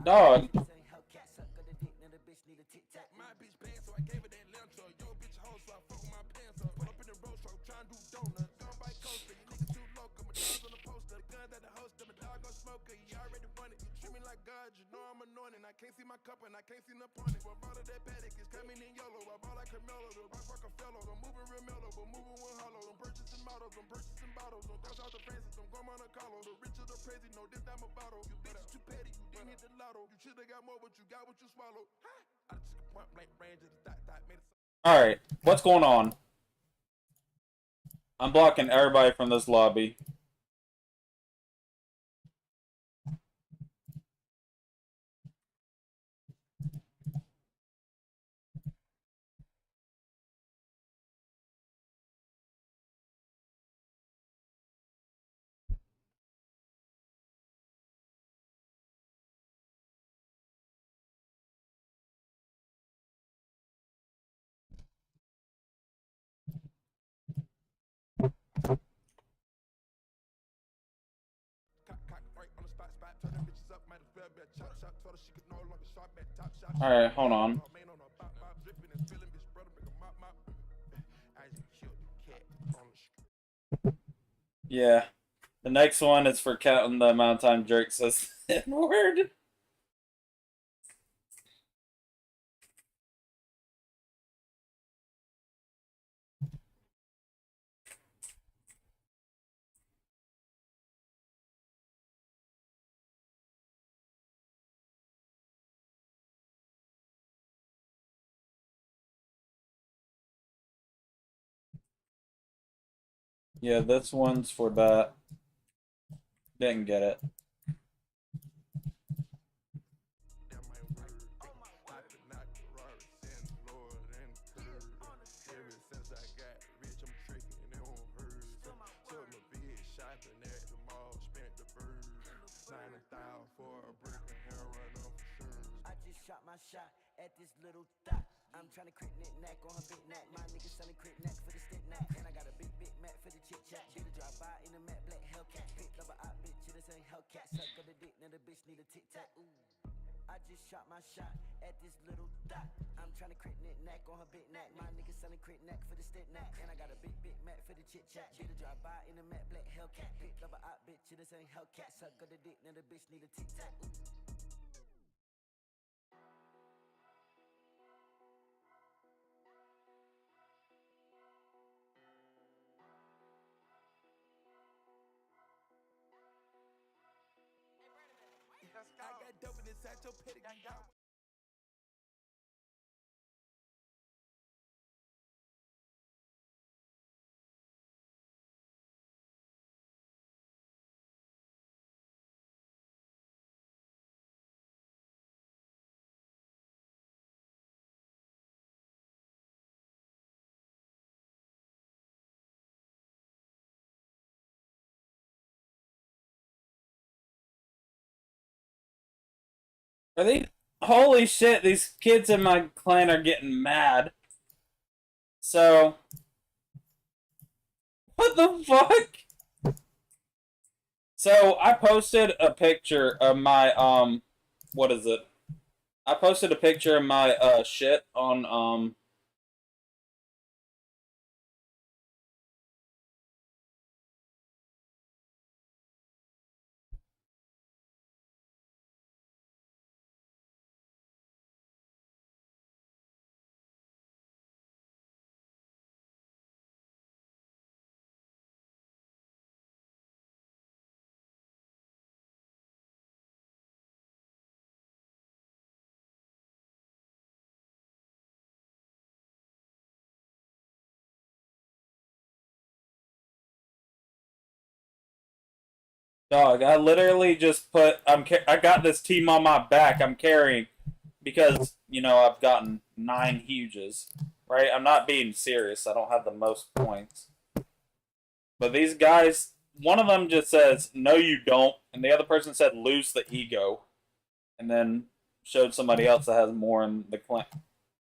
Dog. You know I'm anointed. I can't see my cup and I can't see no point. But all of that paddock is coming in yellow. I ball like Carmelo, the rock Rockefeller. I'm moving real mellow, but moving one hollow. I'm purchasing models, I'm purchasing bottles. I'm dash out the Francis, I'm going on a Carlo. The rich or the crazy, no, this time a bottle. You bitches too petty, you didn't hit the lotto. You should've got more, but you got what you swallowed. I took a point blank range of the dot, made it. Alright, what's going on? I'm blocking everybody from this lobby. Alright, hold on. Yeah. The next one is for counting the amount of time Drake says the N-word. Yeah, this one's for that. Didn't get it. Shot at this little dot. I'm trying to crit neck on her big neck. My niggas selling crit neck for the stick neck. And I got a big Mac for the chit chat. Did a drive by in a matte black Hellcat. Picked up a op bitch, this ain't Hellcat. Suck on the dick, now the bitch need a tic tac. Ooh. I just shot my shot at this little dot. I'm trying to crit neck on her big neck. My niggas selling crit neck for the stick neck. And I got a big Mac for the chit chat. Did a drive by in a matte black Hellcat. Picked up a op bitch, this ain't Hellcat. Suck on the dick, now the bitch need a tic tac. Ooh. I got dope in inside your petty. Are they? Holy shit, these kids in my clan are getting mad. So, what the fuck? So, I posted a picture of my, what is it? I posted a picture of my, shit on, dog, I literally just put, I got this team on my back I'm carrying because, you know, I've gotten 9 huges, right? I'm not being serious. I don't have the most points. But these guys one of them just says, "No, you don't," and the other person said, "Lose the ego," and then showed somebody else that has more in the clan.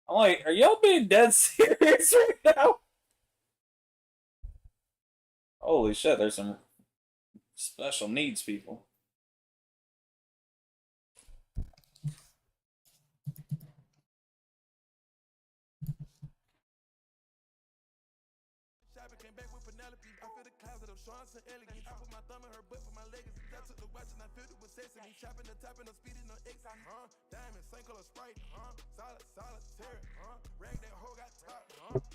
I'm like, are y'all being dead serious right now? Holy shit, there's some special needs people. Elegant. I put my thumb in her butt for my legacy. I took the watch and I filled it with sesame. Chopping the top and I'm speeding on X. Diamond, same color Sprite. Solitaire. Rag that hoe got top.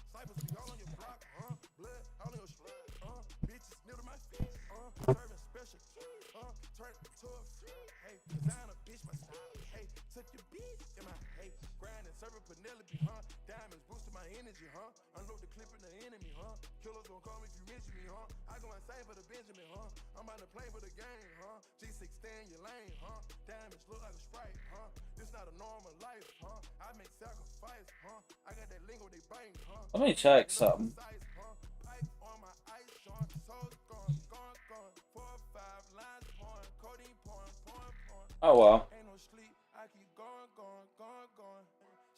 Snipers be all on your block. Blood all on your blood. Bitches near to my feet. Serving special. Turn it to a free. Hey, designer bitch my style. Hey, took your beat in my hey. Grinding, serving Penelope. Diamonds boosting my energy. Unload the clip in the enemy. Killers gon' call me if you mention me. I go insane for the Benjamin, I'm on the plane for the game, G6 stay in your lane, Diamonds look like a Sprite, This not a normal life, I make sacrifice, I got that lingo they bite, Let me check something. Pipe on my ice, soul's gone, 4 or 5 lines pouring, codeine pouring. Oh well. Ain't no sleep, I keep going.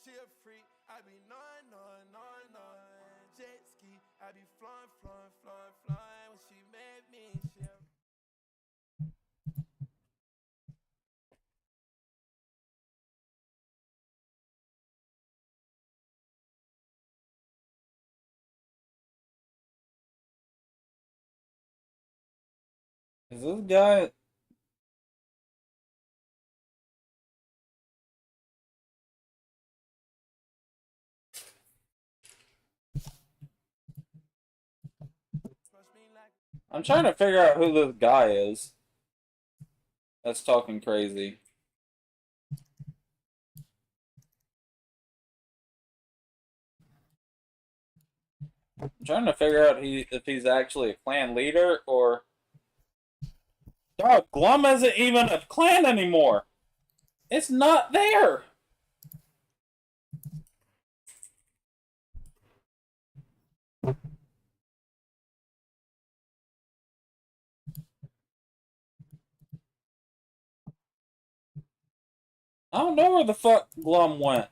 She a freak, I be knowing. Jet ski, I be flying. When she met me, she Is this guy? I'm trying to figure out who this guy is that's talking crazy. I'm trying to figure out if he's actually a clan leader or... Dog, Glum isn't even a clan anymore. It's not there. I don't know where the fuck Glum went.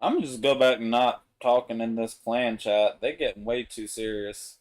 I'm just go back and not talking in this clan chat. They getting way too serious.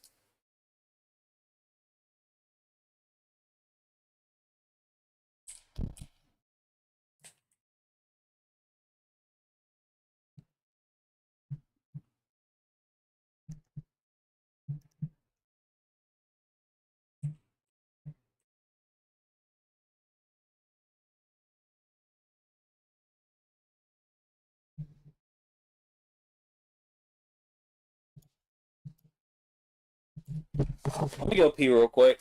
Let me go pee real quick.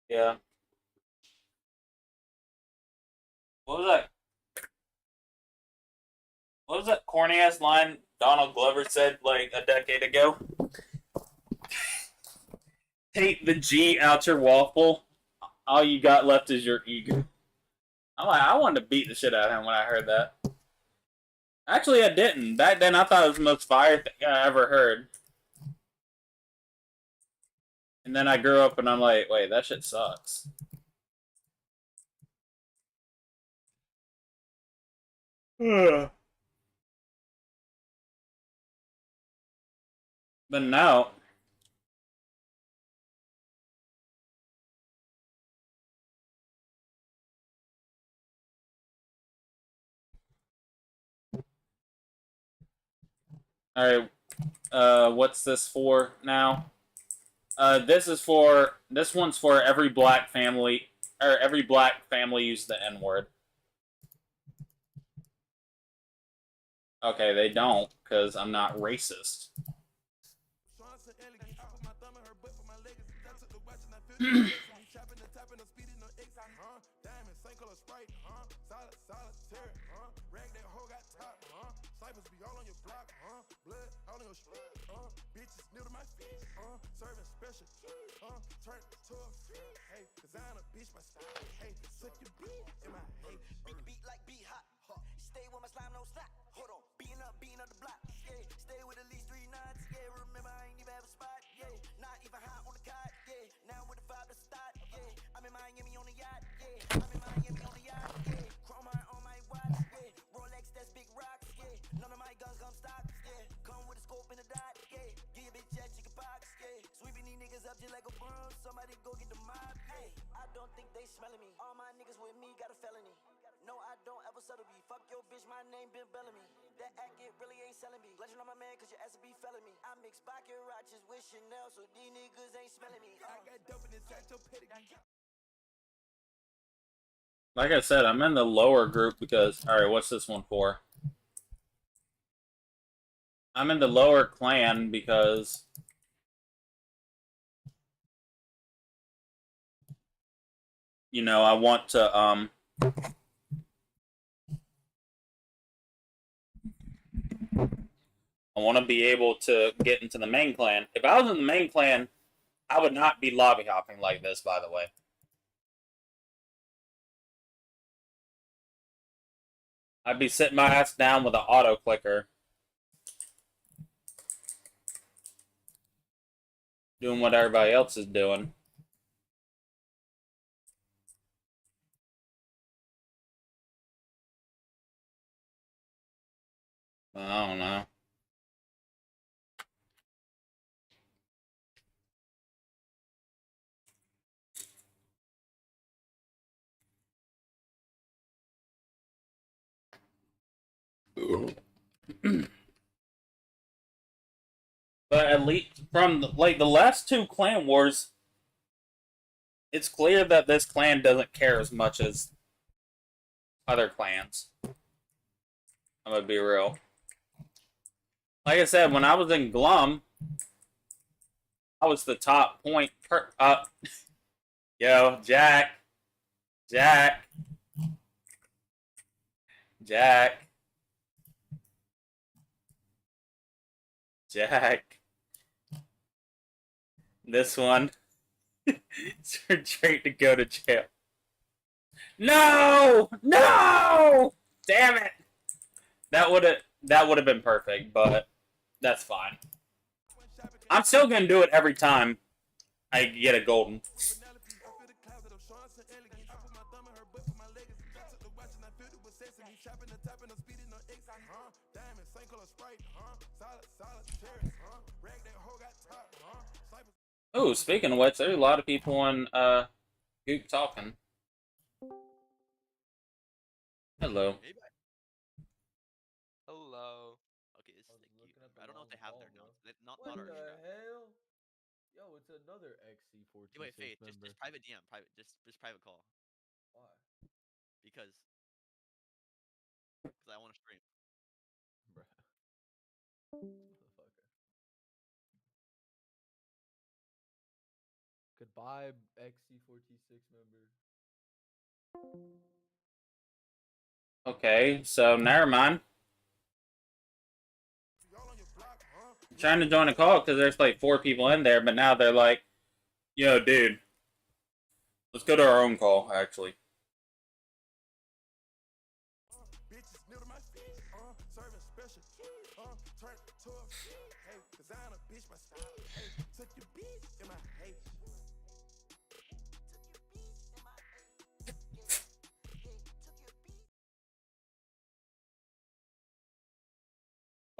Yeah. What was that? What was that corny ass line Donald Glover said like a decade ago? Take the G out your waffle. All you got left is your ego. I'm like, I wanted to beat the shit out of him when I heard that. Actually, I didn't. Back then, I thought it was the most fire thing I ever heard. And then I grew up and I'm like, wait, that shit sucks. But no. Alright, what's this for now? This one's for every black family, or every black family use the N-word. Okay, they don't, because I'm not racist. Bitches new to my feet, serving special, turn to a freak, hey, designer bitch my style, hey, suck your beat in my hey, Beat like beat hot, stay with my slime, no slap, hold on, beating up the block, yeah, stay with at least 3 knots, yeah, remember I ain't even have a spot, yeah, not even hot on the cot, yeah, now with the 5 to start, yeah, I'm in Miami on the yacht, yeah, I'm in Miami on the yacht, yeah, chrome heart on my watch, yeah, Rolex, that's big rocks, yeah, none of my guns come stock, yeah, come with a scope and a dot, yeah, give your bitch that chicken pox, yeah, sweeping these niggas up just like a broom, somebody go get the mob, hey, I don't think they smelling me, all my niggas with me got a felony, no I don't ever settle me, fuck your bitch, my name been Bellamy, that act it really ain't selling me, legend on my man cause your ass will be felling me, I mix pocket watches with Chanel so these niggas ain't smelling me, I got dope in inside your pedigree. Like I said, I'm in the lower group because... Alright, what's this one for? I'm in the lower clan because... You know, I want to, I want to be able to get into the main clan. If I was in the main clan, I would not be lobby hopping like this, by the way. I'd be sitting my ass down with an auto clicker. Doing what everybody else is doing. I don't know. But at least from the last 2 clan wars, it's clear that this clan doesn't care as much as other clans. I'm gonna be real. Like I said, when I was in Glum, I was the top point per yo, Jack. Jack. This one. Straight to go to jail. No! No! Damn it! That would have been perfect, but that's fine. I'm still gonna do it every time I get a golden. Oh, speaking of which, there's a lot of people on Goop talking. Hello. Hello. Okay, this is the I don't know if they have their notes. Not What our the chat. hell? Yo, it's another XC46 Wait, Faith, member. just private DM, just private call. Why? Because I want to stream. Bruh. Motherfucker. Goodbye, XC46 member. Okay, so never mind. I'm trying to join a call because there's like 4 people in there, but now they're like, yo, dude, let's go to our own call, actually.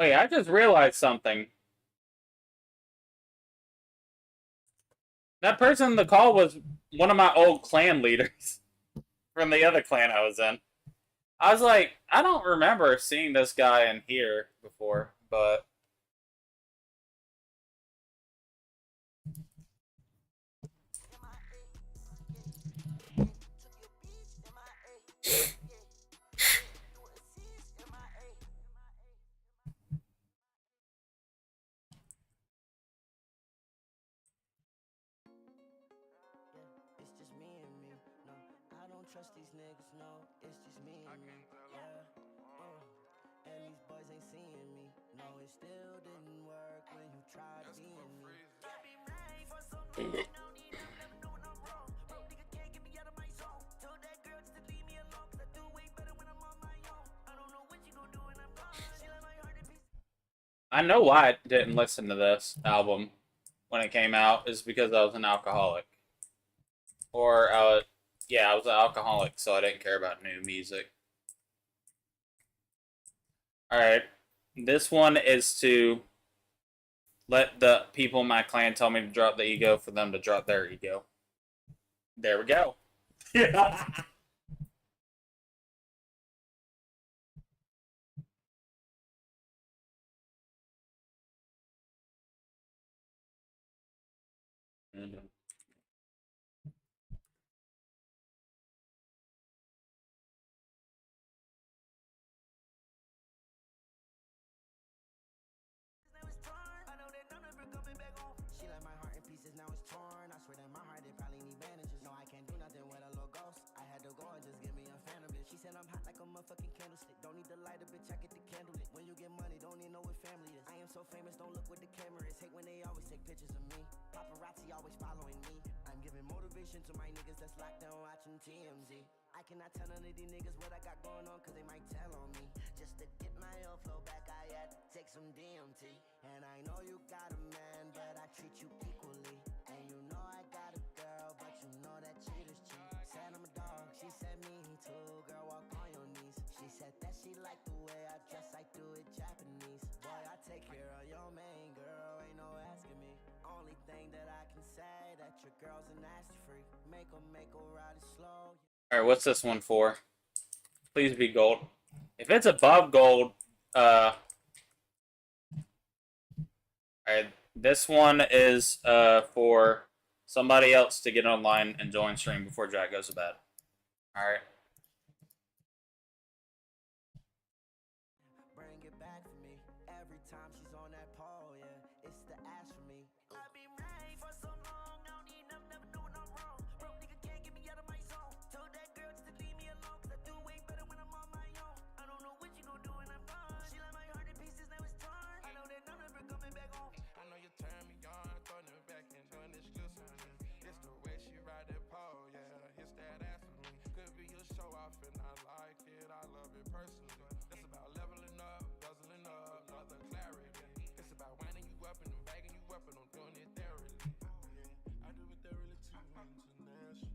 Wait, I just realized something. That person in the call was one of my old clan leaders from the other clan I was in. I was like, I don't remember seeing this guy in here before, but It's just me and me. No, I don't trust these niggas. No, it's just me and me. Yeah. And these boys ain't seeing me. No, it still didn't work when you tried being me. I know why I didn't listen to this album when it came out is because I was an alcoholic. Or, yeah, I was an alcoholic, so I didn't care about new music. Alright, this one is to let the people in my clan tell me to drop the ego for them to drop their ego. There we go. She left my heart in pieces, now it's torn. I swear that my heart, it probably need bandages. No, I can't do nothing with a little ghost. I had to go and just give me a fan of it. She said I'm hot like a motherfucking candlestick. Don't need to light a bitch, I get the candle lit. When you get money, don't need know what family is. I am so famous, don't look what the camera is. Hate when they always take pictures of me. Paparazzi always following me. I'm giving motivation to my niggas that's locked down watching TMZ. I cannot tell none of these niggas what I got going on, cause they might tell on me. Just to get my old flow back, I had to take some DMT. And I know you got a man, but I treat you equally. And you know I got a girl, but you know that cheaters cheat. Said I'm a dog, she said me too. Girl, walk on your knees. She said that she like the way I dress, I do it Japanese. Boy, I take care of your main girl, ain't no asking me. Only thing that I can say, that your girl's a nasty freak. Make her ride it slow. Alright, what's this one for? Please be gold. If it's above gold, alright, this one is for somebody else to get online and join stream before Jack goes to bed. Alright. Bring it back for me. Every time she's on that pole, yeah, it's the ass for me. I've been right for so long, I don't need nothing, never doing no wrong. Broke nigga can't get me out of my zone. Told that girl just to leave me alone, cause I do way better when I'm on my own. I don't know what you gon' do when I'm gone. She left my heart in pieces, now it's torn. I know that I'm never coming back home. I know you turn me on, throwing it back and doing exclusively. It's the way she ride that pole, yeah, it's that ass for me. Could be a show off and I like it, I love it personally. It's about leveling up, guzzling up, another clarity. It's about winding you up and then bagging you up and I'm doing it thoroughly. I do it thoroughly too, international.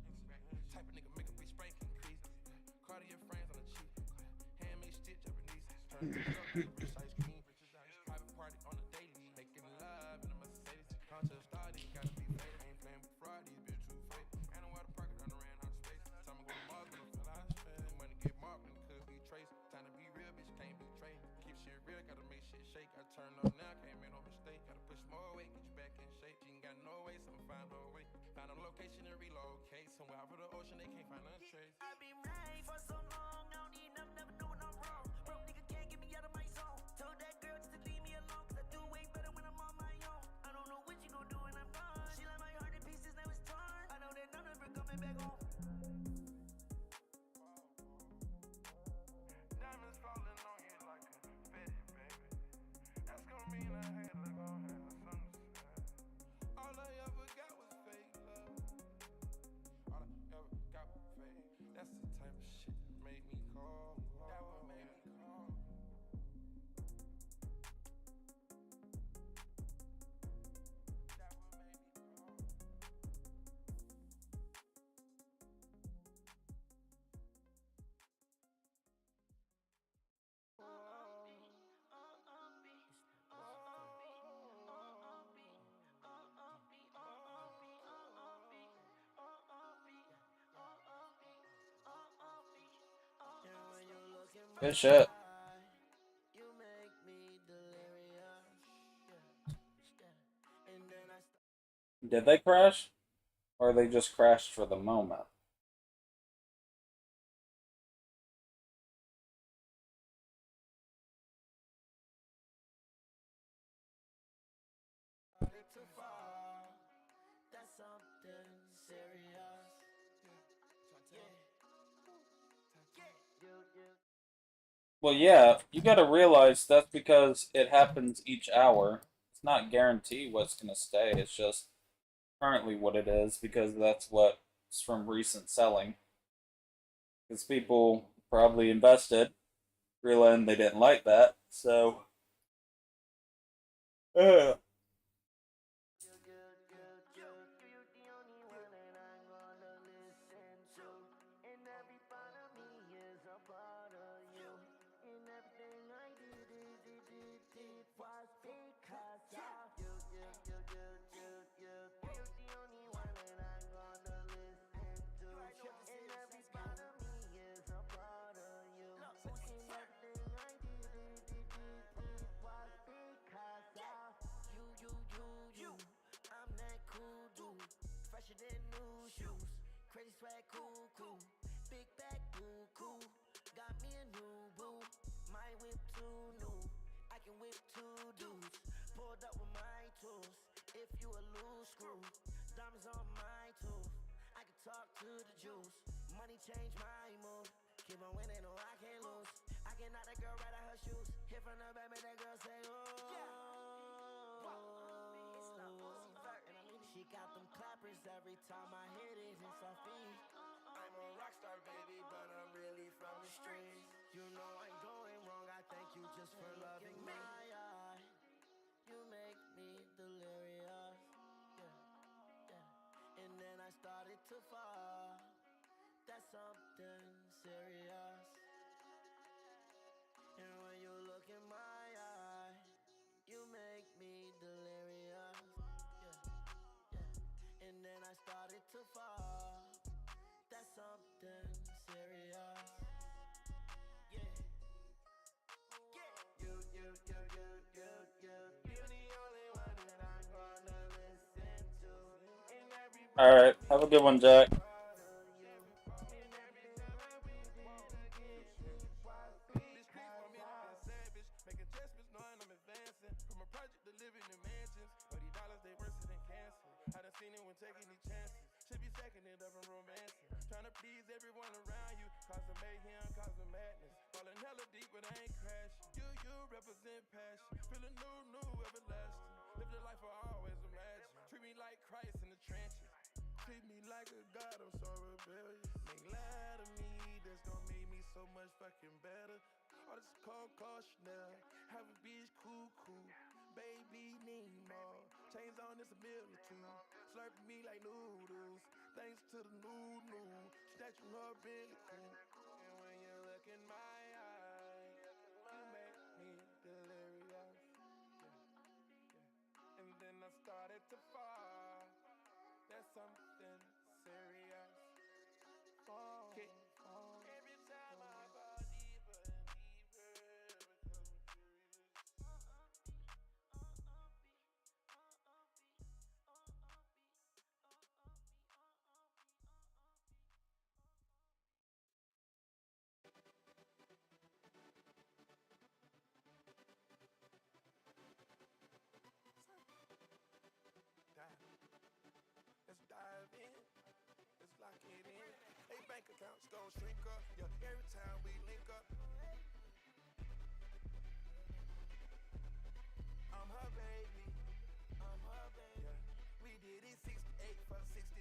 Type of nigga make a bitch break and crease. Cartier frames on the cheek. Handmade stitch Japanese. Trying to get up, ice cream. Private party on the daily. Making love in a Mercedes. Conscious started, gotta be fake. Ain't playing with fraud, these bitch too fake. And I water park, I done ran out of space. Time to go to Mars, but I feel I spend. Money get marked, and it could be traced. Time to be real, bitch, can't be traced. Keep shit real, gotta make shit shake. I turn up now, can't make no mistake. Gotta push more weight, get you back in shape. She ain't got no way, so I'ma find her way. Find a location and relocate. Somewhere out of the ocean, they can't find a trace. I've been right for so long, I don't need nothing, never doing no wrong. Broke nigga can't get me out of my zone. Told that girl just to leave me alone, cause I do way better when I'm on my own. I don't know what you gon' do when I'm gone. She left my heart in pieces, now it's torn. I know that I'm never coming back home. Diamonds falling on you like confetti, baby. That's gonna mean I had to go have something to say. All I ever got was fake love. All I ever got was fake. That's the type of shit that Good shit. Did they crash? Or they just crashed for the moment? Well, yeah, you gotta realize that's because it happens each hour. It's not guaranteed what's gonna stay. It's just currently what it is because that's what's from recent selling. Because people probably invested, realizing they didn't like that. So, yeah. Crazy swag, cool. Big bag, cool. Got me a new boo. My whip too new. I can whip two dudes. Pulled up with my tools. If you a loose screw, diamonds on my tools. I can talk to the Jews. Money change my mood. Keep on winning, no I can't lose. I can knock that girl right out her shoes. Hit from the back, make that girl say, oh. She got them clappers every time I hit it, it's off beat. I'm a rock star, baby, but I'm really from the streets. You know I'm going wrong, I thank you just for loving me. You make me delirious, yeah. And then I started to fall. That's something serious. And when you look in my eye, you make me delirious, yeah. And then I started to fall. That's something serious. Yeah. You. You're the only one that I'm gonna listen to. And All right. Have a good one, Jack. Seen it when taking these chances. Should be second it up and romancing. Trying to please everyone around you. Cause the mayhem, cause the madness. Falling hella deep, but I ain't crashing. You represent passion. Feeling new, everlasting. Live the life I always imagined. Treat me like Christ in the trenches. Treat me like a god, I'm so rebellious. Make lie to me, that's gonna make me so much fucking better. All this cold Chanel. Have a bitch cool. Baby need more. Chains on this $1 million too. Slurping me like noodles. Thanks to the new. Snatching her really cool. And when you look in my eyes, you make me delirious. Yeah. And then I started to fall. That's something serious. Fall. Every time I fall deeper and deeper. Let's dive in. Let's lock it in. Hey, bank accounts gon' shrink up. Yeah, every time we link up. I'm her baby. Yeah. We did it 68 for 60.